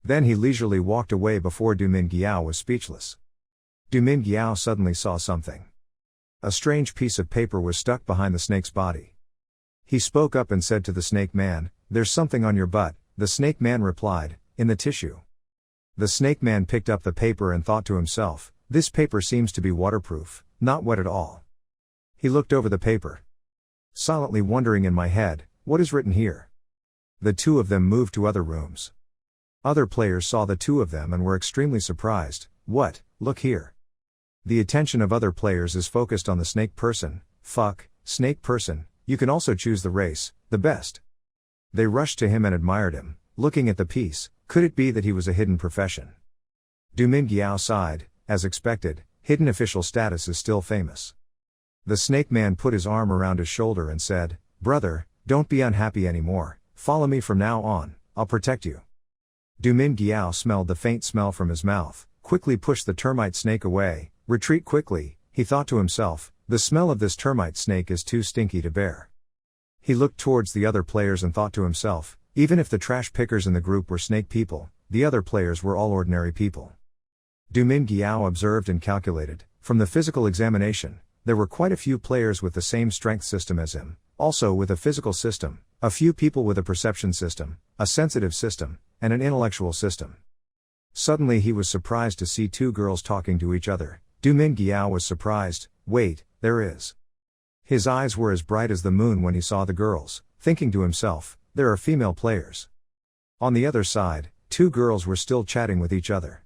Then he leisurely walked away before Du Mingyao was speechless. Du Mingyao suddenly saw something. A strange piece of paper was stuck behind the snake's body. He spoke up and said to the snake man, there's something on your butt, the snake man replied, in the tissue. The snake man picked up the paper and thought to himself, this paper seems to be waterproof, not wet at all. He looked over the paper. Silently wondering in my head, what is written here? The two of them moved to other rooms. Other players saw the two of them and were extremely surprised, what, look here. The attention of other players is focused on the snake person, snake person, you can also choose the race, the best. They rushed to him and admired him, looking at the piece, could it be that he was a hidden profession? Du Mingyao sighed, as expected, hidden official status is still famous. The snake man put his arm around his shoulder and said, brother, Don't be unhappy anymore, follow me from now on, I'll protect you. Dumin Giao smelled the faint smell from his mouth, quickly pushed the termite snake away. Retreat quickly, he thought to himself, the smell of this termite snake is too stinky to bear. He looked towards the other players and thought to himself, even if the trash pickers in the group were snake people, the other players were all ordinary people. Dumin Giao observed and calculated, from the physical examination, there were quite a few players with the same strength system as him, also with a physical system, a few people with a perception system, a sensitive system, and an intellectual system. Suddenly he was surprised to see two girls talking to each other. Dumin Giao was surprised, wait, there is. His eyes were as bright as the moon when he saw the girls, thinking to himself, there are female players. On the other side, two girls were still chatting with each other.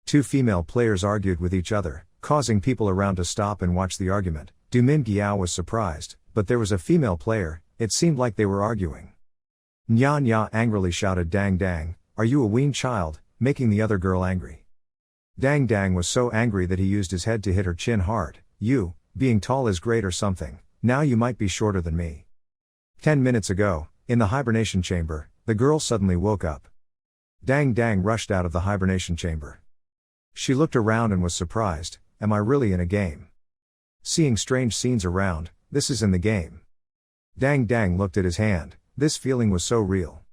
Two female players argued with each other, causing people around to stop and watch the argument. Dumin Giao was surprised, but there was a female player, it seemed like they were arguing. Nya Nya angrily shouted Dang Dang, are you a weaned child, making the other girl angry. Dang Dang was so angry that he used his head to hit her chin hard. You, being tall is great or something, now you might be shorter than me. 10 minutes ago, in the hibernation chamber, the girl suddenly woke up. Dang Dang rushed out of the hibernation chamber. She looked around and was surprised, am I really in a game? Seeing strange scenes around, this is in the game. Dang Dang looked at his hand, this feeling was so real.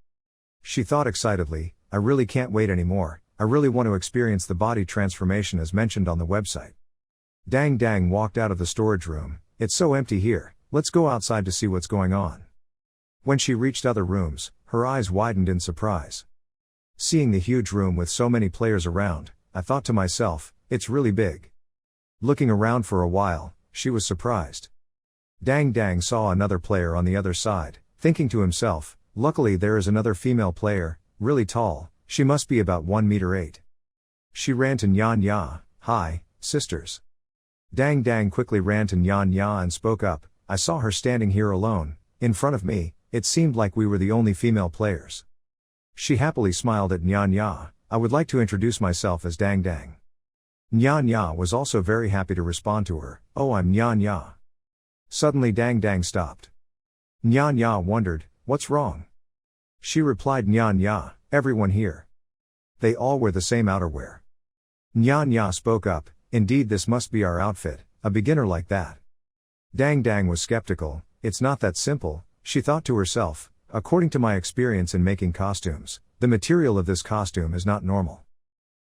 She thought excitedly, I really can't wait anymore, I really want to experience the body transformation as mentioned on the website. Dang Dang walked out of the storage room, it's so empty here, let's go outside to see what's going on. When she reached other rooms, her eyes widened in surprise. Seeing the huge room with so many players around, I thought to myself, it's really big. Looking around for a while, she was surprised. Dang Dang saw another player on the other side, thinking to himself, luckily there is another female player, really tall, she must be about 1 meter 8. She ran to Nya Nya, hi, sisters. Dang Dang quickly ran to Nya Nya and spoke up, I saw her standing here alone, in front of me, it seemed like we were the only female players. She happily smiled at Nya Nya, I would like to introduce myself as Dang Dang. Nya Nya was also very happy to respond to her, oh I'm Nya Nya. Suddenly Dang Dang stopped. Nya Nya wondered, what's wrong? She replied Nya Nya, everyone here. They all wear the same outerwear. Nya Nya spoke up, indeed this must be our outfit, a beginner like that. Dang Dang was skeptical, it's not that simple, she thought to herself, according to my experience in making costumes, the material of this costume is not normal.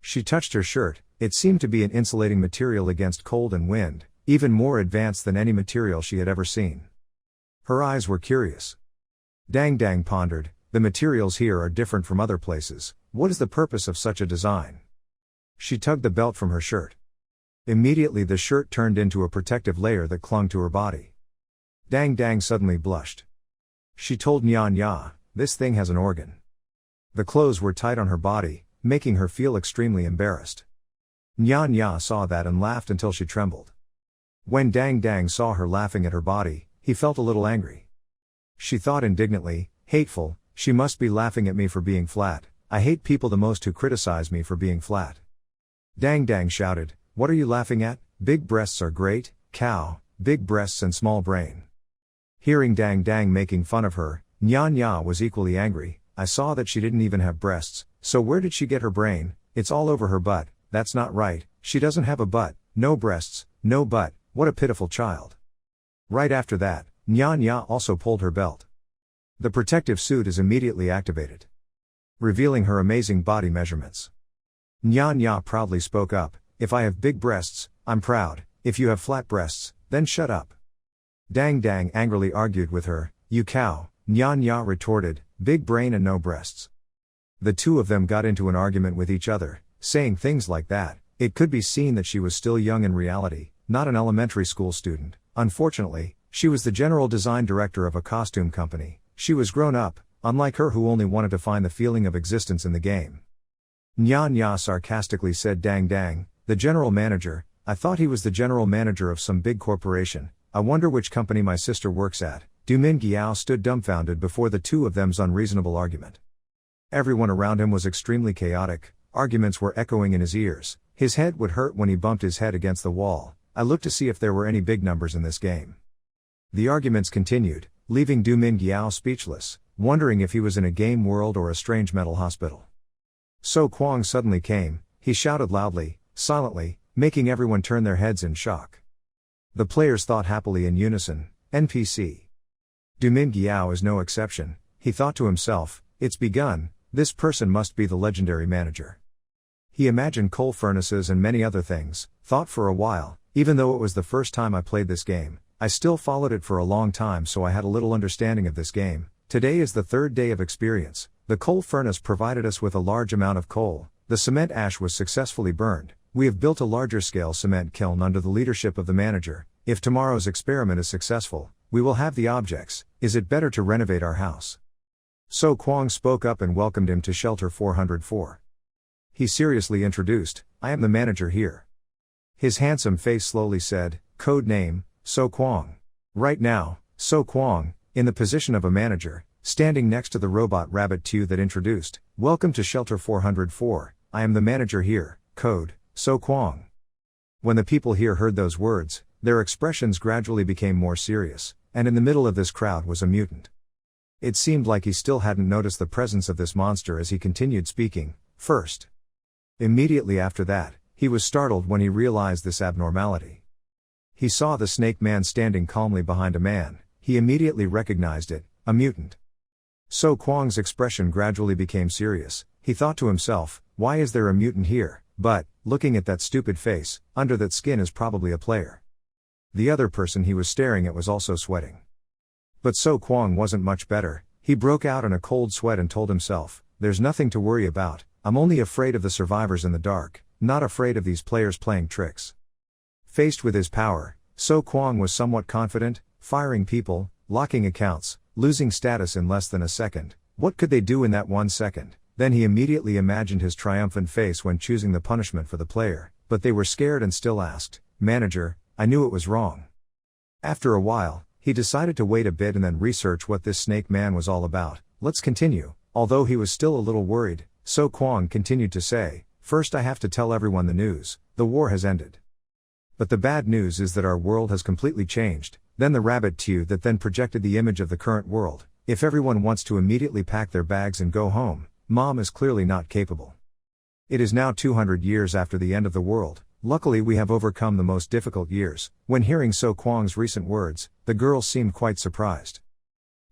She touched her shirt, it seemed to be an insulating material against cold and wind, even more advanced than any material she had ever seen. Her eyes were curious. Dang Dang pondered, the materials here are different from other places, what is the purpose of such a design? She tugged the belt from her shirt. Immediately the shirt turned into a protective layer that clung to her body. Dang Dang suddenly blushed. She told Nya Nya, this thing has an organ. The clothes were tight on her body, making her feel extremely embarrassed. Nya Nya saw that and laughed until she trembled. When Dang Dang saw her laughing at her body, he felt a little angry. She thought indignantly, hateful, she must be laughing at me for being flat, I hate people the most who criticize me for being flat. Dang Dang shouted, what are you laughing at, big breasts are great, cow, big breasts and small brain. Hearing Dang Dang making fun of her, Nya Nya was equally angry, I saw that she didn't even have breasts, so where did she get her brain, it's all over her butt, that's not right, she doesn't have a butt, no breasts, no butt, what a pitiful child. Right after that, Nya Nya also pulled her belt. The protective suit is immediately activated, revealing her amazing body measurements. Nya Nya proudly spoke up, if I have big breasts, I'm proud, if you have flat breasts, then shut up. Dang Dang angrily argued with her, you cow, Nya Nya retorted, big brain and no breasts. The two of them got into an argument with each other, saying things like that, it could be seen that she was still young in reality, not an elementary school student, unfortunately, she was the general design director of a costume company, she was grown up, unlike her who only wanted to find the feeling of existence in the game. Nya Nya sarcastically said Dang Dang, the general manager, I thought he was the general manager of some big corporation, I wonder which company my sister works at. Dumin Giao stood dumbfounded before the two of them's unreasonable argument. Everyone around him was extremely chaotic, arguments were echoing in his ears, his head would hurt when he bumped his head against the wall, I looked to see if there were any big numbers in this game. The arguments continued, leaving Du Min Giao speechless, wondering if he was in a game world or a strange mental hospital. So Kwang suddenly came, he shouted loudly, silently, making everyone turn their heads in shock. The players thought happily in unison, NPC. Du Min Giao is no exception, he thought to himself, it's begun, this person must be the legendary manager. He imagined coal furnaces and many other things, thought for a while, even though it was the first time I played this game, I still followed it for a long time so I had a little understanding of this game. Today is the third day of experience, the coal furnace provided us with a large amount of coal, the cement ash was successfully burned, we have built a larger scale cement kiln under the leadership of the manager, if tomorrow's experiment is successful, we will have the objects, is it better to renovate our house? So Kwang spoke up and welcomed him to Shelter 404. He seriously introduced, I am the manager here. His handsome face slowly said, code name, So Kwang. Right now, So Kwang, in the position of a manager, standing next to the robot Rabbit 2 that introduced, welcome to Shelter 404, I am the manager here, code, So Kwang. When the people here heard those words, their expressions gradually became more serious, and in the middle of this crowd was a mutant. It seemed like he still hadn't noticed the presence of this monster as he continued speaking, first. Immediately after that, he was startled when he realized this abnormality. He saw the snake man standing calmly behind a man, he immediately recognized it, a mutant. So Kwang's expression gradually became serious, he thought to himself, why is there a mutant here, but, looking at that stupid face, under that skin is probably a player. The other person he was staring at was also sweating. But So Kwang wasn't much better, he broke out in a cold sweat and told himself, there's nothing to worry about, I'm only afraid of the survivors in the dark, not afraid of these players playing tricks. Faced with his power, So Kwang was somewhat confident, firing people, locking accounts, losing status in less than a second. What could they do in that 1 second? Then he immediately imagined his triumphant face when choosing the punishment for the player, but they were scared and still asked, Manager, I knew it was wrong. After a while, he decided to wait a bit and then research what this snake man was all about. Let's continue. Although he was still a little worried, So Kwang continued to say, first I have to tell everyone the news, the war has ended. But the bad news is that our world has completely changed. Then the rabbit too that then projected the image of the current world. If everyone wants to immediately pack their bags and go home, Mom is clearly not capable. It is now 200 years after the end of the world. Luckily we have overcome the most difficult years. When hearing So Kwang's recent words, the girls seemed quite surprised.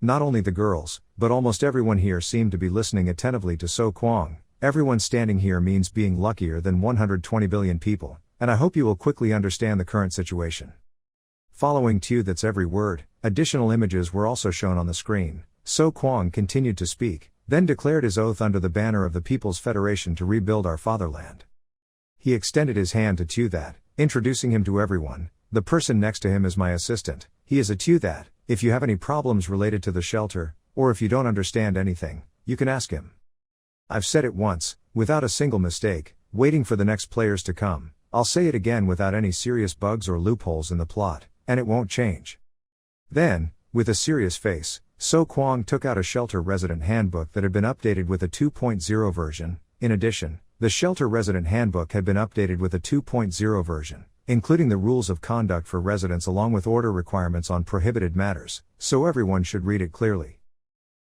Not only the girls, but almost everyone here seemed to be listening attentively to So Kwang. Everyone standing here means being luckier than 120 billion people, and I hope you will quickly understand the current situation. Following to that's every word, additional images were also shown on the screen. So Kwang continued to speak, then declared his oath under the banner of the People's Federation to rebuild our fatherland. He extended his hand to Tu That, introducing him to everyone. The person next to him is my assistant, he is a Tu That. If you have any problems related to the shelter, or if you don't understand anything, you can ask him. I've said it once, without a single mistake, waiting for the next players to come. I'll say it again without any serious bugs or loopholes in the plot, and it won't change. Then, with a serious face, So Kwang took out a shelter resident handbook that had been updated with a 2.0 version. In addition, the shelter resident handbook had been updated with a 2.0 version, including the rules of conduct for residents along with order requirements on prohibited matters, so everyone should read it clearly.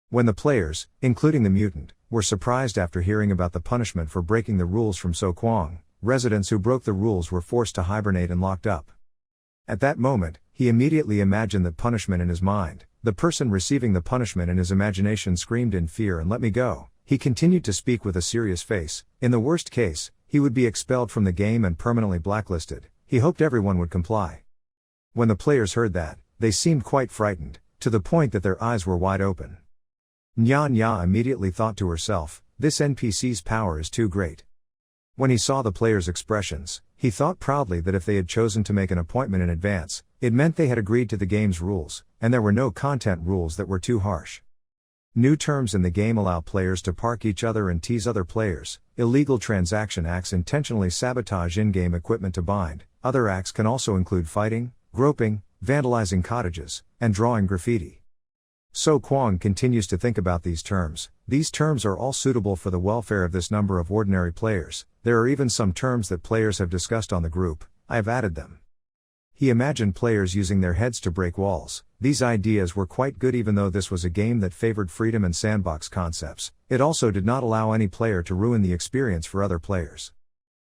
When the players, including the mutant, were surprised after hearing about the punishment for breaking the rules from So Kwang, residents who broke the rules were forced to hibernate and locked up. At that moment, he immediately imagined that punishment in his mind. The person receiving the punishment in his imagination screamed in fear and let me go. He continued to speak with a serious face. In the worst case, he would be expelled from the game and permanently blacklisted. He hoped everyone would comply. When the players heard that, they seemed quite frightened, to the point that their eyes were wide open. Nya Nya immediately thought to herself, this NPC's power is too great. When he saw the players' expressions, he thought proudly that if they had chosen to make an appointment in advance, it meant they had agreed to the game's rules, and there were no content rules that were too harsh. New terms in the game allow players to park each other and tease other players. Illegal transaction acts intentionally sabotage in-game equipment to bind. Other acts can also include fighting, groping, vandalizing cottages, and drawing graffiti. So Kwang continues to think about these terms. These terms are all suitable for the welfare of this number of ordinary players. There are even some terms that players have discussed on the group. I have added them. He imagined players using their heads to break walls. These ideas were quite good even though this was a game that favored freedom and sandbox concepts. It also did not allow any player to ruin the experience for other players.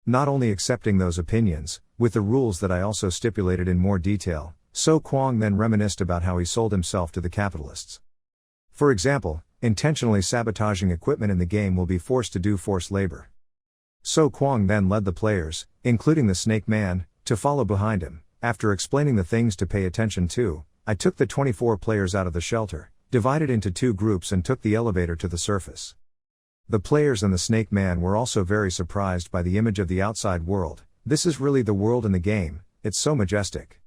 Not only accepting those opinions, with the rules that I also stipulated in more detail, So Kwang then reminisced about how he sold himself to the capitalists. For example, intentionally sabotaging equipment in the game will be forced to do forced labor. So Kwang then led the players, including the Snake Man, to follow behind him. After explaining the things to pay attention to, I took the 24 players out of the shelter, divided into 2 groups and took the elevator to the surface. The players and the Snake Man were also very surprised by the image of the outside world. This is really the world in the game, it's so majestic.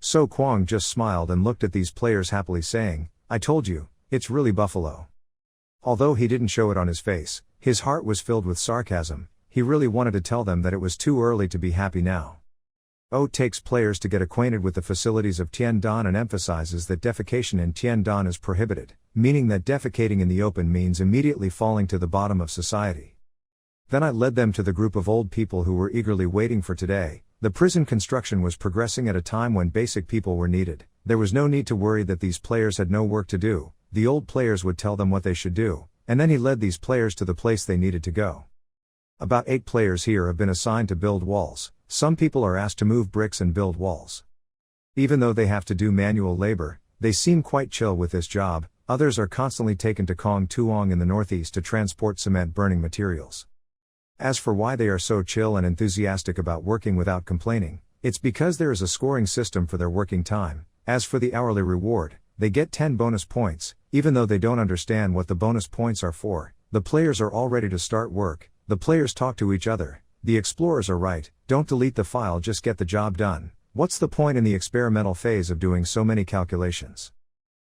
So Kwang just smiled and looked at these players happily saying, "I told you, it's really Buffalo." Although he didn't show it on his face, his heart was filled with sarcasm. He really wanted to tell them that it was too early to be happy now. O takes players to get acquainted with the facilities of Tiandan and emphasizes that defecation in Tiandan is prohibited, meaning that defecating in the open means immediately falling to the bottom of society. Then I led them to the group of old people who were eagerly waiting for today. The prison construction was progressing at a time when basic people were needed. There was no need to worry that these players had no work to do. The old players would tell them what they should do, and then he led these players to the place they needed to go. About 8 players here have been assigned to build walls. Some people are asked to move bricks and build walls. Even though they have to do manual labor, they seem quite chill with this job. Others are constantly taken to Kong Tuong in the northeast to transport cement burning materials. As for why they are so chill and enthusiastic about working without complaining, it's because there is a scoring system for their working time. As for the hourly reward, they get 10 bonus points, even though they don't understand what the bonus points are for. The players are all ready to start work. The players talk to each other. The explorers are right, don't delete the file, just get the job done. What's the point in the experimental phase of doing so many calculations?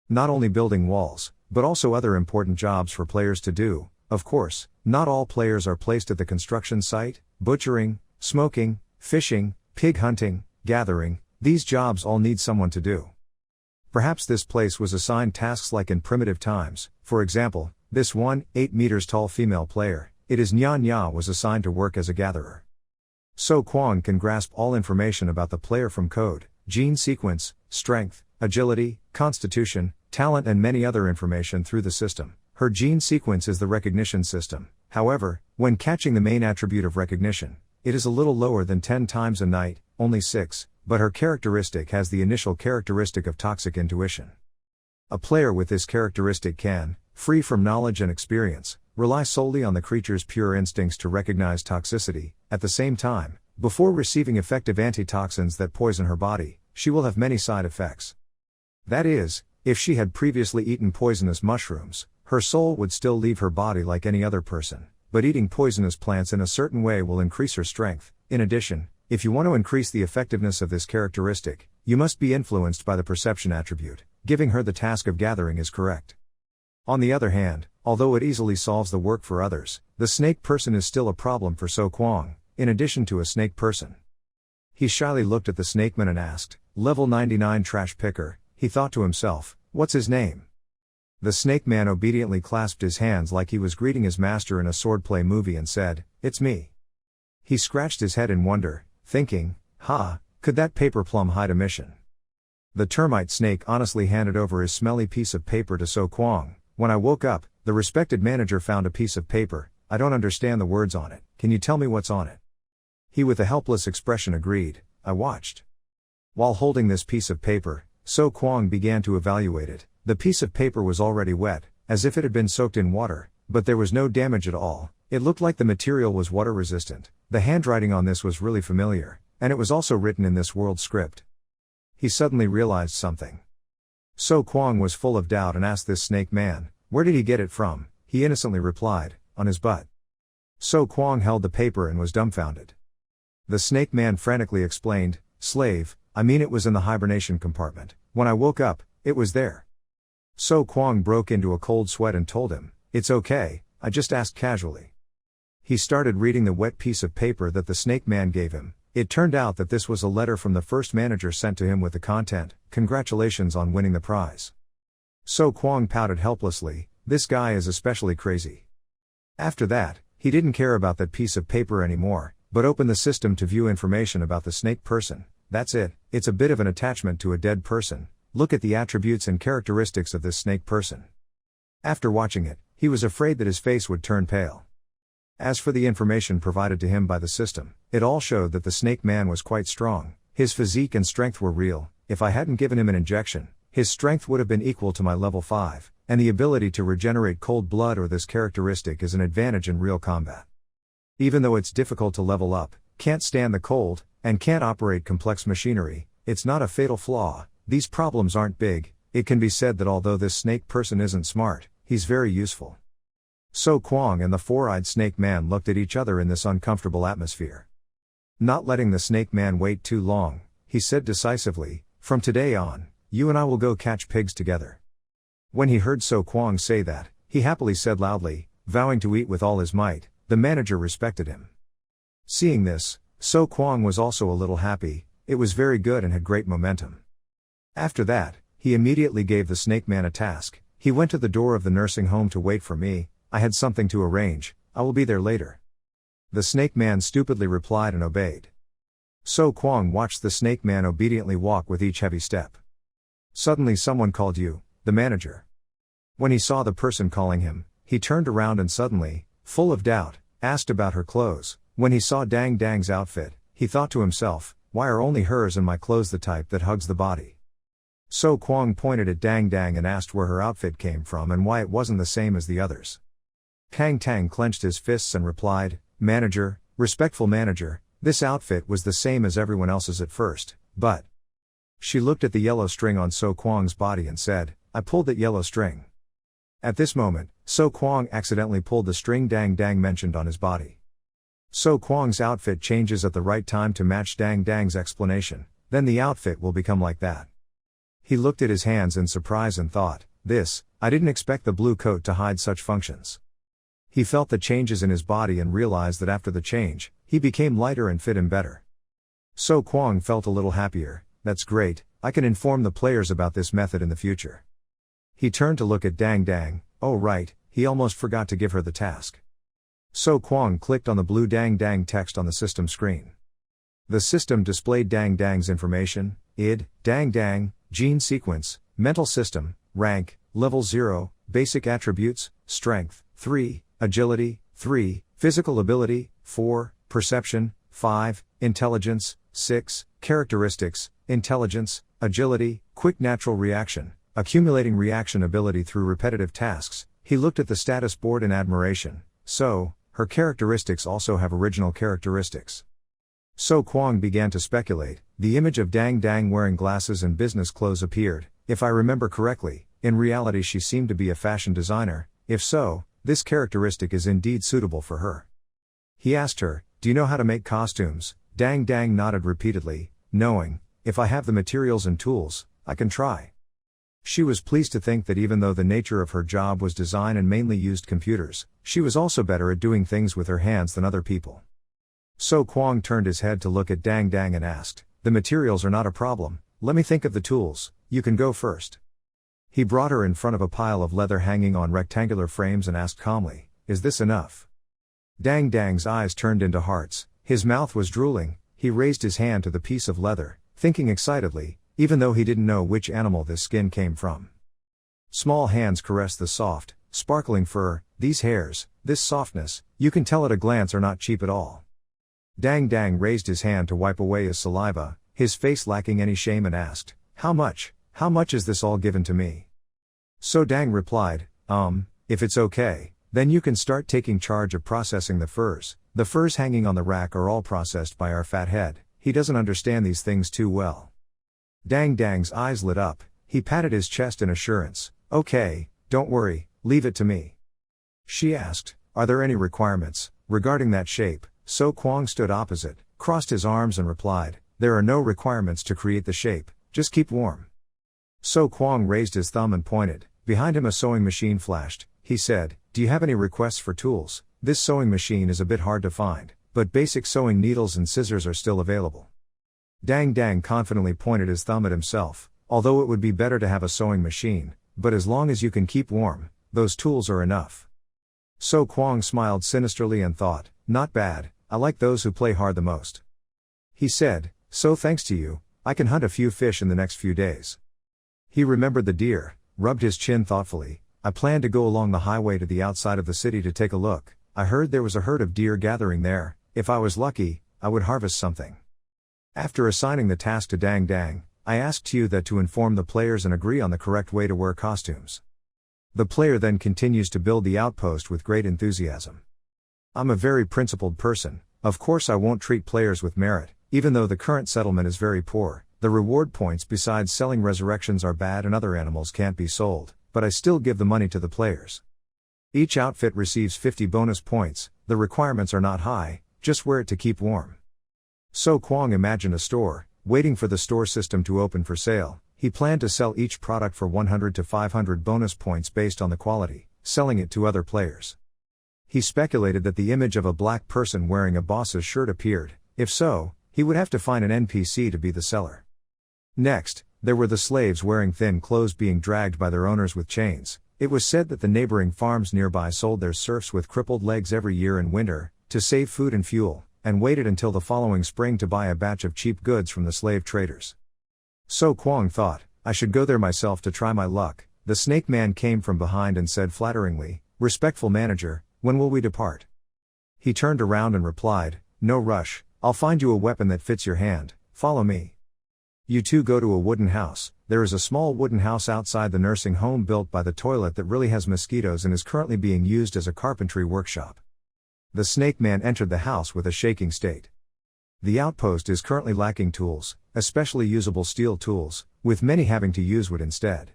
Not only building walls, but also other important jobs for players to do. Of course, not all players are placed at the construction site. Butchering, smoking, fishing, pig hunting, gathering, these jobs all need someone to do. Perhaps this place was assigned tasks like in primitive times. For example, this 8 meters tall female player, it is Nya Nya, was assigned to work as a gatherer. So Kwang can grasp all information about the player from code, gene sequence, strength, agility, constitution, talent and many other information through the system. Her gene sequence is the recognition system. However, when catching the main attribute of recognition, it is a little lower than 10 times a night, only 6, but her characteristic has the initial characteristic of toxic intuition. A player with this characteristic can, free from knowledge and experience, rely solely on the creature's pure instincts to recognize toxicity. At the same time, before receiving effective antitoxins that poison her body, she will have many side effects. That is, if she had previously eaten poisonous mushrooms, her soul would still leave her body like any other person, but eating poisonous plants in a certain way will increase her strength. In addition, if you want to increase the effectiveness of this characteristic, you must be influenced by the perception attribute. Giving her the task of gathering is correct. On the other hand, although it easily solves the work for others, the snake person is still a problem for So Kwang, in addition to a snake person. He shyly looked at the snakeman and asked, "Level 99 trash picker," he thought to himself, "what's his name?" The snake man obediently clasped his hands like he was greeting his master in a swordplay movie and said, "It's me." He scratched his head in wonder, thinking, could that paper plum hide a mission? The termite snake honestly handed over his smelly piece of paper to So Kwang. "When I woke up, the respected manager found a piece of paper. I don't understand the words on it. Can you tell me what's on it?" He with a helpless expression agreed. I watched. While holding this piece of paper, So Kwang began to evaluate it. The piece of paper was already wet, as if it had been soaked in water, but there was no damage at all. It looked like the material was water resistant. The handwriting on this was really familiar, and it was also written in this world script. He suddenly realized something. So Kwang was full of doubt and asked this snake man, "Where did he get it from?" He innocently replied, "On his butt." So Kwang held the paper and was dumbfounded. The snake man frantically explained, "Slave, I mean it was in the hibernation compartment. When I woke up, it was there." So Kwang broke into a cold sweat and told him, "It's okay, I just asked casually." He started reading the wet piece of paper that the snake man gave him. It turned out that this was a letter from the first manager sent to him with the content, "Congratulations on winning the prize." So Kwang pouted helplessly, "This guy is especially crazy." After that, he didn't care about that piece of paper anymore, but opened the system to view information about the snake person. That's it, it's a bit of an attachment to a dead person. Look at the attributes and characteristics of this snake person. After watching it, he was afraid that his face would turn pale. As for the information provided to him by the system, it all showed that the snake man was quite strong. His physique and strength were real. If I hadn't given him an injection, his strength would have been equal to my level 5, and the ability to regenerate cold blood or this characteristic is an advantage in real combat. Even though it's difficult to level up, can't stand the cold, and can't operate complex machinery, it's not a fatal flaw. These problems aren't big. It can be said that although this snake person isn't smart, he's very useful. So Kwang and the four-eyed snake man looked at each other in this uncomfortable atmosphere. Not letting the snake man wait too long, he said decisively, "From today on, you and I will go catch pigs together." When he heard So Kwang say that, he happily said loudly, vowing to eat with all his might. The manager respected him. Seeing this, So Kwang was also a little happy. It was very good and had great momentum. After that, he immediately gave the snake man a task. He went to the door of the nursing home to wait for me. "I had something to arrange, I will be there later." The snake man stupidly replied and obeyed. So Kwang watched the snake man obediently walk with each heavy step. Suddenly someone called you, the manager. When he saw the person calling him, he turned around and suddenly, full of doubt, asked about her clothes. When he saw Dang Dang's outfit, he thought to himself, "Why are only hers and my clothes the type that hugs the body?" So Kwang pointed at Dang Dang and asked where her outfit came from and why it wasn't the same as the others. Kang Tang clenched his fists and replied, "Manager, respectful manager, this outfit was the same as everyone else's at first, but..." She looked at the yellow string on So Kwang's body and said, "I pulled that yellow string." At this moment, So Kwang accidentally pulled the string Dang Dang mentioned on his body. So Kwang's outfit changes at the right time to match Dang Dang's explanation, then the outfit will become like that. He looked at his hands in surprise and thought, I didn't expect the blue coat to hide such functions." He felt the changes in his body and realized that after the change, he became lighter and fit him better. So Kwang felt a little happier. "That's great, I can inform the players about this method in the future." He turned to look at Dang Dang. Oh right, he almost forgot to give her the task. So Kwang clicked on the blue Dang Dang text on the system screen. The system displayed Dang Dang's information: id, Dang Dang, gene sequence, mental system, rank, level 0, basic attributes, strength, 3, agility, 3, physical ability, 4, perception, 5, intelligence, 6, characteristics, intelligence, agility, quick natural reaction, accumulating reaction ability through repetitive tasks. He looked at the status board in admiration. So, her characteristics also have original characteristics. So Kwang began to speculate. The image of Dang Dang wearing glasses and business clothes appeared. If I remember correctly, in reality she seemed to be a fashion designer. If so, this characteristic is indeed suitable for her. He asked her, "Do you know how to make costumes?" Dang Dang nodded repeatedly, knowing, "If I have the materials and tools, I can try." She was pleased to think that even though the nature of her job was design and mainly used computers, she was also better at doing things with her hands than other people. So Kwang turned his head to look at Dang Dang and asked, "The materials are not a problem, let me think of the tools, you can go first." He brought her in front of a pile of leather hanging on rectangular frames and asked calmly, "Is this enough?" Dang Dang's eyes turned into hearts, his mouth was drooling. He raised his hand to the piece of leather, thinking excitedly, even though he didn't know which animal this skin came from. Small hands caressed the soft, sparkling fur. These hairs, this softness, you can tell at a glance are not cheap at all. Dang Dang raised his hand to wipe away his saliva, his face lacking any shame, and asked, How much is this all given to me?" So Dang replied, If it's okay, then you can start taking charge of processing the furs. The furs hanging on the rack are all processed by our fat head. He doesn't understand these things too well." Dang Dang's eyes lit up, he patted his chest in assurance. "Okay, don't worry, leave it to me." She asked, "Are there any requirements regarding that shape?" So Kwang stood opposite, crossed his arms and replied, "There are no requirements to create the shape, just keep warm." So Kwang raised his thumb and pointed. Behind him a sewing machine flashed. He said, "Do you have any requests for tools? This sewing machine is a bit hard to find, but basic sewing needles and scissors are still available." Dang Dang confidently pointed his thumb at himself. "Although it would be better to have a sewing machine, but as long as you can keep warm, those tools are enough." So Kwang smiled sinisterly and thought, "Not bad, I like those who play hard the most." He said, "So thanks to you, I can hunt a few fish in the next few days. He remembered the deer, rubbed his chin thoughtfully. I planned to go along the highway to the outside of the city to take a look. I heard there was a herd of deer gathering there. If I was lucky, I would harvest something. After assigning the task to Dang Dang, I asked you that to inform the players and agree on the correct way to wear costumes. The player then continues to build the outpost with great enthusiasm. I'm a very principled person. Of course I won't treat players with merit, even though the current settlement is very poor. The reward points besides selling resurrections are bad and other animals can't be sold, but I still give the money to the players. Each outfit receives 50 bonus points. The requirements are not high, just wear it to keep warm. So Kwong imagined a store, waiting for the store system to open for sale. He planned to sell each product for 100 to 500 bonus points based on the quality, selling it to other players. He speculated that the image of a black person wearing a boss's shirt appeared. If so, he would have to find an NPC to be the seller. Next, there were the slaves wearing thin clothes being dragged by their owners with chains. It was said that the neighboring farms nearby sold their serfs with crippled legs every year in winter, to save food and fuel, and waited until the following spring to buy a batch of cheap goods from the slave traders. So Kwong thought, I should go there myself to try my luck. The snake man came from behind and said flatteringly, "Respectful manager, when will we depart?" He turned around and replied, "No rush, I'll find you a weapon that fits your hand, follow me." You two go to a wooden house. There is a small wooden house outside the nursing home built by the toilet that really has mosquitoes and is currently being used as a carpentry workshop. The snake man entered the house with a shaking state. The outpost is currently lacking tools, especially usable steel tools, with many having to use wood instead.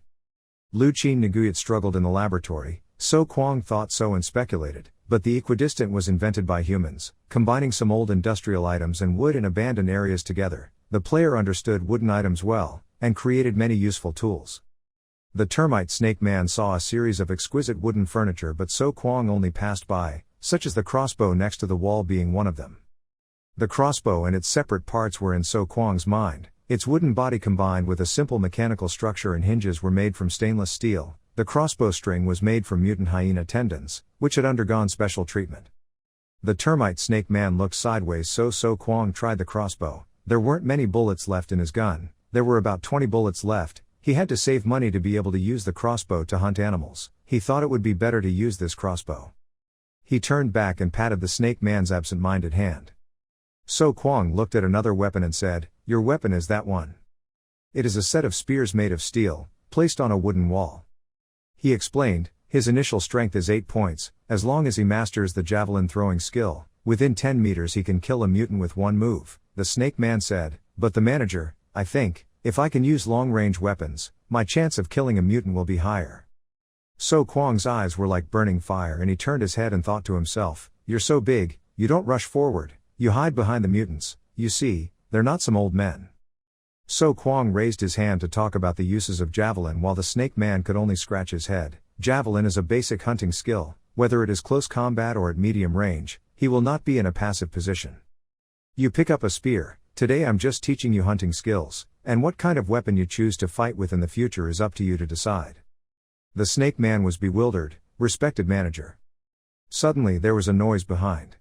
Lu Chin Nguyat struggled in the laboratory. So Kwong thought so and speculated, but the equidistant was invented by humans, combining some old industrial items and wood in abandoned areas together. The player understood wooden items well, and created many useful tools. The termite snake man saw a series of exquisite wooden furniture, but So Kwong only passed by, such as the crossbow next to the wall being one of them. The crossbow and its separate parts were in So Kwong's mind. Its wooden body combined with a simple mechanical structure and hinges were made from stainless steel. The crossbow string was made from mutant hyena tendons, which had undergone special treatment. The termite snake man looked sideways. So Kwong tried the crossbow. There weren't many bullets left in his gun. There were about 20 bullets left. He had to save money to be able to use the crossbow to hunt animals. He thought it would be better to use this crossbow. He turned back and patted the snake man's absent-minded hand. So Kwong looked at another weapon and said, "Your weapon is that one." It is a set of spears made of steel, placed on a wooden wall. He explained, his initial strength is 8 points, as long as he masters the javelin throwing skill, within 10 meters he can kill a mutant with one move. The snake man said, "But the manager, I think, if I can use long-range weapons, my chance of killing a mutant will be higher." So Kwong's eyes were like burning fire and he turned his head and thought to himself, "You're so big, you don't rush forward. You hide behind the mutants, you see, they're not some old men." So Kwong raised his hand to talk about the uses of javelin while the snake man could only scratch his head. Javelin is a basic hunting skill, whether it is close combat or at medium range, he will not be in a passive position. You pick up a spear. Today I'm just teaching you hunting skills, and what kind of weapon you choose to fight with in the future is up to you to decide. The snake man was bewildered. Respected manager. Suddenly there was a noise behind.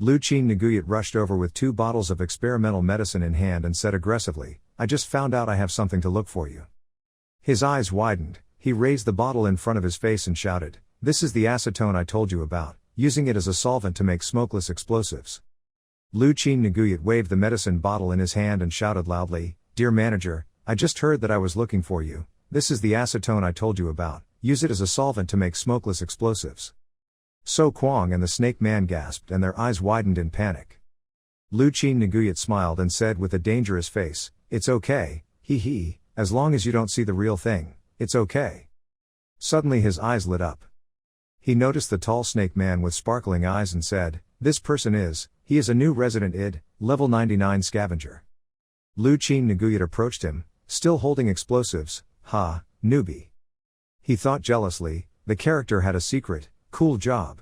Lu Chin Nguyat rushed over with 2 bottles of experimental medicine in hand and said aggressively, "I just found out I have something to look for you." His eyes widened, he raised the bottle in front of his face and shouted, "This is the acetone I told you about, using it as a solvent to make smokeless explosives." Lu Chin Nguyat waved the medicine bottle in his hand and shouted loudly, "Dear manager, I just heard that I was looking for you. This is the acetone I told you about, use it as a solvent to make smokeless explosives." So Kwong and the snake man gasped and their eyes widened in panic. Lu Chin Nguyat smiled and said with a dangerous face, "It's okay, hee, as long as you don't see the real thing, it's okay." Suddenly his eyes lit up. He noticed the tall snake man with sparkling eyes and said, he is a new resident id, level 99 scavenger. Lu Chin Nguyat approached him, still holding explosives. "Ha, newbie." He thought jealously, the character had a secret, cool job.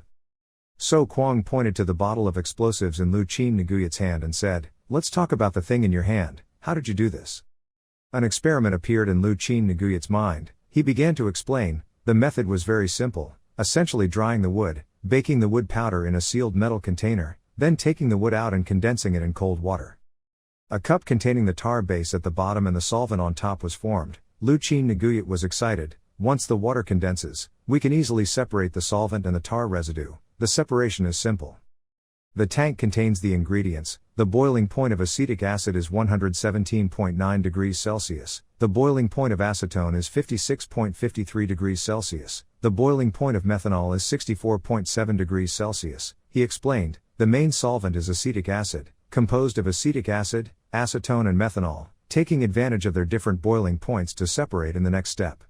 So Kwong pointed to the bottle of explosives in Lu Chin Nguyat's hand and said, "Let's talk about the thing in your hand, how did you do this?" An experiment appeared in Lu Chin Nguyat's mind. He began to explain. The method was very simple, essentially drying the wood, baking the wood powder in a sealed metal container, then taking the wood out and condensing it in cold water. A cup containing the tar base at the bottom and the solvent on top was formed. Luchin Naguyat was excited. Once the water condenses, we can easily separate the solvent and the tar residue. The separation is simple. The tank contains the ingredients. The boiling point of acetic acid is 117.9 degrees Celsius. The boiling point of acetone is 56.53 degrees Celsius. The boiling point of methanol is 64.7 degrees Celsius. He explained, the main solvent is acetic acid, composed of acetic acid, acetone and methanol, taking advantage of their different boiling points to separate in the next step.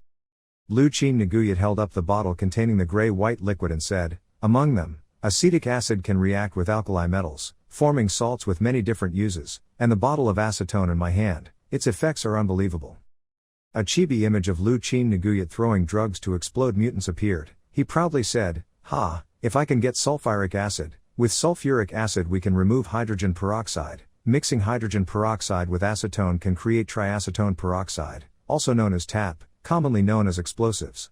Luchin Naguyat held up the bottle containing the gray-white liquid and said, among them, acetic acid can react with alkali metals, forming salts with many different uses, and the bottle of acetone in my hand, its effects are unbelievable. A chibi image of Luchin Naguyat throwing drugs to explode mutants appeared. He proudly said, if I can get sulfuric acid, with sulfuric acid we can remove hydrogen peroxide. Mixing hydrogen peroxide with acetone can create triacetone peroxide, also known as TAP, commonly known as explosives.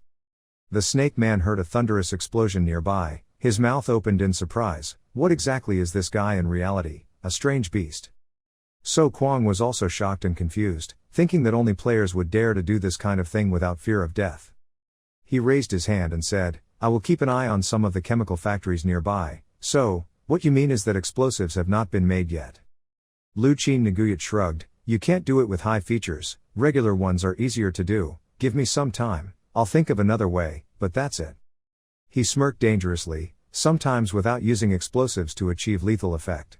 The snake man heard a thunderous explosion nearby. His mouth opened in surprise. What exactly is this guy in reality? A strange beast. So Kwang was also shocked and confused, thinking that only players would dare to do this kind of thing without fear of death. He raised his hand and said, I will keep an eye on some of the chemical factories nearby. So, what you mean is that explosives have not been made yet? Luchin Naguyat shrugged, you can't do it with high features, regular ones are easier to do, give me some time, I'll think of another way, but that's it. He smirked dangerously, sometimes without using explosives to achieve lethal effect.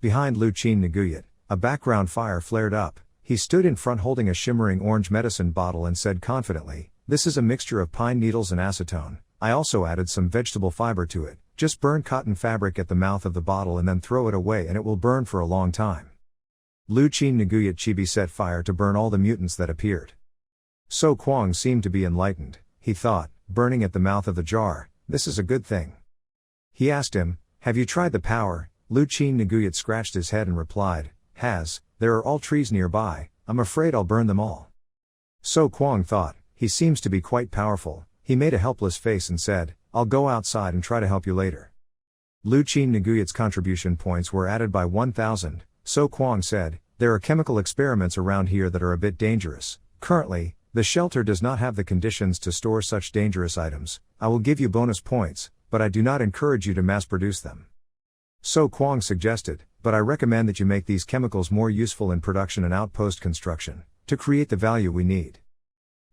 Behind Luchin Naguyat, a background fire flared up. He stood in front holding a shimmering orange medicine bottle and said confidently, this is a mixture of pine needles and acetone. I also added some vegetable fiber to it. Just burn cotton fabric at the mouth of the bottle and then throw it away and it will burn for a long time. Luchin Naguyat chibi set fire to burn all the mutants that appeared. So Kwang seemed to be enlightened. He thought, burning at the mouth of the jar, this is a good thing. He asked him, have you tried the power? Luchin Naguyat scratched his head and replied, there are all trees nearby, I'm afraid I'll burn them all. So Kwang thought, he seems to be quite powerful. He made a helpless face and said, I'll go outside and try to help you later. Luchin Naguyat's contribution points were added by 1,000, so Kwang said, there are chemical experiments around here that are a bit dangerous. Currently, the shelter does not have the conditions to store such dangerous items. I will give you bonus points, but I do not encourage you to mass produce them. So Kwang suggested, but I recommend that you make these chemicals more useful in production and outpost construction, to create the value we need.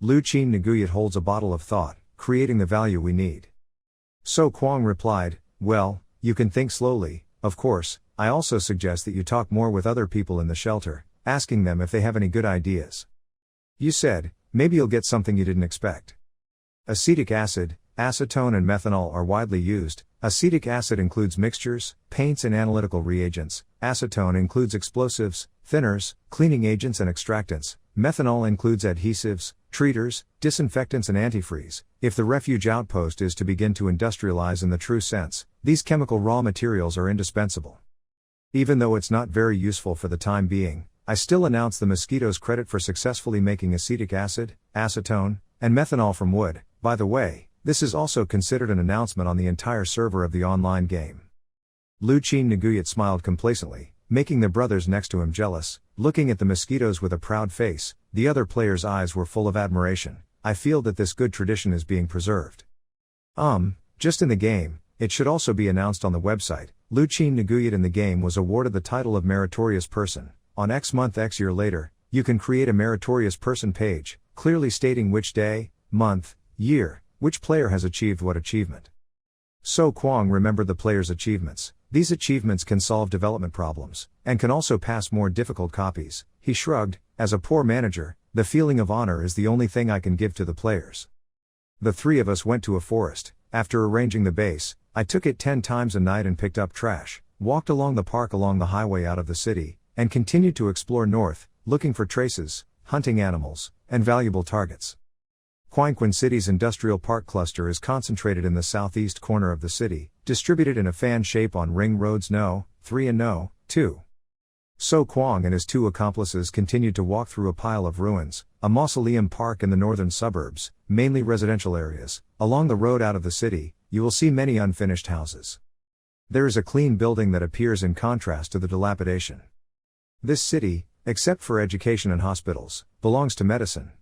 Luchin Naguyat holds a bottle of thought, creating the value we need. So Kwang replied, well, you can think slowly, of course. I also suggest that you talk more with other people in the shelter, asking them if they have any good ideas. You said, maybe you'll get something you didn't expect. Acetic acid, acetone and methanol are widely used. Acetic acid includes mixtures, paints and analytical reagents. Acetone includes explosives, thinners, cleaning agents and extractants. Methanol includes adhesives, treaters, disinfectants and antifreeze. If the refuge outpost is to begin to industrialize in the true sense, these chemical raw materials are indispensable. Even though it's not very useful for the time being, I still announce the mosquitoes credit for successfully making acetic acid, acetone, and methanol from wood. By the way, this is also considered an announcement on the entire server of the online game. Luchin Naguyat smiled complacently, making the brothers next to him jealous. Looking at the mosquitoes with a proud face, the other players' eyes were full of admiration. I feel that this good tradition is being preserved. Just in the game, it should also be announced on the website. Luchin Naguyat in the game was awarded the title of Meritorious Person. On X month X year later, you can create a Meritorious Person page, clearly stating which day, month, year, which player has achieved what achievement. So Kwang remembered the player's achievements. These achievements can solve development problems, and can also pass more difficult copies. He shrugged, as a poor manager, the feeling of honor is the only thing I can give to the players. The three of us went to a forest. After arranging the base, I took it 10 times a night and picked up trash, walked along the park along the highway out of the city, and continued to explore north, looking for traces, hunting animals, and valuable targets. Quanquin City's industrial park cluster is concentrated in the southeast corner of the city, distributed in a fan shape on ring roads No. 3 and No. 2. So Kwang and his two accomplices continued to walk through a pile of ruins, a mausoleum park in the northern suburbs, mainly residential areas. Along the road out of the city, you will see many unfinished houses. There is a clean building that appears in contrast to the dilapidation. This city, except for education and hospitals, belongs to medicine.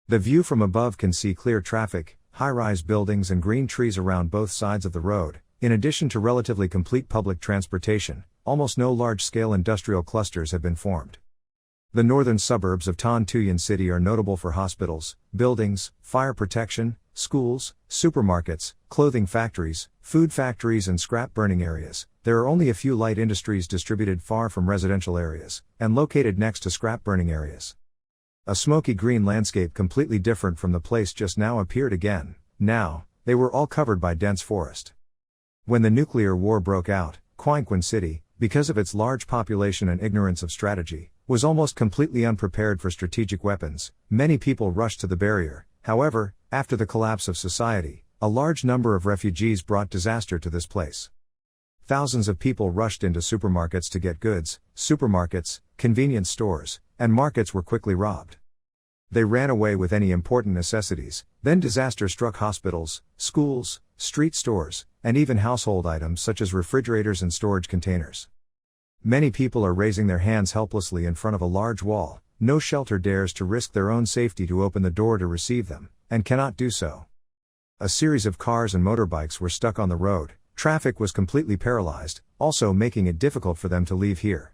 The view from above can see clear traffic, high-rise buildings and green trees around both sides of the road. In addition to relatively complete public transportation, almost no large-scale industrial clusters have been formed. The northern suburbs of Tan Tuyen City are notable for hospitals, buildings, fire protection, schools, supermarkets, clothing factories, food factories and scrap burning areas. There are only a few light industries distributed far from residential areas, and located next to scrap burning areas. A smoky green landscape completely different from the place just now appeared again. Now, they were all covered by dense forest. When the nuclear war broke out, Quanquan City, because of its large population and ignorance of strategy, was almost completely unprepared for strategic weapons. Many people rushed to the barrier. However, after the collapse of society, a large number of refugees brought disaster to this place. Thousands of people rushed into supermarkets to get goods. Supermarkets, convenience stores, and markets were quickly robbed. They ran away with any important necessities. Then disaster struck hospitals, schools, street stores, and even household items such as refrigerators and storage containers. Many people are raising their hands helplessly in front of a large wall. No shelter dares to risk their own safety to open the door to receive them, and cannot do so. A series of cars and motorbikes were stuck on the road. Traffic was completely paralyzed, also making it difficult for them to leave here.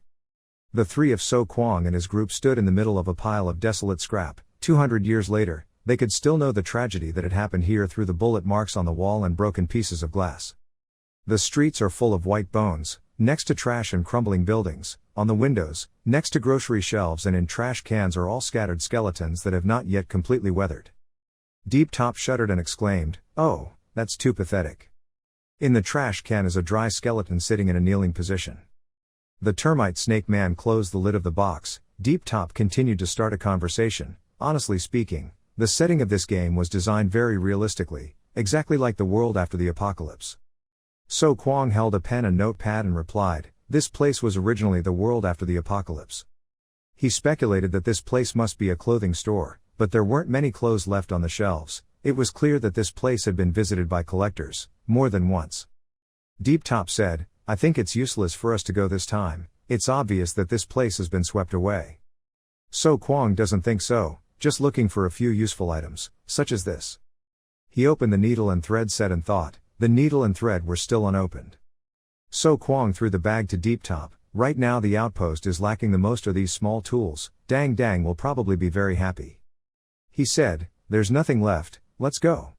The three of So Kwang and his group stood in the middle of a pile of desolate scrap. 200 years later, they could still know the tragedy that had happened here through the bullet marks on the wall and broken pieces of glass. The streets are full of white bones, next to trash and crumbling buildings. On the windows, next to grocery shelves and in trash cans are all scattered skeletons that have not yet completely weathered. Deep Top shuddered and exclaimed, "Oh, that's too pathetic." In the trash can is a dry skeleton sitting in a kneeling position. The termite snake man closed the lid of the box. Deep Top continued to start a conversation. Honestly speaking, the setting of this game was designed very realistically, exactly like the world after the apocalypse. So Kwang held a pen and notepad and replied, "This place was originally the world after the apocalypse." He speculated that this place must be a clothing store, but there weren't many clothes left on the shelves. It was clear that this place had been visited by collectors, more than once. Deep Top said, "I think it's useless for us to go this time. It's obvious that this place has been swept away." So Kwang doesn't think so, just looking for a few useful items, such as this. He opened the needle and thread set and thought. The needle and thread were still unopened. So Kwang threw the bag to Deep Top. "Right now the outpost is lacking the most of these small tools. Dang Dang will probably be very happy." He said, "There's nothing left, let's go."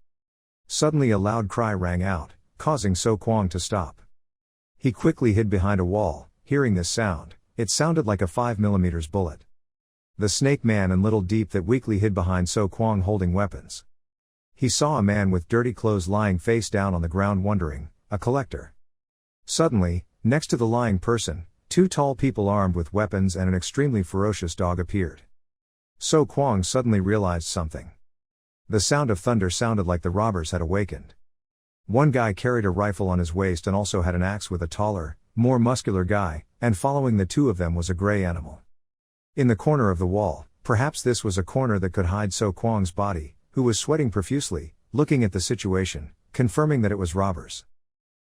Suddenly a loud cry rang out, causing So Kwang to stop. He quickly hid behind a wall. Hearing this sound, it sounded like a 5mm bullet. The Snake Man and Little Deep that weakly hid behind So Kwang holding weapons. He saw a man with dirty clothes lying face down on the ground wondering, a collector. Suddenly, next to the lying person, two tall people armed with weapons and an extremely ferocious dog appeared. So Kwang suddenly realized something. The sound of thunder sounded like the robbers had awakened. One guy carried a rifle on his waist and also had an axe with a taller, more muscular guy, and following the two of them was a gray animal. In the corner of the wall, perhaps this was a corner that could hide So Kwang's body, who was sweating profusely, looking at the situation, confirming that it was robbers.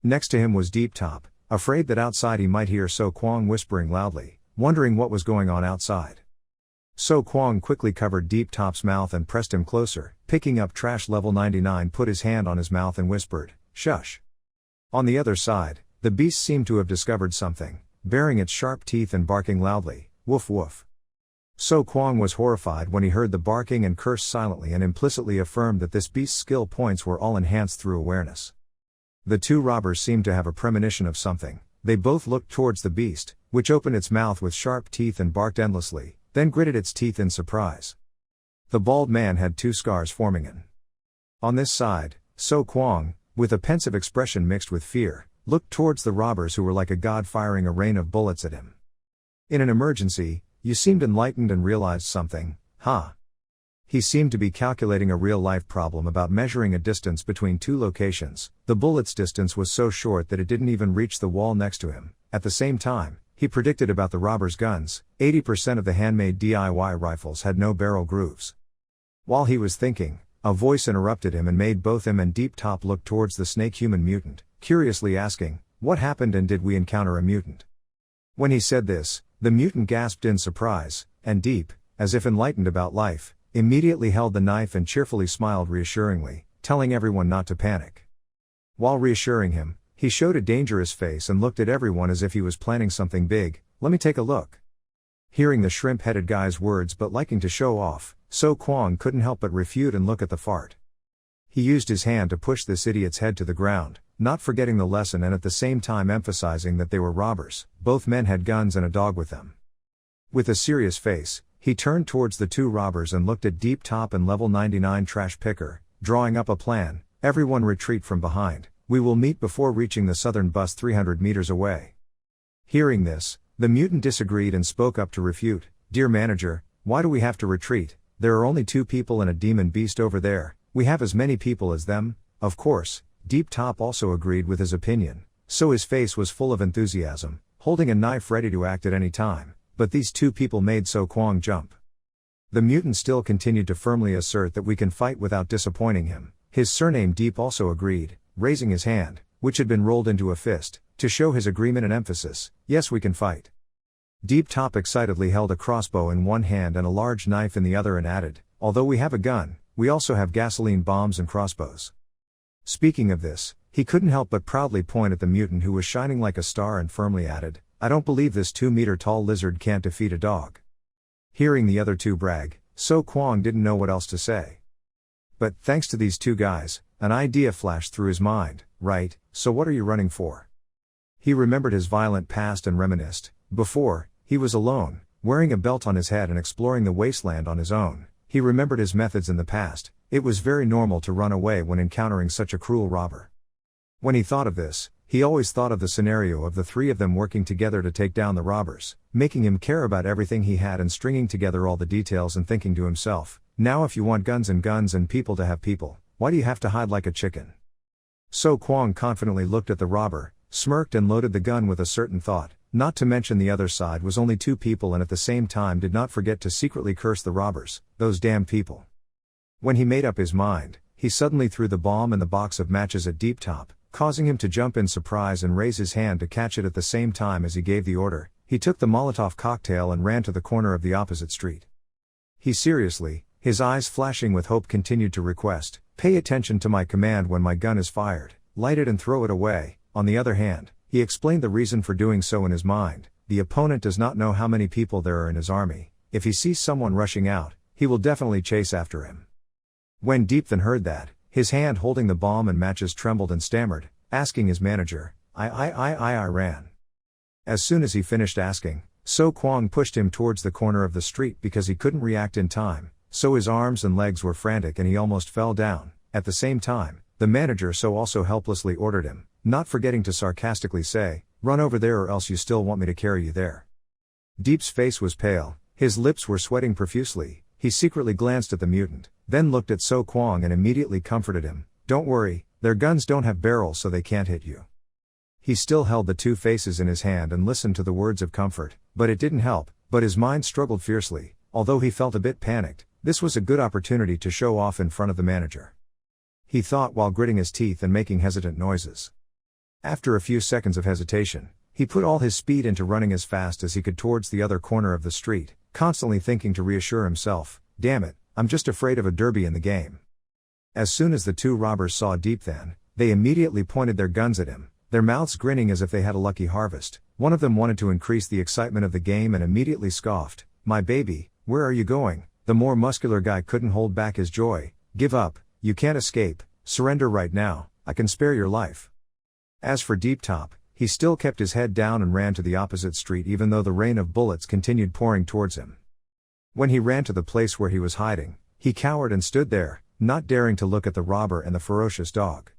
Next to him was Deep Top, afraid that outside he might hear So Kwang whispering loudly, wondering what was going on outside. So Kwang quickly covered Deep Top's mouth and pressed him closer. Picking up trash level 99, put his hand on his mouth and whispered, "Shush." On the other side, the beast seemed to have discovered something, baring its sharp teeth and barking loudly, "Woof woof." So Kwang was horrified when he heard the barking and cursed silently and implicitly affirmed that this beast's skill points were all enhanced through awareness. The two robbers seemed to have a premonition of something. They both looked towards the beast, which opened its mouth with sharp teeth and barked endlessly, then gritted its teeth in surprise. The bald man had two scars forming in. On this side, So Kwang, with a pensive expression mixed with fear, looked towards the robbers who were like a god firing a rain of bullets at him. "In an emergency, you seemed enlightened and realized something, huh?" He seemed to be calculating a real-life problem about measuring a distance between two locations. The bullet's distance was so short that it didn't even reach the wall next to him. At the same time, he predicted about the robbers' guns. 80% of the handmade DIY rifles had no barrel grooves. While he was thinking, a voice interrupted him and made both him and Deep Top look towards the snake-human mutant, curiously asking, "What happened and did we encounter a mutant?" When he said this, The mutant gasped in surprise, and Deep, as if enlightened about life, immediately held the knife and cheerfully smiled reassuringly, telling everyone not to panic. While reassuring him, he showed a dangerous face and looked at everyone as if he was planning something big. "Let me take a look." Hearing the shrimp-headed guy's words but liking to show off, So Kwang couldn't help but refute and look at the fart. He used his hand to push this idiot's head to the ground, not forgetting the lesson and at the same time emphasizing that they were robbers. Both men had guns and a dog with them. With a serious face, he turned towards the two robbers and looked at Deep Top and Level 99 Trash Picker, drawing up a plan. "Everyone retreat from behind. We will meet before reaching the southern bus 300 meters away." Hearing this, the mutant disagreed and spoke up to refute. "Dear manager, why do we have to retreat? There are only 2 people and a demon beast over there. We have as many people as them." Of course, Deep Top also agreed with his opinion, so his face was full of enthusiasm, holding a knife ready to act at any time. But these 2 people made So Kwang jump. The mutant still continued to firmly assert that we can fight without disappointing him. His surname Deep also agreed, raising his hand, which had been rolled into a fist, to show his agreement and emphasis. "Yes, we can fight." Deep Top excitedly held a crossbow in one hand and a large knife in the other and added, "Although we have a gun, we also have gasoline bombs and crossbows." Speaking of this, he couldn't help but proudly point at the mutant who was shining like a star and firmly added, "I don't believe this 2-meter-tall lizard can't defeat a dog." Hearing the other 2 brag, So Kwang didn't know what else to say. But, thanks to these 2 guys, an idea flashed through his mind. "Right, so what are you running for?" He remembered his violent past and reminisced. Before, he was alone, wearing a belt on his head and exploring the wasteland on his own. He remembered his methods in the past. It was very normal to run away when encountering such a cruel robber. When he thought of this, he always thought of the scenario of the 3 of them working together to take down the robbers, making him care about everything he had and stringing together all the details and thinking to himself, "Now if you want guns and people to have people, why do you have to hide like a chicken?" So Kwang confidently looked at the robber, smirked and loaded the gun with a certain thought, not to mention the other side was only 2 people and at the same time did not forget to secretly curse the robbers, "Those damn people." When he made up his mind, he suddenly threw the bomb and the box of matches at Deep Top, causing him to jump in surprise and raise his hand to catch it at the same time as he gave the order. He took the Molotov cocktail and ran to the corner of the opposite street. He seriously, his eyes flashing with hope, continued to request, "Pay attention to my command when my gun is fired, light it and throw it away." On the other hand, he explained the reason for doing so in his mind. The opponent does not know how many people there are in his army. If he sees someone rushing out, he will definitely chase after him. When Deep then heard that, his hand holding the bomb and matches trembled and stammered, asking his manager, I ran." As soon as he finished asking, So Kwang pushed him towards the corner of the street because he couldn't react in time, so his arms and legs were frantic and he almost fell down. At the same time, the manager so also helplessly ordered him, not forgetting to sarcastically say, "Run over there or else you still want me to carry you there." Deep's face was pale, his lips were sweating profusely. He secretly glanced at the mutant, then looked at So Kwang and immediately comforted him, "Don't worry, their guns don't have barrels so they can't hit you." He still held the 2 faces in his hand and listened to the words of comfort, but it didn't help. But his mind struggled fiercely. Although he felt a bit panicked, this was a good opportunity to show off in front of the manager. He thought while gritting his teeth and making hesitant noises. After a few seconds of hesitation, he put all his speed into running as fast as he could towards the other corner of the street, constantly thinking to reassure himself, "Damn it, I'm just afraid of a derby in the game." As soon as the 2 robbers saw Deep then, they immediately pointed their guns at him, their mouths grinning as if they had a lucky harvest. One of them wanted to increase the excitement of the game and immediately scoffed, "My baby, where are you going?" The more muscular guy couldn't hold back his joy. "Give up, you can't escape, surrender right now, I can spare your life." As for Deep Top, he still kept his head down and ran to the opposite street even though the rain of bullets continued pouring towards him. When he ran to the place where he was hiding, he cowered and stood there, not daring to look at the robber and the ferocious dog.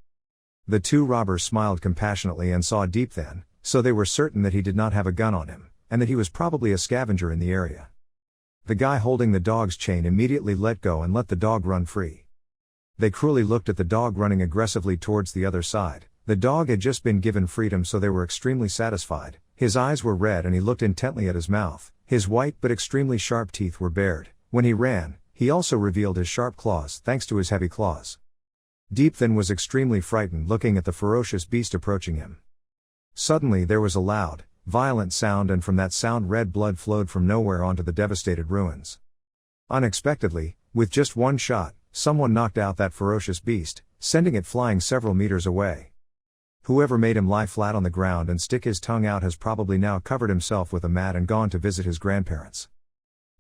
The 2 robbers smiled compassionately and saw Deep then, so they were certain that he did not have a gun on him, and that he was probably a scavenger in the area. The guy holding the dog's chain immediately let go and let the dog run free. They cruelly looked at the dog running aggressively towards the other side. The dog had just been given freedom, so they were extremely satisfied. His eyes were red and he looked intently at his mouth. His white but extremely sharp teeth were bared. When he ran, he also revealed his sharp claws thanks to his heavy claws. Deep then was extremely frightened looking at the ferocious beast approaching him. Suddenly there was a loud, violent sound, and from that sound red blood flowed from nowhere onto the devastated ruins. Unexpectedly, with just one shot, someone knocked out that ferocious beast, sending it flying several meters away. Whoever made him lie flat on the ground and stick his tongue out has probably now covered himself with a mat and gone to visit his grandparents.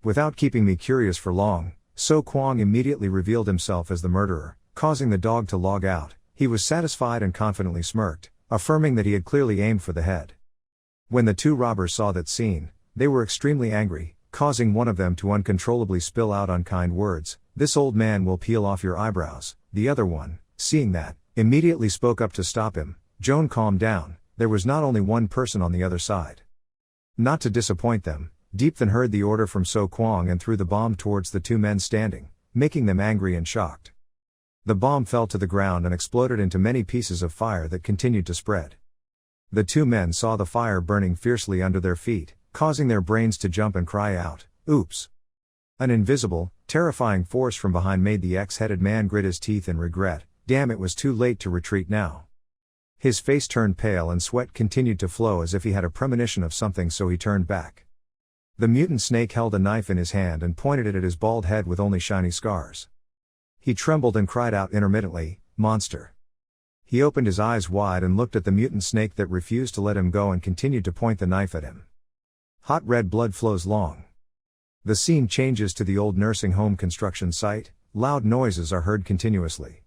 Without keeping me curious for long, So Kwang immediately revealed himself as the murderer, causing the dog to log out. He was satisfied and confidently smirked, affirming that he had clearly aimed for the head. When the two robbers saw that scene, they were extremely angry, causing one of them to uncontrollably spill out unkind words. "This old man will peel off your eyebrows." The other one, seeing that, immediately spoke up to stop him. "Joan, calm down, there was not only one person on the other side." Not to disappoint them, Deep then heard the order from So Kwang and threw the bomb towards the two men standing, making them angry and shocked. The bomb fell to the ground and exploded into many pieces of fire that continued to spread. The two men saw the fire burning fiercely under their feet, causing their brains to jump and cry out, "Oops!" An invisible, terrifying force from behind made the X-headed man grit his teeth in regret. Damn, it was too late to retreat now. His face turned pale and sweat continued to flow as if he had a premonition of something, so he turned back. The mutant snake held a knife in his hand and pointed it at his bald head with only shiny scars. He trembled and cried out intermittently, "Monster!" He opened his eyes wide and looked at the mutant snake that refused to let him go and continued to point the knife at him. Hot red blood flows long. The scene changes to the old nursing home construction site. Loud noises are heard continuously.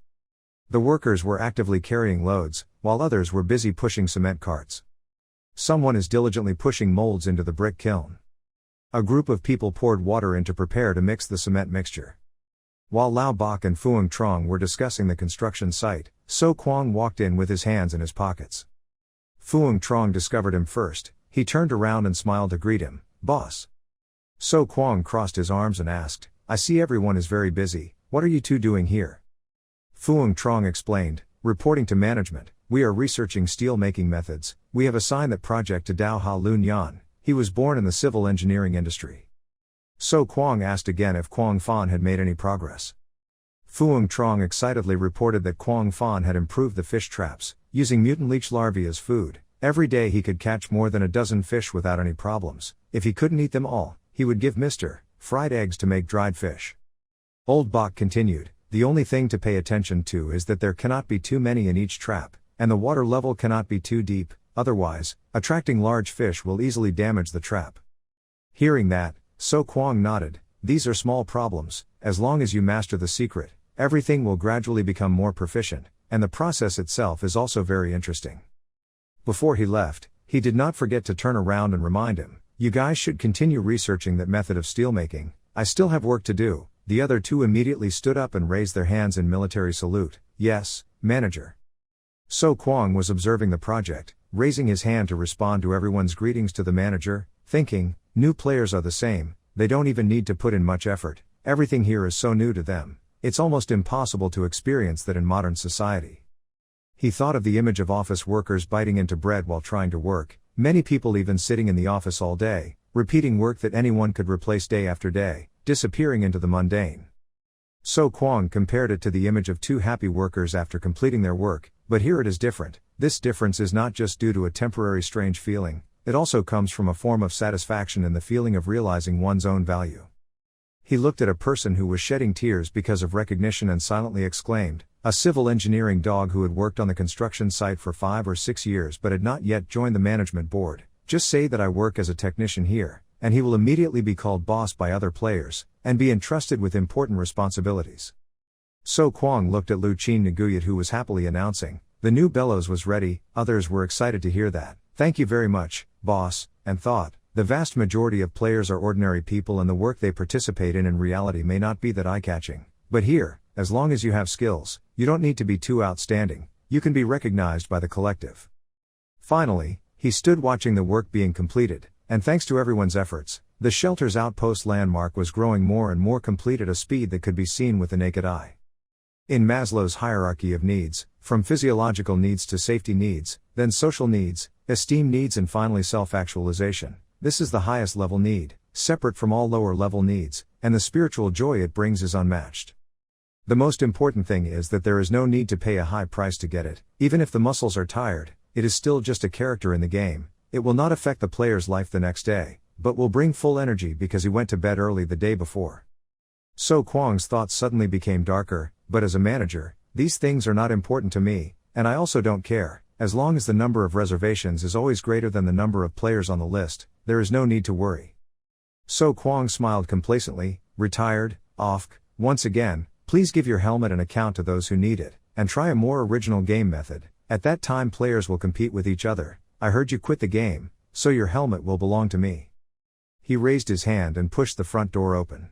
The workers were actively carrying loads, while others were busy pushing cement carts. Someone is diligently pushing molds into the brick kiln. A group of people poured water in to prepare to mix the cement mixture. While Lao Bok and Phuong Trong were discussing the construction site, So Kwang walked in with his hands in his pockets. Phuong Trong discovered him first. He turned around and smiled to greet him. "Boss." So Kwang crossed his arms and asked, "I see everyone is very busy, what are you two doing here?" Phuong Trong explained, reporting to management, "We are researching steel-making methods. We have assigned that project to Dao Ha Lun Yan. He was born in the civil engineering industry." So Kwang asked again if Kwang Fan had made any progress. Phuong Trong excitedly reported that Kwang Fan had improved the fish traps, using mutant leech larvae as food. Every day he could catch more than a dozen fish without any problems. If he couldn't eat them all, he would give Mr. fried eggs to make dried fish. Old Bok continued, "The only thing to pay attention to is that there cannot be too many in each trap, and the water level cannot be too deep, otherwise, attracting large fish will easily damage the trap." Hearing that, So Kwang nodded, "These are small problems. As long as you master the secret, everything will gradually become more proficient, and the process itself is also very interesting." Before he left, he did not forget to turn around and remind him, "You guys should continue researching that method of steelmaking. I still have work to do." The other two immediately stood up and raised their hands in military salute. "Yes, manager." So Kwang was observing the project, raising his hand to respond to everyone's greetings to the manager, thinking, new players are the same, they don't even need to put in much effort, everything here is so new to them, it's almost impossible to experience that in modern society. He thought of the image of office workers biting into bread while trying to work, many people even sitting in the office all day, repeating work that anyone could replace day after day, disappearing into the mundane. So Kwang compared it to the image of two happy workers after completing their work, but here it is different. This difference is not just due to a temporary strange feeling, it also comes from a form of satisfaction in the feeling of realizing one's own value. He looked at a person who was shedding tears because of recognition and silently exclaimed, a civil engineering dog who had worked on the construction site for 5 or 6 years but had not yet joined the management board. "Just say that I work as a technician here, and he will immediately be called boss by other players, and be entrusted with important responsibilities." So Kwang looked at Lu Chin Nguyat, who was happily announcing, "The new bellows was ready." Others were excited to hear that. "Thank you very much, boss," and thought, the vast majority of players are ordinary people and the work they participate in reality may not be that eye-catching. But here, as long as you have skills, you don't need to be too outstanding, you can be recognized by the collective. Finally, he stood watching the work being completed, and thanks to everyone's efforts, the shelter's outpost landmark was growing more and more complete at a speed that could be seen with the naked eye. In Maslow's hierarchy of needs, from physiological needs to safety needs, then social needs, esteem needs, and finally self-actualization, this is the highest level need, separate from all lower level needs, and the spiritual joy it brings is unmatched. The most important thing is that there is no need to pay a high price to get it. Even if the muscles are tired, it is still just a character in the game. It will not affect the player's life the next day, but will bring full energy because he went to bed early the day before. So Kwang's thoughts suddenly became darker, but as a manager, these things are not important to me, and I also don't care. As long as the number of reservations is always greater than the number of players on the list, there is no need to worry. So Kwang smiled complacently, retired, off. Once again, please give your helmet and account to those who need it, and try a more original game method. At that time players will compete with each other. I heard you quit the game, so your helmet will belong to me. He raised his hand and pushed the front door open.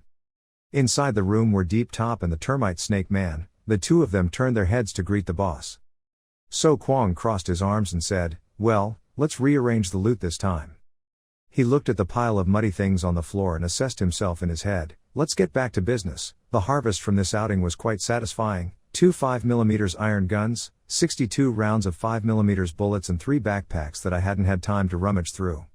Inside the room were Deep Top and the termite snake man. The two of them turned their heads to greet the boss. So Kwang crossed his arms and said, "Well, let's rearrange the loot this time." He looked at the pile of muddy things on the floor and assessed himself in his head. Let's get back to business. The harvest from this outing was quite satisfying. 2 5mm iron guns, 62 rounds of 5mm bullets and 3 backpacks that I hadn't had time to rummage through.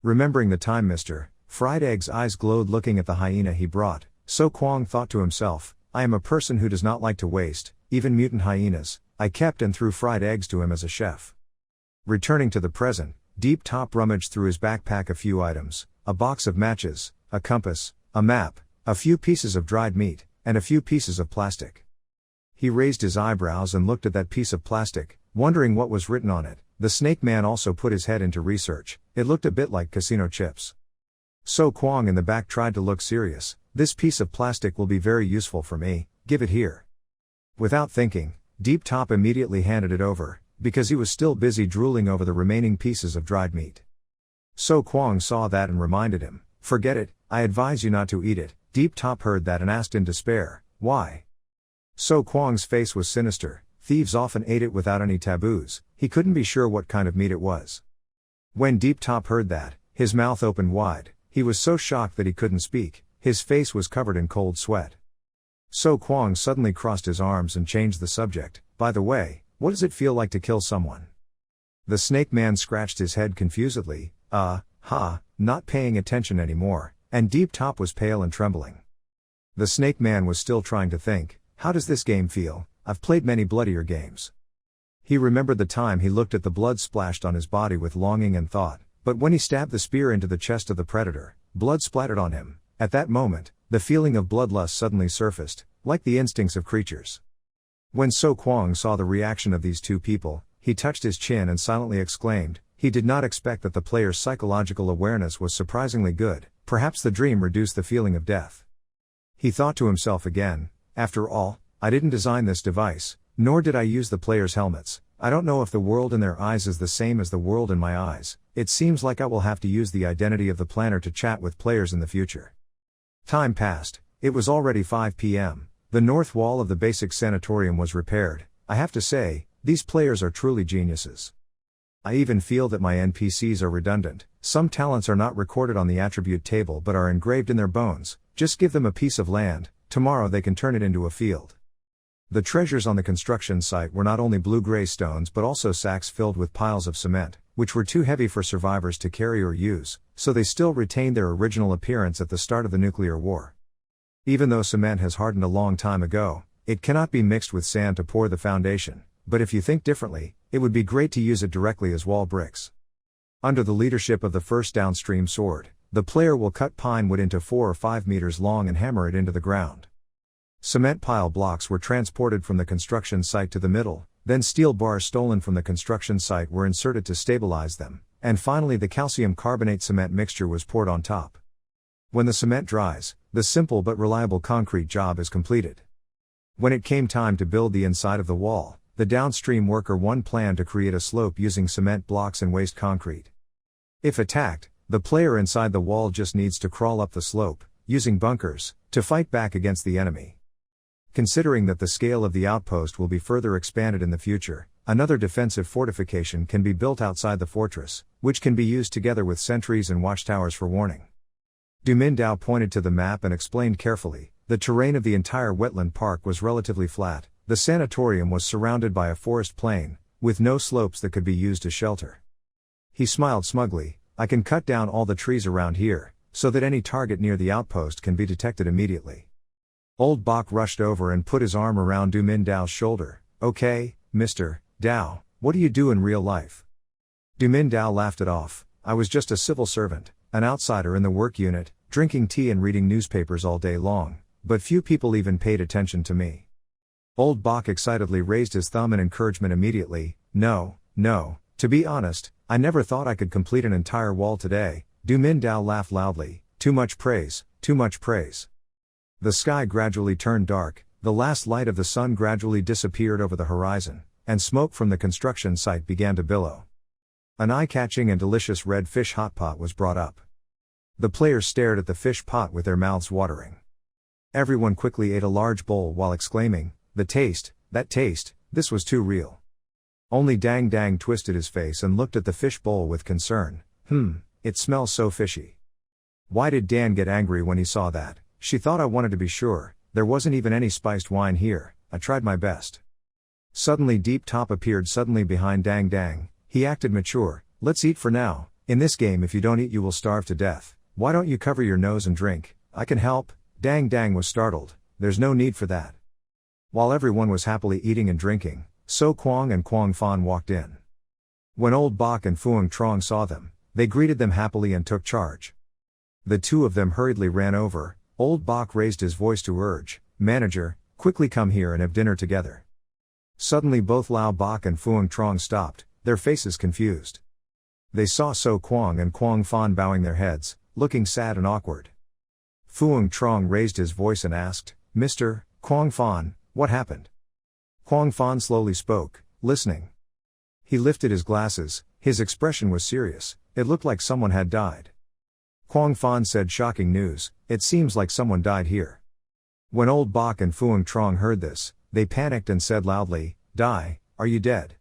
Remembering the time Mr. Fried Egg's eyes glowed looking at the hyena he brought, So Kwang thought to himself, I am a person who does not like to waste, even mutant hyenas. I kept and threw fried eggs to him as a chef. Returning to the present, Deep Top rummaged through his backpack a few items, a box of matches, a compass, a map, a few pieces of dried meat, and a few pieces of plastic. He raised his eyebrows and looked at that piece of plastic, wondering what was written on it. The snake man also put his head into research. It looked a bit like casino chips. So Kwang in the back tried to look serious. This piece of plastic will be very useful for me, give it here. Without thinking, Deep Top immediately handed it over, because he was still busy drooling over the remaining pieces of dried meat. So Kwang saw that and reminded him, forget it, I advise you not to eat it. Deep Top heard that and asked in despair, why? So Kwang's face was sinister. Thieves often ate it without any taboos. He couldn't be sure what kind of meat it was. When Deep Top heard that, his mouth opened wide. He was so shocked that he couldn't speak. His face was covered in cold sweat. So Kwang suddenly crossed his arms and changed the subject. By the way, what does it feel like to kill someone? The snake man scratched his head confusedly, not paying attention anymore, and Deep Top was pale and trembling. The snake man was still trying to think, how does this game feel? I've played many bloodier games. He remembered the time he looked at the blood splashed on his body with longing and thought, but when he stabbed the spear into the chest of the predator, blood splattered on him. At that moment, the feeling of bloodlust suddenly surfaced, like the instincts of creatures. When So Kwang saw the reaction of these two people, he touched his chin and silently exclaimed, he did not expect that the player's psychological awareness was surprisingly good. Perhaps the dream reduced the feeling of death. He thought to himself again, after all, I didn't design this device, nor did I use the player's helmets. I don't know if the world in their eyes is the same as the world in my eyes. It seems like I will have to use the identity of the planner to chat with players in the future. Time passed. It was already 5 p.m. The north wall of the basic sanatorium was repaired. I have to say, these players are truly geniuses. I even feel that my NPCs are redundant. Some talents are not recorded on the attribute table but are engraved in their bones. Just give them a piece of land, tomorrow they can turn it into a field. The treasures on the construction site were not only blue-gray stones but also sacks filled with piles of cement, which were too heavy for survivors to carry or use, so they still retained their original appearance at the start of the nuclear war. Even though cement has hardened a long time ago, it cannot be mixed with sand to pour the foundation, but if you think differently, it would be great to use it directly as wall bricks. Under the leadership of the first downstream sword, the player will cut pine wood into 4 or 5 meters long and hammer it into the ground. Cement pile blocks were transported from the construction site to the middle, then steel bars stolen from the construction site were inserted to stabilize them, and finally the calcium carbonate cement mixture was poured on top. When the cement dries, the simple but reliable concrete job is completed. When it came time to build the inside of the wall, the downstream worker one planned to create a slope using cement blocks and waste concrete. If attacked, the player inside the wall just needs to crawl up the slope, using bunkers, to fight back against the enemy. Considering that the scale of the outpost will be further expanded in the future, another defensive fortification can be built outside the fortress, which can be used together with sentries and watchtowers for warning. Du Mindao pointed to the map and explained carefully, the terrain of the entire wetland park was relatively flat, the sanatorium was surrounded by a forest plain, with no slopes that could be used as shelter. He smiled smugly, I can cut down all the trees around here, so that any target near the outpost can be detected immediately. Old Bok rushed over and put his arm around Du Mindao's shoulder. Okay, Mr. Dao, what do you do in real life? Du Min Dao laughed it off. I was just a civil servant, an outsider in the work unit, drinking tea and reading newspapers all day long, but few people even paid attention to me. Old Bach excitedly raised his thumb in encouragement immediately. No, to be honest, I never thought I could complete an entire wall today. Du Min Dao laughed loudly. Too much praise, too much praise. The sky gradually turned dark, the last light of the sun gradually disappeared over the horizon, and smoke from the construction site began to billow. An eye-catching and delicious red fish hot pot was brought up. The players stared at the fish pot with their mouths watering. Everyone quickly ate a large bowl while exclaiming, that taste, this was too real. Only Dang Dang twisted his face and looked at the fish bowl with concern. It smells so fishy. Why did Dan get angry when he saw that? She thought I wanted to be sure. There wasn't even any spiced wine here. I tried my best. Suddenly Deep Top appeared suddenly behind Dang Dang. He acted mature. Let's eat for now. In this game if you don't eat you will starve to death. Why don't you cover your nose and drink? I can help. Dang Dang was startled. There's no need for that. While everyone was happily eating and drinking, So Kwang and Kwang Fan walked in. When Old Bach and Phuong Trong saw them, they greeted them happily and took charge. The two of them hurriedly ran over. Old Bach raised his voice to urge, "Manager, quickly come here and have dinner together." Suddenly both Lao Bach and Phuong Trong stopped, their faces confused. They saw So Kwang and Kwang Fan bowing their heads, looking sad and awkward. Phuong Trong raised his voice and asked, "Mr. Kwang Fan, what happened?" Kwang Fan slowly spoke, listening. He lifted his glasses, his expression was serious, it looked like someone had died. Kwang Fan said, "Shocking news, it seems like someone died here." When Old Bach and Phuong Trong heard this, they panicked and said loudly, "Die, are you dead?"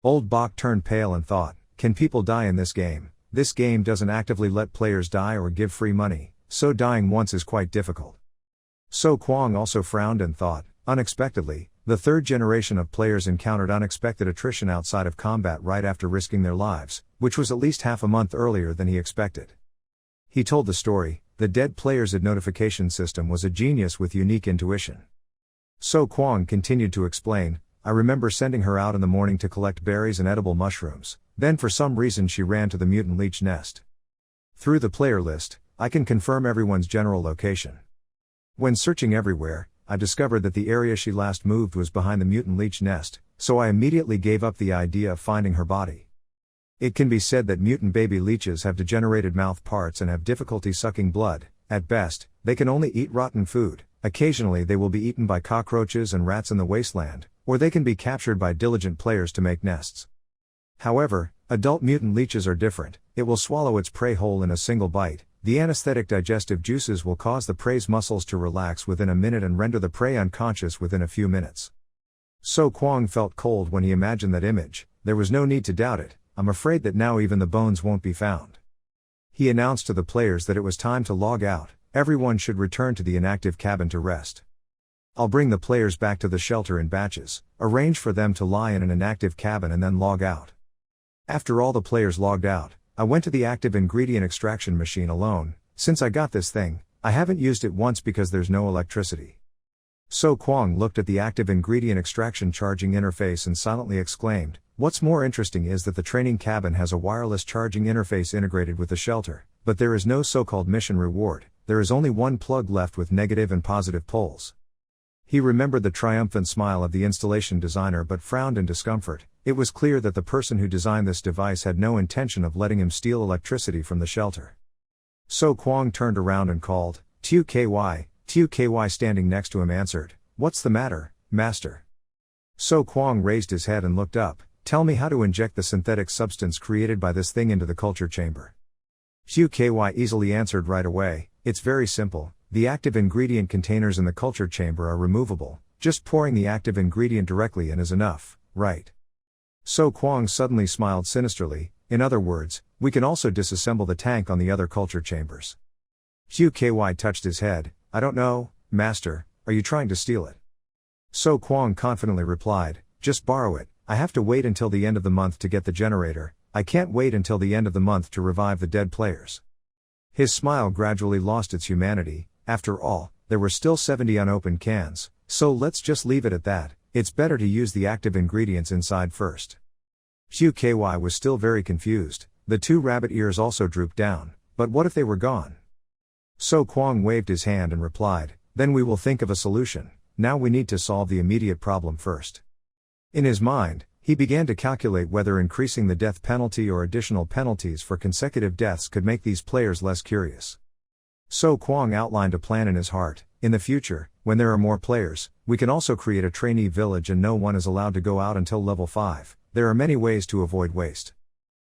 Old Bach turned pale and thought, can people die in this game? This game doesn't actively let players die or give free money, so dying once is quite difficult. So Kwang also frowned and thought, unexpectedly, the third generation of players encountered unexpected attrition outside of combat right after risking their lives, which was at least half a month earlier than he expected. He told the story, the dead players' notification system was a genius with unique intuition. So Kwang continued to explain, I remember sending her out in the morning to collect berries and edible mushrooms, then for some reason she ran to the mutant leech nest. Through the player list, I can confirm everyone's general location. When searching everywhere, I discovered that the area she last moved was behind the mutant leech nest, so I immediately gave up the idea of finding her body. It can be said that mutant baby leeches have degenerated mouth parts and have difficulty sucking blood. At best, they can only eat rotten food. Occasionally they will be eaten by cockroaches and rats in the wasteland, or they can be captured by diligent players to make nests. However, adult mutant leeches are different. It will swallow its prey whole in a single bite. The anesthetic digestive juices will cause the prey's muscles to relax within a minute and render the prey unconscious within a few minutes. So Kwang felt cold when he imagined that image. There was no need to doubt it. I'm afraid that now even the bones won't be found. He announced to the players that it was time to log out. Everyone should return to the inactive cabin to rest. I'll bring the players back to the shelter in batches, arrange for them to lie in an inactive cabin and then log out. After all the players logged out, I went to the active ingredient extraction machine alone. Since I got this thing, I haven't used it once because there's no electricity. So Kwang looked at the active ingredient extraction charging interface and silently exclaimed, what's more interesting is that the training cabin has a wireless charging interface integrated with the shelter, but there is no so-called mission reward. There is only one plug left with negative and positive poles. He remembered the triumphant smile of the installation designer but frowned in discomfort. It was clear that the person who designed this device had no intention of letting him steal electricity from the shelter. So Kwang turned around and called, Tu KY. Tu KY standing next to him answered, what's the matter, master? So Kwang raised his head and looked up. Tell me how to inject the synthetic substance created by this thing into the culture chamber. Tu KY easily answered right away, it's very simple. The active ingredient containers in the culture chamber are removable. Just pouring the active ingredient directly in is enough, right? So Kwang suddenly smiled sinisterly. In other words, we can also disassemble the tank on the other culture chambers. Tu KY touched his head. I don't know, master, are you trying to steal it? So Kwang confidently replied, just borrow it. I have to wait until the end of the month to get the generator. I can't wait until the end of the month to revive the dead players. His smile gradually lost its humanity. After all, there were still 70 unopened cans, so let's just leave it at that. It's better to use the active ingredients inside first. QKY was still very confused. The two rabbit ears also drooped down. But what if they were gone? So Kwang waved his hand and replied, then we will think of a solution. Now we need to solve the immediate problem first. In his mind, he began to calculate whether increasing the death penalty or additional penalties for consecutive deaths could make these players less curious. So Kwang outlined a plan in his heart. In the future, when there are more players, we can also create a trainee village and no one is allowed to go out until level 5. There are many ways to avoid waste.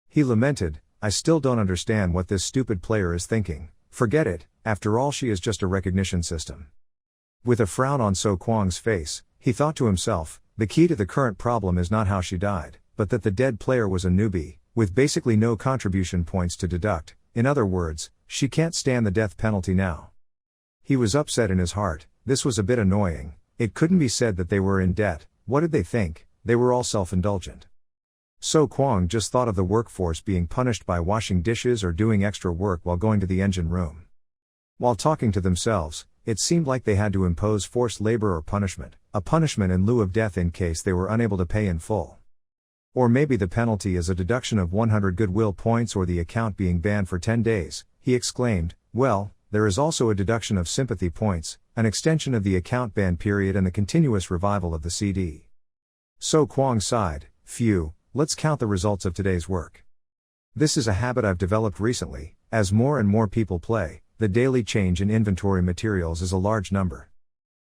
He lamented, I still don't understand what this stupid player is thinking. Forget it, after all she is just a recognition system. With a frown on So Kwang's face, he thought to himself, the key to the current problem is not how she died, but that the dead player was a newbie, with basically no contribution points to deduct. In other words, she can't stand the death penalty now. He was upset in his heart. This was a bit annoying. It couldn't be said that they were in debt. What did they think? They were all self-indulgent. So Kwang just thought of the workforce being punished by washing dishes or doing extra work while going to the engine room. While talking to themselves, it seemed like they had to impose forced labor or punishment, a punishment in lieu of death in case they were unable to pay in full. Or maybe the penalty is a deduction of 100 goodwill points or the account being banned for 10 days, he exclaimed. Well, there is also a deduction of sympathy points, an extension of the account ban period and the continuous revival of the CD. So Kwang sighed, phew, let's count the results of today's work. This is a habit I've developed recently. As more and more people play, the daily change in inventory materials is a large number.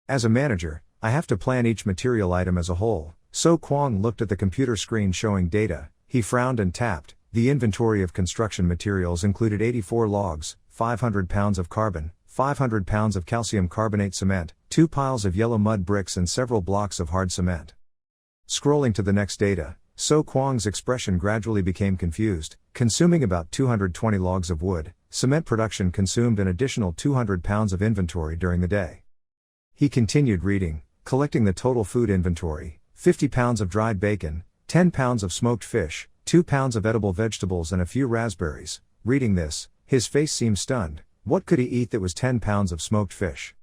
As a manager, I have to plan each material item as a whole. So Kwang looked at the computer screen showing data. He frowned and tapped. The inventory of construction materials included 84 logs, 500 pounds of carbon, 500 pounds of calcium carbonate cement, 2 piles of yellow mud bricks and several blocks of hard cement. Scrolling to the next data, So Kwang's expression gradually became confused. Consuming about 220 logs of wood, cement production consumed an additional 200 pounds of inventory during the day. He continued reading, collecting the total food inventory, 50 pounds of dried bacon, 10 pounds of smoked fish, 2 pounds of edible vegetables and a few raspberries. Reading this, his face seemed stunned. What could he eat that was 10 pounds of smoked fish?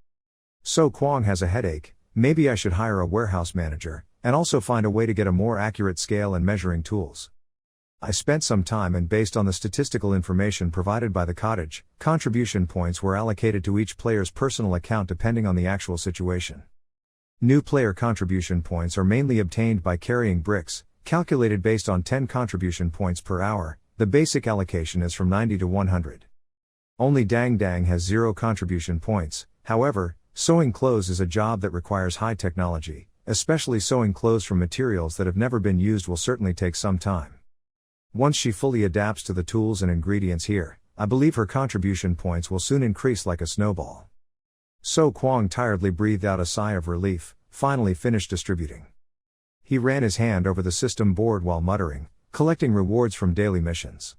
So Kwang has a headache. Maybe I should hire a warehouse manager, and also find a way to get a more accurate scale and measuring tools. I spent some time and based on the statistical information provided by the cottage, contribution points were allocated to each player's personal account depending on the actual situation. New player contribution points are mainly obtained by carrying bricks, calculated based on 10 contribution points per hour. The basic allocation is from 90 to 100. Only Dang Dang has 0 contribution points. However, sewing clothes is a job that requires high technology, especially sewing clothes from materials that have never been used will certainly take some time. Once she fully adapts to the tools and ingredients here, I believe her contribution points will soon increase like a snowball. So Kwang tiredly breathed out a sigh of relief, finally finished distributing. He ran his hand over the system board while muttering, collecting rewards from daily missions.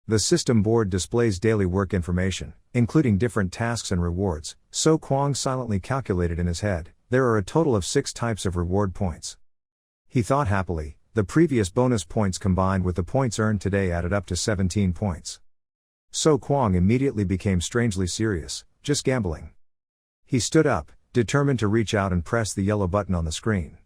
The system board displays daily work information, including different tasks and rewards. So Kwang silently calculated in his head, there are a total of 6 types of reward points. He thought happily, the previous bonus points combined with the points earned today added up to 17 points. So Kwang immediately became strangely serious, just gambling. He stood up, determined to reach out and press the yellow button on the screen.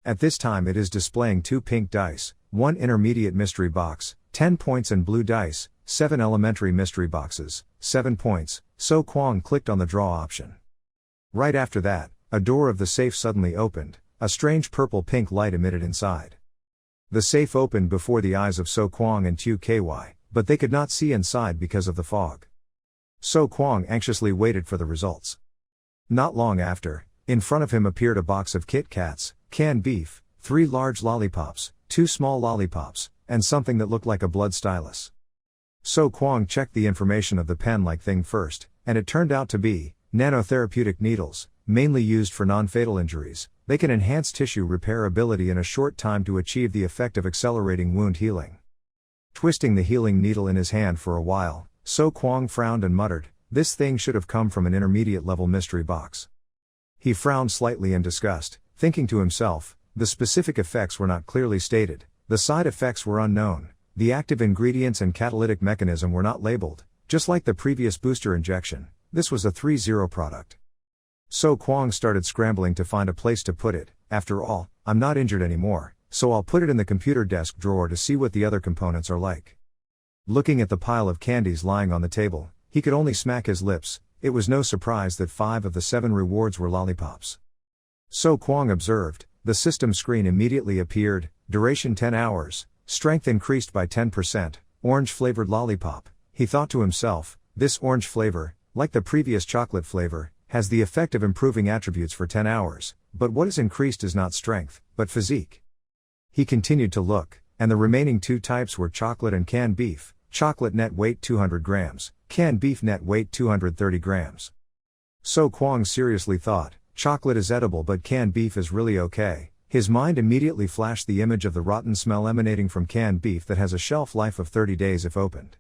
At this time it is displaying 2 pink dice, 1 intermediate mystery box, 10 points and blue dice, 7 elementary mystery boxes, 7 points. So Kwang clicked on the draw option. Right after that, a door of the safe suddenly opened, a strange purple-pink light emitted inside. The safe opened before the eyes of So Kwang and Tu Ky, but they could not see inside because of the fog. So Kwang anxiously waited for the results. Not long after, in front of him appeared a box of Kit Kats, canned beef, 3 large lollipops, 2 small lollipops, and something that looked like a blood stylus. So Kwang checked the information of the pen-like thing first, and it turned out to be nanotherapeutic needles, mainly used for non-fatal injuries. They can enhance tissue repair ability in a short time to achieve the effect of accelerating wound healing. Twisting the healing needle in his hand for a while, So Kwang frowned and muttered, this thing should have come from an intermediate-level mystery box. He frowned slightly in disgust, thinking to himself, the specific effects were not clearly stated, the side effects were unknown, the active ingredients and catalytic mechanism were not labeled, just like the previous booster injection. This was a 3-0 product. So Kwang started scrambling to find a place to put it. After all, I'm not injured anymore, so I'll put it in the computer desk drawer to see what the other components are like. Looking at the pile of candies lying on the table, he could only smack his lips. It was no surprise that 5 of the 7 rewards were lollipops. So Kwong observed. The system screen immediately appeared, duration 10 hours, strength increased by 10%, orange-flavored lollipop. He thought to himself, this orange flavor, like the previous chocolate flavor, has the effect of improving attributes for 10 hours, but what is increased is not strength, but physique. He continued to look, and the remaining 2 types were chocolate and canned beef. Chocolate net weight 200 grams, canned beef net weight 230 grams. So Kwong seriously thought, chocolate is edible but canned beef is really okay. His mind immediately flashed the image of the rotten smell emanating from canned beef that has a shelf life of 30 days if opened.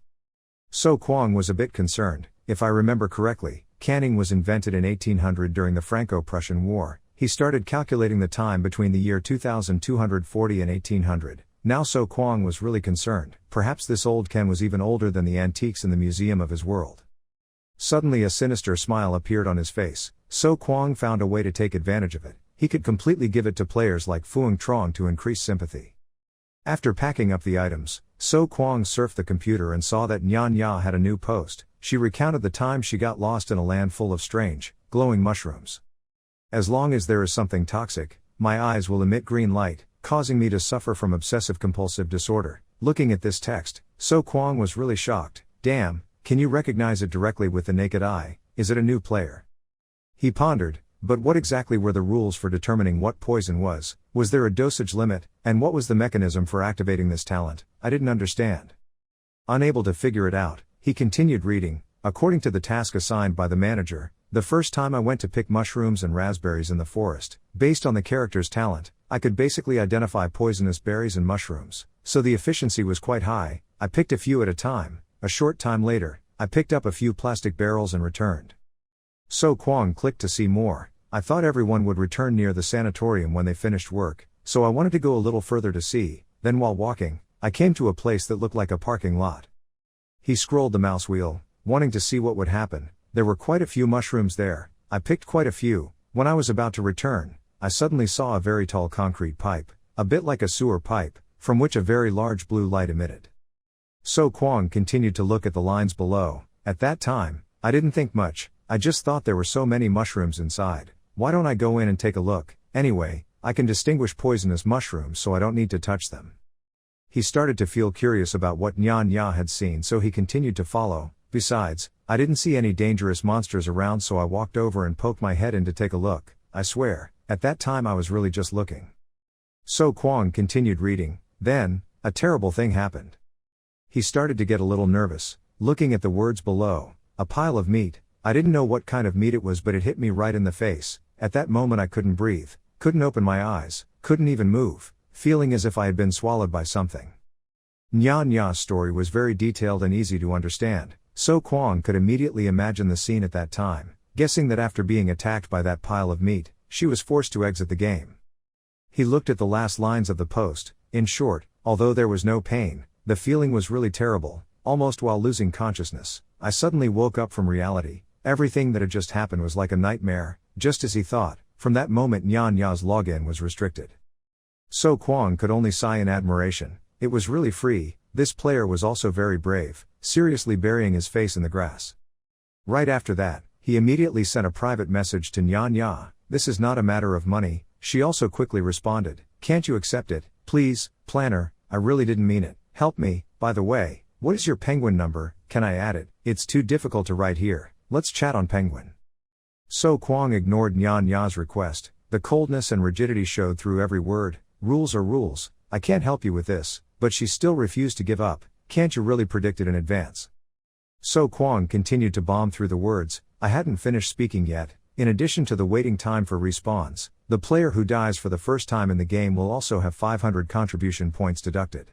So Kwong was a bit concerned. If I remember correctly, canning was invented in 1800 during the Franco-Prussian War. He started calculating the time between the year 2240 and 1800. Now So Kwong was really concerned. Perhaps this old can was even older than the antiques in the museum of his world. Suddenly a sinister smile appeared on his face. So Kwong found a way to take advantage of it. He could completely give it to players like Fuang Trong to increase sympathy. After packing up the items, So Kwong surfed the computer and saw that Nyan Ya had a new post. She recounted the time she got lost in a land full of strange, glowing mushrooms. As long as there is something toxic, my eyes will emit green light, causing me to suffer from obsessive-compulsive disorder. Looking at this text, So Kwong was really shocked. Damn, can you recognize it directly with the naked eye? Is it a new player? He pondered, but what exactly were the rules for determining what poison was? Was there a dosage limit, and what was the mechanism for activating this talent? I didn't understand. Unable to figure it out, he continued reading. According to the task assigned by the manager, the first time I went to pick mushrooms and raspberries in the forest, based on the character's talent, I could basically identify poisonous berries and mushrooms, so the efficiency was quite high. I picked a few at a time. A short time later, I picked up a few plastic barrels and returned. So Kwong clicked to see more. I thought everyone would return near the sanatorium when they finished work, so I wanted to go a little further to see. Then while walking, I came to a place that looked like a parking lot. He scrolled the mouse wheel, wanting to see what would happen. There were quite a few mushrooms there. I picked quite a few. When I was about to return, I suddenly saw a very tall concrete pipe, a bit like a sewer pipe, from which a very large blue light emitted. So Kwong continued to look at the lines below. At that time, I didn't think much. I just thought there were so many mushrooms inside. Why don't I go in and take a look? Anyway, I can distinguish poisonous mushrooms so I don't need to touch them. He started to feel curious about what Nyan Ya had seen, so he continued to follow. Besides, I didn't see any dangerous monsters around, so I walked over and poked my head in to take a look. I swear, at that time I was really just looking. So Kwong continued reading. Then, a terrible thing happened. He started to get a little nervous, looking at the words below. A pile of meat. I didn't know what kind of meat it was, but it hit me right in the face. At that moment I couldn't breathe, couldn't open my eyes, couldn't even move, feeling as if I had been swallowed by something. Nyan Ya's story was very detailed and easy to understand. So Kwong could immediately imagine the scene at that time, guessing that after being attacked by that pile of meat, she was forced to exit the game. He looked at the last lines of the post. In short, although there was no pain, the feeling was really terrible. Almost while losing consciousness, I suddenly woke up from reality. Everything that had just happened was like a nightmare, just as he thought. From that moment Nyan Ya's login was restricted. So Kwong could only sigh in admiration. It was really free. This player was also very brave, seriously burying his face in the grass. Right after that, he immediately sent a private message to Nyan Ya. This is not a matter of money. She also quickly responded. Can't you accept it, please, planner? I really didn't mean it. Help me. By the way, what is your penguin number? Can I add it? It's too difficult to write here. Let's chat on Penguin. So Kwong ignored Nyan Ya's request. The coldness and rigidity showed through every word. Rules are rules. I can't help you with this. But she still refused to give up. Can't you really predict it in advance? So Kwong continued to bomb through the words. I hadn't finished speaking yet. In addition to the waiting time for respawns, the player who dies for the first time in the game will also have 500 contribution points deducted.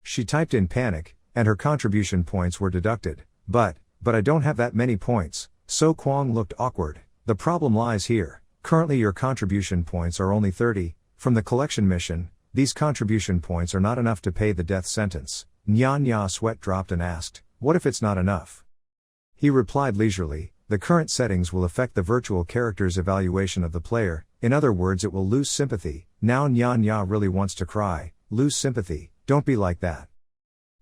She typed in panic, and her contribution points were deducted. But I don't have that many points. So Kwong looked awkward. The problem lies here. Currently your contribution points are only 30. From the collection mission, these contribution points are not enough to pay the death sentence. Nyan Ya sweat dropped and asked, what if it's not enough? He replied leisurely, the current settings will affect the virtual character's evaluation of the player. In other words, it will lose sympathy. Now Nya Nya really wants to cry. Lose sympathy, don't be like that.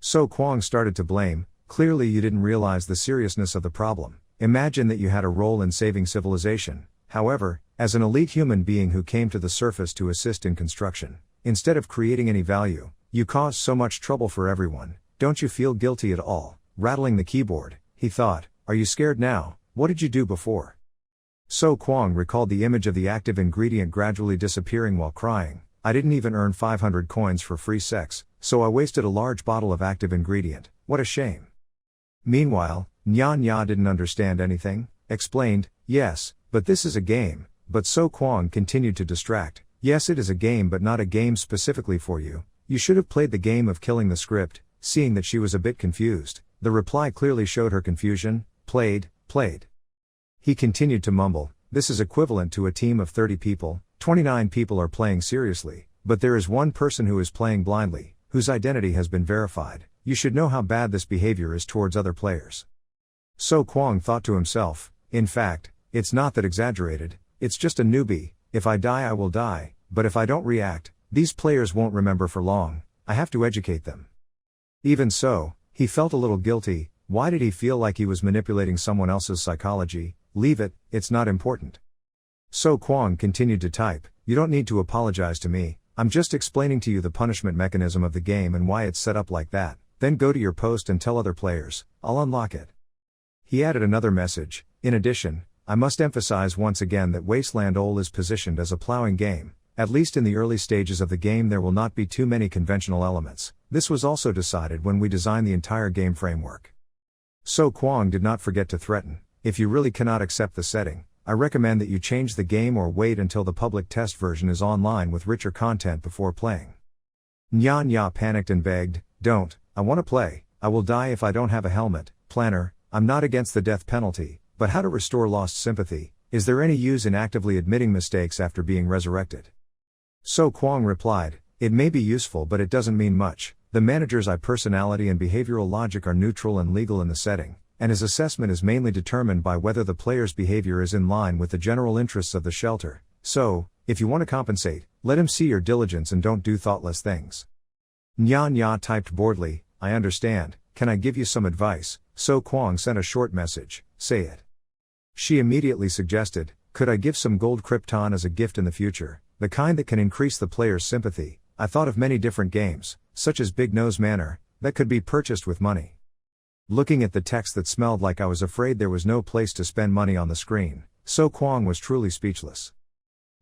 So Kwang started to blame. Clearly you didn't realize the seriousness of the problem. Imagine that you had a role in saving civilization. However, as an elite human being who came to the surface to assist in construction, instead of creating any value, you caused so much trouble for everyone. Don't you feel guilty at all? Rattling the keyboard, he thought, are you scared now? What did you do before? So Kwang recalled the image of the active ingredient gradually disappearing while crying. I didn't even earn 500 coins for free sex, so I wasted a large bottle of active ingredient. What a shame. Meanwhile, Nya Nya didn't understand anything, explained, yes, but this is a game. But So Kwang continued to distract. Yes, it is a game, but not a game specifically for you. You should have played the game of killing the script. Seeing that she was a bit confused, the reply clearly showed her confusion. Played. He continued to mumble, this is equivalent to a team of 30 people, 29 people are playing seriously, but there is one person who is playing blindly, whose identity has been verified. You should know how bad this behavior is towards other players. So Kwang thought to himself, in fact, it's not that exaggerated, it's just a newbie. If I die I will die, but if I don't react, these players won't remember for long. I have to educate them. Even so, he felt a little guilty. Why did he feel like he was manipulating someone else's psychology? Leave it, it's not important. So Kwang continued to type, you don't need to apologize to me, I'm just explaining to you the punishment mechanism of the game and why it's set up like that. Then go to your post and tell other players, I'll unlock it. He added another message, in addition, I must emphasize once again that Wasteland OL is positioned as a plowing game. At least in the early stages of the game there will not be too many conventional elements. This was also decided when we designed the entire game framework. So Kwang did not forget to threaten, if you really cannot accept the setting, I recommend that you change the game or wait until the public test version is online with richer content before playing. Nya Nya panicked and begged, don't, I want to play, I will die if I don't have a helmet. Planner, I'm not against the death penalty, but how to restore lost sympathy? Is there any use in actively admitting mistakes after being resurrected? So Kwang replied, it may be useful but it doesn't mean much. The manager's personality and behavioral logic are neutral and legal in the setting, and his assessment is mainly determined by whether the player's behavior is in line with the general interests of the shelter. So, if you want to compensate, let him see your diligence and don't do thoughtless things. Nya Nya typed boredly, I understand, can I give you some advice? So Kwang sent a short message, say it. She immediately suggested, could I give some gold krypton as a gift in the future, the kind that can increase the player's sympathy? I thought of many different games, such as Big Nose Manor, that could be purchased with money. Looking at the text that smelled like I was afraid there was no place to spend money on the screen, So Kwang was truly speechless.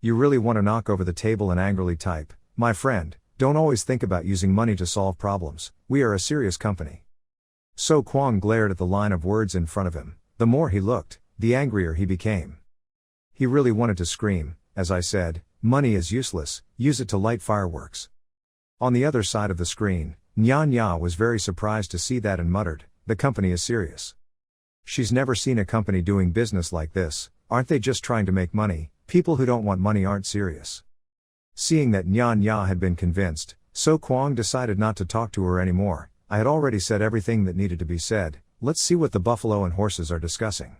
You really want to knock over the table and angrily type, my friend, don't always think about using money to solve problems, we are a serious company. So Kwang glared at the line of words in front of him. The more he looked, the angrier he became. He really wanted to scream, as I said, money is useless, use it to light fireworks. On the other side of the screen, Nya Nya was very surprised to see that and muttered, the company is serious. She's never seen a company doing business like this, aren't they just trying to make money? People who don't want money aren't serious. Seeing that Nya Nya had been convinced, So Kwang decided not to talk to her anymore. I had already said everything that needed to be said, let's see what the buffalo and horses are discussing.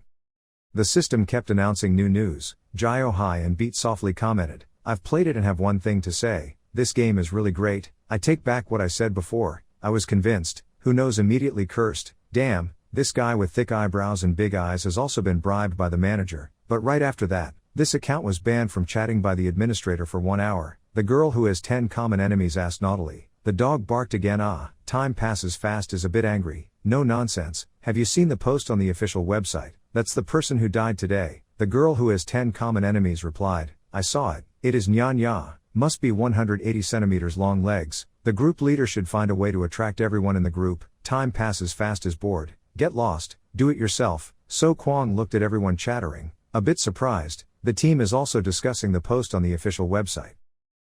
The system kept announcing new news. Jio Hai and Beat softly commented, I've played it and have one thing to say, this game is really great, I take back what I said before, I was convinced, who knows immediately cursed, damn, this guy with thick eyebrows and big eyes has also been bribed by the manager, but right after that, this account was banned from chatting by the administrator for 1 hour, the girl who has 10 common enemies asked naughtily, the dog barked again time passes fast is a bit angry, no nonsense, have you seen the post on the official website, that's the person who died today, the girl who has 10 common enemies replied, I saw it, it is Nya Nya, must be 180 centimeters long legs, the group leader should find a way to attract everyone in the group, time passes fast is bored, get lost, do it yourself, So Kwang looked at everyone chattering, a bit surprised, the team is also discussing the post on the official website.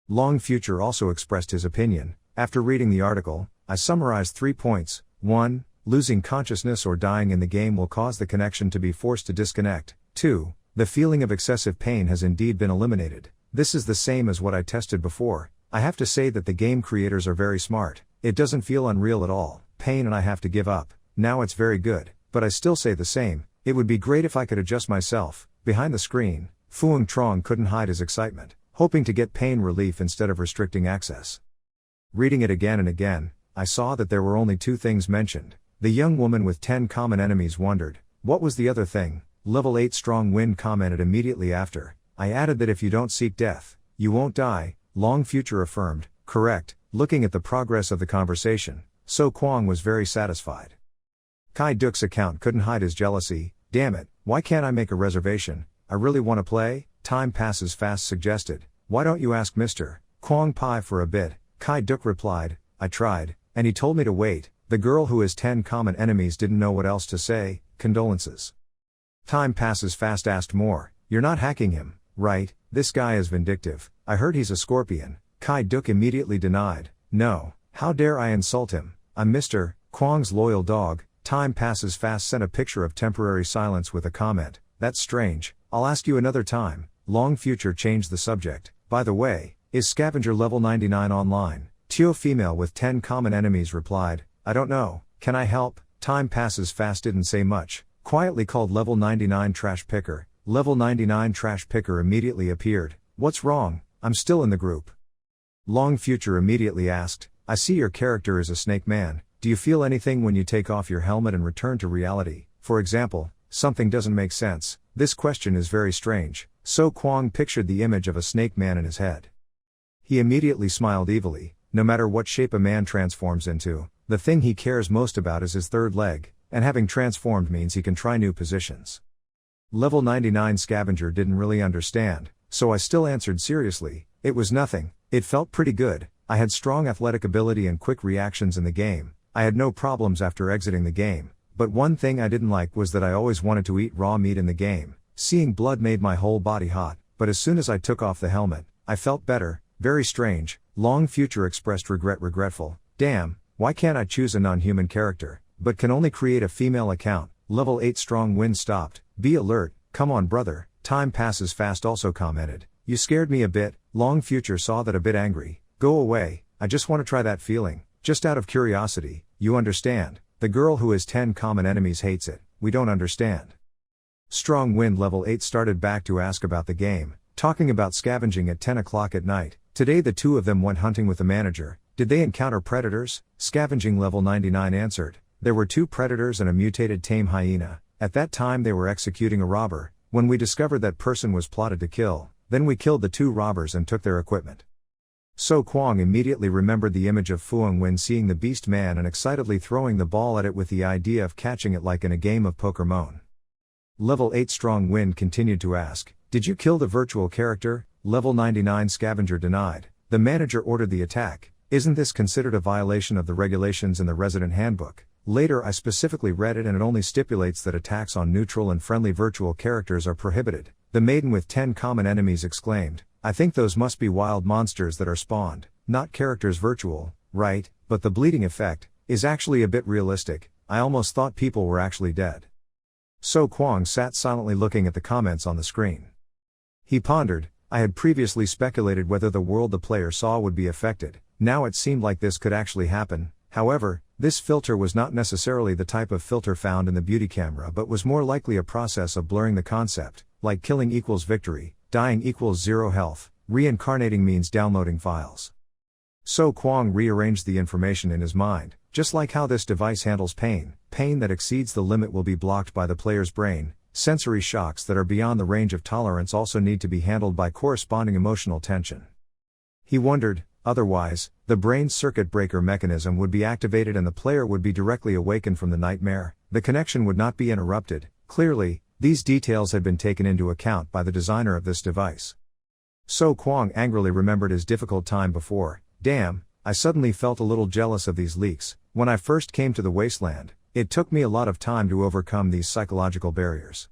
Long Future also expressed his opinion, after reading the article, I summarized 3 points, 1, losing consciousness or dying in the game will cause the connection to be forced to disconnect, 2, the feeling of excessive pain has indeed been eliminated, this is the same as what I tested before, I have to say that the game creators are very smart, it doesn't feel unreal at all, pain and I have to give up, now it's very good, but I still say the same, it would be great if I could adjust myself, behind the screen, Fuang Trong couldn't hide his excitement, hoping to get pain relief instead of restricting access. Reading it again and again, I saw that there were only 2 things mentioned. The young woman with 10 common enemies wondered, what was the other thing? Level 8 Strong Wind commented immediately after. I added that if you don't seek death, you won't die. Long Future affirmed, correct. Looking at the progress of the conversation, So Kwang was very satisfied. Kai Duk's account couldn't hide his jealousy. Damn it, why can't I make a reservation? I really want to play. Time Passes Fast suggested, why don't you ask Mr. Kwang Pai for a bit? Kai Duk replied, I tried, and he told me to wait. The girl who has 10 common enemies didn't know what else to say. Condolences. Time Passes Fast asked more, you're not hacking him, right? This guy is vindictive. I heard he's a scorpion. Kai Duk immediately denied, no, how dare I insult him? I'm Mr. Kwang's loyal dog. Time Passes Fast sent a picture of temporary silence with a comment, that's strange, I'll ask you another time. Long Future changed the subject, by the way, is Scavenger level 99 online? Teo female with 10 common enemies replied, I don't know, can I help? Time Passes Fast didn't say much, quietly called level 99 Trash Picker. Level 99 Trash Picker immediately appeared, what's wrong? I'm still in the group. Long Future immediately asked, I see your character is a snake man, do you feel anything when you take off your helmet and return to reality? For example, something doesn't make sense. This question is very strange. So Kwang pictured the image of a snake man in his head. He immediately smiled evilly, no matter what shape a man transforms into, the thing he cares most about is his third leg, and having transformed means he can try new positions. Level 99 Scavenger didn't really understand, so I still answered seriously, it was nothing, it felt pretty good, I had strong athletic ability and quick reactions in the game, I had no problems after exiting the game, but one thing I didn't like was that I always wanted to eat raw meat in the game, seeing blood made my whole body hot, but as soon as I took off the helmet, I felt better, very strange. Long Future expressed regretful, damn, why can't I choose a non-human character, but can only create a female account? Level 8 Strong Wind stopped, be alert, come on brother. Time Passes Fast also commented, you scared me a bit. Long Future saw that a bit angry, go away, I just want to try that feeling, just out of curiosity, you understand, the girl who has 10 common enemies hates it, we don't understand. Strong Wind Level 8 started back to ask about the game, talking about scavenging at 10 o'clock at night. Today the 2 of them went hunting with the manager. Did they encounter predators? Scavenging Level 99 answered, there were 2 predators and a mutated tame hyena. At that time they were executing a robber. When we discovered that person was plotted to kill, then we killed the 2 robbers and took their equipment. So Kwang immediately remembered the image of Fuang when seeing the beast man and excitedly throwing the ball at it with the idea of catching it like in a game of Pokémon. Level 8 Strong Wind continued to ask, did you kill the virtual character? Level 99 Scavenger denied, the manager ordered the attack. Isn't this considered a violation of the regulations in the Resident Handbook? Later I specifically read it and it only stipulates that attacks on neutral and friendly virtual characters are prohibited. The maiden with 10 common enemies exclaimed, I think those must be wild monsters that are spawned, not characters virtual, right? But the bleeding effect is actually a bit realistic, I almost thought people were actually dead. So Kwang sat silently looking at the comments on the screen. He pondered, I had previously speculated whether the world the player saw would be affected, now it seemed like this could actually happen. However, this filter was not necessarily the type of filter found in the beauty camera but was more likely a process of blurring the concept, like killing equals victory, dying equals 0 health, reincarnating means downloading files. So Kwang rearranged the information in his mind, just like how this device handles pain that exceeds the limit will be blocked by the player's brain, sensory shocks that are beyond the range of tolerance also need to be handled by corresponding emotional tension. He wondered, otherwise, the brain's circuit breaker mechanism would be activated and the player would be directly awakened from the nightmare, the connection would not be interrupted. Clearly, these details had been taken into account by the designer of this device. So Kwang angrily remembered his difficult time before, damn, I suddenly felt a little jealous of these leaks. When I first came to the wasteland, it took me a lot of time to overcome these psychological barriers.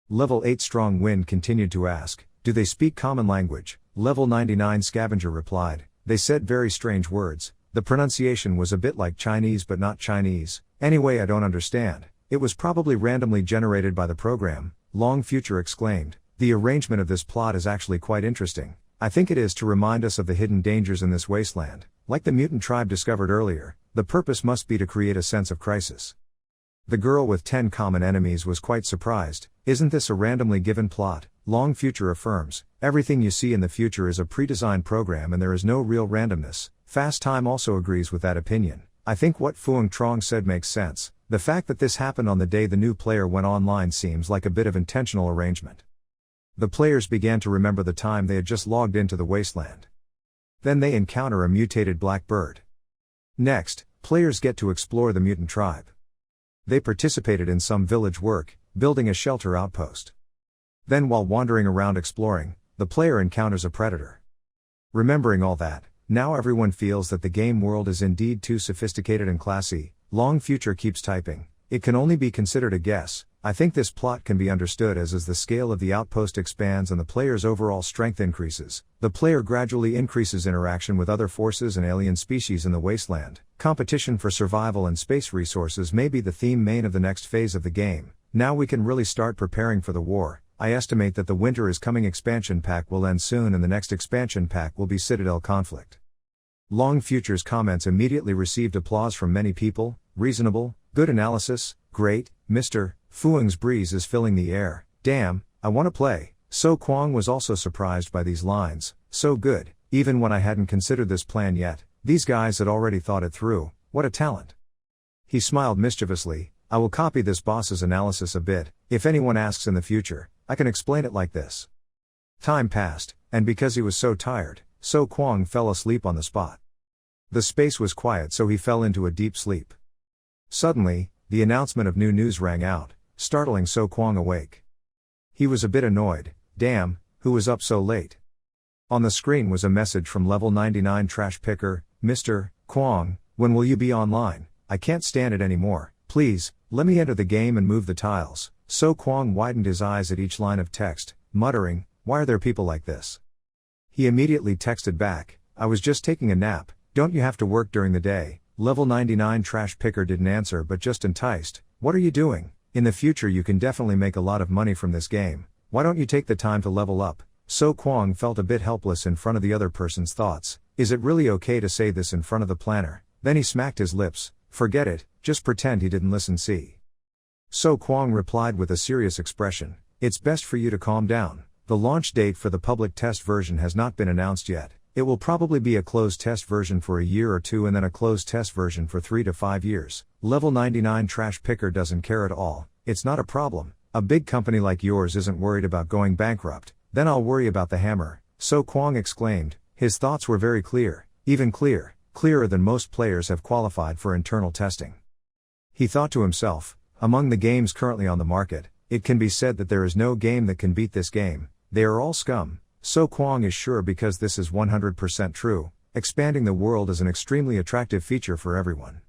Level 8 Strong Wind continued to ask, do they speak common language? Level 99 Scavenger replied, they said very strange words, the pronunciation was a bit like Chinese but not Chinese, anyway I don't understand, it was probably randomly generated by the program. Long Future exclaimed, the arrangement of this plot is actually quite interesting, I think it is to remind us of the hidden dangers in this wasteland, like the mutant tribe discovered earlier, the purpose must be to create a sense of crisis. The girl with 10 common enemies was quite surprised, isn't this a randomly given plot? Long Future affirms, everything you see in the future is a pre-designed program and there is no real randomness. Fast Time also agrees with that opinion. I think what Phuong Trong said makes sense. The fact that this happened on the day the new player went online seems like a bit of intentional arrangement. The players began to remember the time they had just logged into the wasteland. Then they encounter a mutated black bird. Next, players get to explore the mutant tribe. They participated in some village work, building a shelter outpost. Then while wandering around exploring, the player encounters a predator. Remembering all that, now everyone feels that the game world is indeed too sophisticated and classy. Long Future keeps typing. It can only be considered a guess. I think this plot can be understood as the scale of the outpost expands and the player's overall strength increases, the player gradually increases interaction with other forces and alien species in the wasteland. Competition for survival and space resources may be the theme main of the next phase of the game. Now we can really start preparing for the war. I estimate that the Winter is Coming expansion pack will end soon and the next expansion pack will be Citadel Conflict. Long Future's comments immediately received applause from many people. Reasonable, good analysis, great, Mr. Phuong's breeze is filling the air, damn, I wanna play. So Kwong was also surprised by these lines, so good, even when I hadn't considered this plan yet, these guys had already thought it through, what a talent. He smiled mischievously, I will copy this boss's analysis a bit, if anyone asks in the future, I can explain it like this. Time passed, and because he was so tired, So Kwong fell asleep on the spot. The space was quiet so he fell into a deep sleep. Suddenly, the announcement of new news rang out, startling So Kwong awake. He was a bit annoyed, damn, who was up so late? On the screen was a message from level 99 trash picker, Mr. Kwong, when will you be online? I can't stand it anymore, please, let me enter the game and move the tiles. So Kwong widened his eyes at each line of text, muttering, why are there people like this? He immediately texted back, I was just taking a nap, don't you have to work during the day? Level 99 trash picker didn't answer but just enticed, what are you doing? In the future you can definitely make a lot of money from this game, why don't you take the time to level up? So Kwong felt a bit helpless in front of the other person's thoughts, is it really okay to say this in front of the planner? Then he smacked his lips, forget it, just pretend he didn't listen. See. So Kwong replied with a serious expression, it's best for you to calm down. The launch date for the public test version has not been announced yet. It will probably be a closed test version for a year or two and then a closed test version for 3 to 5 years. Level 99 trash picker doesn't care at all, it's not a problem. A big company like yours isn't worried about going bankrupt, then I'll worry about the hammer. So Kwong exclaimed, his thoughts were very clear, even clearer than most players have qualified for internal testing. He thought to himself, among the games currently on the market, it can be said that there is no game that can beat this game. They are all scum. So Kwong is sure because this is 100% true, expanding the world is an extremely attractive feature for everyone.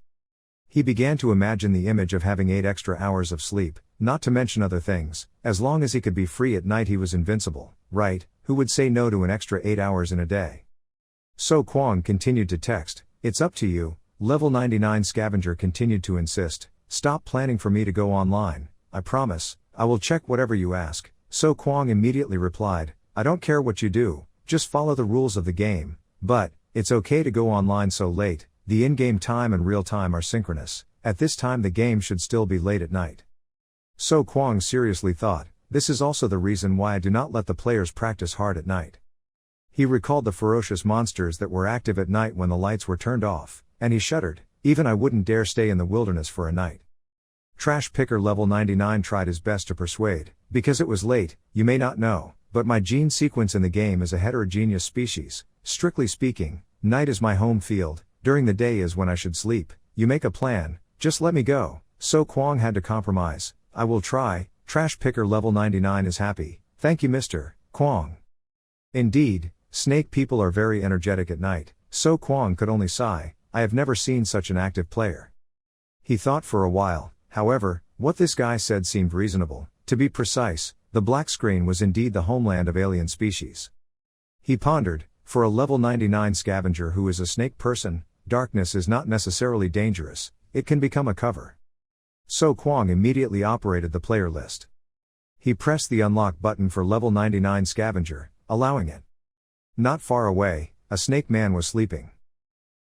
He began to imagine the image of having 8 extra hours of sleep, not to mention other things, as long as he could be free at night he was invincible, right? Who would say no to an extra 8 hours in a day? So Kwong continued to text, it's up to you. Level 99 Scavenger continued to insist, stop planning for me to go online, I promise, I will check whatever you ask. So Kwong immediately replied, I don't care what you do, just follow the rules of the game, but, it's okay to go online so late, the in-game time and real time are synchronous, at this time the game should still be late at night. So Kwong seriously thought, this is also the reason why I do not let the players practice hard at night. He recalled the ferocious monsters that were active at night when the lights were turned off, and he shuddered, even I wouldn't dare stay in the wilderness for a night. Trash picker level 99 tried his best to persuade, because it was late, you may not know, but my gene sequence in the game is a heterogeneous species. Strictly speaking, night is my home field, during the day is when I should sleep, you make a plan, just let me go. So Kwong had to compromise, I will try. Trash picker level 99 is happy, thank you Mr. Kwong. Indeed, snake people are very energetic at night, so Kwong could only sigh, I have never seen such an active player. He thought for a while, however, what this guy said seemed reasonable. To be precise, the black screen was indeed the homeland of alien species. He pondered, for a level 99 scavenger who is a snake person, darkness is not necessarily dangerous, it can become a cover. So Kwong immediately operated the player list. He pressed the unlock button for level 99 scavenger, allowing it. Not far away, a snake man was sleeping.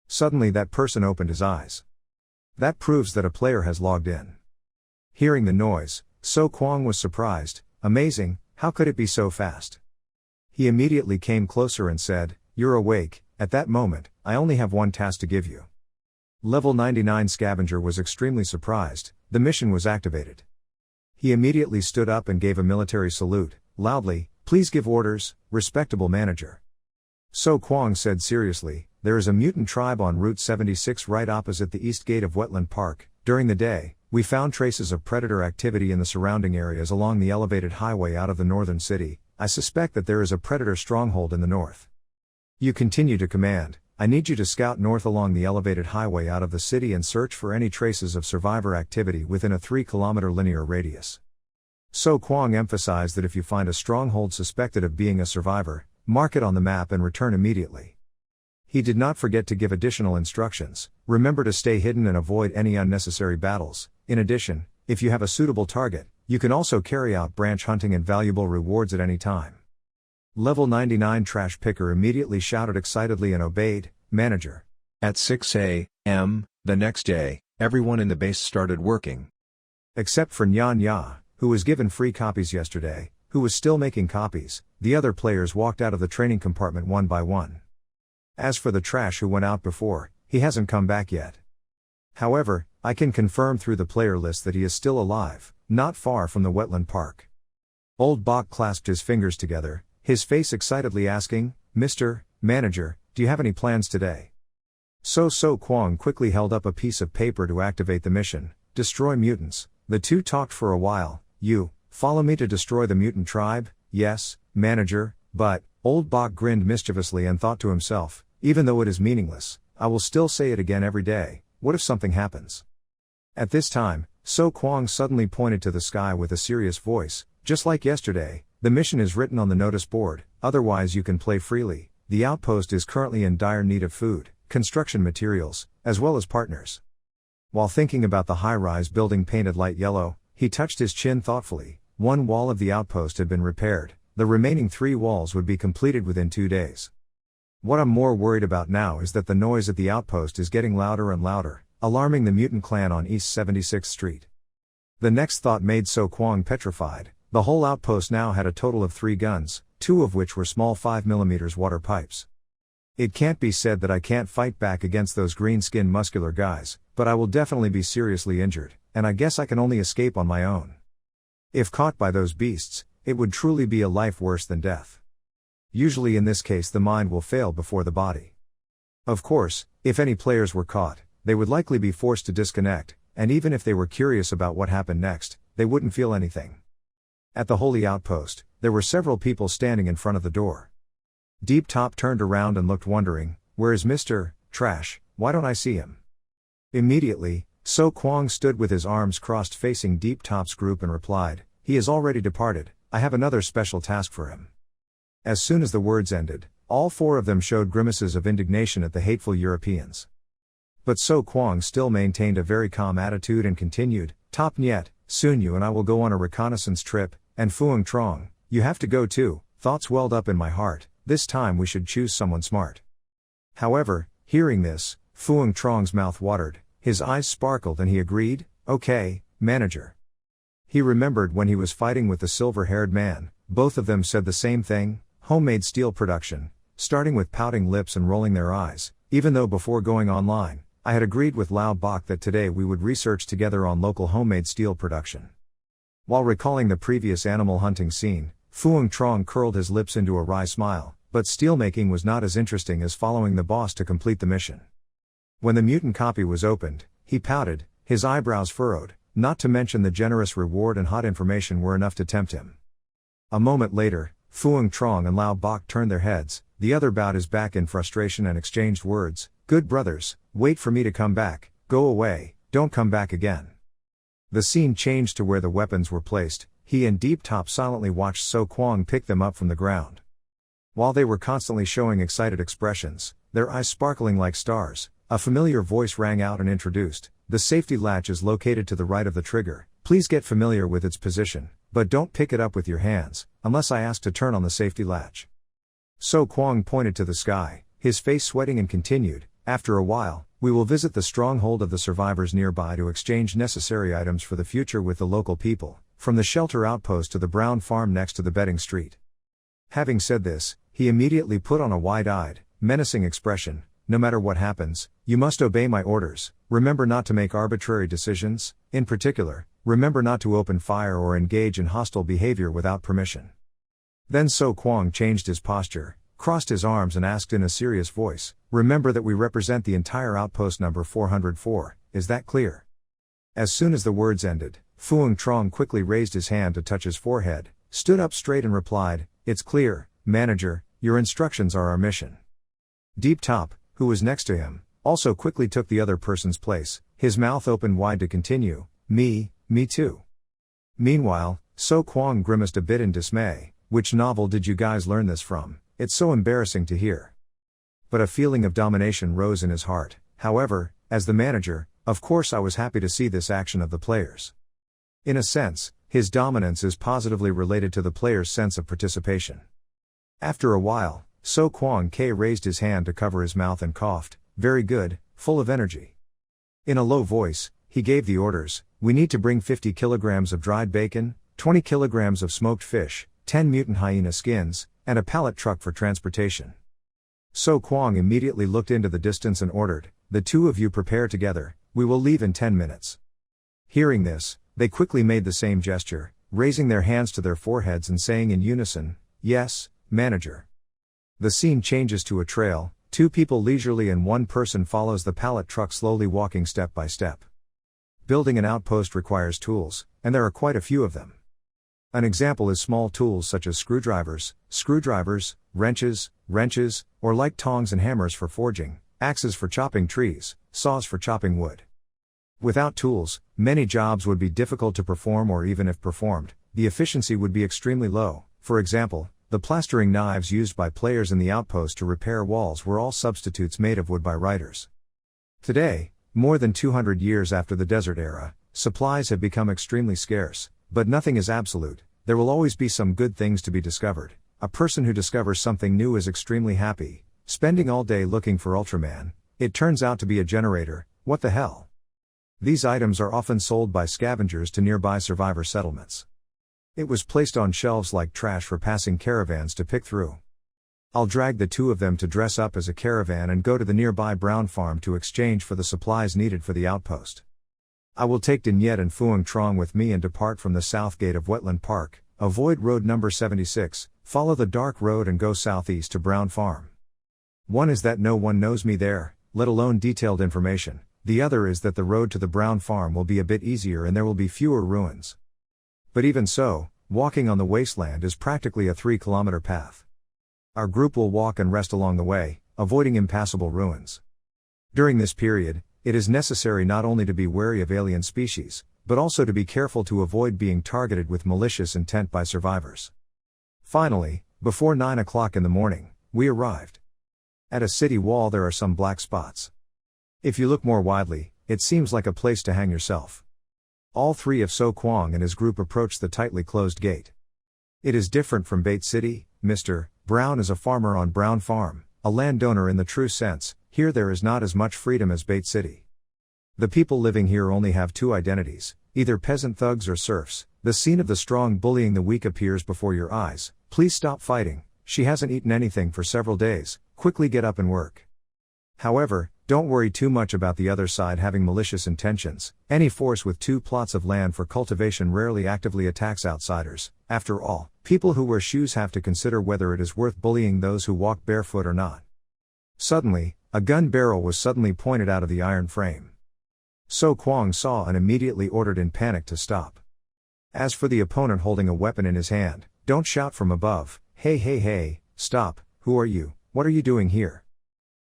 Suddenly that person opened his eyes. That proves that a player has logged in. Hearing the noise, So Kwong was surprised, amazing, How could it be so fast? He immediately came closer and said, "You're awake." At that moment, "I only have one task to give you." Level 99 Scavenger was extremely surprised. The mission was activated. He immediately stood up and gave a military salute, loudly, "Please give orders, respectable manager." So Kwang said seriously, "There is a mutant tribe on Route 76 right opposite the east gate of Wetland Park. During the day, we found traces of predator activity in the surrounding areas along the elevated highway out of the northern city. I suspect that there is a predator stronghold in the north. You continue to command. I need you to scout north along the elevated highway out of the city and search for any traces of survivor activity within a 3-kilometer linear radius." So Kwang emphasized that if you find a stronghold suspected of being a survivor, mark it on the map and return immediately. He did not forget to give additional instructions. Remember to stay hidden and avoid any unnecessary battles. In addition, if you have a suitable target, you can also carry out branch hunting and valuable rewards at any time. Level 99 Trash Picker immediately shouted excitedly and obeyed, "Manager." At 6 a.m. the next day, everyone in the base started working. Except for Nyan Ya, who was given free copies yesterday, who was still making copies. The other players walked out of the training compartment one by one. As for the trash who went out before, he hasn't come back yet. However, I can confirm through the player list that he is still alive, not far from the wetland park. Old Bok clasped his fingers together, his face excitedly asking, "Mr. Manager, do you have any plans today?" So Kwang quickly held up a piece of paper to activate the mission, "Destroy mutants." The two talked for a while. "You follow me to destroy the mutant tribe?" "Yes, Manager, but..." Old Bok grinned mischievously and thought to himself, "Even though it is meaningless, I will still say it again every day. What if something happens?" At this time, So Kwang suddenly pointed to the sky with a serious voice, "Just like yesterday, the mission is written on the notice board, otherwise you can play freely. The outpost is currently in dire need of food, construction materials, as well as partners." While thinking about the high-rise building painted light yellow, he touched his chin thoughtfully. One wall of the outpost had been repaired. The remaining 3 walls would be completed within 2 days. What I'm more worried about now is that the noise at the outpost is getting louder and louder, alarming the mutant clan on East 76th Street. The next thought made So Kwang petrified. The whole outpost now had a total of 3 guns, 2 of which were small 5mm water pipes. It can't be said that I can't fight back against those green-skinned muscular guys, but I will definitely be seriously injured, and I guess I can only escape on my own. If caught by those beasts, it would truly be a life worse than death. Usually in this case the mind will fail before the body. Of course, if any players were caught, they would likely be forced to disconnect, and even if they were curious about what happened next, they wouldn't feel anything. At the holy outpost, there were several people standing in front of the door. Deep Top turned around and looked wondering, "Where is Mr. Trash? Why don't I see him?" Immediately, So Kwang stood with his arms crossed facing Deep Top's group and replied, "He has already departed. I have another special task for him." As soon as the words ended, all 4 of them showed grimaces of indignation at the hateful Europeans. But So Kwang still maintained a very calm attitude and continued, "Top Nyet, soon you and I will go on a reconnaissance trip, and Phuong Trong, you have to go too." Thoughts welled up in my heart, this time we should choose someone smart. However, hearing this, Phuong Trong's mouth watered, his eyes sparkled and he agreed, "Okay, Manager." He remembered when he was fighting with the silver-haired man, both of them said the same thing, homemade steel production, starting with pouting lips and rolling their eyes, even though before going online, I had agreed with Lao Bok that today we would research together on local homemade steel production. While recalling the previous animal hunting scene, Phuong Trong curled his lips into a wry smile, but steelmaking was not as interesting as following the boss to complete the mission. When the mutant copy was opened, he pouted, his eyebrows furrowed, not to mention the generous reward and hot information were enough to tempt him. A moment later, Phuong Trong and Lao Bok turned their heads, the other bowed his back in frustration and exchanged words, "Good brothers, wait for me to come back, go away, don't come back again." The scene changed to where the weapons were placed. He and Deep Top silently watched So Kwang pick them up from the ground. While they were constantly showing excited expressions, their eyes sparkling like stars, a familiar voice rang out and introduced, "The safety latch is located to the right of the trigger. Please get familiar with its position, but don't pick it up with your hands, unless I ask to turn on the safety latch." So Kwang pointed to the sky, his face sweating and continued, "After a while, we will visit the stronghold of the survivors nearby to exchange necessary items for the future with the local people. from the shelter outpost to the brown farm next to the betting street. Having said this, he immediately put on a wide-eyed, menacing expression. No matter what happens, you must obey my orders. Remember not to make arbitrary decisions. In particular, remember not to open fire or engage in hostile behavior without permission. Then So Kwang changed his posture, crossed his arms and asked in a serious voice, remember that we represent the entire outpost number 404, is that clear? As soon as the words ended, Phuong Trong quickly raised his hand to touch his forehead, stood up straight and replied, it's clear, manager, your instructions are our mission. Deep Top, who was next to him, also quickly took the other person's place, his mouth opened wide to continue, me too. Meanwhile, So Kwang grimaced a bit in dismay, which novel did you guys learn this from? It's so embarrassing to hear. But a feeling of domination rose in his heart. However, as the manager, of course I was happy to see this action of the players. In a sense, his dominance is positively related to the players' sense of participation. After a while, So Kwang K raised his hand to cover his mouth and coughed, very good, full of energy. In a low voice, he gave the orders, we need to bring 50 kilograms of dried bacon, 20 kilograms of smoked fish, 10 mutant hyena skins, and a pallet truck for transportation. So Kwang immediately looked into the distance and ordered, the two of you prepare together, we will leave in 10 minutes. Hearing this, they quickly made the same gesture, raising their hands to their foreheads and saying in unison, yes, manager. The scene changes to a trail, two people leisurely and one person follows the pallet truck slowly walking step by step. Building an outpost requires tools, and there are quite a few of them. An example is small tools such as screwdrivers, wrenches, or like tongs and hammers for forging, axes for chopping trees, saws for chopping wood. Without tools, many jobs would be difficult to perform, or even if performed, the efficiency would be extremely low. For example, the plastering knives used by players in the outpost to repair walls were all substitutes made of wood by writers. Today, more than 200 years after the desert era, supplies have become extremely scarce, but nothing is absolute. There will always be some good things to be discovered. A person who discovers something new is extremely happy, spending all day looking for Ultraman. It turns out to be a generator, what the hell? These items are often sold by scavengers to nearby survivor settlements. It was placed on shelves like trash for passing caravans to pick through. I'll drag the two of them to dress up as a caravan and go to the nearby brown farm to exchange for the supplies needed for the outpost. I will take Din Yet and Phuong Trong with me and depart from the south gate of Wetland Park, avoid road number 76, follow the dark road and go southeast to Brown Farm. One is that no one knows me there, let alone detailed information. The other is that the road to the Brown Farm will be a bit easier and there will be fewer ruins. But even so, walking on the wasteland is practically a 3-kilometer path. Our group will walk and rest along the way, avoiding impassable ruins. During this period, it is necessary not only to be wary of alien species, but also to be careful to avoid being targeted with malicious intent by survivors. Finally, before 9 o'clock in the morning, we arrived. At a city wall there are some black spots. If you look more widely, it seems like a place to hang yourself. All three of So Kwang and his group approached the tightly closed gate. It is different from Bait City. Mr. Brown is a farmer on Brown Farm, a landowner in the true sense. Here there is not as much freedom as Bait City. The people living here only have two identities, either peasant thugs or serfs. The scene of the strong bullying the weak appears before your eyes. Please stop fighting, she hasn't eaten anything for several days, quickly get up and work. However, don't worry too much about the other side having malicious intentions. Any force with 2 plots of land for cultivation rarely actively attacks outsiders. After all, people who wear shoes have to consider whether it is worth bullying those who walk barefoot or not. Suddenly, a gun barrel was suddenly pointed out of the iron frame. So Kwang saw and immediately ordered in panic to stop. As for the opponent holding a weapon in his hand, don't shout from above, hey, stop, who are you, what are you doing here?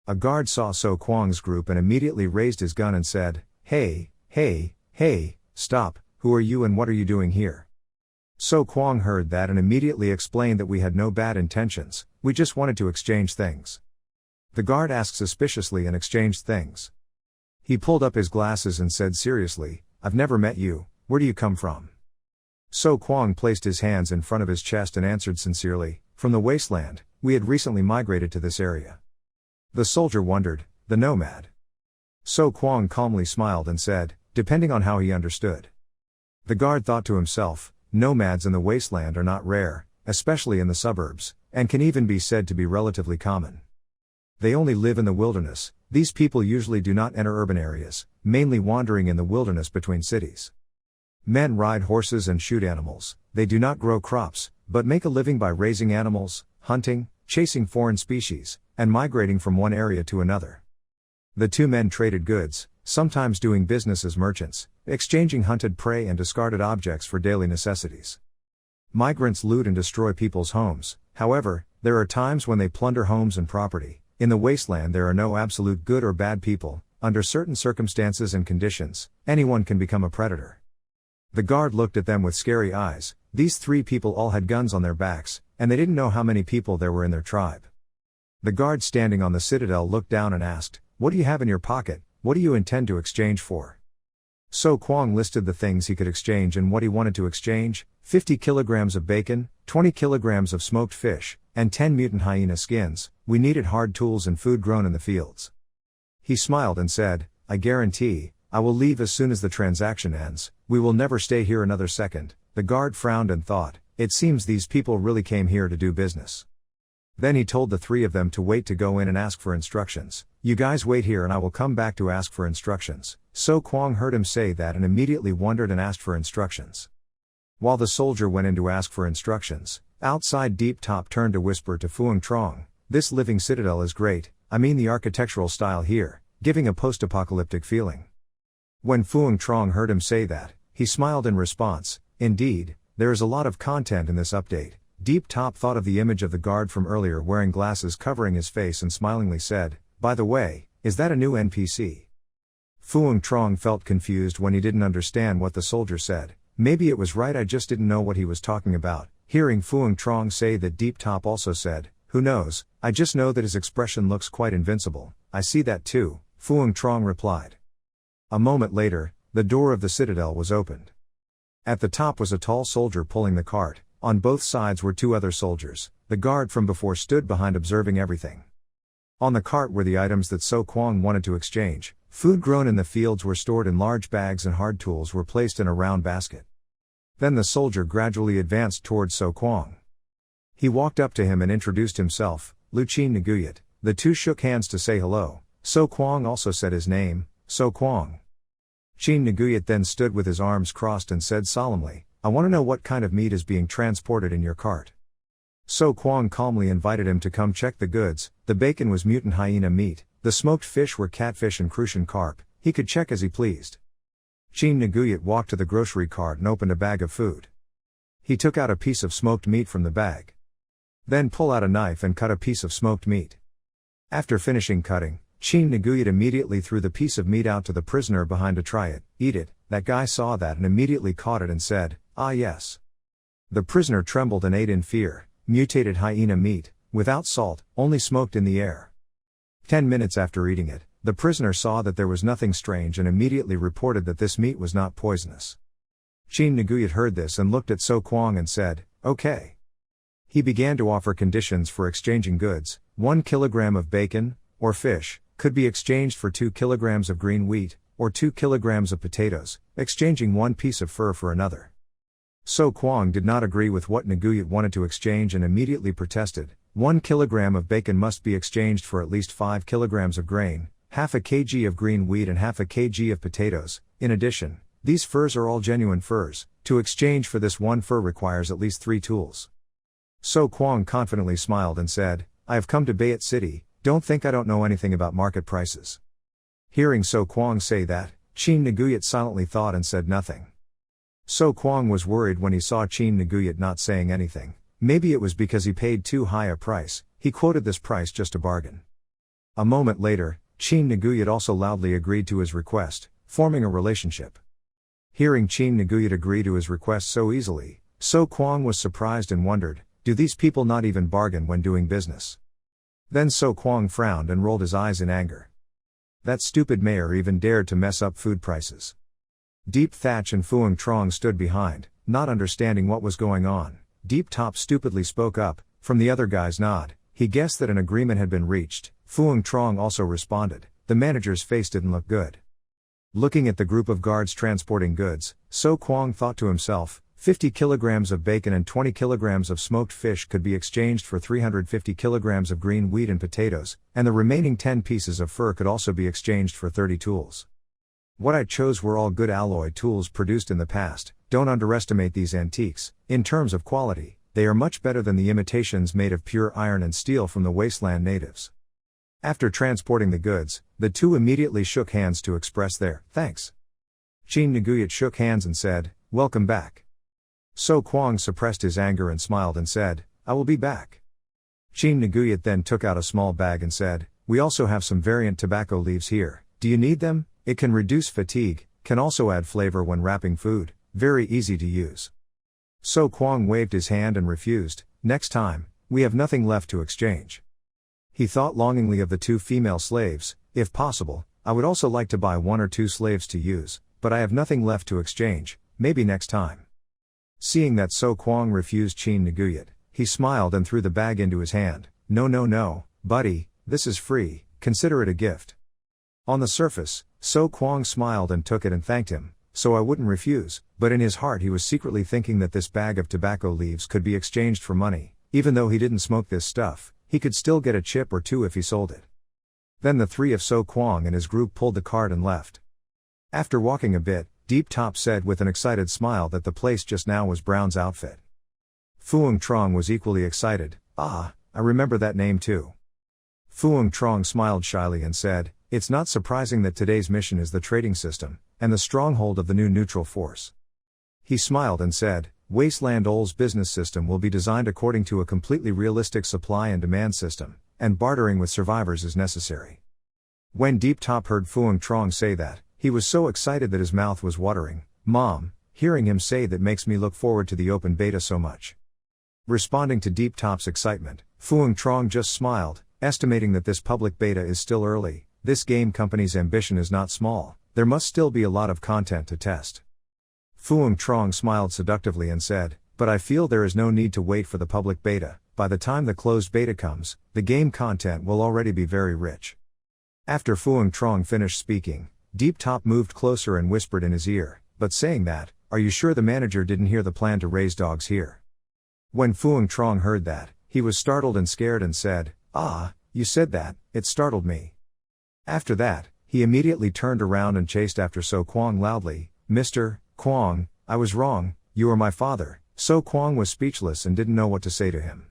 A guard saw So Kwang's group and immediately raised his gun and said, hey, stop, who are you and what are you doing here? So Kwang heard that and immediately explained that we had no bad intentions, we just wanted to exchange things. The guard asked suspiciously and exchanged things. He pulled up his glasses and said seriously, I've never met you, where do you come from? So Kwang placed his hands in front of his chest and answered sincerely, from the wasteland, we had recently migrated to this area. The soldier wondered, the nomad. So Kwang calmly smiled and said, depending on how he understood. The guard thought to himself, nomads in the wasteland are not rare, especially in the suburbs, and can even be said to be relatively common. They only live in the wilderness. These people usually do not enter urban areas, mainly wandering in the wilderness between cities. Men ride horses and shoot animals. They do not grow crops, but make a living by raising animals, hunting, chasing foreign species, and migrating from one area to another. The two men traded goods, sometimes doing business as merchants, exchanging hunted prey and discarded objects for daily necessities. Migrants loot and destroy people's homes. However, there are times when they plunder homes and property. In the wasteland there are no absolute good or bad people. Under certain circumstances and conditions, anyone can become a predator. The guard looked at them with scary eyes. These three people all had guns on their backs, and they didn't know how many people there were in their tribe. The guard standing on the citadel looked down and asked, "What do you have in your pocket? What do you intend to exchange for?" So Kwang listed the things he could exchange and what he wanted to exchange: 50 kilograms of bacon, 20 kilograms of smoked fish, and 10 mutant hyena skins. We needed hard tools and food grown in the fields. He smiled and said, "I guarantee, I will leave as soon as the transaction ends. We will never stay here another second." The guard frowned and thought, "It seems these people really came here to do business." Then he told the three of them to wait to go in and ask for instructions. "You guys wait here and I will come back to ask for instructions." So Kwang heard him say that and immediately wondered and asked for instructions. While the soldier went in to ask for instructions, outside Deep Top turned to whisper to Phuong Trong, "This living citadel is great, I mean the architectural style here, giving a post-apocalyptic feeling." When Phuong Trong heard him say that, he smiled in response. "Indeed, there is a lot of content in this update." Deep Top thought of the image of the guard from earlier wearing glasses covering his face and smilingly said, "By the way, is that a new NPC?" Phuong Trong felt confused when he didn't understand what the soldier said. Maybe it was right, I just didn't know what he was talking about. Hearing Phuong Trong say that, Deep Top also said, "Who knows, I just know that his expression looks quite invincible." "I see that too," Phuong Trong replied. A moment later, the door of the citadel was opened. At the top was a tall soldier pulling the cart. On both sides were two other soldiers. The guard from before stood behind observing everything. On the cart were the items that So Kwang wanted to exchange. Food grown in the fields were stored in large bags and hard tools were placed in a round basket. Then the soldier gradually advanced towards So Kwang. He walked up to him and introduced himself, Luchin Nguyat. The two shook hands to say hello. So Kwang also said his name, So Kwang. Chin Nguyat then stood with his arms crossed and said solemnly, "I want to know what kind of meat is being transported in your cart." So Kwang calmly invited him to come check the goods. The bacon was mutant hyena meat, the smoked fish were catfish and crucian carp. He could check as he pleased. Chin Nguyat walked to the grocery cart and opened a bag of food. He took out a piece of smoked meat from the bag. Then pulled out a knife and cut a piece of smoked meat. After finishing cutting, Chin Nguyat immediately threw the piece of meat out to the prisoner behind to try it. "Eat it." That guy saw that and immediately caught it and said, "Ah yes." The prisoner trembled and ate in fear. Mutated hyena meat, without salt, only smoked in the air. 10 minutes after eating it, the prisoner saw that there was nothing strange and immediately reported that this meat was not poisonous. Chin Nguyat heard this and looked at So Kwang and said, "Okay." He began to offer conditions for exchanging goods. 1 kilogram of bacon, or fish, could be exchanged for 2 kilograms of green wheat, or 2 kilograms of potatoes, exchanging one piece of fur for another. So Kwang did not agree with what Nguyat wanted to exchange and immediately protested. 1 kilogram of bacon must be exchanged for at least 5 kilograms of grain, half a kg of green wheat and half a kg of potatoes. In addition, these furs are all genuine furs. To exchange for this one fur requires at least 3 tools. So Kwang confidently smiled and said, "I have come to Bayat City, don't think I don't know anything about market prices." Hearing So Kwang say that, Chin Nguyat silently thought and said nothing. So Kwang was worried when he saw Chin Nguyat not saying anything. Maybe it was because he paid too high a price. He quoted this price just to bargain. A moment later, Chin Nguyat also loudly agreed to his request, forming a relationship. Hearing Chin Nguyat agree to his request so easily, So Kwang was surprised and wondered, do these people not even bargain when doing business? Then So Kwang frowned and rolled his eyes in anger. That stupid mayor even dared to mess up food prices. Deep Thatch and Phuong Trong stood behind, not understanding what was going on. Deep Top stupidly spoke up. From the other guy's nod, he guessed that an agreement had been reached. Phuong Trong also responded. The manager's face didn't look good. Looking at the group of guards transporting goods, So Kwang thought to himself, 50 kilograms of bacon and 20 kilograms of smoked fish could be exchanged for 350 kilograms of green wheat and potatoes, and the remaining 10 pieces of fur could also be exchanged for 30 tools. What I chose were all good alloy tools produced in the past. Don't underestimate these antiques. In terms of quality, they are much better than the imitations made of pure iron and steel from the wasteland natives. After transporting the goods, the two immediately shook hands to express their thanks. Chin Nguyat shook hands and said, "Welcome back." So Kwang suppressed his anger and smiled and said, "I will be back." Chin Nguyat then took out a small bag and said, "We also have some variant tobacco leaves here. Do you need them? It can reduce fatigue, can also add flavor when wrapping food, very easy to use." So Kwang waved his hand and refused. "Next time, we have nothing left to exchange." He thought longingly of the two female slaves. "If possible, I would also like to buy 1 or 2 slaves to use, but I have nothing left to exchange, maybe next time." Seeing that So Kwang refused Chin Nguyat, he smiled and threw the bag into his hand. No, buddy, this is free, consider it a gift." On the surface, So Kwang smiled and took it and thanked him, so I wouldn't refuse, but in his heart he was secretly thinking that this bag of tobacco leaves could be exchanged for money. Even though he didn't smoke this stuff, he could still get a chip or two if he sold it. Then the three of So Kwang and his group pulled the cart and left. After walking a bit, Deep Top said with an excited smile that the place just now was Brown's outfit. Phuong Trong was equally excited. "Ah, I remember that name too." Phuong Trong smiled shyly and said, "It's not surprising that today's mission is the trading system, and the stronghold of the new neutral force." He smiled and said, "Wasteland Ol's business system will be designed according to a completely realistic supply and demand system, and bartering with survivors is necessary." When Deep Top heard Phuong Trong say that, he was so excited that his mouth was watering. "Mom, hearing him say that makes me look forward to the open beta so much." Responding to Deep Top's excitement, Phuong Trong just smiled, estimating that this public beta is still early. This game company's ambition is not small, there must still be a lot of content to test. Phuong Trong smiled seductively and said, "But I feel there is no need to wait for the public beta. By the time the closed beta comes, the game content will already be very rich." After Phuong Trong finished speaking, Deep Top moved closer and whispered in his ear, "But saying that, are you sure the manager didn't hear the plan to raise dogs here?" When Phuong Trong heard that, he was startled and scared and said, "Ah, you said that, it startled me." After that, he immediately turned around and chased after So Kwang loudly. "Mr. Kwang, I was wrong, you are my father." So Kwang was speechless and didn't know what to say to him.